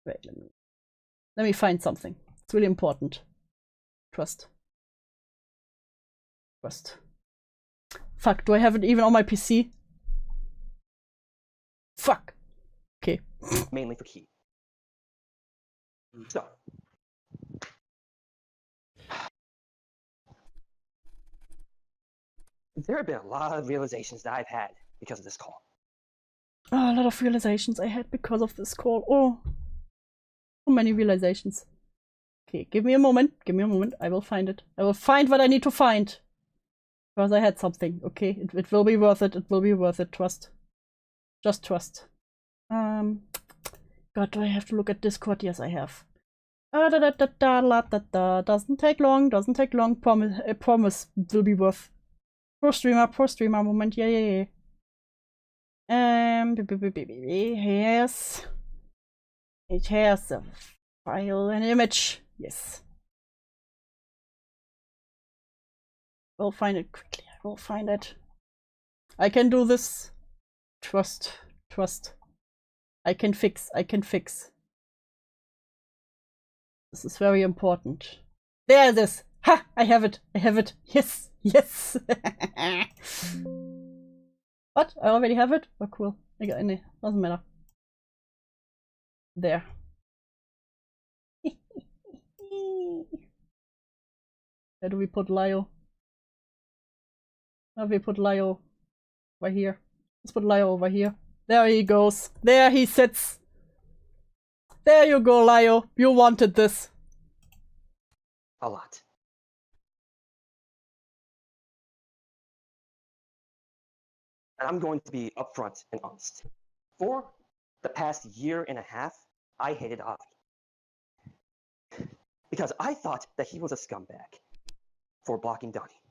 Wait, let me find something. It's really important. Trust. Fuck, do I have it even on my PC? Fuck. Okay. Mainly for Key. So. There have been a lot of realizations that I've had because of this call. Oh, a lot of realizations I had because of this call. Oh. So many realizations. Okay, give me a moment. I will find it. I will find what I need to find. Because I had something, okay? It will be worth it. It will be worth it. Trust. Just trust. God, do I have to look at Discord? Yes, I have. Doesn't take long. Promise. I promise. It will be worth. Pro streamer moment. Yeah. Yes. It has a file and image. Yes. I'll find it quickly. I will find it. I can do this. Trust. I can fix. This is very important. There it is. Ha! I have it. Yes. What? I already have it? Oh, cool. I got in it. Doesn't matter. There. Where do we put Lio? Where do we put Lio? Right here. Let's put Lio over here. There he goes. There he sits. There you go, Lio. You wanted this. A lot. And I'm going to be upfront and honest. For the past year and a half, I hated Avi. Because I thought that he was a scumbag for blocking Donnie.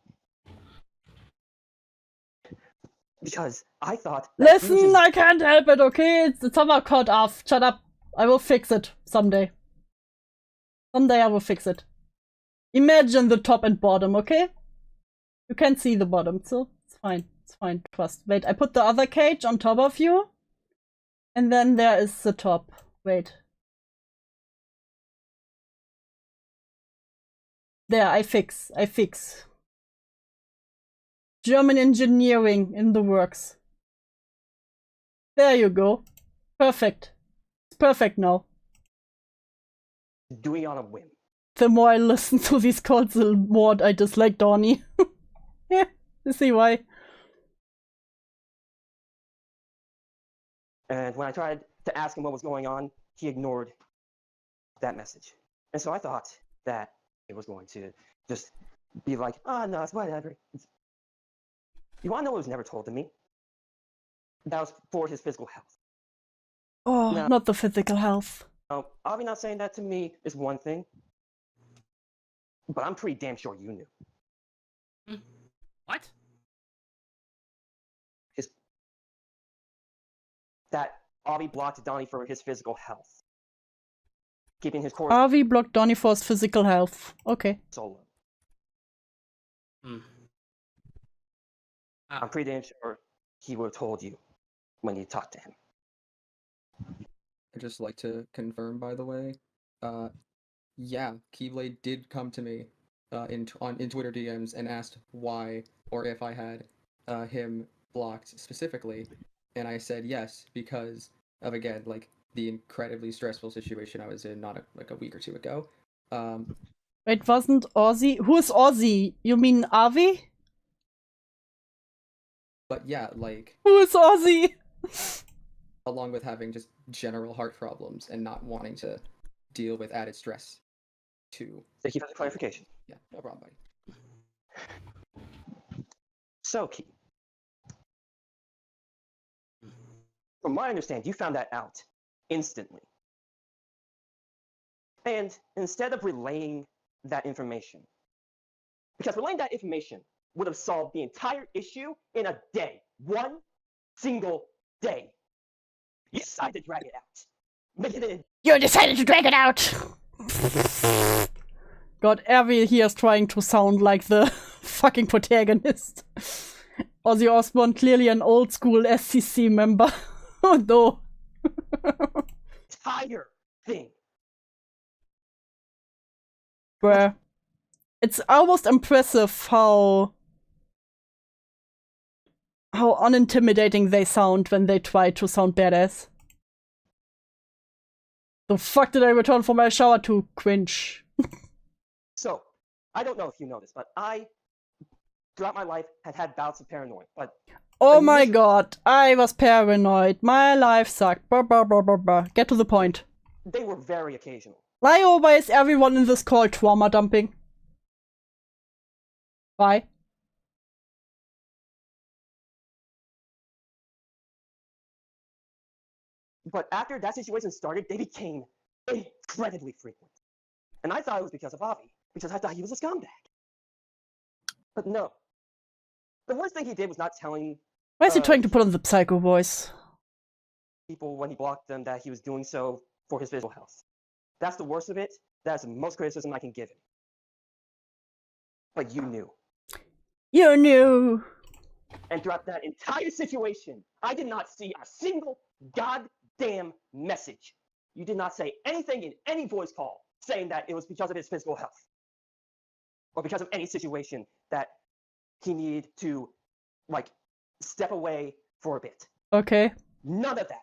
Because I thought that he was Listen, just... I can't help it, okay? It's somehow cut off. Shut up. I will fix it someday. Someday I will fix it. Imagine the top and bottom, okay? You can't see the bottom, so it's fine. Trust. Wait, I put the other cage on top of you. And then there is the top. Wait. There, I fix. German engineering in the works. There you go. Perfect. It's perfect now. Doing it on a whim. The more I listen to these calls, the more I dislike Donnie. Yeah, you see why. And when I tried to ask him what was going on, he ignored that message. And so I thought that it was going to just be like, oh, no, it's whatever. You want to know what was never told to me? That was for his physical health. Oh, Now, not the physical health. Avi not saying that to me is one thing, but I'm pretty damn sure you knew. What? That Avi blocked Donnie for his physical health, keeping his core Avi blocked Donnie for his physical health. Okay. solo. Hmm. I'm pretty damn sure he would have told you when you talked to him. I'd just like to confirm, by the way, yeah, Keyblade did come to me in Twitter DMs and asked why or if I had him blocked specifically, and I said yes because of, again, like the incredibly stressful situation I was in not like a week or two ago. It wasn't Ozzy. Who is Ozzy? You mean Avi? But yeah, like, who is Ozzy? Along with having just general heart problems and not wanting to deal with added stress too. Thank you for the clarification. Yeah, no problem, buddy. So, Key, from my understanding, you found that out instantly. And instead of relaying that information, because relaying that information would have solved the entire issue in a day, one single day, you decided to drag it out. Make it in. You decided to drag it out! God, Avi here is trying to sound like the fucking protagonist. Ozzy Osbourne, clearly an old school SCC member. Oh no. Entire thing. Bruh. It's almost impressive how unintimidating they sound when they try to sound badass. The fuck did I return from my shower to? Cringe. So, I don't know if you know this, but I, throughout my life, had bouts of paranoia, but... Oh my god, I was paranoid. My life sucked. Blah, blah, blah, blah, blah. Get to the point. They were very occasional. Why is everyone in this call trauma dumping? Why? But after that situation started, they became incredibly frequent. And I thought it was because of Avi, because I thought he was a scumbag. But no. The worst thing he did was not telling Why is he trying to put on the psycho voice? people when he blocked them that he was doing so for his physical health. That's the worst of it. That's the most criticism I can give him. But you knew. You knew. And throughout that entire situation, I did not see a single goddamn message. You did not say anything in any voice call saying that it was because of his physical health. Or because of any situation that he needed to, like, step away for a bit. Okay. None of that.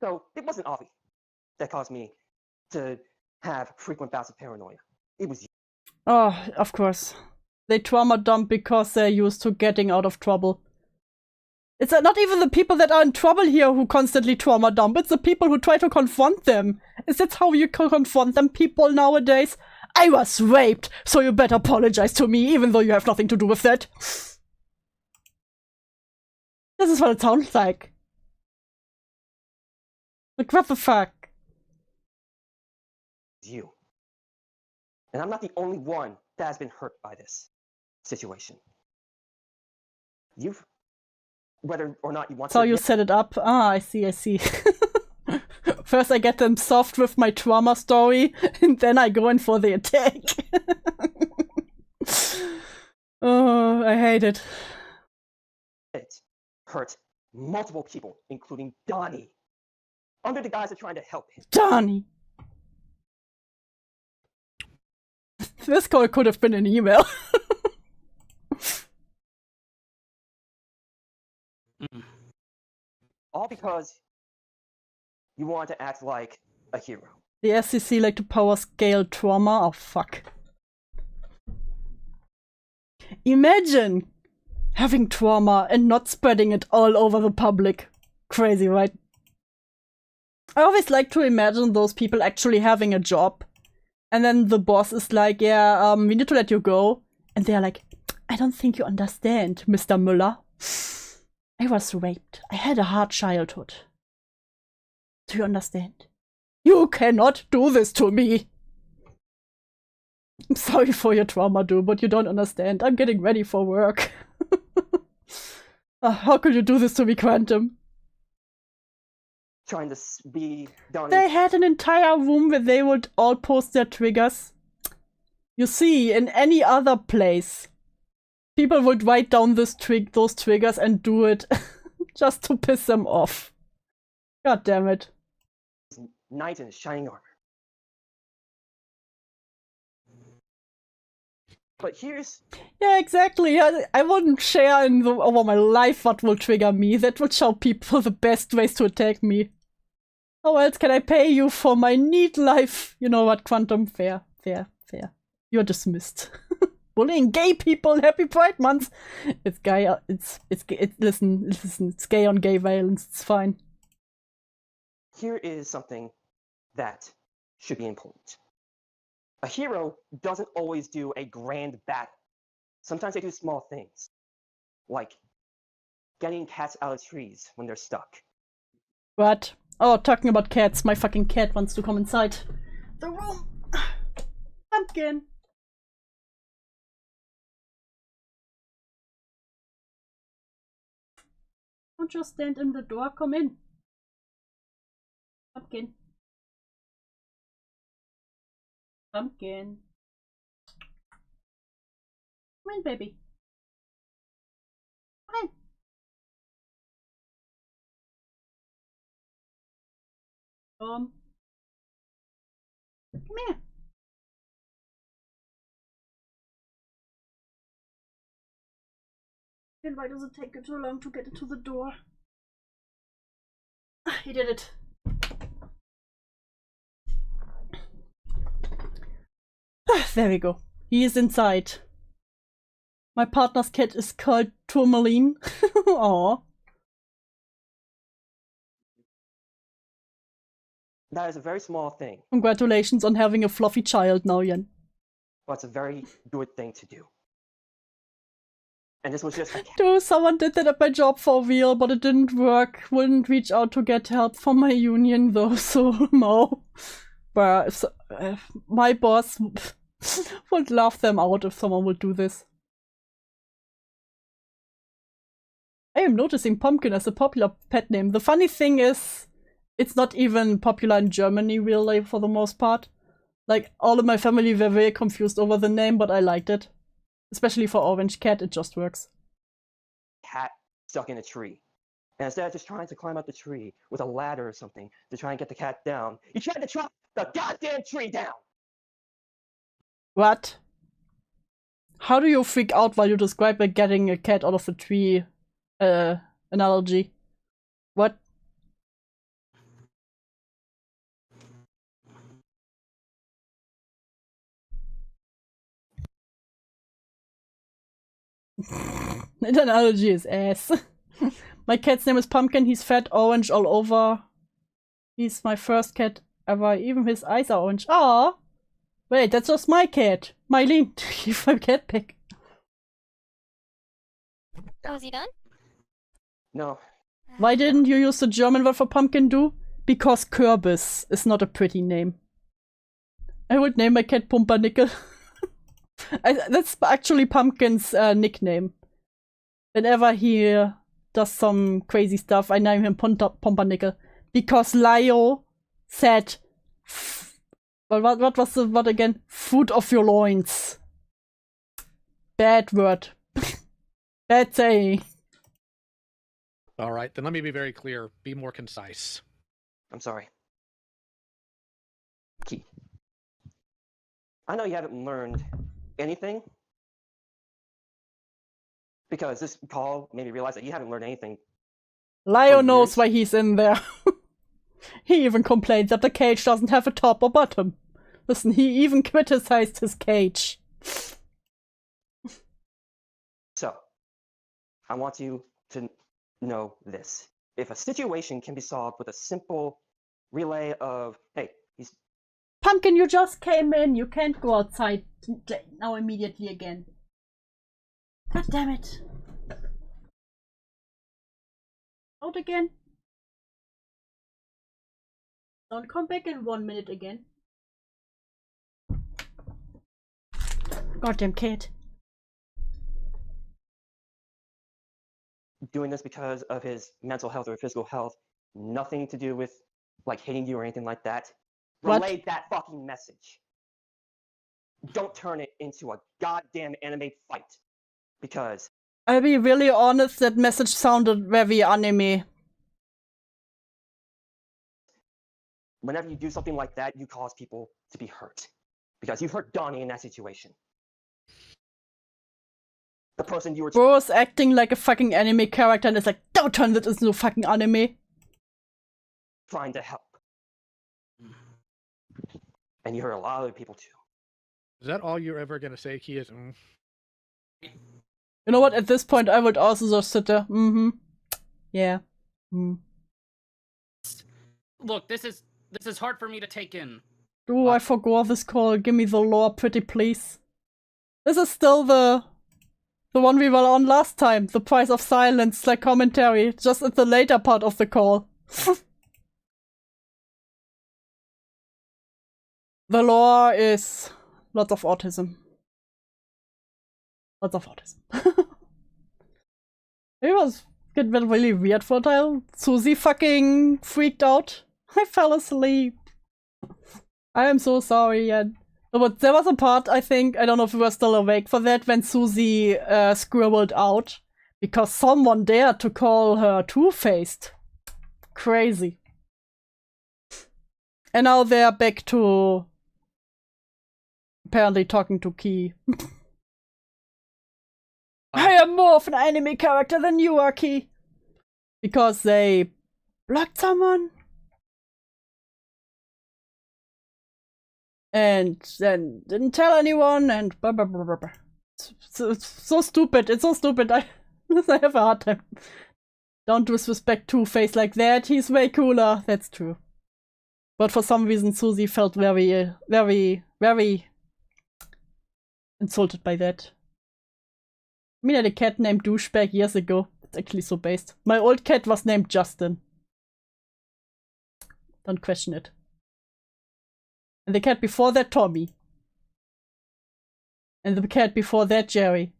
So, it wasn't Avi that caused me to have frequent bouts of paranoia. It was you. Oh, of course. They trauma dump because they're used to getting out of trouble. It's not even the people that are in trouble here who constantly trauma dump. It's the people who try to confront them. Is that how you confront them people nowadays? I was raped, so you better apologize to me, even though you have nothing to do with that. This is what it sounds like. Like, what the fuck? You. And I'm not the only one that has been hurt by this situation. You've, whether or not you want So to... you set it up? Ah, I see, I see. First I get them soft with my trauma story, and then I go in for the attack. Oh, I hate it. It hurt multiple people, including Donnie, under the guise of trying to help him. Donnie! This call could have been an email. All because you want to act like a hero. The SCC like to power scale trauma? Oh, fuck. Imagine having trauma and not spreading it all over the public. Crazy, right? I always like to imagine those people actually having a job. And then the boss is like, yeah, we need to let you go. And they're like, I don't think you understand, Mr. Müller. I was raped. I had a hard childhood. Do you understand? You cannot do this to me. I'm sorry for your trauma, dude, but you don't understand. I'm getting ready for work. How could you do this to me, Quantum? Trying to be down. They had an entire room where they would all post their triggers. You see, in any other place, people would write down those triggers and do it just to piss them off. God damn it. Knight in his shining armor. But here's... Yeah, exactly. I wouldn't share over my life what will trigger me. That would show people the best ways to attack me. How else can I pay you for my neat life? You know what, Quantum? Fair. You're dismissed. Bullying gay people. Happy Pride Month. It's gay. Listen. It's gay on gay violence. It's fine. Here is something that should be important. A hero doesn't always do a grand battle. Sometimes they do small things, like getting cats out of trees when they're stuck. What? Oh, talking about cats. My fucking cat wants to come inside the room. Pumpkin. Don't just stand in the door. Come in. Pumpkin. Pumpkin. Come in, baby. Come in. Come here. And why does it take you too long to get into the door? He did it. There we go. He is inside. My partner's cat is called Tourmaline. Aww. That is a very small thing. Congratulations on having a fluffy child now, Yen. But it's a very good thing to do. And this was just a cat. Dude, someone did that at my job for real, but it didn't work. Wouldn't reach out to get help from my union though, so no. But my boss would laugh them out if someone would do this. I am noticing Pumpkin as a popular pet name. The funny thing is, it's not even popular in Germany, really, for the most part. Like, all of my family were very confused over the name, but I liked it. Especially for Orange Cat, it just works. Cat stuck in a tree. And instead of just trying to climb up the tree with a ladder or something to try and get the cat down, he tried to chop the goddamn tree down! What? How do you freak out while you describe getting a cat out of the tree analogy? What? That analogy is ass. My cat's name is Pumpkin. He's fat, orange all over. He's my first cat ever. Even his eyes are orange. Aww! Wait, that's just my cat. Mylene, give my cat pic. Oh, is he done? No. Why didn't you use the German word for pumpkin, do? Because Kürbis is not a pretty name. I would name my cat Pumpernickel. That's actually Pumpkin's nickname. Whenever he does some crazy stuff, I name him Pumpernickel. Because Lio said, what was the word again? Food of your loins. Bad word. Bad saying. All right, then let me be very clear. Be more concise. I'm sorry. Key. I know you haven't learned anything, because this call made me realize that you haven't learned anything. Lio knows why he's in there. He even complained that the cage doesn't have a top or bottom. Listen, he even criticized his cage. So, I want you to know this. If a situation can be solved with a simple relay of, hey, he's... Pumpkin, you just came in. You can't go outside now immediately again. God damn it. Out again. Don't come back in 1 minute again. Goddamn cat. doing this because of his mental health or physical health, nothing to do with like hating you or anything like that. What? Relay that fucking message. Don't turn it into a goddamn anime fight. Because I'll be really honest, that message sounded very anime. whenever you do something like that, you cause people to be hurt. Because you hurt Donnie in that situation. The person you were Bro's acting like a fucking anime character and it's like, don't turn this into fucking anime. trying to help. And you hurt a lot of other people too. Is that all you're ever gonna say, Key? Is You know what? At this point, I would also just sit there. Yeah. Look, this is hard for me to take in. Oh, I forgot this call. Give me the lore, pretty please. This is still the one we were on last time. The price of silence, like commentary, just at the later part of the call. The lore is lots of autism. Lots of autism. It was getting really weird for a while. Suzy fucking freaked out. I fell asleep. I am so sorry. And but there was a part, I think, I don't know if we were still awake for that, when Suzy scribbled out because someone dared to call her two-faced. Crazy. And now they're back to apparently talking to Key. I am more of an anime character than you are, Key. Because they blocked someone. And then didn't tell anyone and blah blah blah blah blah. It's so stupid. It's so stupid. I have a hard time. Don't disrespect Two-Face like that. He's way cooler. That's true. But for some reason, Suzy felt very, very, very insulted by that. I mean, I had a cat named Douchebag years ago. It's actually so based. My old cat was named Justin. Don't question it. And the cat before that, Tommy. And the cat before that, Jerry.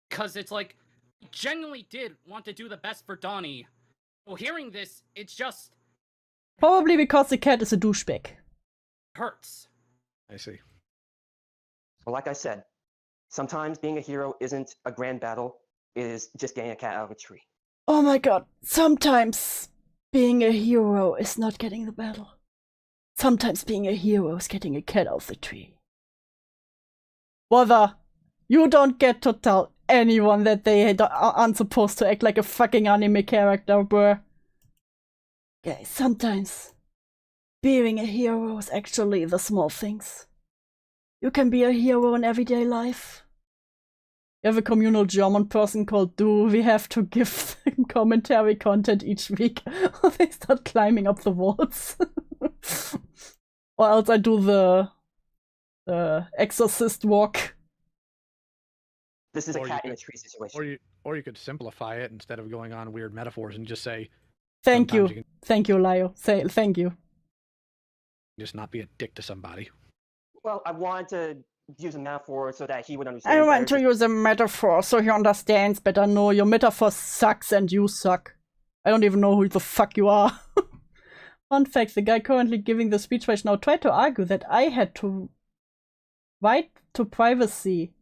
Because it's like, I genuinely did want to do the best for Donnie. So hearing this, it's just Probably because the cat is a douchebag. hurts. I see. Well, like I said, sometimes being a hero isn't a grand battle. It is just getting a cat out of a tree. Oh my god. Sometimes being a hero is not getting the battle. Sometimes being a hero is getting a cat out of the tree. Brother, you don't get to tell anyone that they aren't supposed to act like a fucking anime character, bruh. Guys, sometimes being a hero is actually the small things. You can be a hero in everyday life. You have a communal German person called Do. We have to give them commentary content each week or they start climbing up the walls. Or else I do the exorcist walk. This is a Or you cat in a could- tree situation. Or you could simplify it instead of going on weird metaphors and just say, Thank sometimes you. can Thank you, Lio. Say thank you. just not be a dick to somebody. Well, I wanted to use a metaphor so that he would understand. I better, want to just- use a metaphor so he understands better. No, your metaphor sucks and you suck. I don't even know who the fuck you are. Fun fact, the guy currently giving the speech right now tried to argue that I had to write to privacy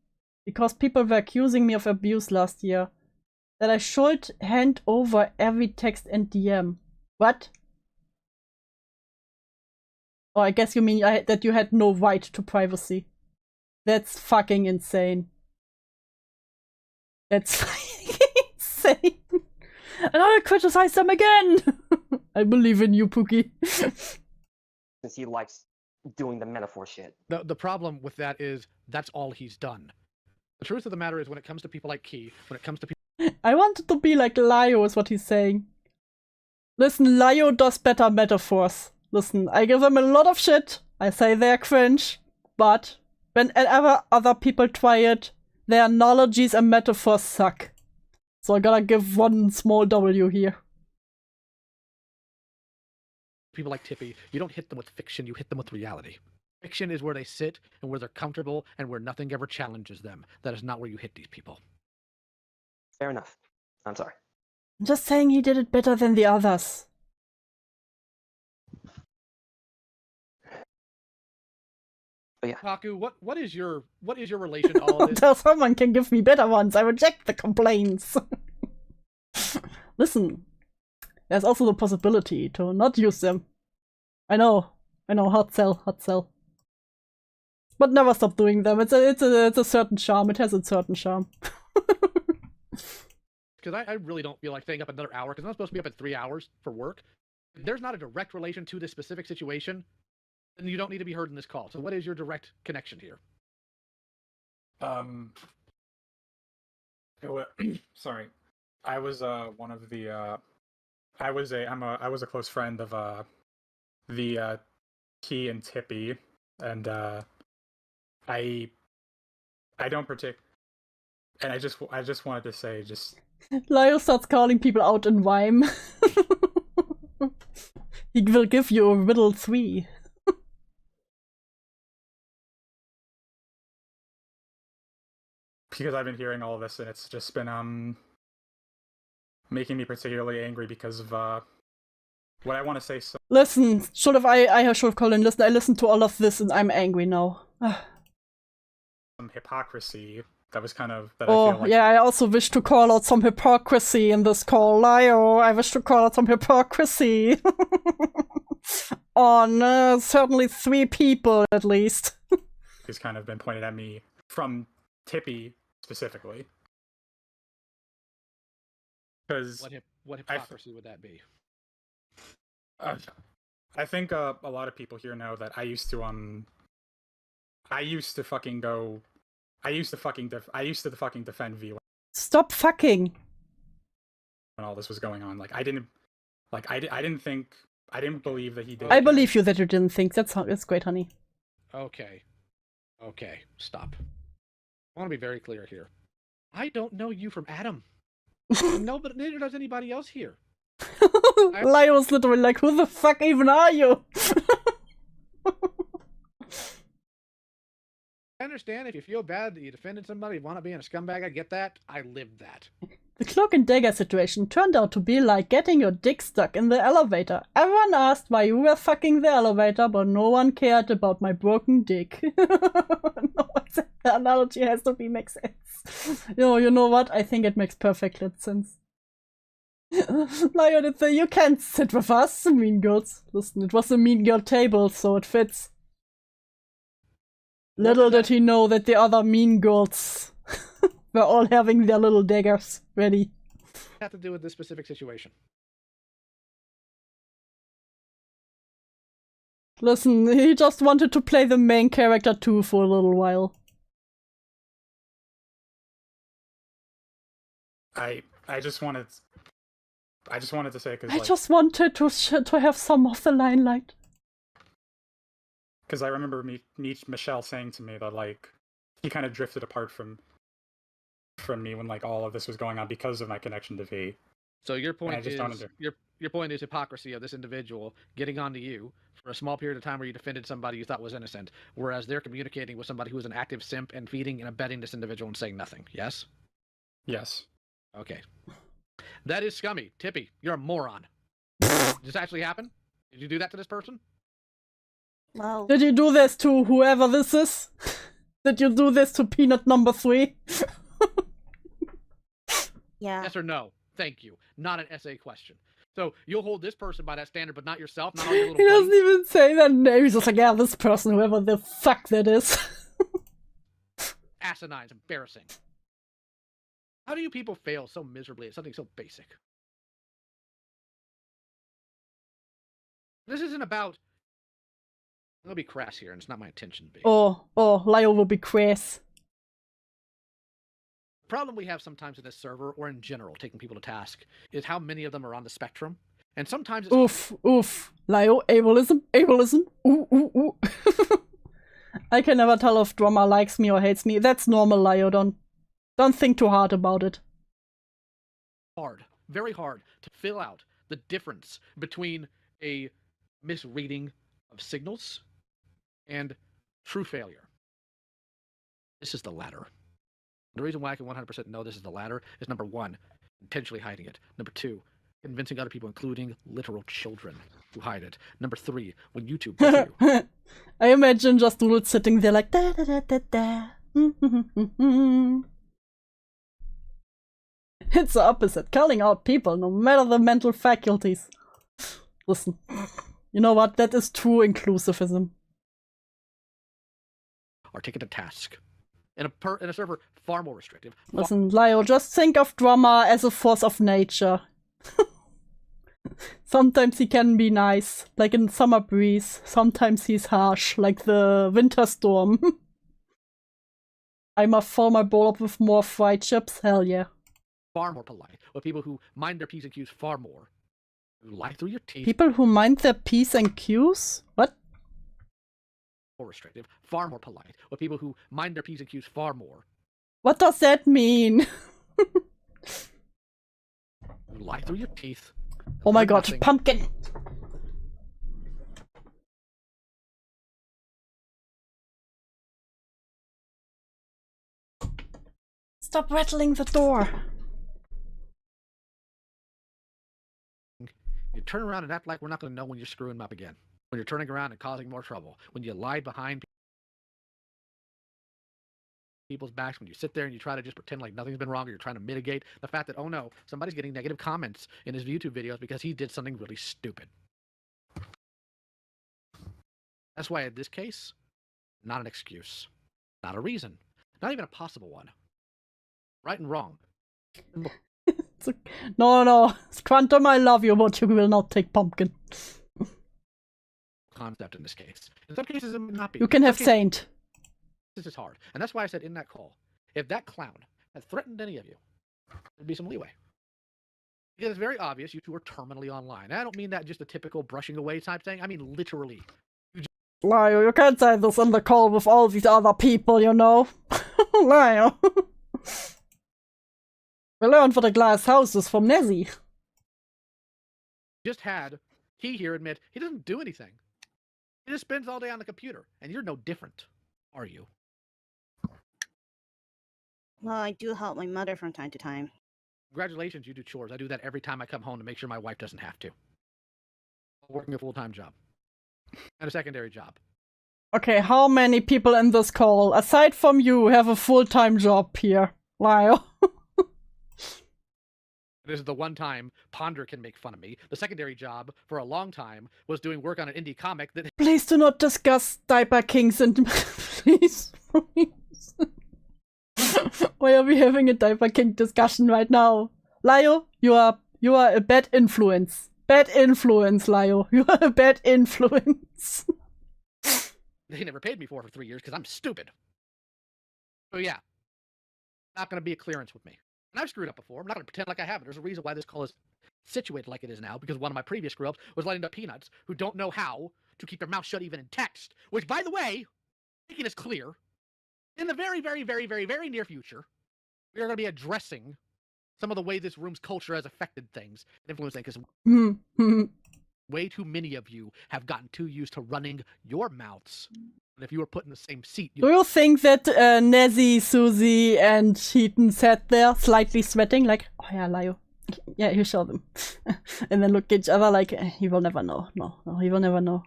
because people were accusing me of abuse last year. That I should hand over every text and DM. What? Oh, I guess you mean that you had no right to privacy. That's fucking insane. That's fucking insane. And I'll criticize them again! I believe in you, Pookie. Since he likes doing the metaphor shit. The problem with that is that's all he's done. The truth of the matter is when it comes to people like Key, when it comes to people I wanted to be like Lio is what he's saying. Listen, Lio does better metaphors. Listen, I give them a lot of shit. I say they're cringe. But whenever other people try it, their analogies and metaphors suck. So I gotta give one small W here. people like Tippy, you don't hit them with fiction, you hit them with reality. Fiction is where they sit and where they're comfortable and where nothing ever challenges them. That is not where you hit these people. Fair enough. I'm sorry. I'm just saying he did it better than the others. But yeah. Haku, what is your relation to all of this? Until someone can give me better ones, I reject the complaints. Listen, there's also the possibility to not use them. I know, hard sell. But never stop doing them. It's a certain charm. It has a certain charm. Because I really don't feel like staying up another hour, because I'm supposed to be up at 3 hours for work. If there's not a direct relation to this specific situation, then you don't need to be heard in this call. So what is your direct connection here? Sorry. I was one of the I was a close friend of the Key and Tippy, and I don't and I just wanted to say Lyle starts calling people out in rhyme. He will give you a riddle 3. because I've been hearing all of this, and it's just been making me particularly angry because of what I want to say. So Listen, I should have called in. Listen, I listened to all of this and I'm angry now. some hypocrisy that was kind of that I Oh, feel like yeah, I also wish to call out some hypocrisy in this call. Lio, I wish to call out some hypocrisy. On certainly 3 people, at least. has kind of been pointed at me from Tippy specifically. Because what hypocrisy would that be? I think a lot of people here know that I used to fucking defend V Stop fucking. when all this was going on. Like I didn't believe that he did. I believe you that you didn't think. That's great, honey. Okay, stop. I want to be very clear here. I don't know you from Adam. No, but neither does anybody else here. Lio's literally like, who the fuck even are you? I understand if you feel bad that you defended somebody, you want to be in a scumbag, I get that. I lived that. The Cloak and Dagger situation turned out to be like getting your dick stuck in the elevator. Everyone asked why you were fucking the elevator, but no one cared about my broken dick. No, the analogy has to be make sense. You know what? I think it makes perfect sense. Lion did say, you can't sit with us, mean girls. Listen, it was a mean girl table, so it fits. Little did he know that the other mean girls were all having their little daggers ready. Have to do with this specific situation. Listen, he just wanted to play the main character too for a little while. I just wanted to say because I just wanted to have some of the limelight. Because I remember Michelle saying to me that like he kind of drifted apart from me when like all of this was going on because of my connection to V. So your point is your point is hypocrisy of this individual getting onto you for a small period of time where you defended somebody you thought was innocent, whereas they're communicating with somebody who is an active simp and feeding and abetting this individual and saying nothing. Yes? Yes. Okay. That is scummy. Tippy, you're a moron. Did this actually happen? Did you do that to this person? Wow. Did you do this to whoever this is? Did you do this to peanut number 3? Yeah. Yes or no? Thank you. Not an essay question. So you'll hold this person by that standard, but not yourself? Not all your little He doesn't buddies? even say that name. He's just like, yeah, this person, whoever the fuck that is. Asinine. It's embarrassing. How do you people fail so miserably at something so basic? This isn't about... I'm gonna be crass here, and it's not my intention to be. Oh, Lio will be crass. The problem we have sometimes in this server, or in general, taking people to task, is how many of them are on the spectrum. And sometimes it's... Oof. Lio, ableism. Ooh. I can never tell if drama likes me or hates me. That's normal, Lio. Don't think too hard about it. Very hard to fill out the difference between a misreading of signals and true failure. This is the latter. The reason why I can 100% know this is the latter is number 1, intentionally hiding it. Number 2, convincing other people, including literal children, to hide it. Number 3, when YouTube book you. I imagine just Doodles sitting there like da da da da da. It's the opposite, calling out people, no matter the mental faculties. Listen, you know what? That is true inclusivism. Are taken to task. In a server far more restrictive. Listen, Lyle, just think of drama as a force of nature. Sometimes he can be nice, like in Summer Breeze. Sometimes he's harsh, like the Winter Storm. I must fill my bowl up with more fried chips? Hell yeah. Far more polite, with people who mind their P's and Q's far more. Who lie through your teeth. People who mind their P's and Q's? What? More restrictive, far more polite, with people who mind their P's and Q's far more. What does that mean? Who lie through your teeth. Oh my god, nothing. pumpkin! Stop rattling the door. You turn around and act like we're not going to know when you're screwing them up again. When you're turning around and causing more trouble. When you lie behind people's backs. When you sit there and you try to just pretend like nothing's been wrong, or you're trying to mitigate the fact that, oh no, somebody's getting negative comments in his YouTube videos because he did something really stupid. That's why in this case, not an excuse. Not a reason. Not even a possible one. Right and wrong. No, Quantum, I love you, but you will not take pumpkin. Concept in this case. In some cases, it may not be. You can have Saint. This is hard. And that's why I said in that call, if that clown had threatened any of you, there'd be some leeway. Because it's very obvious you two are terminally online. And I don't mean that just a typical brushing away type thing. I mean literally. Lyle, you can't say this in the call with all these other people, you know? Lyle. We learned for the glass houses from Nezzie. Just had Key here admit he doesn't do anything. He just spends all day on the computer. And you're no different, are you? Well, I do help my mother from time to time. Congratulations, you do chores. I do that every time I come home to make sure my wife doesn't have to. Working a full-time job. And a secondary job. Okay, how many people in this call, aside from you, have a full-time job here? Lyle. This is the one time Ponder can make fun of me. The secondary job, for a long time, was doing work on an indie comic that... Please do not discuss diaper kings and... please. Why are we having a diaper king discussion right now? Lyle, you are a bad influence. Bad influence, Lyle. You are a bad influence. They never paid me for 3 years because I'm stupid. So yeah. Not going to be a clearance with me. And I've screwed up before. I'm not going to pretend like I haven't. There's a reason why this call is situated like it is now, because one of my previous screw-ups was letting up peanuts who don't know how to keep their mouth shut even in text, which, by the way, making this clear, in the very, very, very, very, very near future, we are going to be addressing some of the way this room's culture has affected things and influenced things, because way too many of you have gotten too used to running your mouths. And if you were put in the same seat... Do you think that Nezzie, Suzy, and Hiten sat there slightly sweating, like, oh yeah, Lyle. Yeah, you show them. And then look at each other like, he will never know. No, he will never know.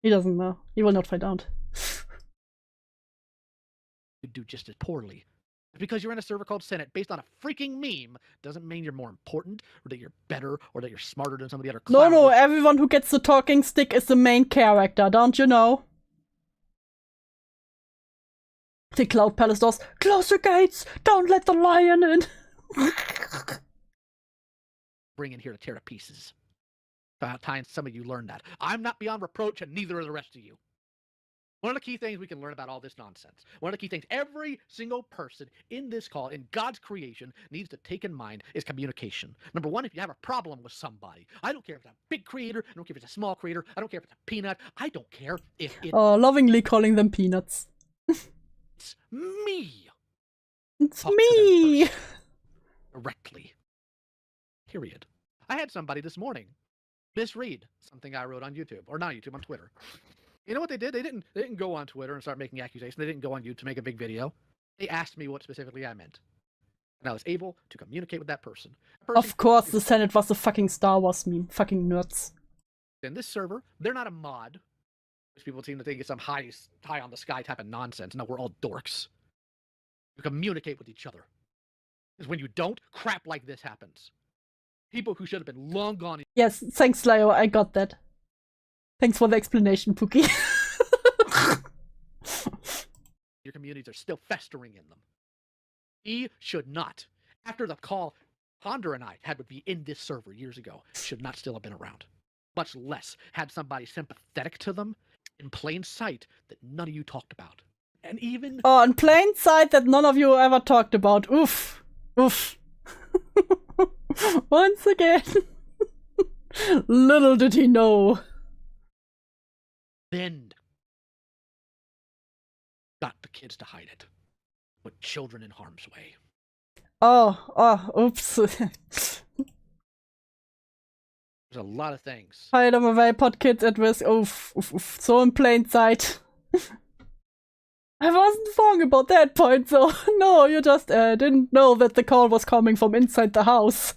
He doesn't know. He will not find out. You do just as poorly. Because you're in a server called Senate based on a freaking meme doesn't mean you're more important, or that you're better, or that you're smarter than some of the other clowns. No, everyone who gets the talking stick is the main character, don't you know? The Cloud Palace doors. Close the gates! Don't let the lion in! Bring in here to tear to pieces. About time some of you learned that. I'm not beyond reproach, and neither are the rest of you. One of the key things we can learn about all this nonsense, one of the key things every single person in this call, in God's creation, needs to take in mind is communication. Number one, if you have a problem with somebody, I don't care if it's a big creator, I don't care if it's a small creator, I don't care if it's a peanut, I don't care if it's... Oh, lovingly calling them peanuts. It's me. It's me. Directly. Period. I had somebody this morning misread something I wrote on YouTube, or not YouTube, on Twitter. You know what they did? They didn't go on Twitter and start making accusations. They didn't go on YouTube to make a big video. They asked me what specifically I meant. And I was able to communicate with that person. Of course, the Senate was a fucking Star Wars meme. Fucking nerds. In this server, they're not a mod. Which people seem to think it's some high on the sky type of nonsense. No, we're all dorks. You communicate with each other. Because when you don't, crap like this happens. People who should have been long gone. Yes, thanks, Leo. I got that. Thanks for the explanation, Pookie. Your communities are still festering in them. He should not. After the call Ponder and I had would be in this server years ago, should not still have been around. Much less had somebody sympathetic to them in plain sight that none of you talked about. And even... Oh, in plain sight that none of you ever talked about. Oof. Oof. Once again. Little did he know. Then got the kids to hide it. Put children in harm's way. Oops. There's a lot of things. Hide them away, put kids at risk. Oof. So in plain sight. I wasn't wrong about that point, though. No, you just didn't know that the call was coming from inside the house.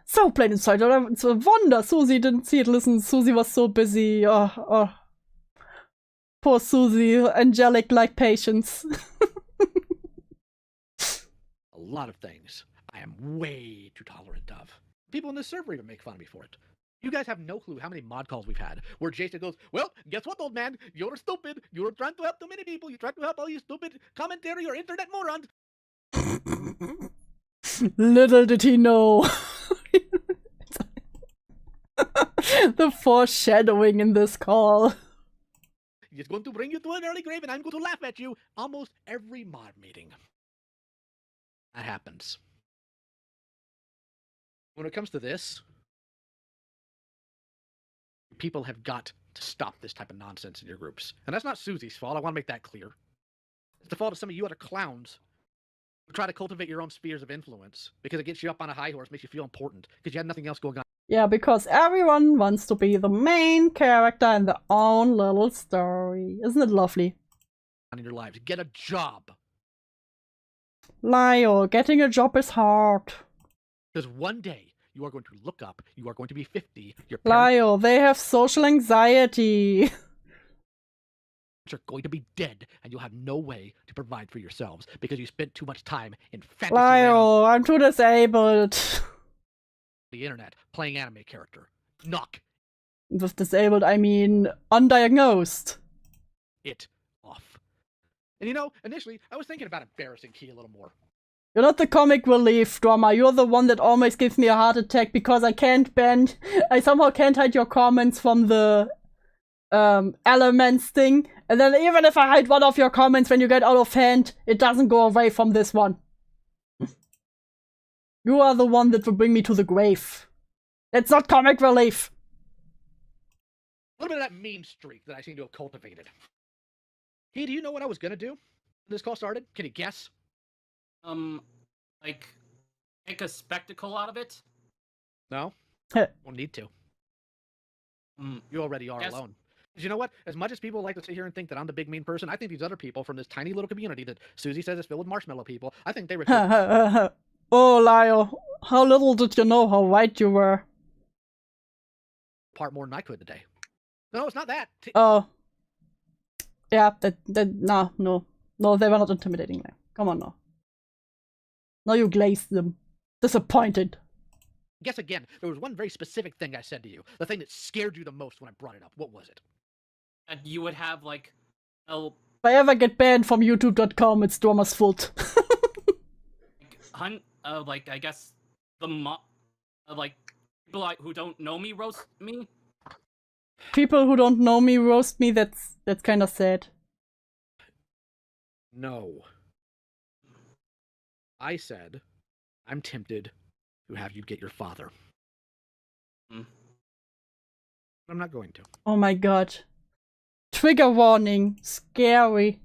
So plain inside. It's a wonder Suzy didn't see it. Listen, Suzy was so busy. Poor Suzy. Angelic like patience. A lot of things I am way too tolerant of. People in this server even make fun of me for it. You guys have no clue how many mod calls we've had where Jason goes, well, guess what, old man? You're stupid. You're trying to help too many people. You're trying to help all you stupid commentary or internet morons. Little did he know. The foreshadowing in this call. He's going to bring you to an early grave and I'm going to laugh at you. Almost every mod meeting. That happens. When it comes to this, people have got to stop this type of nonsense in your groups. And that's not Suzy's fault. I want to make that clear. It's the fault of some of you other clowns who try to cultivate your own spheres of influence because it gets you up on a high horse, makes you feel important because you had nothing else going on. Yeah, because everyone wants to be the main character in their own little story. Isn't it lovely? In your lives, get a job. Lyle, getting a job is hard. Because one day you are going to look up, you are going to be 50. Your Lyle, they have social anxiety. Are going to be dead, and you'll have no way to provide for yourselves because you spent too much time in fantasy. Lyle, I'm too disabled. The internet playing anime character. Knock With disabled, I mean undiagnosed. it off. And you know, initially, I was thinking about embarrassing Key a little more. You're not the comic relief drama. You're the one that almost gives me a heart attack because I somehow can't hide your comments from the elements thing. And then even if I hide one of your comments when you get out of hand, it doesn't go away from this one. You are the one that will bring me to the grave. It's not comic relief. A little bit of that mean streak that I seem to have cultivated. Hey, do you know what I was gonna do when this call started? Can you guess? Like, make a spectacle out of it? No? Won't need to. You already are Yes. alone. 'Cause you know what? As much as people like to sit here and think that I'm the big mean person, I think these other people from this tiny little community that Suzy says is filled with marshmallow people, I think they were. Oh, Lyle, how little did you know how right you were? Part more than I could today. No, it's not that. Oh. Yeah, no, they were not intimidating. Come on now. Now you glazed them. Disappointed. Guess again, there was one very specific thing I said to you. The thing that scared you the most when I brought it up. What was it? That you would have, like, If I ever get banned from YouTube.com, it's Dormer's fault. like, I guess, like, people who don't know me roast me? People who don't know me roast me, that's kind of sad. No. I said, I'm tempted to have you get your father. I'm not going to. Oh my god. Trigger warning. Scary.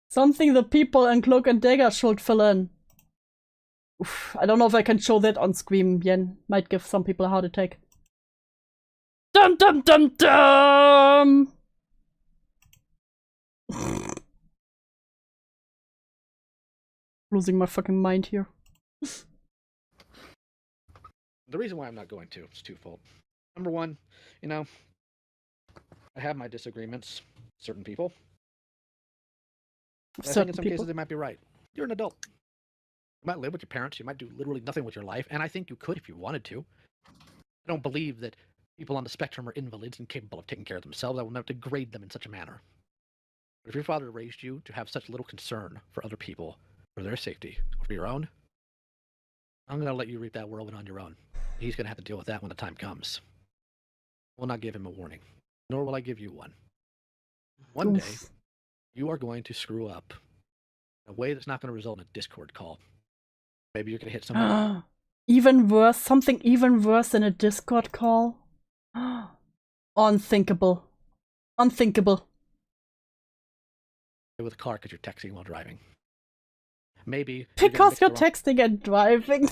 Something the people in Cloak and Dagger should fill in. Oof, I don't know if I can show that on screen, Yen. Might give some people a heart attack. Dum dum dum dum! Losing my fucking mind here. The reason why I'm not going to is twofold. Number one, you know, I have my disagreements with certain people. I think in some cases they might be right. You're an adult. You might live with your parents. You might do literally nothing with your life, and I think you could if you wanted to. I don't believe that people on the spectrum are invalids and capable of taking care of themselves. I will never degrade them in such a manner. But if your father raised you to have such little concern for other people, for their safety, or for your own, I'm going to let you reap that whirlwind on your own. He's going to have to deal with that when the time comes. I will not give him a warning, nor will I give you one. One day, you are going to screw up in a way that's not going to result in a Discord call. Maybe you're going to hit someone. Even worse, something even worse than a Discord call. Unthinkable. Unthinkable. With a car because you're texting while driving. Maybe because you're texting and driving.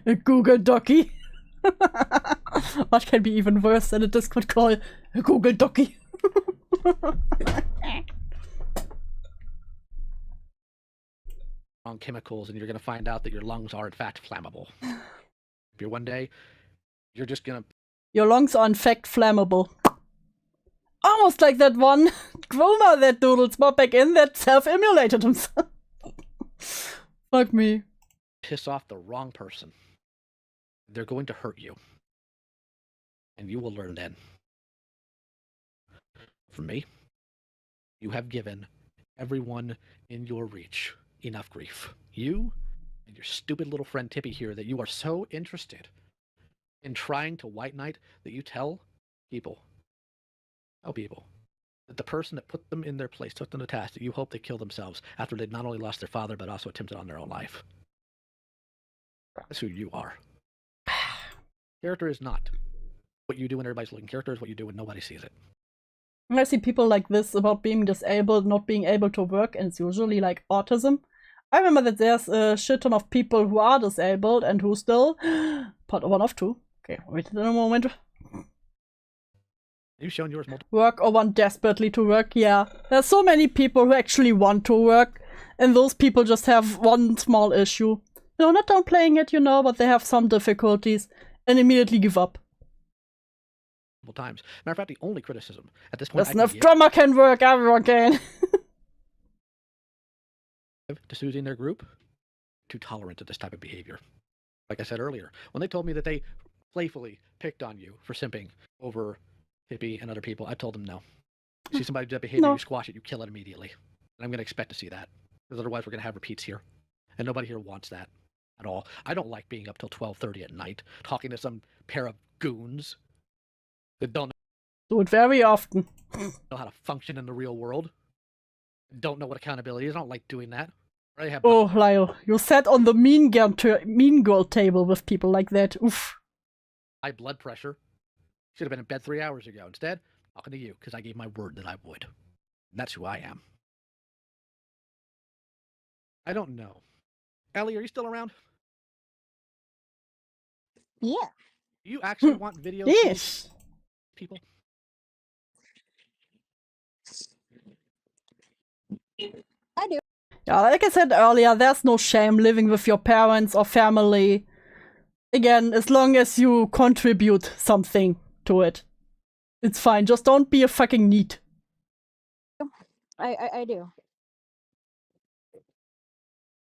A Google Docky. What can be even worse than a Discord call? A Google Docky. On chemicals, and you're going to find out that your lungs are in fact flammable. If you're one day, you're just going to... Your lungs are in fact flammable. Almost like that one Groma that Doodles brought back in that self-immolated himself. Fuck me. Piss off the wrong person. They're going to hurt you. And you will learn then. For me, you have given everyone in your reach enough grief. You and your stupid little friend Tippy here that you are so interested in trying to white knight that you tell people that the person that put them in their place, took them to task, that you hope they kill themselves after they'd not only lost their father but also attempted on their own life. That's who you are. Character is not what you do when everybody's looking. Character is what you do when nobody sees it. I see people like this about being disabled, not being able to work, and it's usually like autism. I remember that there's a shit ton of people who are disabled and who still... Part 1 of 2. Okay, wait a moment. You've shown yours multiple. Work or want desperately to work, yeah. There's so many people who actually want to work, and those people just have one small issue. You know, not downplaying it, you know, but they have some difficulties and immediately give up. Times. Matter of fact, the only criticism at this point... Listen, if drummer can work, everyone can. To Suzy and their group, too tolerant of this type of behavior. Like I said earlier, when they told me that they playfully picked on you for simping over Tippy and other people, I told them no. See somebody do that behavior, you squash it, you kill it immediately. And I'm going to expect to see that. Because otherwise we're going to have repeats here. And nobody here wants that at all. I don't like being up till 12:30 at night, talking to some pair of goons that don't do it very often. know how to function in the real world. Don't know what accountability is. I don't like doing that. Oh, Lyle, you sat on the mean girl table with people like that. Oof. High blood pressure. Should have been in bed 3 hours ago. Instead, talking to you because I gave my word that I would. And that's who I am. I don't know. Ellie, are you still around? Yeah. Do you actually want videos? Yes. People? I do. Yeah, like I said earlier, there's no shame living with your parents or family. Again, as long as you contribute something to it. It's fine. Just don't be a fucking neat. I do.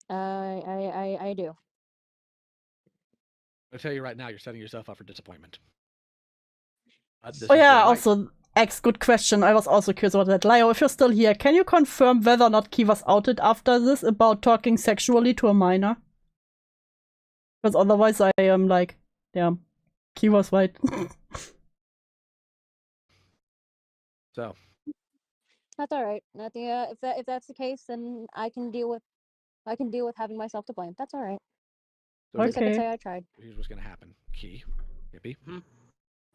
I do. I'll tell you right now, you're setting yourself up for disappointment. Oh yeah, also, X, good question. I was also curious about that. Lio, if you're still here, can you confirm whether or not Key was outed after this about talking sexually to a minor? Because otherwise I am like, damn, Key was right. So. That's all right. If that's the case, then I can deal with having myself to blame. That's all right. So At least I can say I tried. Here's what's gonna happen. Key, Tippy.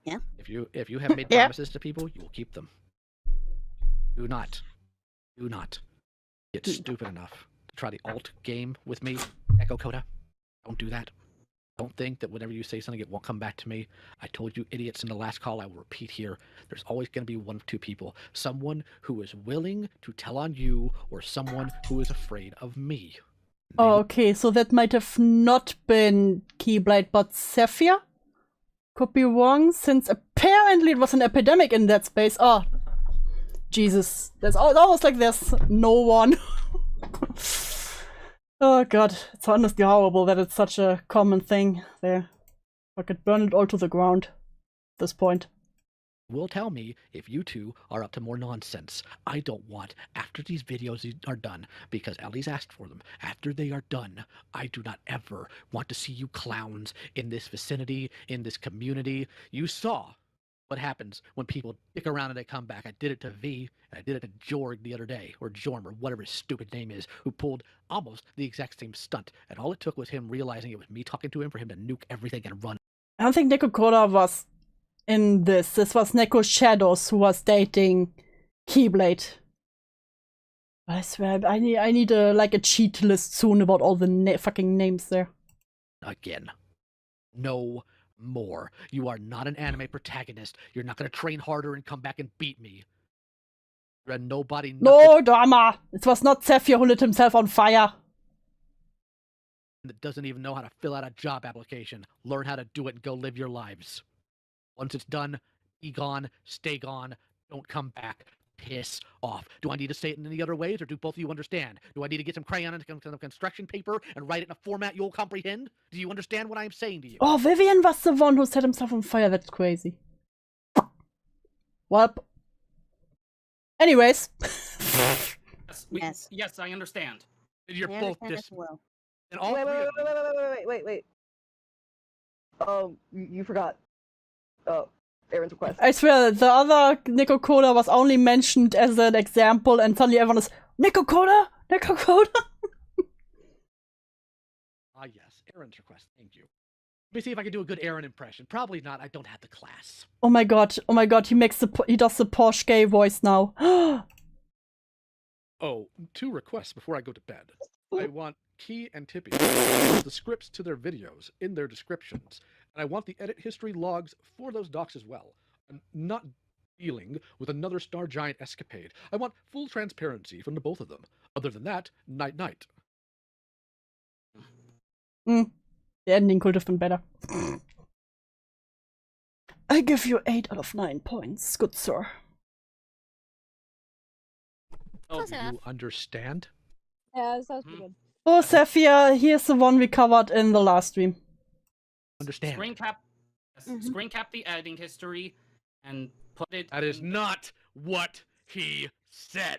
Yeah. If you have made promises to people, you will keep them. Do not get stupid enough to try the alt game with me, Echo Coda. Don't do that. Don't think that whenever you say something, it won't come back to me. I told you idiots in the last call, I will repeat here. There's always going to be one of two people. Someone who is willing to tell on you, or someone who is afraid of me. Oh, okay, so that might have not been Keyblade, but Zephyr? Could be wrong, since apparently it was an epidemic in that space. Oh, Jesus. It's almost like there's no one. Oh god, it's honestly horrible that it's such a common thing there. I could burn it all to the ground at this point. Will tell me if you two are up to more nonsense. I don't want, after these videos are done, because Ellie's asked for them, after they are done, I do not ever want to see you clowns in this vicinity, in this community. You saw what happens when people stick around and they come back. I did it to V, and I did it to Jorg the other day, or Jorm, or whatever his stupid name is, who pulled almost the exact same stunt. And all it took was him realizing it was me talking to him for him to nuke everything and run. I don't think Nico Cola was in this. This was Neko Shadows who was dating Keyblade. I swear, I need a cheat list soon about all the fucking names there. Again. No more. You are not an anime protagonist. You're not going to train harder and come back and beat me. You're a nobody. No drama! It was not Zephyr who lit himself on fire. That doesn't even know how to fill out a job application. Learn how to do it and go live your lives. Once it's done, be gone, stay gone, don't come back. Piss off. Do I need to say it in any other ways, or do both of you understand? Do I need to get some crayon and some construction paper and write it in a format you'll comprehend? Do you understand what I'm saying to you? Oh, Vivian was the one who set himself on fire. That's crazy. Well. Anyways. Yes, I understand. You're both just... well. And all Wait. You forgot. Aaron's request. I swear, the other Nico Cola was only mentioned as an example, and suddenly everyone is, Nico Cola? Nico Cola? Ah, yes. Aaron's request. Thank you. Let me see if I can do a good Aaron impression. Probably not. I don't have the class. Oh my god, he does the Porsche gay voice now. Oh, 2 requests before I go to bed. I want Key and Tippy to put the scripts to their videos in their descriptions, and I want the edit history logs for those docs as well. I'm not dealing with another Star Giant escapade. I want full transparency from the both of them. Other than that, night-night. The ending could have been better. I give you 8 out of 9 points, good sir. Oh, do you understand? Yeah, that sounds pretty good. Oh, Zephyr, here's the one we covered in the last stream. Understand. Screen cap the editing history and put it. That is not what he said.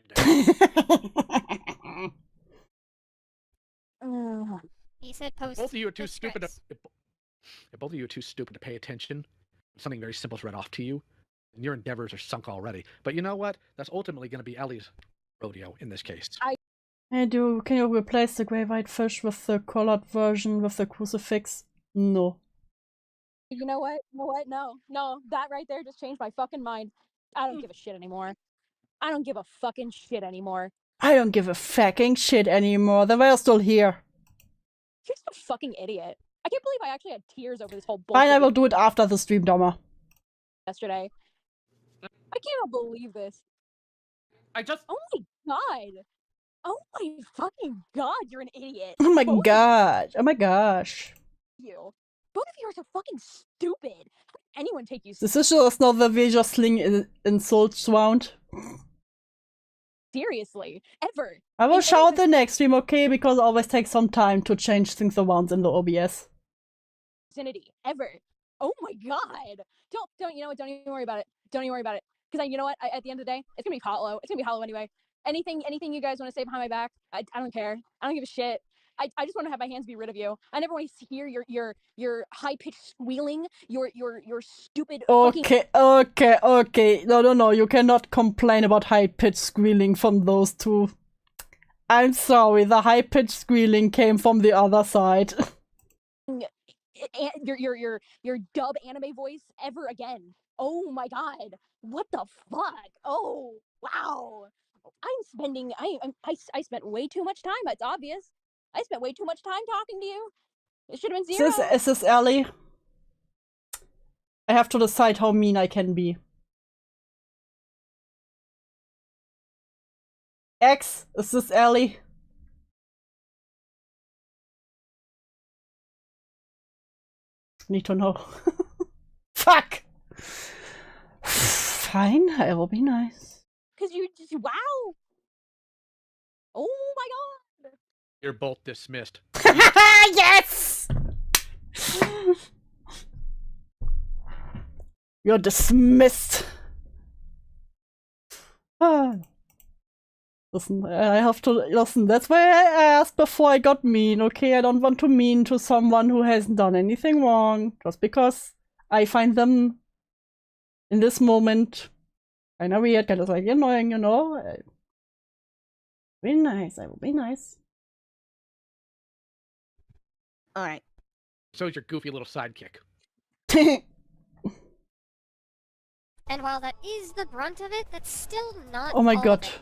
He said post. Both of you are too stupid to. If both of you are too stupid to pay attention, something very simple is read off to you, and your endeavors are sunk already. But you know what? That's ultimately going to be Ellie's rodeo in this case. Can you replace the grey white fish with the colored version with the crucifix? No. You know what? No. That right there just changed my fucking mind. I don't give a shit anymore. I don't give a fucking shit anymore. I don't give a fucking shit anymore. They were still here. You're just a fucking idiot. I can't believe I actually had tears over this whole bullshit. Fine, I will do it after the stream, Doma. Yesterday. I can't believe this. Oh my god. Oh my fucking god, you're an idiot. Oh my god. Oh my gosh. You. Both of you are so fucking stupid. How can anyone take you This is just not the way just sling insults round. seriously? Ever. I will shout the next stream, okay? Because it always takes some time to change things around in the OBS. Vicinity. Ever. Oh my god. Don't, you know what? Don't even worry about it. Don't even worry about it. Because you know what? At the end of the day, it's gonna be hollow. It's gonna be hollow anyway. Anything you guys want to say behind my back, I don't care. I don't give a shit. I just want to have my hands be rid of you. I never want to hear your high pitched squealing, your stupid. Okay. No. You cannot complain about high pitched squealing from those two. I'm sorry. The high pitched squealing came from the other side. Your dub anime voice ever again. Oh my god. What the fuck? Oh wow. I spent way too much time. It's obvious. I spent way too much time talking to you. It should have been 0. Is this Ellie? I have to decide how mean I can be. X, is this Ellie? Need to know. Fuck! Fine, I will be nice. Because you just, wow! Oh my god! You're both dismissed. Yes! You're dismissed. Ah. Listen, I have to listen. That's why I asked before I got mean, okay? I don't want to mean to someone who hasn't done anything wrong just because I find them in this moment kind of weird, kind of like annoying, you know? Be nice. I will be nice. All right. So's your goofy little sidekick. And while that is the brunt of it, that's still not Oh my all of god. it.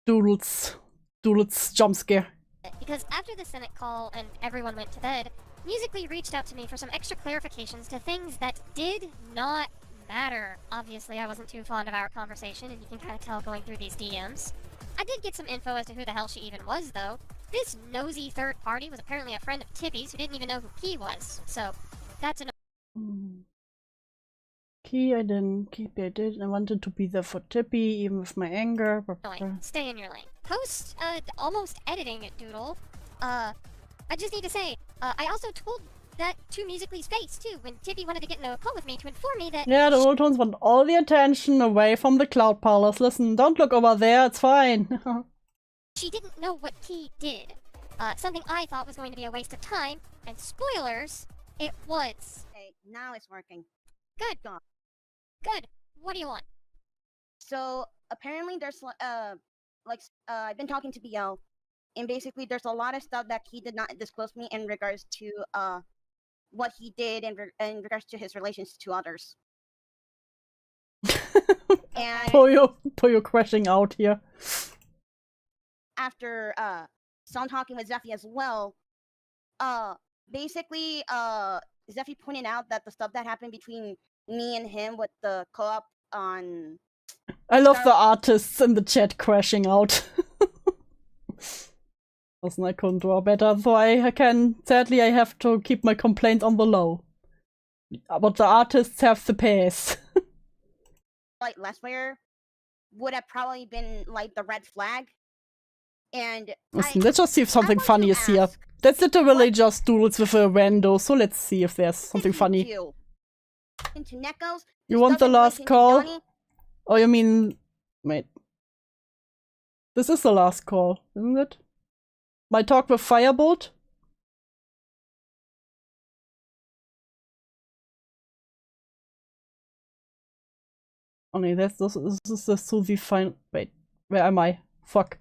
Doodles jump scare. Because after the Senate call and everyone went to bed, Musically reached out to me for some extra clarifications to things that did not matter. Obviously, I wasn't too fond of our conversation, and you can kind of tell going through these DMs. I did get some info as to who the hell she even was, though. This nosy third party was apparently a friend of Tippy's who didn't even know who Key was, so that's an... Key, I didn't. Key, I did. I wanted to be there for Tippy, even with my anger. annoying. Stay in your lane. Post, almost editing it, Doodle. I just need to say, I also told that to Musically's face, too, when Tippy wanted to get in a call with me to inform me that... Yeah, the Doodletones want all the attention away from the Cloud Palace. Listen, don't look over there, it's fine. She didn't know what Key did. Something I thought was going to be a waste of time, and spoilers, it was. Okay, now it's working. Good. Gone. Good. What do you want? So apparently there's I've been talking to BL, and basically there's a lot of stuff that he did not disclose to me in regards to what he did in regards to his relations to others. And Puyo crashing out here. after some talking with Zephy as well, basically Zephy pointed out that the stuff that happened between me and him with the co-op on... I love the artists in the chat crashing out. Listen, I couldn't draw better, so sadly I have to keep my complaints on the low. But the artists have the pace. Like Lesware would have probably been like the red flag. And Listen, let's just see if something funny is here. That's literally just Doodles with a rando, so let's see if there's something funny. Into Neko's, You want the last call? Oh, you mean... Wait. This is the last call, isn't it? My talk with Firebolt? Oh no, this is the Suzy fine. Wait, where am I? Fuck.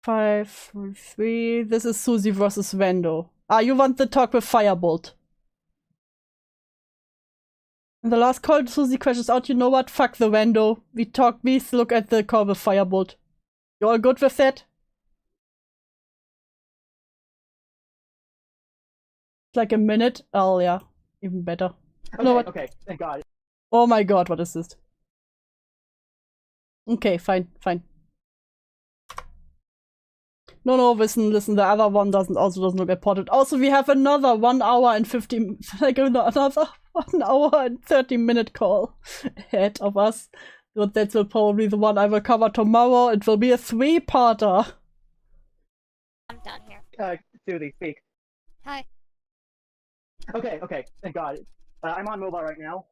5, 3. This is Suzy versus Vando. Ah, you want the talk with Firebolt. In the last call, Suzy crashes out. You know what? Fuck the Vando. We look at the call with Firebolt. You all good with that? Like a minute? Oh yeah, even better. Okay, okay, thank God. Oh my god, what is this? Okay, fine. No, listen, the other one doesn't look important. Also, we have another 1 hour and 50, like another 1 hour and 30-minute call ahead of us. But that will probably the one I will cover tomorrow. It will be a 3-parter. I'm done here. Suzy, speak. Hi. Okay, thank God. I'm on mobile right now.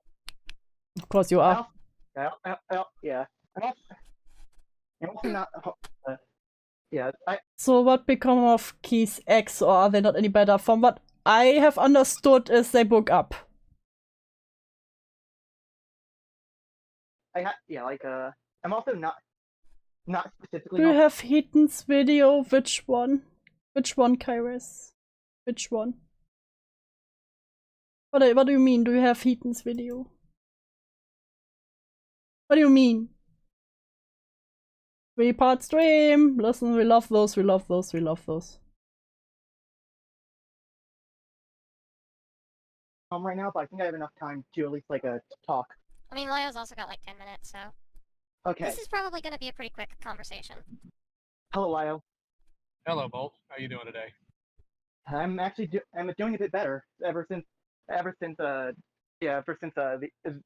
Of course you are. Yeah. I'm also not. Yeah. So what become of Key's ex, or are they not any better? From what I have understood is they broke up. I'm also not specifically. Do you have Heaton's video? Which one? Which one, Kairos? Which one? What do you mean? Do you have Heaton's video? What do you mean? 3-part stream! Listen, we love those. right now, but I think I have enough time to at least like talk. I mean, Lyo's also got like 10 minutes, so. Okay. This is probably going to be a pretty quick conversation. Hello, Lyo. Hello, Bolt. How you doing today? I'm actually I'm doing a bit better ever since the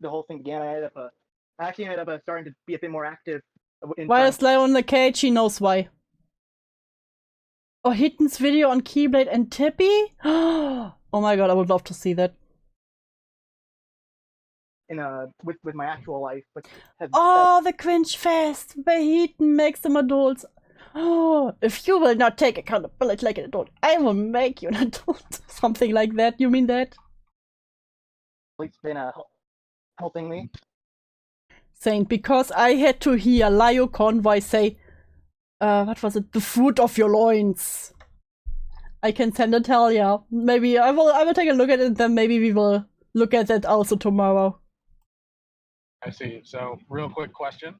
whole thing began. I actually ended up starting to be a bit more active. Why is Lyo in the cage? She knows why. Oh, Hitten's video on Keyblade and Tippy? Oh my god, I would love to see that. With my actual life. Oh, the cringe fest where Hiten makes them adults. Oh, if you will not take accountability like an adult, I will make you an adult. Something like that. You mean that? It's been helping me. Saint, because I had to hear Lyo Convoy say, what was it? The fruit of your loins. I can send it, hell yeah. Maybe I will take a look at it, then maybe we will look at that also tomorrow. I see. So, real quick question.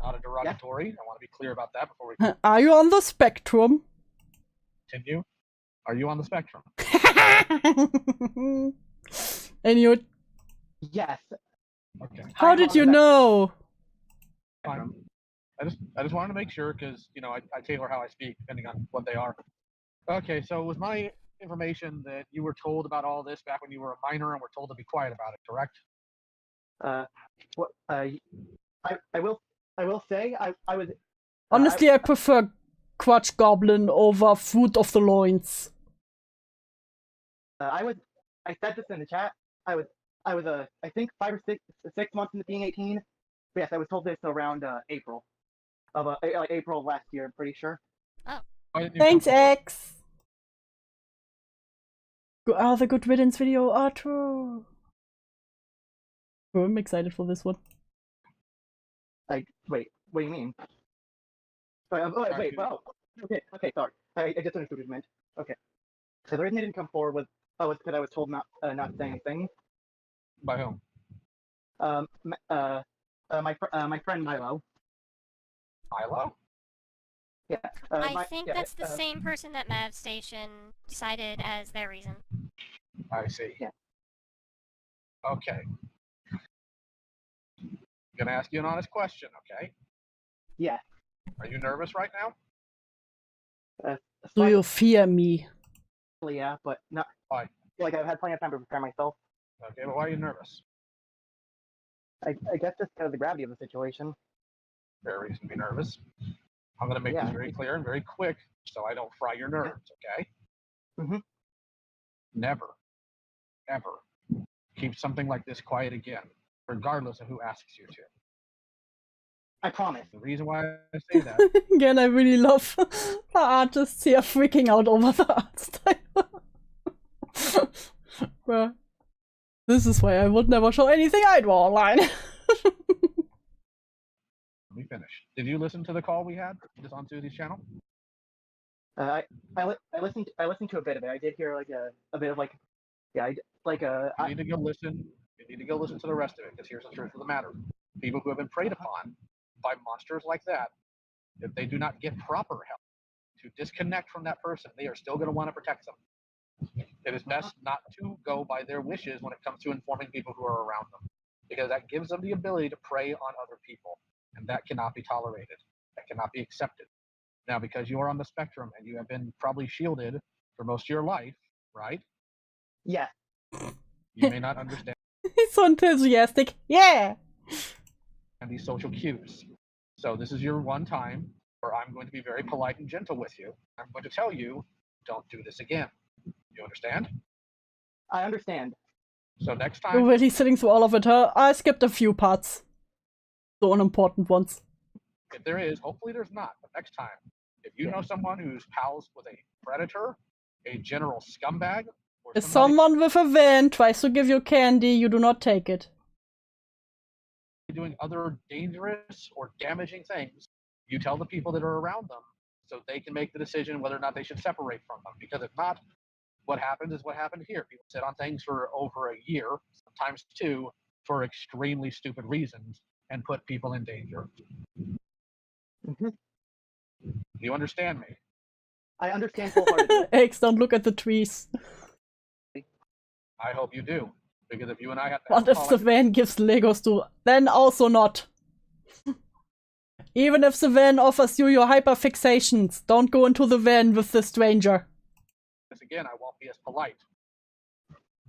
Not a derogatory. I want to be clear about that before we Are you on the spectrum? continue. Are you on the spectrum? And you... Yes. Okay. How did you know? Fine. I just wanted to make sure because I tailor how I speak depending on what they are. Okay, so was my information that you were told about all this back when you were a minor and were told to be quiet about it, correct? I will say I was. Honestly, I prefer Quatch Goblin over Fruit of the Loins. I said this in the chat. I think 5 or 6 months into being 18. But yes, I was told this around April of April of last year. I'm pretty sure. Oh. Thanks, X. The Good Riddance video. True. I'm excited for this one. Wait, what do you mean? Wait, well, okay, sorry. I just understood what you meant. Okay. So the reason I didn't come forward was because I was told not to say anything. By whom? My friend Milo. Milo? Yeah. I think that's the same person that Mav Station cited as their reason. I see. Yeah. Okay. I'm gonna ask you an honest question, okay? Yeah. Are you nervous right now? Do you fear me? Yeah, but not. Why? Like I've had plenty of time to prepare myself. Okay, but why are you nervous? I guess just because of the gravity of the situation. Fair reason to be nervous. I'm gonna make this very clear and very quick so I don't fry your nerves, okay? Mm-hmm. Never, ever keep something like this quiet again, regardless of who asks you to. I promise. The reason why I say that. Again, I really love the artists here freaking out over the art style. Well, this is why I would never show anything I draw online. Let me finish. Did you listen to the call we had just on Suzy's channel? I listened to a bit of it. I did hear like a bit of like, yeah, You need to go listen. You need to go listen to the rest of it because here's the truth of the matter: people who have been preyed upon by monsters like that, if they do not get proper help to disconnect from that person, they are still going to want to protect them. It is best not to go by their wishes when it comes to informing people who are around them, because that gives them the ability to prey on other people, and that cannot be tolerated. That cannot be accepted. Now, because you are on the spectrum and you have been probably shielded for most of your life, right? Yeah. You may not understand. He's so enthusiastic. Yeah. And these social cues. So this is your one time where I'm going to be very polite and gentle with you. I'm going to tell you, don't do this again. You understand? I understand. So next You're time. really sitting through all of it, huh? I skipped a few parts. The unimportant ones. If there is, hopefully there's not, but next time, if you know someone who's pals with a predator, a general scumbag, or If somebody someone with a van tries to give you candy, you do not take it. doing other dangerous or damaging things, you tell the people that are around them so they can make the decision whether or not they should separate from them. Because if not, what happens is what happened here. People sit on things for over a year, sometimes 2, for extremely stupid reasons and put people in danger. Mm-hmm. Do you understand me? I understand wholeheartedly. Eggs, don't look at the trees. I hope you do. Because if you and I have to What if the van gives Legos to? Then also not. Even if the van offers you your hyperfixations, don't go into the van with the stranger. Because again, I won't be as polite.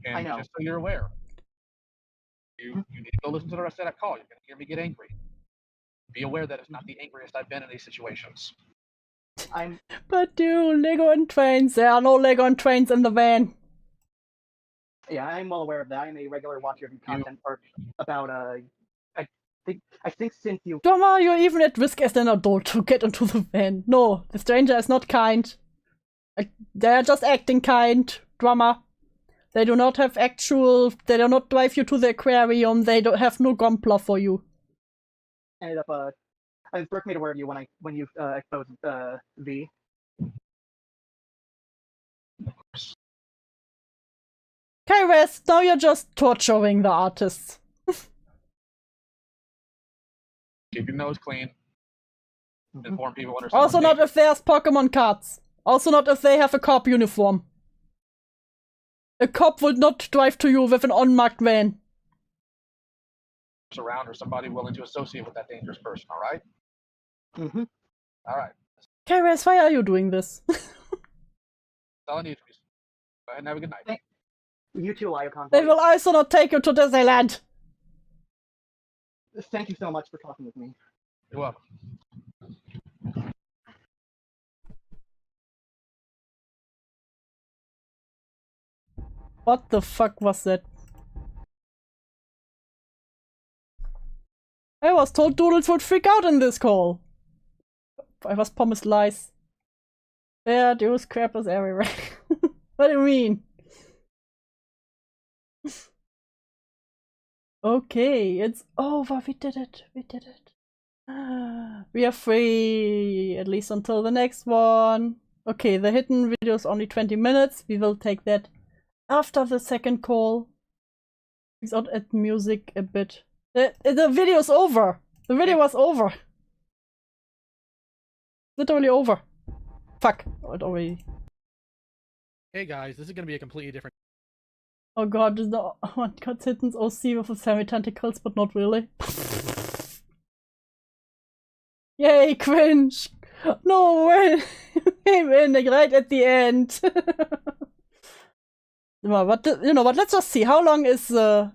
And I know. just so you're aware, you need to go listen to the rest of that call. You're going to hear me get angry. Be aware that it's not the angriest I've been in these situations. But dude, Lego and trains. There are no Lego and trains in the van. Yeah, I'm well aware of that. I'm a regular watcher of your content for about I think since you Drama, you're even at risk as an adult to get into the van. No, the stranger is not kind. They're just acting kind. Drama. They do not have actual. They do not drive you to the aquarium. They don't have no Gompler for you. ended up I was Brooke made aware of you when you exposed V. Okay, Wes, now you're just torturing the artists. Keep your nose clean. Inform people when there's Also someone not if there's Pokemon cards. Also not if they have a cop uniform. A cop would not drive to you with an unmarked van. around or somebody willing to associate with that dangerous person, all right? Mm-hmm. All right. Okay, Wes, why are you doing this? That's all I need from you. Go ahead and have a good night. You too, Iocon. They will also not take you to Disneyland. Thank you so much for talking with me. You're welcome. What the fuck was that? I was told Doodles would freak out in this call. I was promised lies. Yeah, Deus crap is everywhere. What do you mean? Okay, it's over. We did it. We did it. We are free, at least until the next one. Okay, the hidden video is only 20 minutes. We will take that after the second call. Please don't add music a bit. The video's over. The video was over. Literally over. Fuck. Oh, it already. Hey guys, this is gonna be a completely different. Oh god, there's no. Oh my god, Satan's OC with the semi-tentacles, but not really. Yay, cringe! No way! Came in like, right at the end. What? You know what? Let's just see. How long is the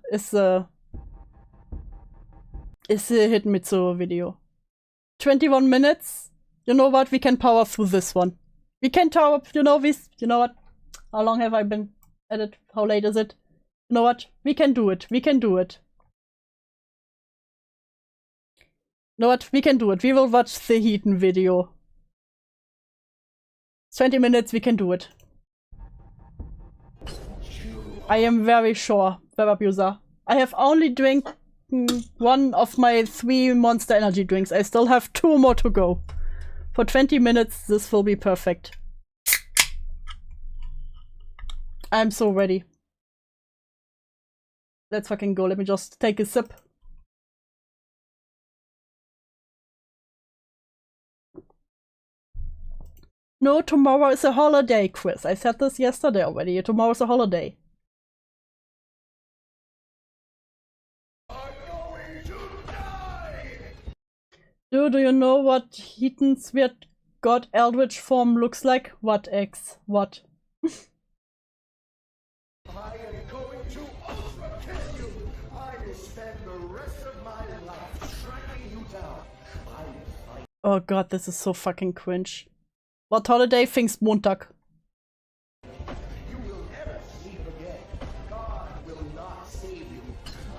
Hitenmitsuru video? 21 minutes. You know what? We can power through this one. We can power. You know this. You know what? How long have I been at it? How late is it? You know what? We can do it. We can do it. You know what? We can do it. We will watch the Hiten video. 20 minutes. We can do it. I am very sure, web abuser. I have only drank one of my 3 Monster Energy drinks. I still have 2 more to go. For 20 minutes, this will be perfect. I'm so ready. Let's fucking go. Let me just take a sip. No, tomorrow is a holiday, Chris. I said this yesterday already. Tomorrow's a holiday. Do you know what Heaton's weird god eldritch form looks like? What, X? What? I am going to ultra-kill you. I will spend the rest of my life tracking you down. Oh god, this is so fucking cringe. What holiday? Pfingstmontag. You will never sleep again. God will not save you.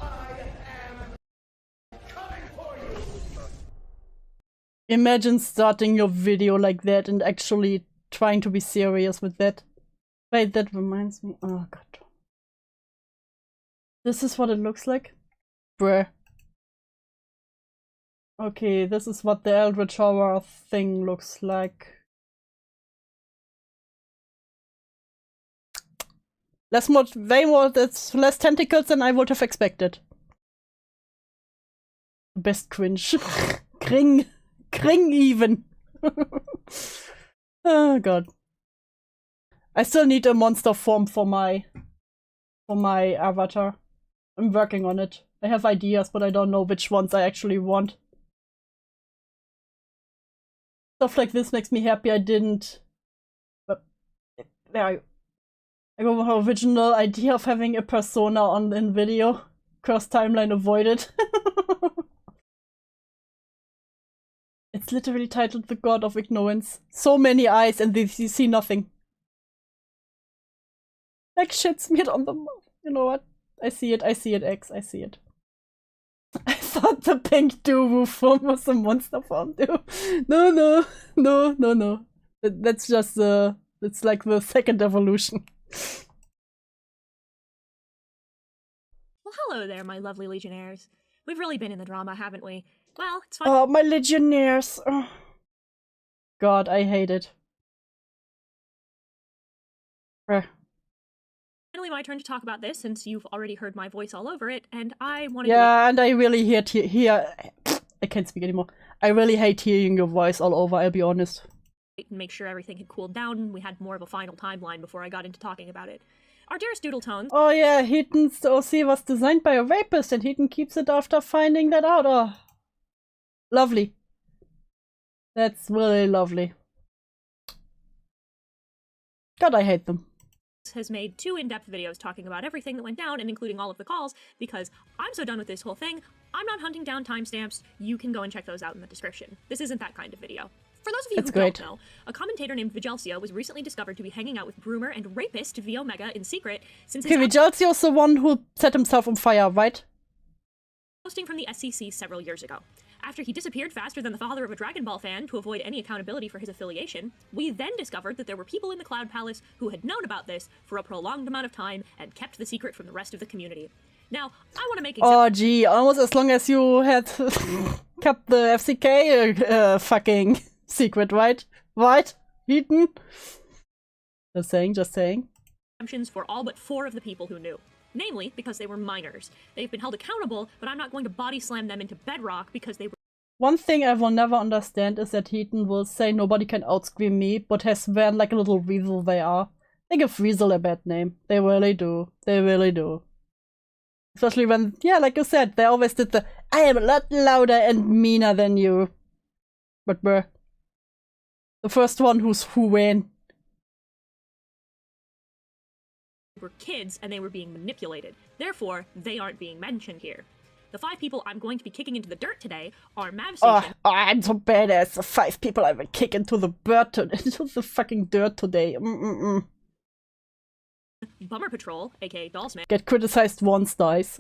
I am coming for you. Imagine starting your video like that and actually trying to be serious with that. Wait, that reminds me. Oh god. This is what it looks like? Bruh. Okay, this is what the Eldritch Horror thing looks like. Way more, that's less tentacles than I would have expected. Best cringe. Kring even. Oh god. I still need a monster form for my avatar. I'm working on it. I have ideas, but I don't know which ones I actually want. Stuff like this makes me happy I didn't. But yeah, I got my original idea of having a persona on in video. Curse timeline avoided. It's literally titled The God of Ignorance. So many eyes and you see nothing. Like shit smeared on the mouth. You know what? I see it, X, I see it. I thought the pink Doo form was a monster form too. No. That's just it's like the second evolution. Well, hello there, my lovely legionnaires. We've really been in the drama, haven't we? Well, it's fine. Oh, my legionnaires. Oh. God, I hate it. Finally, my turn to talk about this, since you've already heard my voice all over it, and I wanted Yeah, and I really hate I can't speak anymore. I really hate hearing your voice all over, I'll be honest. to make sure everything had cooled down. We had more of a final timeline before I got into talking about it. Our dearest doodletones. Oh yeah, Hiten's OC was designed by a rapist, and Hiten keeps it after finding that out. Oh, lovely. That's really lovely. God, I hate them. Has made 2 in-depth videos talking about everything that went down and including all of the calls, because I'm so done with this whole thing. I'm not hunting down timestamps. You can go and check those out in the description. This isn't that kind of video. For those of you who don't know, a commentator named Vigelcio was recently discovered to be hanging out with groomer and rapist V Omega in secret since his Vigelcio's the one who set himself on fire, right? posting from the SCC several years ago. After he disappeared faster than the father of a Dragon Ball fan to avoid any accountability for his affiliation, we then discovered that there were people in the Cloud Palace who had known about this for a prolonged amount of time and kept the secret from the rest of the community. Now, I want to make Oh gee, almost as long as you had kept the FCK fucking secret, right? Right? Hiten? Just saying. Exemptions for all but 4 of the people who knew. Namely, because they were minors. They've been held accountable, but I'm not going to body slam them into bedrock because they were. One thing I will never understand is that Hiten will say nobody can outscream me, but has sworn like a little weasel they are. They give Weasel a bad name. They really do. They really do. Especially when, yeah, like you said, they always did the I am a lot louder and meaner than you. But bruh. The first one who ran. Were kids and they were being manipulated. Therefore, they aren't being mentioned here. The 5 people I'm going to be kicking into the dirt today are Mavstation. Oh, I'm so badass. The 5 people I will kick into the into the fucking dirt today. Bummer Patrol, aka Dollsmith. Get criticized once, dies.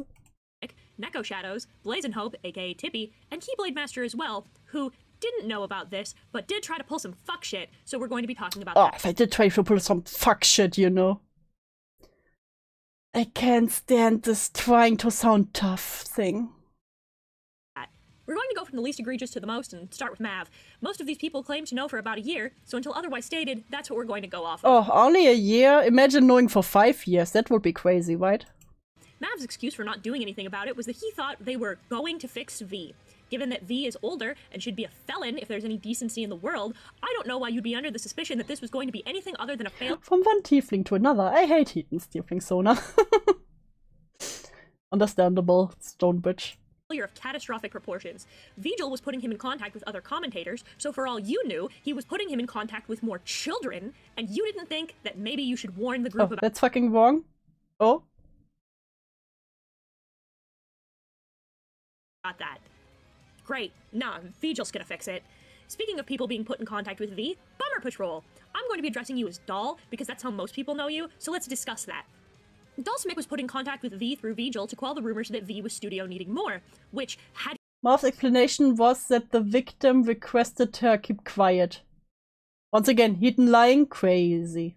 Neko Shadows, Blazin' Hope, aka Tippy, and Keyblade Master as well, who didn't know about this, but did try to pull some fuck shit, so we're going to be talking about that. They did try to pull some fuck shit, you know. I can't stand this trying to sound tough thing. We're going to go from the least egregious to the most and start with Mav. Most of these people claim to know for about a year, so until otherwise stated, that's what we're going to go off of. Oh, only a year? Imagine knowing for 5 years. That would be crazy, right? Mav's excuse for not doing anything about it was that he thought they were going to fix V. Given that V is older and should be a felon if there's any decency in the world, I don't know why you'd be under the suspicion that this was going to be anything other than a fail. From one tiefling to another. I hate Heaton's tiefling Sona. Understandable, stone bitch. Of catastrophic proportions. Vigil was putting him in contact with other commentators, so for all you knew, he was putting him in contact with more children, and you didn't think that maybe you should warn the group about— that's fucking wrong. Oh? Got that. Great. Nah, Vigil's gonna fix it. Speaking of people being put in contact with V, Bummer Patrol. I'm going to be addressing you as Doll, because that's how most people know you, so let's discuss that. Dollsmith was put in contact with V through Vigil to quell the rumors that V was studio needing more, which had— Marv's explanation was that the victim requested her keep quiet. Once again, Hiten lying, crazy.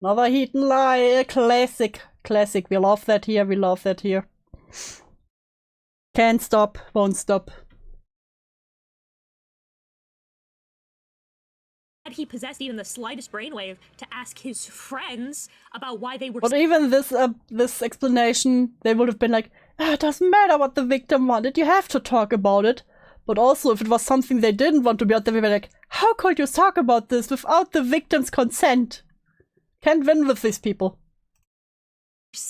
Another Hiten lie, classic. Classic, we love that here, we love that here. Can't stop, won't stop. Had he possessed even the slightest brainwave to ask his friends about why they were— But even this explanation, they would have been like, it doesn't matter what the victim wanted, you have to talk about it. But also, if it was something they didn't want to be out, they would be like, how could you talk about this without the victim's consent? Can't win with these people.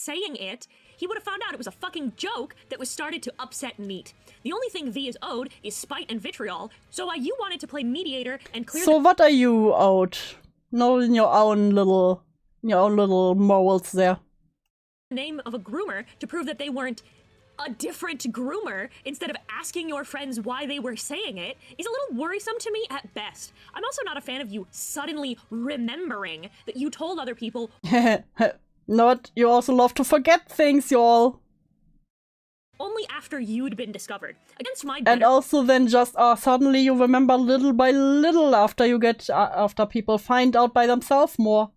saying it, he would have found out it was a fucking joke that was started to upset Neat. The only thing V is owed is spite and vitriol, so why you wanted to play mediator and clear So what are you owed? Knowing your own little morals there. the name of a groomer to prove that they weren't a different groomer instead of asking your friends why they were saying it is a little worrisome to me at best. I'm also not a fan of you suddenly remembering that you told other people. Not, you also love to forget things, y'all. Only after you'd been discovered. Against my And also then just suddenly you remember little by little after you get after people find out by themselves more.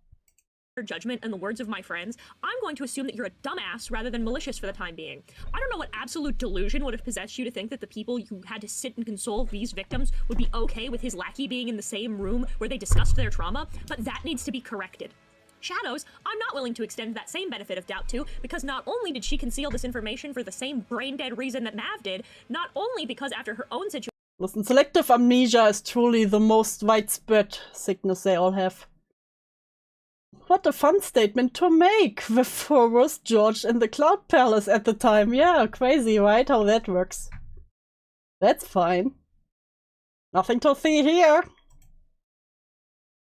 Judgment and the words of my friends, I'm going to assume that you're a dumbass rather than malicious for the time being. I don't know what absolute delusion would have possessed you to think that the people who had to sit and console these victims would be okay with his lackey being in the same room where they discussed their trauma, but that needs to be corrected. Shadows, I'm not willing to extend that same benefit of doubt to, because not only did she conceal this information for the same brain-dead reason that Mav did, not only because after her own situation— Listen, selective amnesia is truly the most widespread sickness they all have. What a fun statement to make with Forrest George in the Cloud Palace at the time. Yeah, crazy, right? How that works. That's fine. Nothing to see here.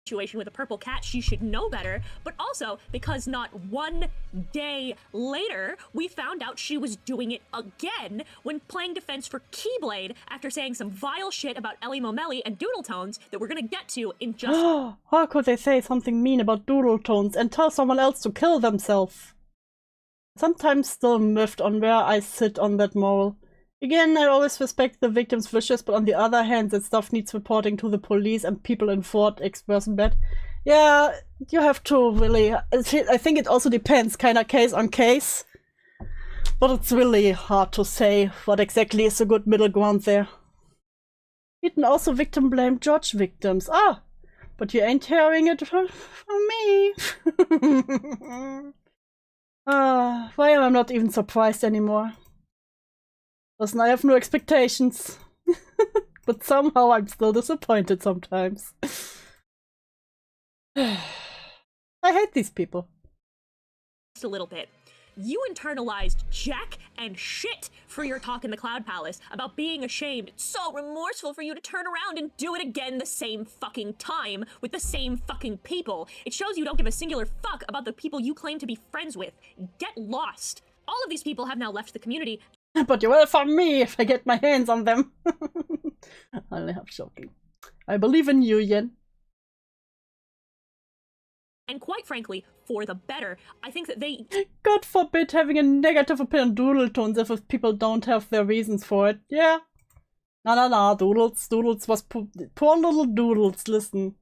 Situation with a purple cat, she should know better, but also because not one day later, we found out she was doing it again when playing defense for Keyblade after saying some vile shit about Ellie Momeli and Doodletones that we're gonna get to in just— How could they say something mean about Doodletones and tell someone else to kill themselves? Sometimes still miffed on where I sit on that moral. Again, I always respect the victim's wishes, but on the other hand, that stuff needs reporting to the police and people in Fort express bad. Yeah, you have to really— I think it also depends, kinda case on case. But it's really hard to say what exactly is a good middle ground there. Eden also victim blamed George victims. Ah, but you ain't hearing it from me. Why am I not even surprised anymore? Listen, I have no expectations. But somehow I'm still disappointed sometimes. I hate these people. Just a little bit. You internalized jack and shit for your talk in the Cloud Palace about being ashamed. It's so remorseful for you to turn around and do it again the same fucking time with the same fucking people. It shows you don't give a singular fuck about the people you claim to be friends with. Get lost. All of these people have now left the community. But you will find me if I get my hands on them. Only half joking. I believe in you, Yen. And quite frankly, for the better, I think that they— God forbid having a negative opinion on Doodletones if people don't have their reasons for it. Yeah. No, Doodles was poor little Doodles, listen,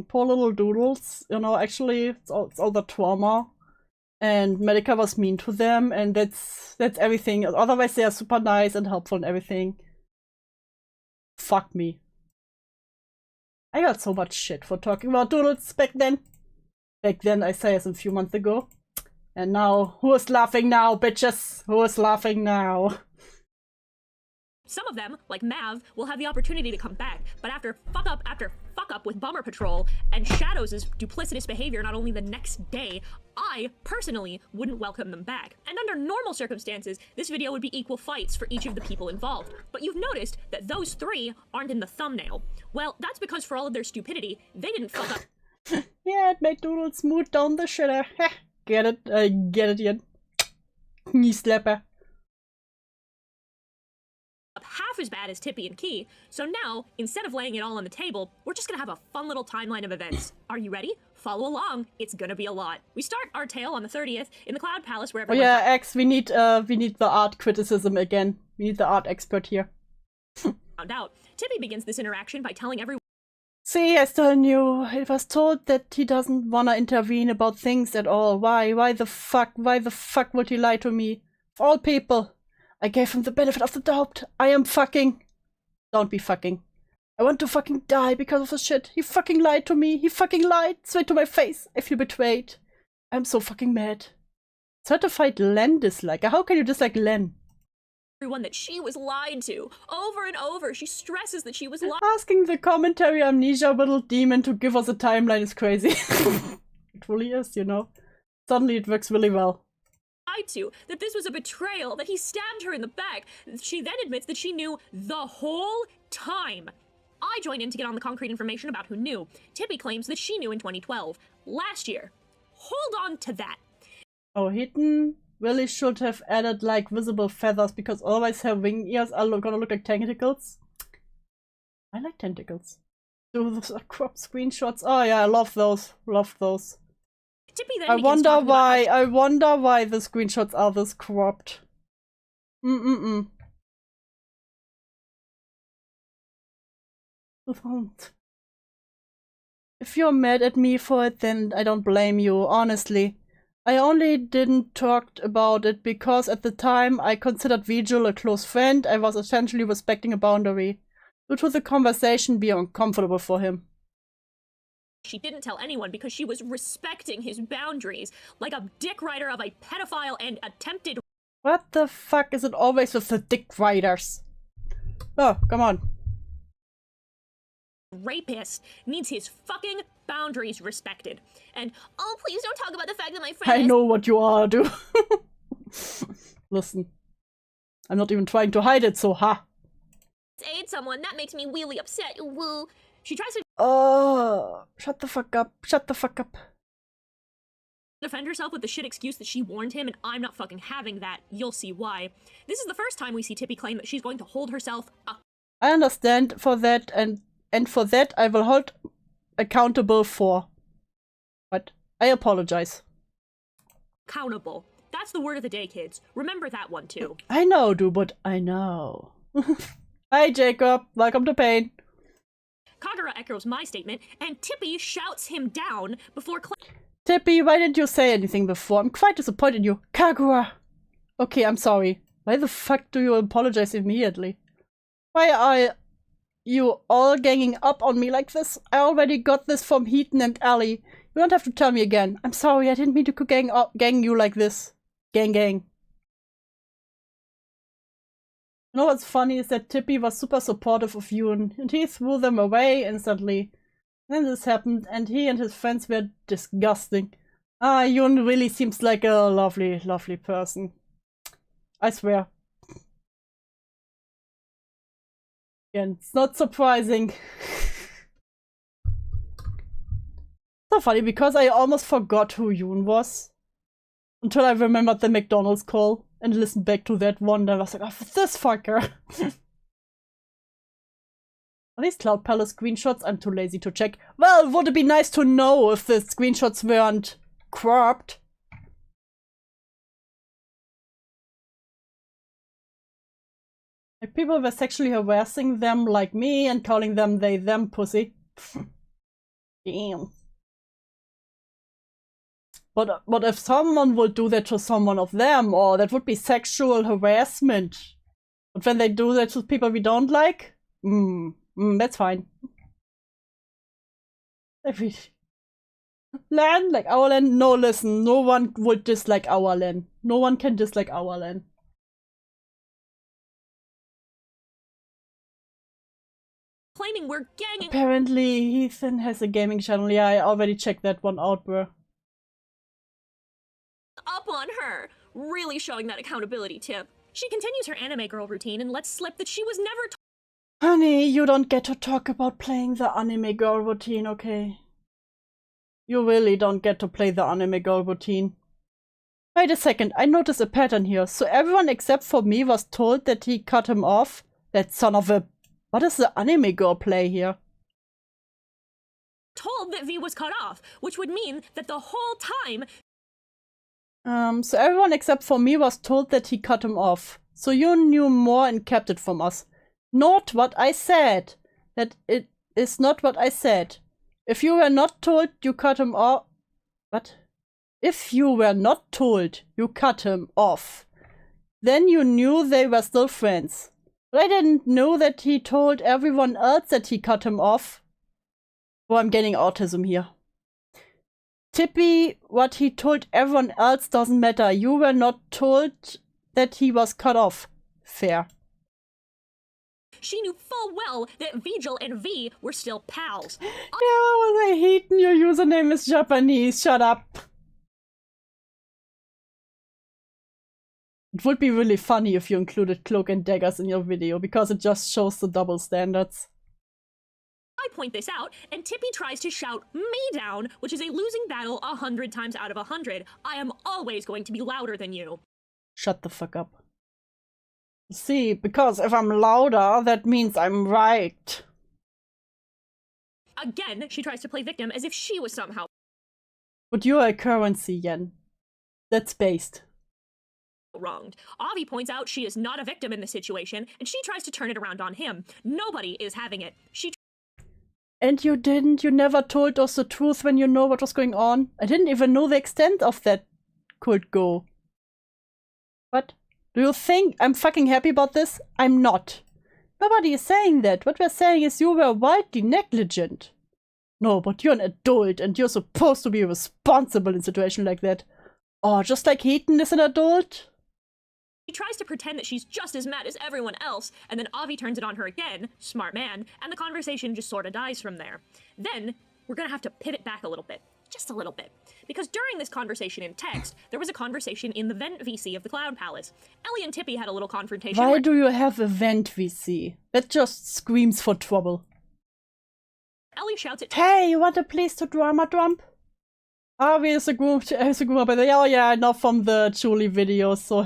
poor little Doodles, you know, actually, it's all the trauma. And Medica was mean to them, and that's everything. Otherwise, they are super nice and helpful and everything. Fuck me. I got so much shit for talking about Doodles back then. Back then, I say, as a few months ago. And now, who is laughing now, bitches? Who is laughing now? Some of them, like Mav, will have the opportunity to come back, but after fuck up with Bummer Patrol and Shadows' duplicitous behavior not only the next day, I, personally, wouldn't welcome them back. And under normal circumstances, this video would be equal fights for each of the people involved. But you've noticed that those three aren't in the thumbnail. Well, that's because for all of their stupidity, they didn't fuck up. Yeah, it made Doodles smooth down the shitter. Get it? I get it yet. Knee slapper. Half as bad as Tippy and Key, so now, instead of laying it all on the table, we're just gonna have a fun little timeline of events. Are you ready? Follow along. It's gonna be a lot. We start our tale on the 30th in the Cloud Palace where everyone— Oh yeah, X, we need the art criticism again. We need the art expert here. found out. Tippy begins this interaction by telling everyone— See, I still knew. It was told that he doesn't wanna intervene about things at all. Why? Why the fuck would he lie to me? Of all people. I gave him the benefit of the doubt. I am fucking— Don't be fucking. I want to fucking die because of the shit. He fucking lied to me. He fucking lied straight to my face. I feel betrayed. I'm so fucking mad. Certified Len disliker. How can you dislike Len? everyone that she was lied to. Over and over, she stresses that she was lied. Asking the commentary amnesia little demon to give us a timeline is crazy. It really is, you know. Suddenly it works really well. lied to, that this was a betrayal, that he stabbed her in the back. She then admits that she knew the whole time. I join in to get on the concrete information about who knew. Tippy claims that she knew in 2012, last year. Hold on to that. Oh, Hiten really should have added like visible feathers, because otherwise her wing ears are gonna look like tentacles. I like tentacles. Do those crop screenshots? Oh yeah, I love those. Love those. Tippy then I begins wonder talking about why. I wonder why the screenshots are this cropped. If you're mad at me for it, then I don't blame you, honestly. I only didn't talk about it because at the time I considered Vigil a close friend. I was essentially respecting a boundary. Due to the conversation being uncomfortable for him. she didn't tell anyone because she was respecting his boundaries, like a dick rider of a pedophile and attempted. What the fuck is it always with the dick riders? Oh, come on. Rapist needs his fucking boundaries respected. And, oh, please don't talk about the fact that my friend I know what you are, dude. Listen. I'm not even trying to hide it, so ha. aid someone. That makes me really upset. Woo. She tries to Oh, shut the fuck up. Shut the fuck up. defend herself with the shit excuse that she warned him, and I'm not fucking having that. You'll see why. This is the first time we see Tippy claim that she's going to hold herself up. I understand for that, and for that I will hold accountable for. But I apologize. Accountable. That's the word of the day, kids. Remember that one, too. I know, dude, but I know. Hi, Jacob. Welcome to Pain. Kagura echoes my statement, and Tippy shouts him down before Tippy, why didn't you say anything before? I'm quite disappointed in you. Kagura! Okay, I'm sorry. Why the fuck do you apologize immediately? Why are you all ganging up on me like this? I already got this from Hiten and Ellie. You don't have to tell me again. I'm sorry, I didn't mean to gang you like this. Gang. You know what's funny is that Tippy was super supportive of Yoon, and he threw them away instantly. Then this happened, and he and his friends were disgusting. Yoon really seems like a lovely, lovely person. I swear. Again, it's not surprising. So funny, because I almost forgot who Yoon was. Until I remembered the McDonald's call and listened back to that one, and I was like, oh, this fucker. Are these Cloud Palace screenshots? I'm too lazy to check. Well, would it be nice to know if the screenshots weren't cropped? Like, people were sexually harassing them like me and calling them they, them pussy. Damn. But if someone would do that to someone of them, or that would be sexual harassment. But when they do that to people we don't like, that's fine. Lan, like our Lan? No, listen, no one would dislike our Lan. No one can dislike our Lan. claiming we're ganging Apparently, Ethan has a gaming channel. Yeah, I already checked that one out, bro. up on her. Really showing that accountability tip. She continues her anime girl routine and lets slip that she was never Honey, you don't get to talk about playing the anime girl routine, okay? You really don't get to play the anime girl routine. Wait a second, I noticed a pattern here. So everyone except for me was told that he cut him off? That son of a... What is the anime girl play here? told that V was cut off, which would mean that the whole time... So everyone except for me was told that he cut him off. So you knew more and kept it from us. Not what I said. That it is not what I said. If you were not told you cut him off... What? If you were not told you cut him off, then you knew they were still friends. But I didn't know that he told everyone else that he cut him off. Oh, I'm getting autism here. Tippy, what he told everyone else doesn't matter. You were not told that he was cut off. Fair. She knew full well that Vigil and V were still pals. Yeah, I hate your username is Japanese. Shut up. It would be really funny if you included Cloak and Daggers in your video, because it just shows the double standards. I point this out, and Tippy tries to shout me down, which is a losing battle 100 times out of 100. I am always going to be louder than you. Shut the fuck up. See, because if I'm louder, that means I'm right. Again, she tries to play victim as if she was somehow But you're a currency, Yen. That's based. wronged. Avi points out she is not a victim in this situation, and she tries to turn it around on him. Nobody is having it. And you didn't? You never told us the truth when you know what was going on? I didn't even know the extent of that could go. What? Do you think I'm fucking happy about this? I'm not. Nobody is saying that. What we're saying is you were wildly negligent. No, but you're an adult and you're supposed to be responsible in a situation like that. Oh, just like Hiten is an adult? She tries to pretend that she's just as mad as everyone else, and then Avi turns it on her again, smart man, and the conversation just sorta dies from there. Then, we're gonna have to pivot back a little bit. Just a little bit. Because during this conversation in text, there was a conversation in the vent VC of the Cloud Palace. Ellie and Tippy had a little confrontation. Why do you have a vent VC? That just screams for trouble. Ellie shouts at Hey, you want a place to drama dump? Avi is a group by the oh yeah, I know from the Julie video, so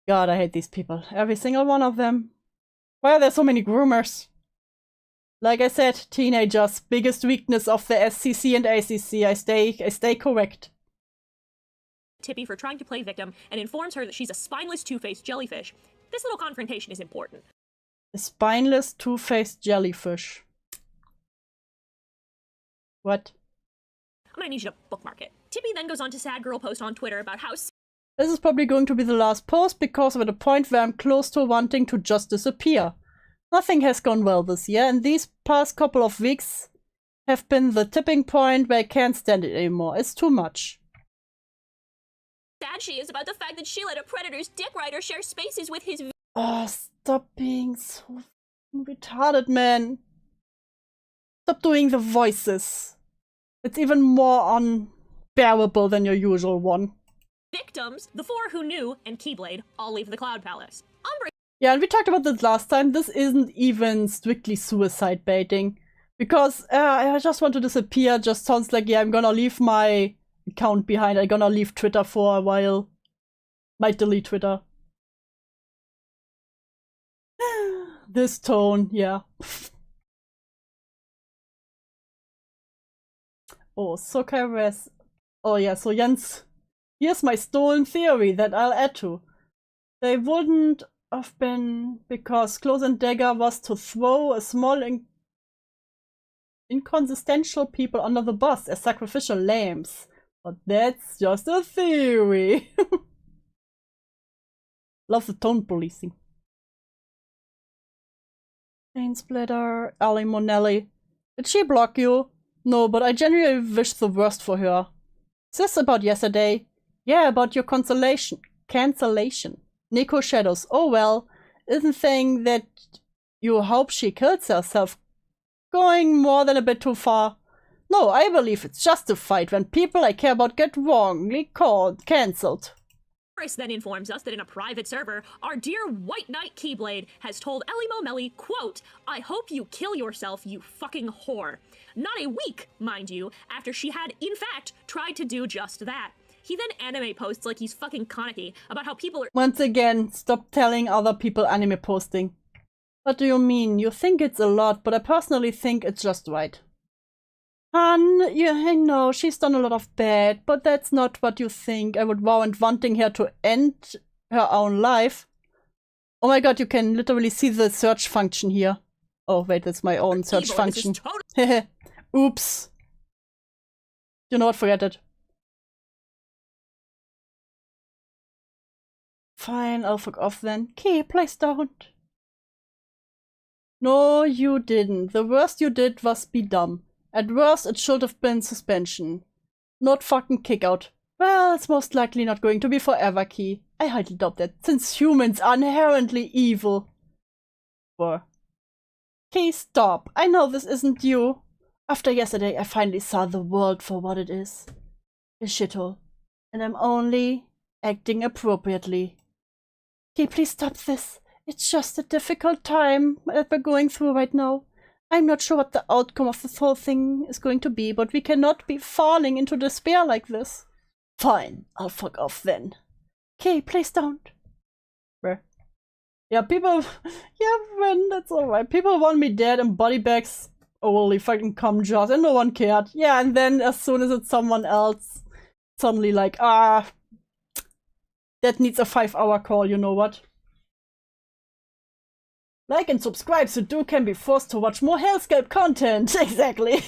God, I hate these people. Every single one of them. Why are there so many groomers? Like I said, teenagers, biggest weakness of the SCC and ACC. I stay correct. Tippy for trying to play victim and informs her that she's a spineless two-faced jellyfish. This little confrontation is important. A spineless two-faced jellyfish. What? I'm gonna need you to bookmark it. Tippy then goes on to Sad Girl post on Twitter about how This is probably going to be the last post because we're at a point where I'm close to wanting to just disappear. Nothing has gone well this year, and these past couple of weeks have been the tipping point where I can't stand it anymore. It's too much. sad she is about the fact that she let a predator's dick rider share spaces with his Oh, stop being so retarded, man. Stop doing the voices. It's even more unbearable than your usual one. victims. The four who knew and Keyblade all leave the Cloud Palace. Umbra Yeah, and we talked about this last time. This isn't even strictly suicide baiting. Because I just want to disappear just sounds like, yeah, I'm gonna leave my account behind. I'm gonna leave Twitter for a while. Might delete Twitter. This tone, yeah. Oh, Sokares. Oh yeah, so Jens, here's my stolen theory that I'll add to. They wouldn't have been because Cloak and Dagger was to throw a small inconsistential people under the bus as sacrificial lambs. But that's just a theory. Love the tone policing. Pain Splitter, Ali Monelli. Did she block you? No, but I genuinely wish the worst for her. Is this about yesterday? Yeah, about your cancellation. Nico Shadows. Oh well, isn't saying that you hope she kills herself going more than a bit too far? No, I believe it's justified when people I care about get wrongly cancelled. Chris then informs us that in a private server, our dear White Knight Keyblade has told Ellie Momelli, quote, I hope you kill yourself, you fucking whore. Not a week, mind you, after she had, in fact, tried to do just that. He then anime posts like he's fucking Kaneki about how people are— Once again, stop telling other people anime posting. What do you mean? You think it's a lot, but I personally think it's just right. Han, yeah, I know, she's done a lot of bad, but that's not what you think. I would warrant wanting her to end her own life. Oh my god, you can literally see the search function here. Oh wait, that's my own search function. Hehe. Oops. You know what, forget it. Fine, I'll fuck off then. Key, please don't. No, you didn't. The worst you did was be dumb. At worst, it should have been suspension. Not fucking kick out. Well, it's most likely not going to be forever, Key. I highly doubt that, since humans are inherently evil. Key, stop. I know this isn't you. After yesterday, I finally saw the world for what it is. A shithole. And I'm only acting appropriately. Okay, please stop this. It's just a difficult time that we're going through right now. I'm not sure what the outcome of this whole thing is going to be, but we cannot be falling into despair like this. Fine, I'll fuck off then. Okay, please don't. Where? Yeah, people... Yeah, man, that's alright. People want me dead in body bags. Holy fucking cum jars, and no one cared. Yeah, and then as soon as it's someone else, suddenly like, that needs a 5-hour call, you know what? Like and subscribe so Du can be forced to watch more Hellscape content. Exactly.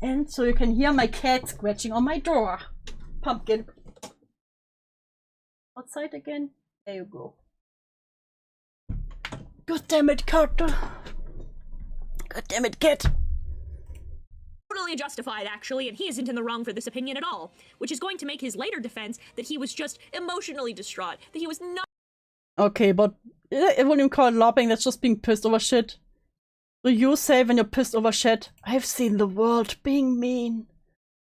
And so you can hear my cat scratching on my door. Pumpkin. Outside again? There you go. God damn it, cat. God damn it, cat. Totally justified, actually, and he isn't in the wrong for this opinion at all, which is going to make his later defense that he was just emotionally distraught, that he was not— Okay, but I wouldn't even call it LARPing, that's just being pissed over shit. So you say when you're pissed over shit, I've seen the world being mean.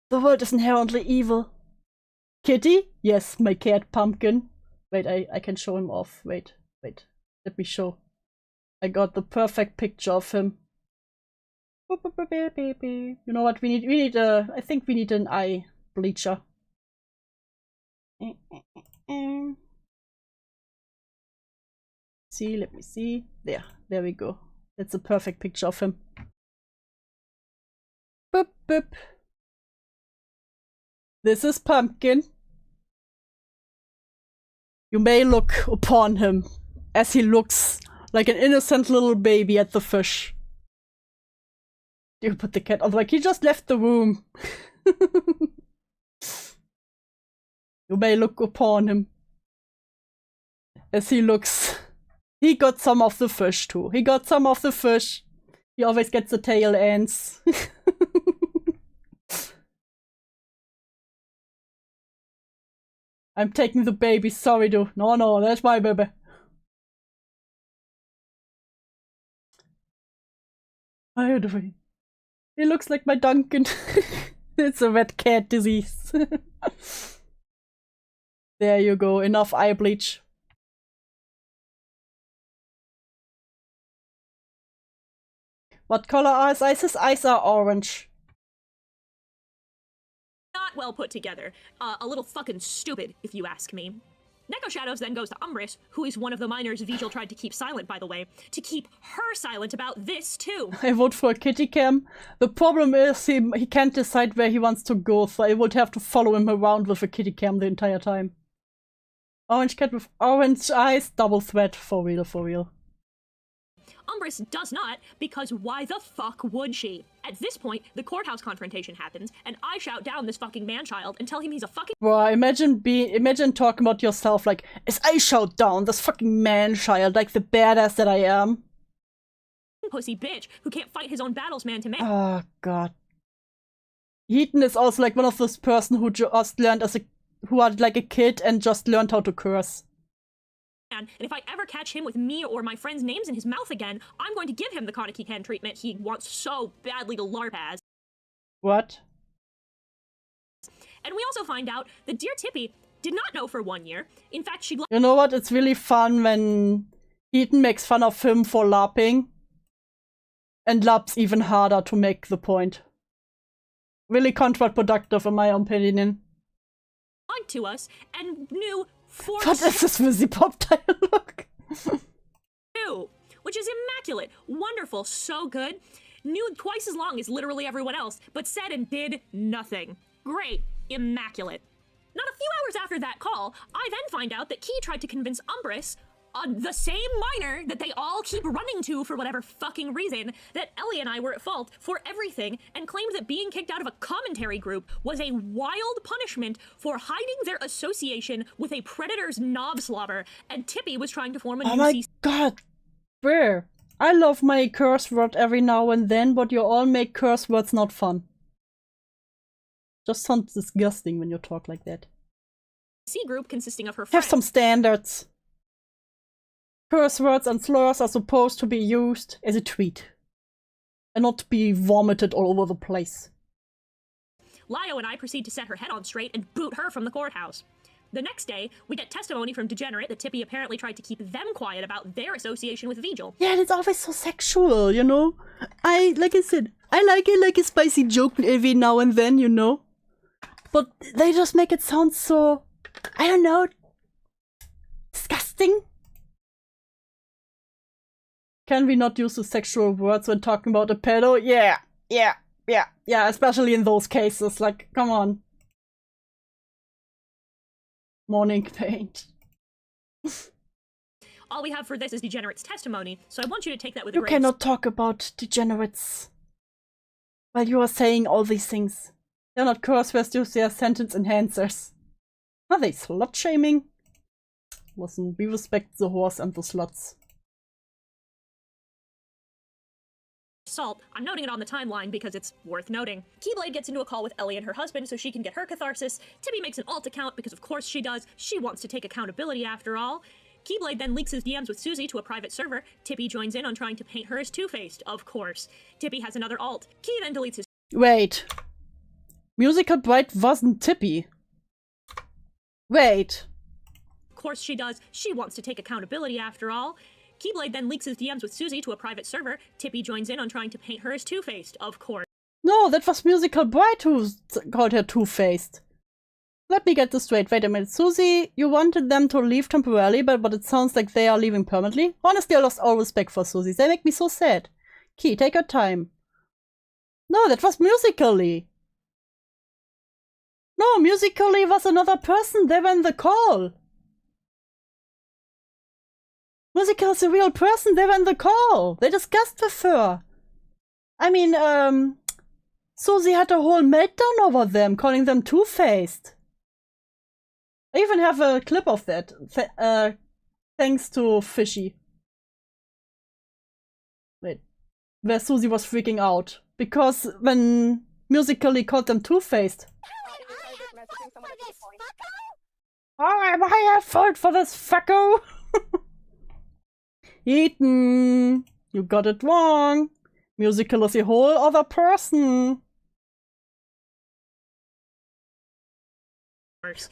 The world is inherently evil. Kitty? Yes, my cat, Pumpkin. Wait, I can show him off. Wait. Let me show. I got the perfect picture of him. You know what? We need I think we need an eye bleacher. See, let me see. There we go. That's a perfect picture of him. Boop boop. This is Pumpkin. You may look upon him as he looks like an innocent little baby at the fish. You put the cat on, like he just left the room. You may look upon him as he looks. He got some of the fish too. He got some of the fish. He always gets the tail ends. I'm taking the baby, sorry dude. No, that's my baby. How are you doing? He looks like my Duncan. It's a red cat disease. There you go, enough eye bleach. What color are his eyes? His eyes are orange. not well put together. A little fucking stupid, if you ask me. Neko Shadows then goes to Umbris, who is one of the minors Vigil tried to keep silent, by the way, to keep her silent about this, too. I vote for a kitty cam. The problem is he can't decide where he wants to go, so I would have to follow him around with a kitty cam the entire time. Orange cat with orange eyes, double threat, for real, for real. Umbris does not, because why the fuck would she? At this point, the courthouse confrontation happens, and I shout down this fucking man-child and tell him he's a fucking— Bro, imagine talking about yourself like, as I shout down this fucking man-child like the badass that I am. Pussy bitch who can't fight his own battles man to man. Oh god. Hiten is also like one of those person who just learned who are like a kid and just learned how to curse. And if I ever catch him with me or my friends' names in his mouth again, I'm going to give him the Kaneki Ken treatment he wants so badly to LARP as. What? And we also find out that dear Tippy did not know for 1 year. In fact, she— You know what? It's really fun when Hiten makes fun of him for LARPing. And LARPs even harder to make the point. Really counterproductive in my opinion. lied to us and knew for— What is this Wizzy Pop dialogue? Knew, which is immaculate, wonderful, so good. Knew twice as long as literally everyone else, but said and did nothing. Great, immaculate. Not a few hours after that call, I then find out that Key tried to convince Umbris, the same minor that they all keep running to for whatever fucking reason, that Ellie and I were at fault for everything, and claimed that being kicked out of a commentary group was a wild punishment for hiding their association with a predator's knob slobber, and Tippy was trying to form a Oh new my god. Where? I love my curse word every now and then, but you all make curse words not fun. Just sounds disgusting when you talk like that. C group consisting of her Have friends. some standards. Curse words and slurs are supposed to be used as a tweet. And not to be vomited all over the place. Lio and I proceed to set her head on straight and boot her from the courthouse. The next day, we get testimony from Degenerate that Tippy apparently tried to keep them quiet about their association with Vigil. Yeah, and it's always so sexual, you know? Like I said, I like it like a spicy joke every now and then, you know? But they just make it sound so, I don't know, disgusting. Can we not use the sexual words when talking about a pedo? Yeah, especially in those cases, like, come on. Morning paint. All we have for this is Degenerate's testimony, so I want you to take that with a You grain cannot talk about degenerates while you are saying all these things. They're not curse words, they are sentence enhancers. Are they slut shaming? Listen, we respect the horse and the sluts. Salt. I'm noting it on the timeline because it's worth noting. Keyblade gets into a call with Ellie and her husband so she can get her catharsis. Tippy makes an alt account because of course she does. She wants to take accountability after all. Keyblade then leaks his DMs with Suzy to a private server. Tippy joins in on trying to paint her as two-faced, of course. Tippy has another alt. Key then deletes his— Wait. Musical Bride wasn't Tippy. Wait. Of course she does. She wants to take accountability after all. Keyblade then leaks his DMs with Suzy to a private server. Tippy joins in on trying to paint her as two-faced, of course. No, that was Musical Bride who called her two-faced. Let me get this straight. Wait a minute. Suzy, you wanted them to leave temporarily, but it sounds like they are leaving permanently? Honestly, I lost all respect for Suzy. They make me so sad. Key, take your time. No, that was Musically. No, Musically was another person. They were in the call. Musical is a real person. They were in the call. They discussed with her. I mean, Suzy had a whole meltdown over them, calling them two-faced. I even have a clip of that, thanks to Fishy. Wait, where Suzy was freaking out. Because when Musically called them two-faced. Oh, am I at fault for this fucko? Hiten, you got it wrong. Musical is a whole other person.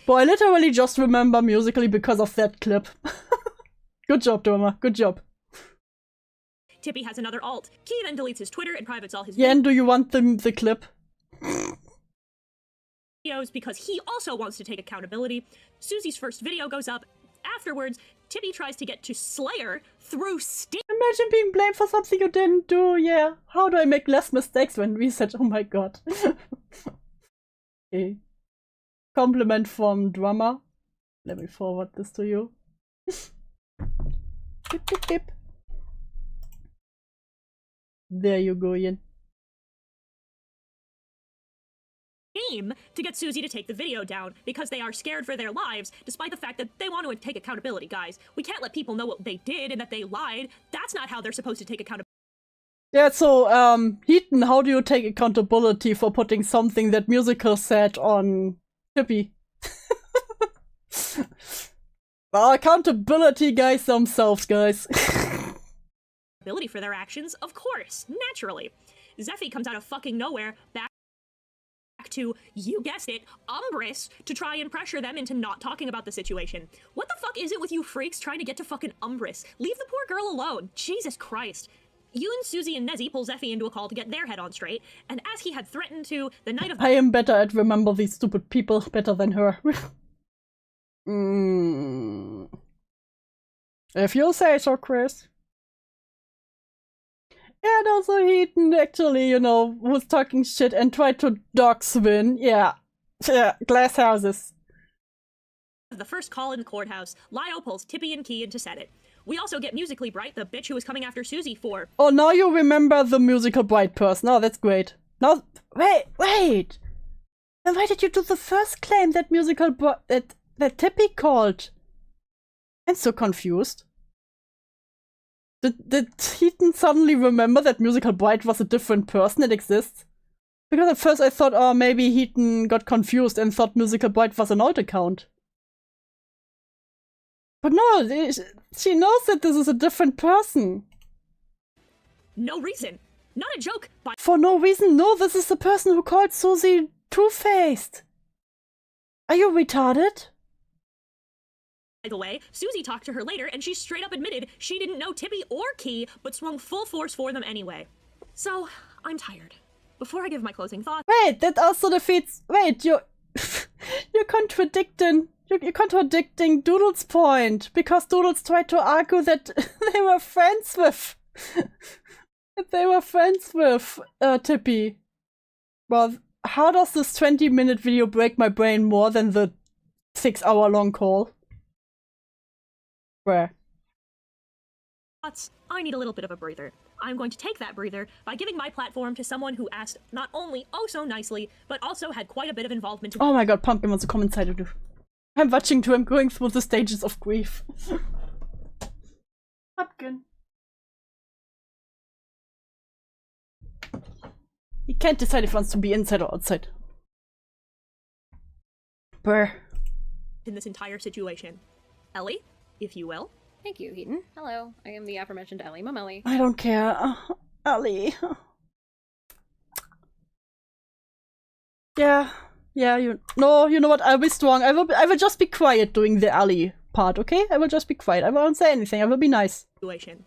But I literally just remember Musically because of that clip. Good job, Doma. Good job. Tippy has another alt. Key then deletes his Twitter and privates all his Yen, do you want the clip? videos because he also wants to take accountability. Suzy's first video goes up. Afterwards, Tippy tries to get to Slayer through Steam. Imagine being blamed for something you didn't do, yeah. How do I make less mistakes when research? Oh my god. Okay. Compliment from Drummer. Let me forward this to you. Dip, dip, dip. There you go, Ian. To get Suzy to take the video down because they are scared for their lives, despite the fact that they want to take accountability, guys. We can't let people know what they did and that they lied. That's not how they're supposed to take accountability. Yeah, so, Hiten, how do you take accountability for putting something that Musical said on Tippy? Well, accountability guys themselves, guys. Ability for their actions, of course, naturally. Zephy comes out of fucking nowhere, back to, you guessed it, Umbris, to try and pressure them into not talking about the situation. What the fuck is it with you freaks trying to get to fucking Umbris? Leave the poor girl alone. Jesus Christ. You and Suzy and Nezzy pull Zephy into a call to get their head on straight, and as he had threatened to, the night of— I am better at remember these stupid people better than her. If you say so, Chris. And also Hiten actually, you know, was talking shit and tried to dog Swin. Yeah. Yeah, glass houses. The first call in the courthouse, Lio pulls Tippy and Key in to set it. We also get Musically Bright, the bitch who was coming after Suzy for— Oh, now you remember the Musical Bright person. Oh, that's great. Now, wait! Then why did you do the first claim that that Tippy called? I'm so confused. Did Hiten suddenly remember that Musical Bright was a different person that exists? Because at first I thought, oh, maybe Hiten got confused and thought Musical Bright was an old account. But no, she knows that this is a different person. No reason. Not a joke, but— For no reason, no, this is the person who called Suzy two-faced. Are you retarded? By the way, Suzy talked to her later, and she straight up admitted she didn't know Tippy or Key, but swung full force for them anyway. So, I'm tired. Before I give my closing thoughts... Wait, that also defeats... Wait, you're contradicting... You're contradicting Doodles' point, because Doodles tried to argue that they were friends with... Tippy. Well, how does this 20-minute video break my brain more than the 6-hour-long call? Where? I need a little bit of a breather. I'm going to take that breather by giving my platform to someone who asked not only oh so nicely, but also had quite a bit of involvement to— Oh my god, Pumpkin wants to comment side to. I'm watching too, I'm going through the stages of grief. Pumpkin. He can't decide if he wants to be inside or outside. Brr. In this entire situation. Ellie, if you will. Thank you, Heaton. Hello, I am the aforementioned Ellie Momelli. I don't care. Ellie. Yeah, you know what? I'll be strong. I will just be quiet doing the Ellie part, okay? I will just be quiet. I won't say anything. I will be nice. Situation.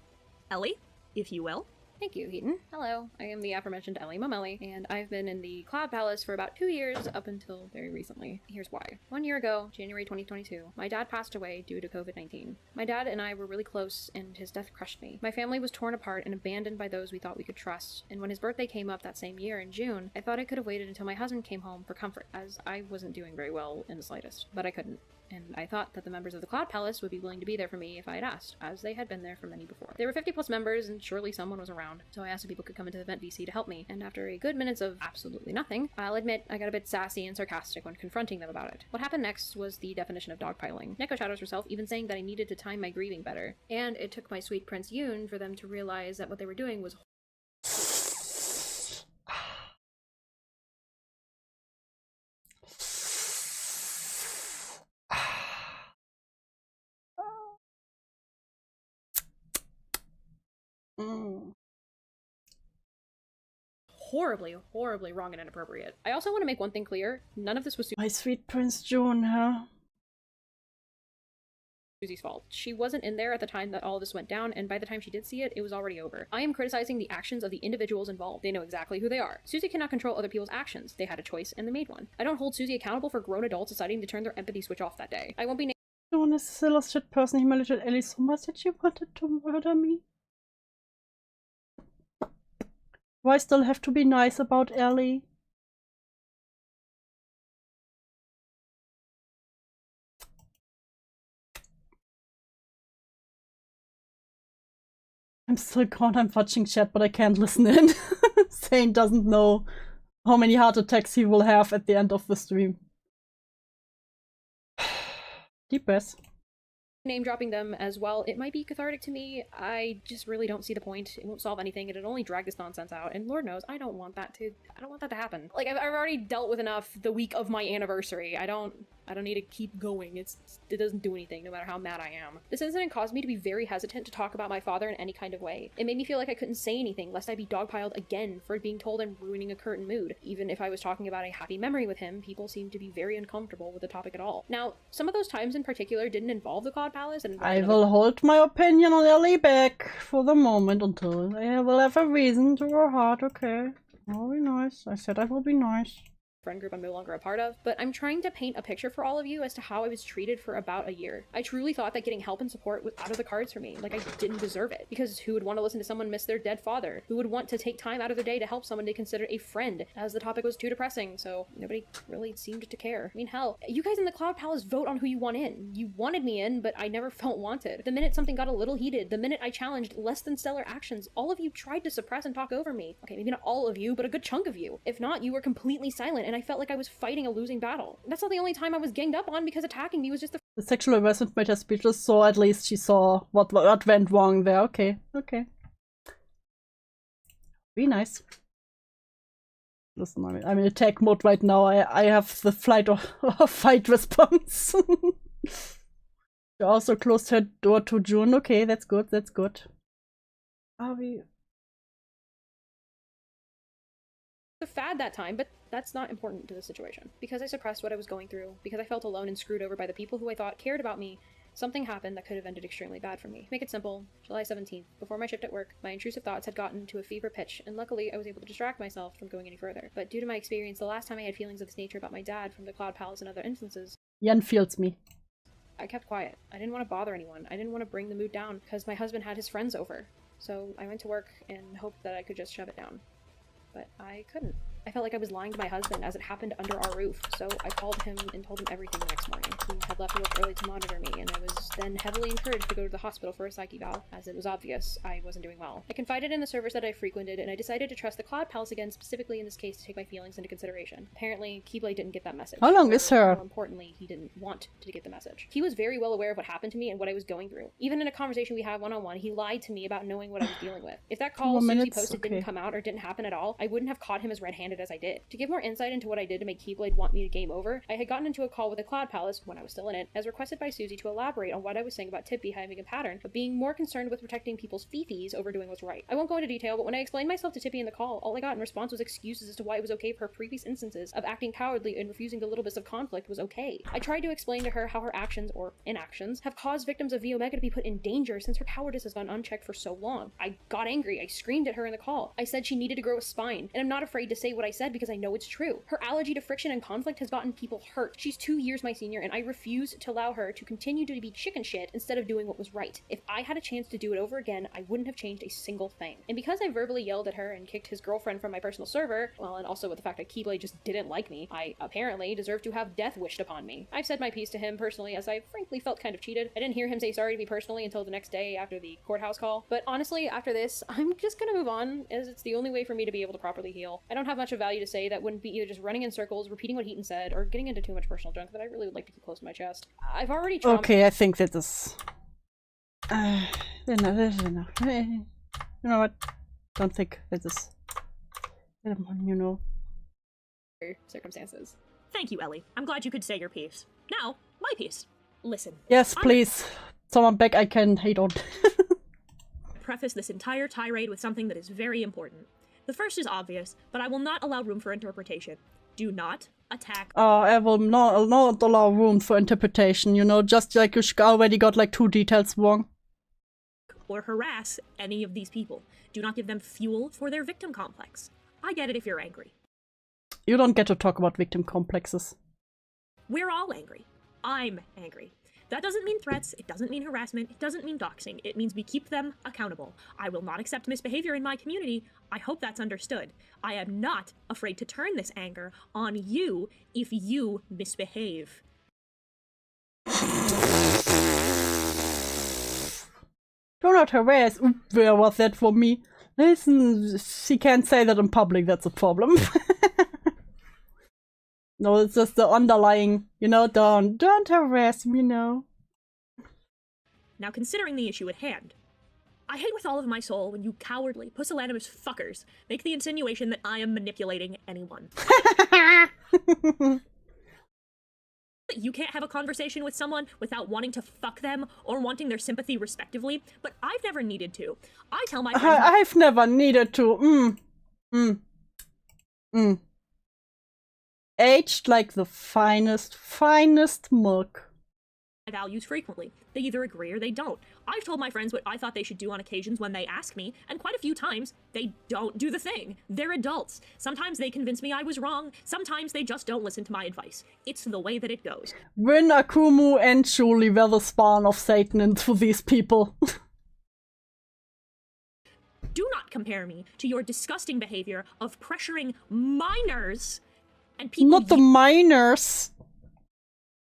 Ellie, if you will. Thank you, Heaton. Hello, I am the aforementioned Ellie Momelli, and I've been in the Cloud Palace for about 2 years up until very recently. Here's why. 1 year ago, January 2022, my dad passed away due to COVID-19. My dad and I were really close, and his death crushed me. My family was torn apart and abandoned by those we thought we could trust, and when his birthday came up that same year in June, I thought I could have waited until my husband came home for comfort, as I wasn't doing very well in the slightest, but I couldn't. And I thought that the members of the Cloud Palace would be willing to be there for me if I had asked, as they had been there for many before. There were 50+ members, and surely someone was around, so I asked if people could come into the event VC to help me, and after a good minutes of absolutely nothing, I'll admit I got a bit sassy and sarcastic when confronting them about it. What happened next was the definition of dogpiling. Neko shadows herself, even saying that I needed to time my grieving better, and it took my sweet Prince Yoon for them to realize that what they were doing was horribly wrong and inappropriate. I also want to make one thing clear. None of this was my sweet Prince June, huh? Suzy's fault. She wasn't in there at the time that all of this went down, and by the time she did see it, it was already over. I am criticizing the actions of the individuals involved. They know exactly who they are. Suzy cannot control other people's actions. They had a choice, and they made one. I don't hold Suzy accountable for grown adults deciding to turn their empathy switch off that day. I won't be June is a silly shit person. He humiliated Ellie so much that she wanted to murder me. Why still have to be nice about Ellie? I'm still gone. I'm watching chat, but I can't listen in. Zane doesn't know how many heart attacks he will have at the end of the stream. Deep breath. Name dropping them as well. It might be cathartic to me. I just really don't see the point. It won't solve anything. It'd only drag this nonsense out. And Lord knows, I don't want that to happen. Like, I've already dealt with enough the week of my anniversary. I don't need to keep going. It doesn't do anything, no matter how mad I am. This incident caused me to be very hesitant to talk about my father in any kind of way. It made me feel like I couldn't say anything, lest I be dogpiled again for being told I'm ruining a current mood. Even if I was talking about a happy memory with him, people seemed to be very uncomfortable with the topic at all. Now, some of those times in particular didn't involve the Cloud Palace, and I will hold my opinion on Ellie back for the moment until I will have a reason to her heart, okay? I'll be nice. I said I will be nice. Friend group I'm no longer a part of, but I'm trying to paint a picture for all of you as to how I was treated for about a year. I truly thought that getting help and support was out of the cards for me, like I didn't deserve it. Because who would want to listen to someone miss their dead father? Who would want to take time out of their day to help someone they consider a friend, as the topic was too depressing, so nobody really seemed to care. I mean, hell, you guys in the Cloud Palace vote on who you want in. You wanted me in, but I never felt wanted. The minute something got a little heated, the minute I challenged less than stellar actions, all of you tried to suppress and talk over me. Okay, maybe not all of you, but a good chunk of you. If not, you were completely silent, and I felt like I was fighting a losing battle. That's not the only time I was ganged up on, because attacking me was just the sexual harassment made her speechless, so at least she saw what went wrong there. Okay. Be nice. Listen, I'm in attack mode right now. I have the flight or fight response. She also closed her door to June. Okay, that's good. Are we... a fad that time, but that's not important to the situation. Because I suppressed what I was going through, because I felt alone and screwed over by the people who I thought cared about me, something happened that could have ended extremely bad for me. Make it simple, July 17th, before my shift at work, my intrusive thoughts had gotten to a fever pitch, and luckily I was able to distract myself from going any further. But due to my experience, the last time I had feelings of this nature about my dad from the Cloud Palace and other instances, Jan feels me. I kept quiet. I didn't want to bother anyone. I didn't want to bring the mood down because my husband had his friends over. So I went to work and hoped that I could just shove it down. But I couldn't. I felt like I was lying to my husband as it happened under our roof, so I called him and told him everything the next morning. He had left work early to monitor me, and I was then heavily encouraged to go to the hospital for a psych eval, as it was obvious I wasn't doing well. I confided in the servers that I frequented, and I decided to trust the Cloud Palace again, specifically in this case to take my feelings into consideration. Apparently, Keyblade didn't get that message. How long is her? More importantly, he didn't want to get the message. He was very well aware of what happened to me and what I was going through. Even in a conversation we had one-on-one, he lied to me about knowing what I was dealing with. If that call Suzy posted didn't come out or didn't happen at all, I wouldn't have caught him as red-handed as I did. To give more insight into what I did to make Keyblade want me to game over, I had gotten into a call with the Cloud Palace, when I was still in it, as requested by Suzy to elaborate on what I was saying about Tippy having a pattern of being more concerned with protecting people's fifis over doing what's right. I won't go into detail, but when I explained myself to Tippy in the call, all I got in response was excuses as to why it was okay for her previous instances of acting cowardly and refusing the little bits of conflict was okay. I tried to explain to her how her actions, or inactions, have caused victims of V Omega to be put in danger since her cowardice has gone unchecked for so long. I got angry. I screamed at her in the call. I said she needed to grow a spine, and I'm not afraid to say what I said because I know it's true. Her allergy to friction and conflict has gotten people hurt. She's 2 years my senior, and I refuse to allow her to continue to be chicken shit instead of doing what was right. If I had a chance to do it over again, I wouldn't have changed a single thing. And because I verbally yelled at her and kicked his girlfriend from my personal server, well, and also with the fact that Keyblade just didn't like me, I apparently deserve to have death wished upon me. I've said my piece to him personally, as I frankly felt kind of cheated. I didn't hear him say sorry to me personally until the next day after the courthouse call. But honestly, after this, I'm just gonna move on, as it's the only way for me to be able to properly heal. I don't have much of value to say that wouldn't be either just running in circles, repeating what Hiten said, or getting into too much personal junk that I really would like to keep close to my chest. I've already tried. Okay, I think that is enough. You know what? Don't think that is, you know. Circumstances. Thank you, Ellie. I'm glad you could say your piece. Now, my piece. Listen. Yes, please. Someone back I can hate on. Preface this entire tirade with something that is very important. The first is obvious, but I will not allow room for interpretation. Do not attack. I will not allow room for interpretation, you know, just like you already got like 2 details wrong. Or harass any of these people. Do not give them fuel for their victim complex. I get it if you're angry. You don't get to talk about victim complexes. We're all angry. I'm angry. That doesn't mean threats, it doesn't mean harassment, it doesn't mean doxing. It means we keep them accountable. I will not accept misbehavior in my community. I hope that's understood. I am not afraid to turn this anger on you if you misbehave. Do not harass. Where was that for me? Listen, she can't say that in public, that's a problem. No, it's just the underlying, you know, don't harass me, no. Now considering the issue at hand, I hate with all of my soul when you cowardly, pusillanimous fuckers make the insinuation that I am manipulating anyone. You can't have a conversation with someone without wanting to fuck them or wanting their sympathy respectively, but I've never needed to. I tell my friends- I've never needed to. Aged like the finest milk. My values frequently. They either agree or they don't. I've told my friends what I thought they should do on occasions when they ask me, and quite a few times, they don't do the thing. They're adults. Sometimes they convince me I was wrong, sometimes they just don't listen to my advice. It's the way that it goes. Rin, Akumu, and Julie were the spawn of Satan into these people. Do not compare me to your disgusting behavior of pressuring minors and people- Not the minors!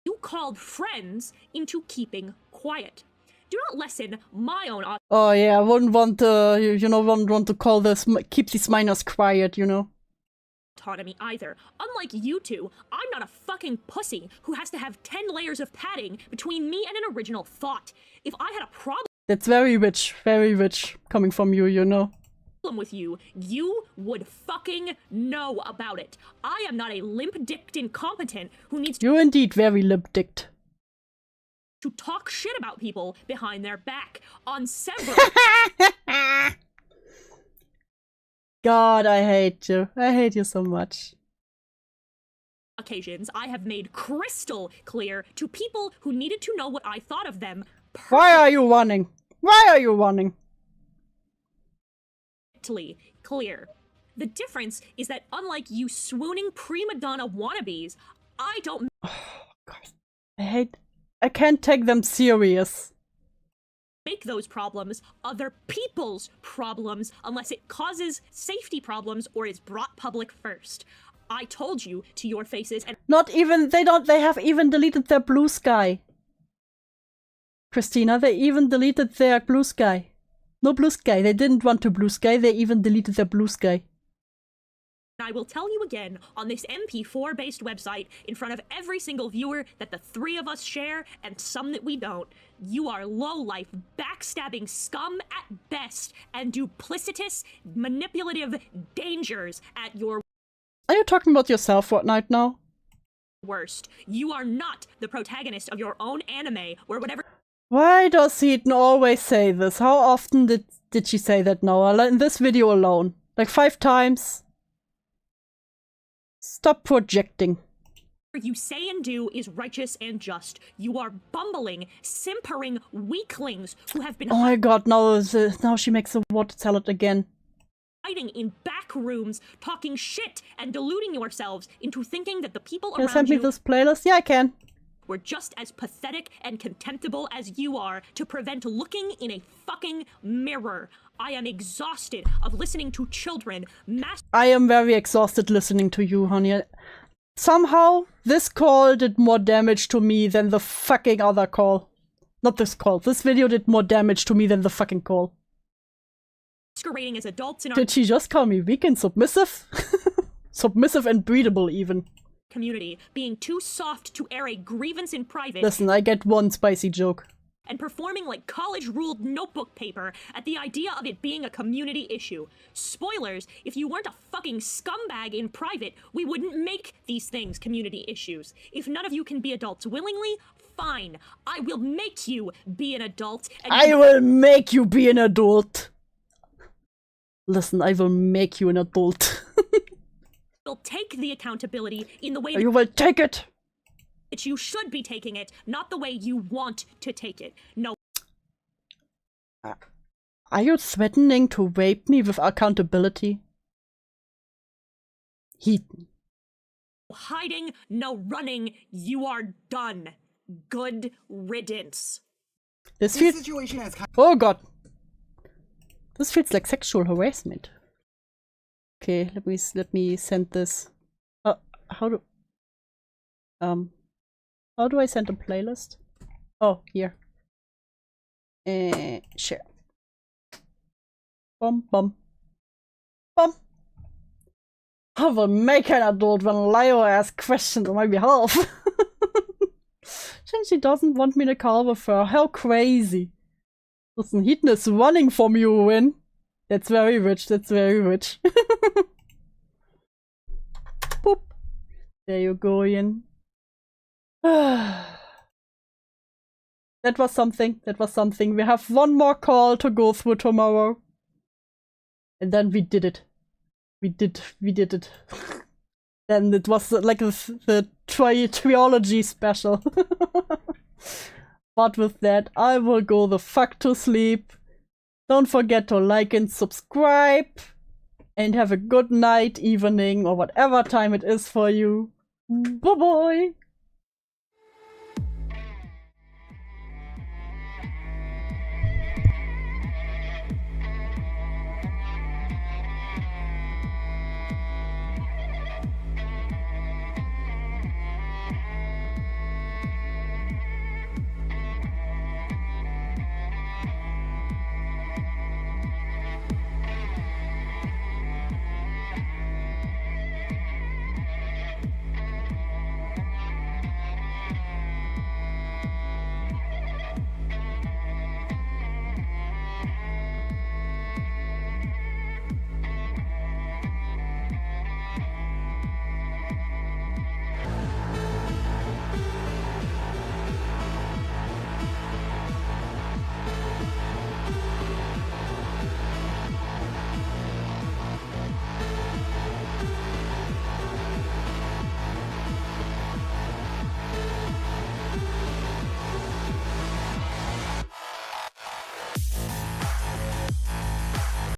You called friends into keeping quiet. Do not lessen my own Oh yeah, I wouldn't want to, wouldn't want to call this, keep these minors quiet, you know. Autonomy either. Unlike you two, I'm not a fucking pussy who has to have 10 layers of padding between me and an original thought. If I had a problem That's very rich coming from you, you know. With you, you would fucking know about it. I am not a limp-dicked incompetent who needs to- You're indeed very limp-dicked. to talk shit about people behind their back on several- God, I hate you. I hate you so much. Occasions, I have made crystal clear to people who needed to know what I thought of them. Why are you running? Why are you running? Clear. The difference is that unlike you swooning prima donna wannabes, I don't I can't take them serious. make those problems other people's problems unless it causes safety problems or is brought public first. I told you to your faces and Not even, they have even deleted their blue sky. Christina, they even deleted their blue sky. No blue sky, they didn't want to blue sky, they even deleted their blue sky. I will tell you again on this MP4-based website in front of every single viewer that the three of us share and some that we don't. You are low-life, backstabbing scum at best and duplicitous, manipulative dangers at your Are you talking about yourself, Fortnite, now? worst. You are not the protagonist of your own anime where whatever Why does Hiten always say this? How often did she say that now? In this video alone. Like 5 times. Stop projecting. you say and do is righteous and just. You are bumbling, simpering weaklings who have been Oh my god, now she makes a water salad again. hiding in back rooms, talking shit and deluding yourselves into thinking that the people Can you around send me you this playlist? Yeah, I can. were just as pathetic and contemptible as you are to prevent looking in a fucking mirror. I am exhausted of listening to children I am very exhausted listening to you, honey. Somehow, this call did more damage to me than the fucking other call. Not this call. This video did more damage to me than the fucking call. masquerading as adults in our Did she just call me weak and submissive? Submissive and breedable, even. community, being too soft to air a grievance in private. Listen, I get one spicy joke. And performing like college-ruled notebook paper at the idea of it being a community issue. Spoilers, if you weren't a fucking scumbag in private, we wouldn't make these things community issues. If none of you can be adults willingly, fine. I will make you be an adult. And I will make you be an adult. Listen, I will make you an adult. will take the accountability in the way You will take it. that you should be taking it, not the way you want to take it. No. Are you threatening to rape me with accountability? Hiten. Hiding, no running, you are done. Good riddance. This situation has Oh god. This feels like sexual harassment. Okay, let me send this. How do I send a playlist? Oh, here. Share. Bum bum. Bum. I will make an adult when Leo asks questions on my behalf. Since she doesn't want me to call with her. How crazy. Listen, Hiten is running from you, Win. That's very rich, that's very rich. Boop. There you go, Ian. That was something, that was something. We have one more call to go through tomorrow. And then we did it. We did it. Then it was like the trilogy special. But with that, I will go the fuck to sleep. Don't forget to like and subscribe. And have a good night, evening, or whatever time it is for you. Bye-bye!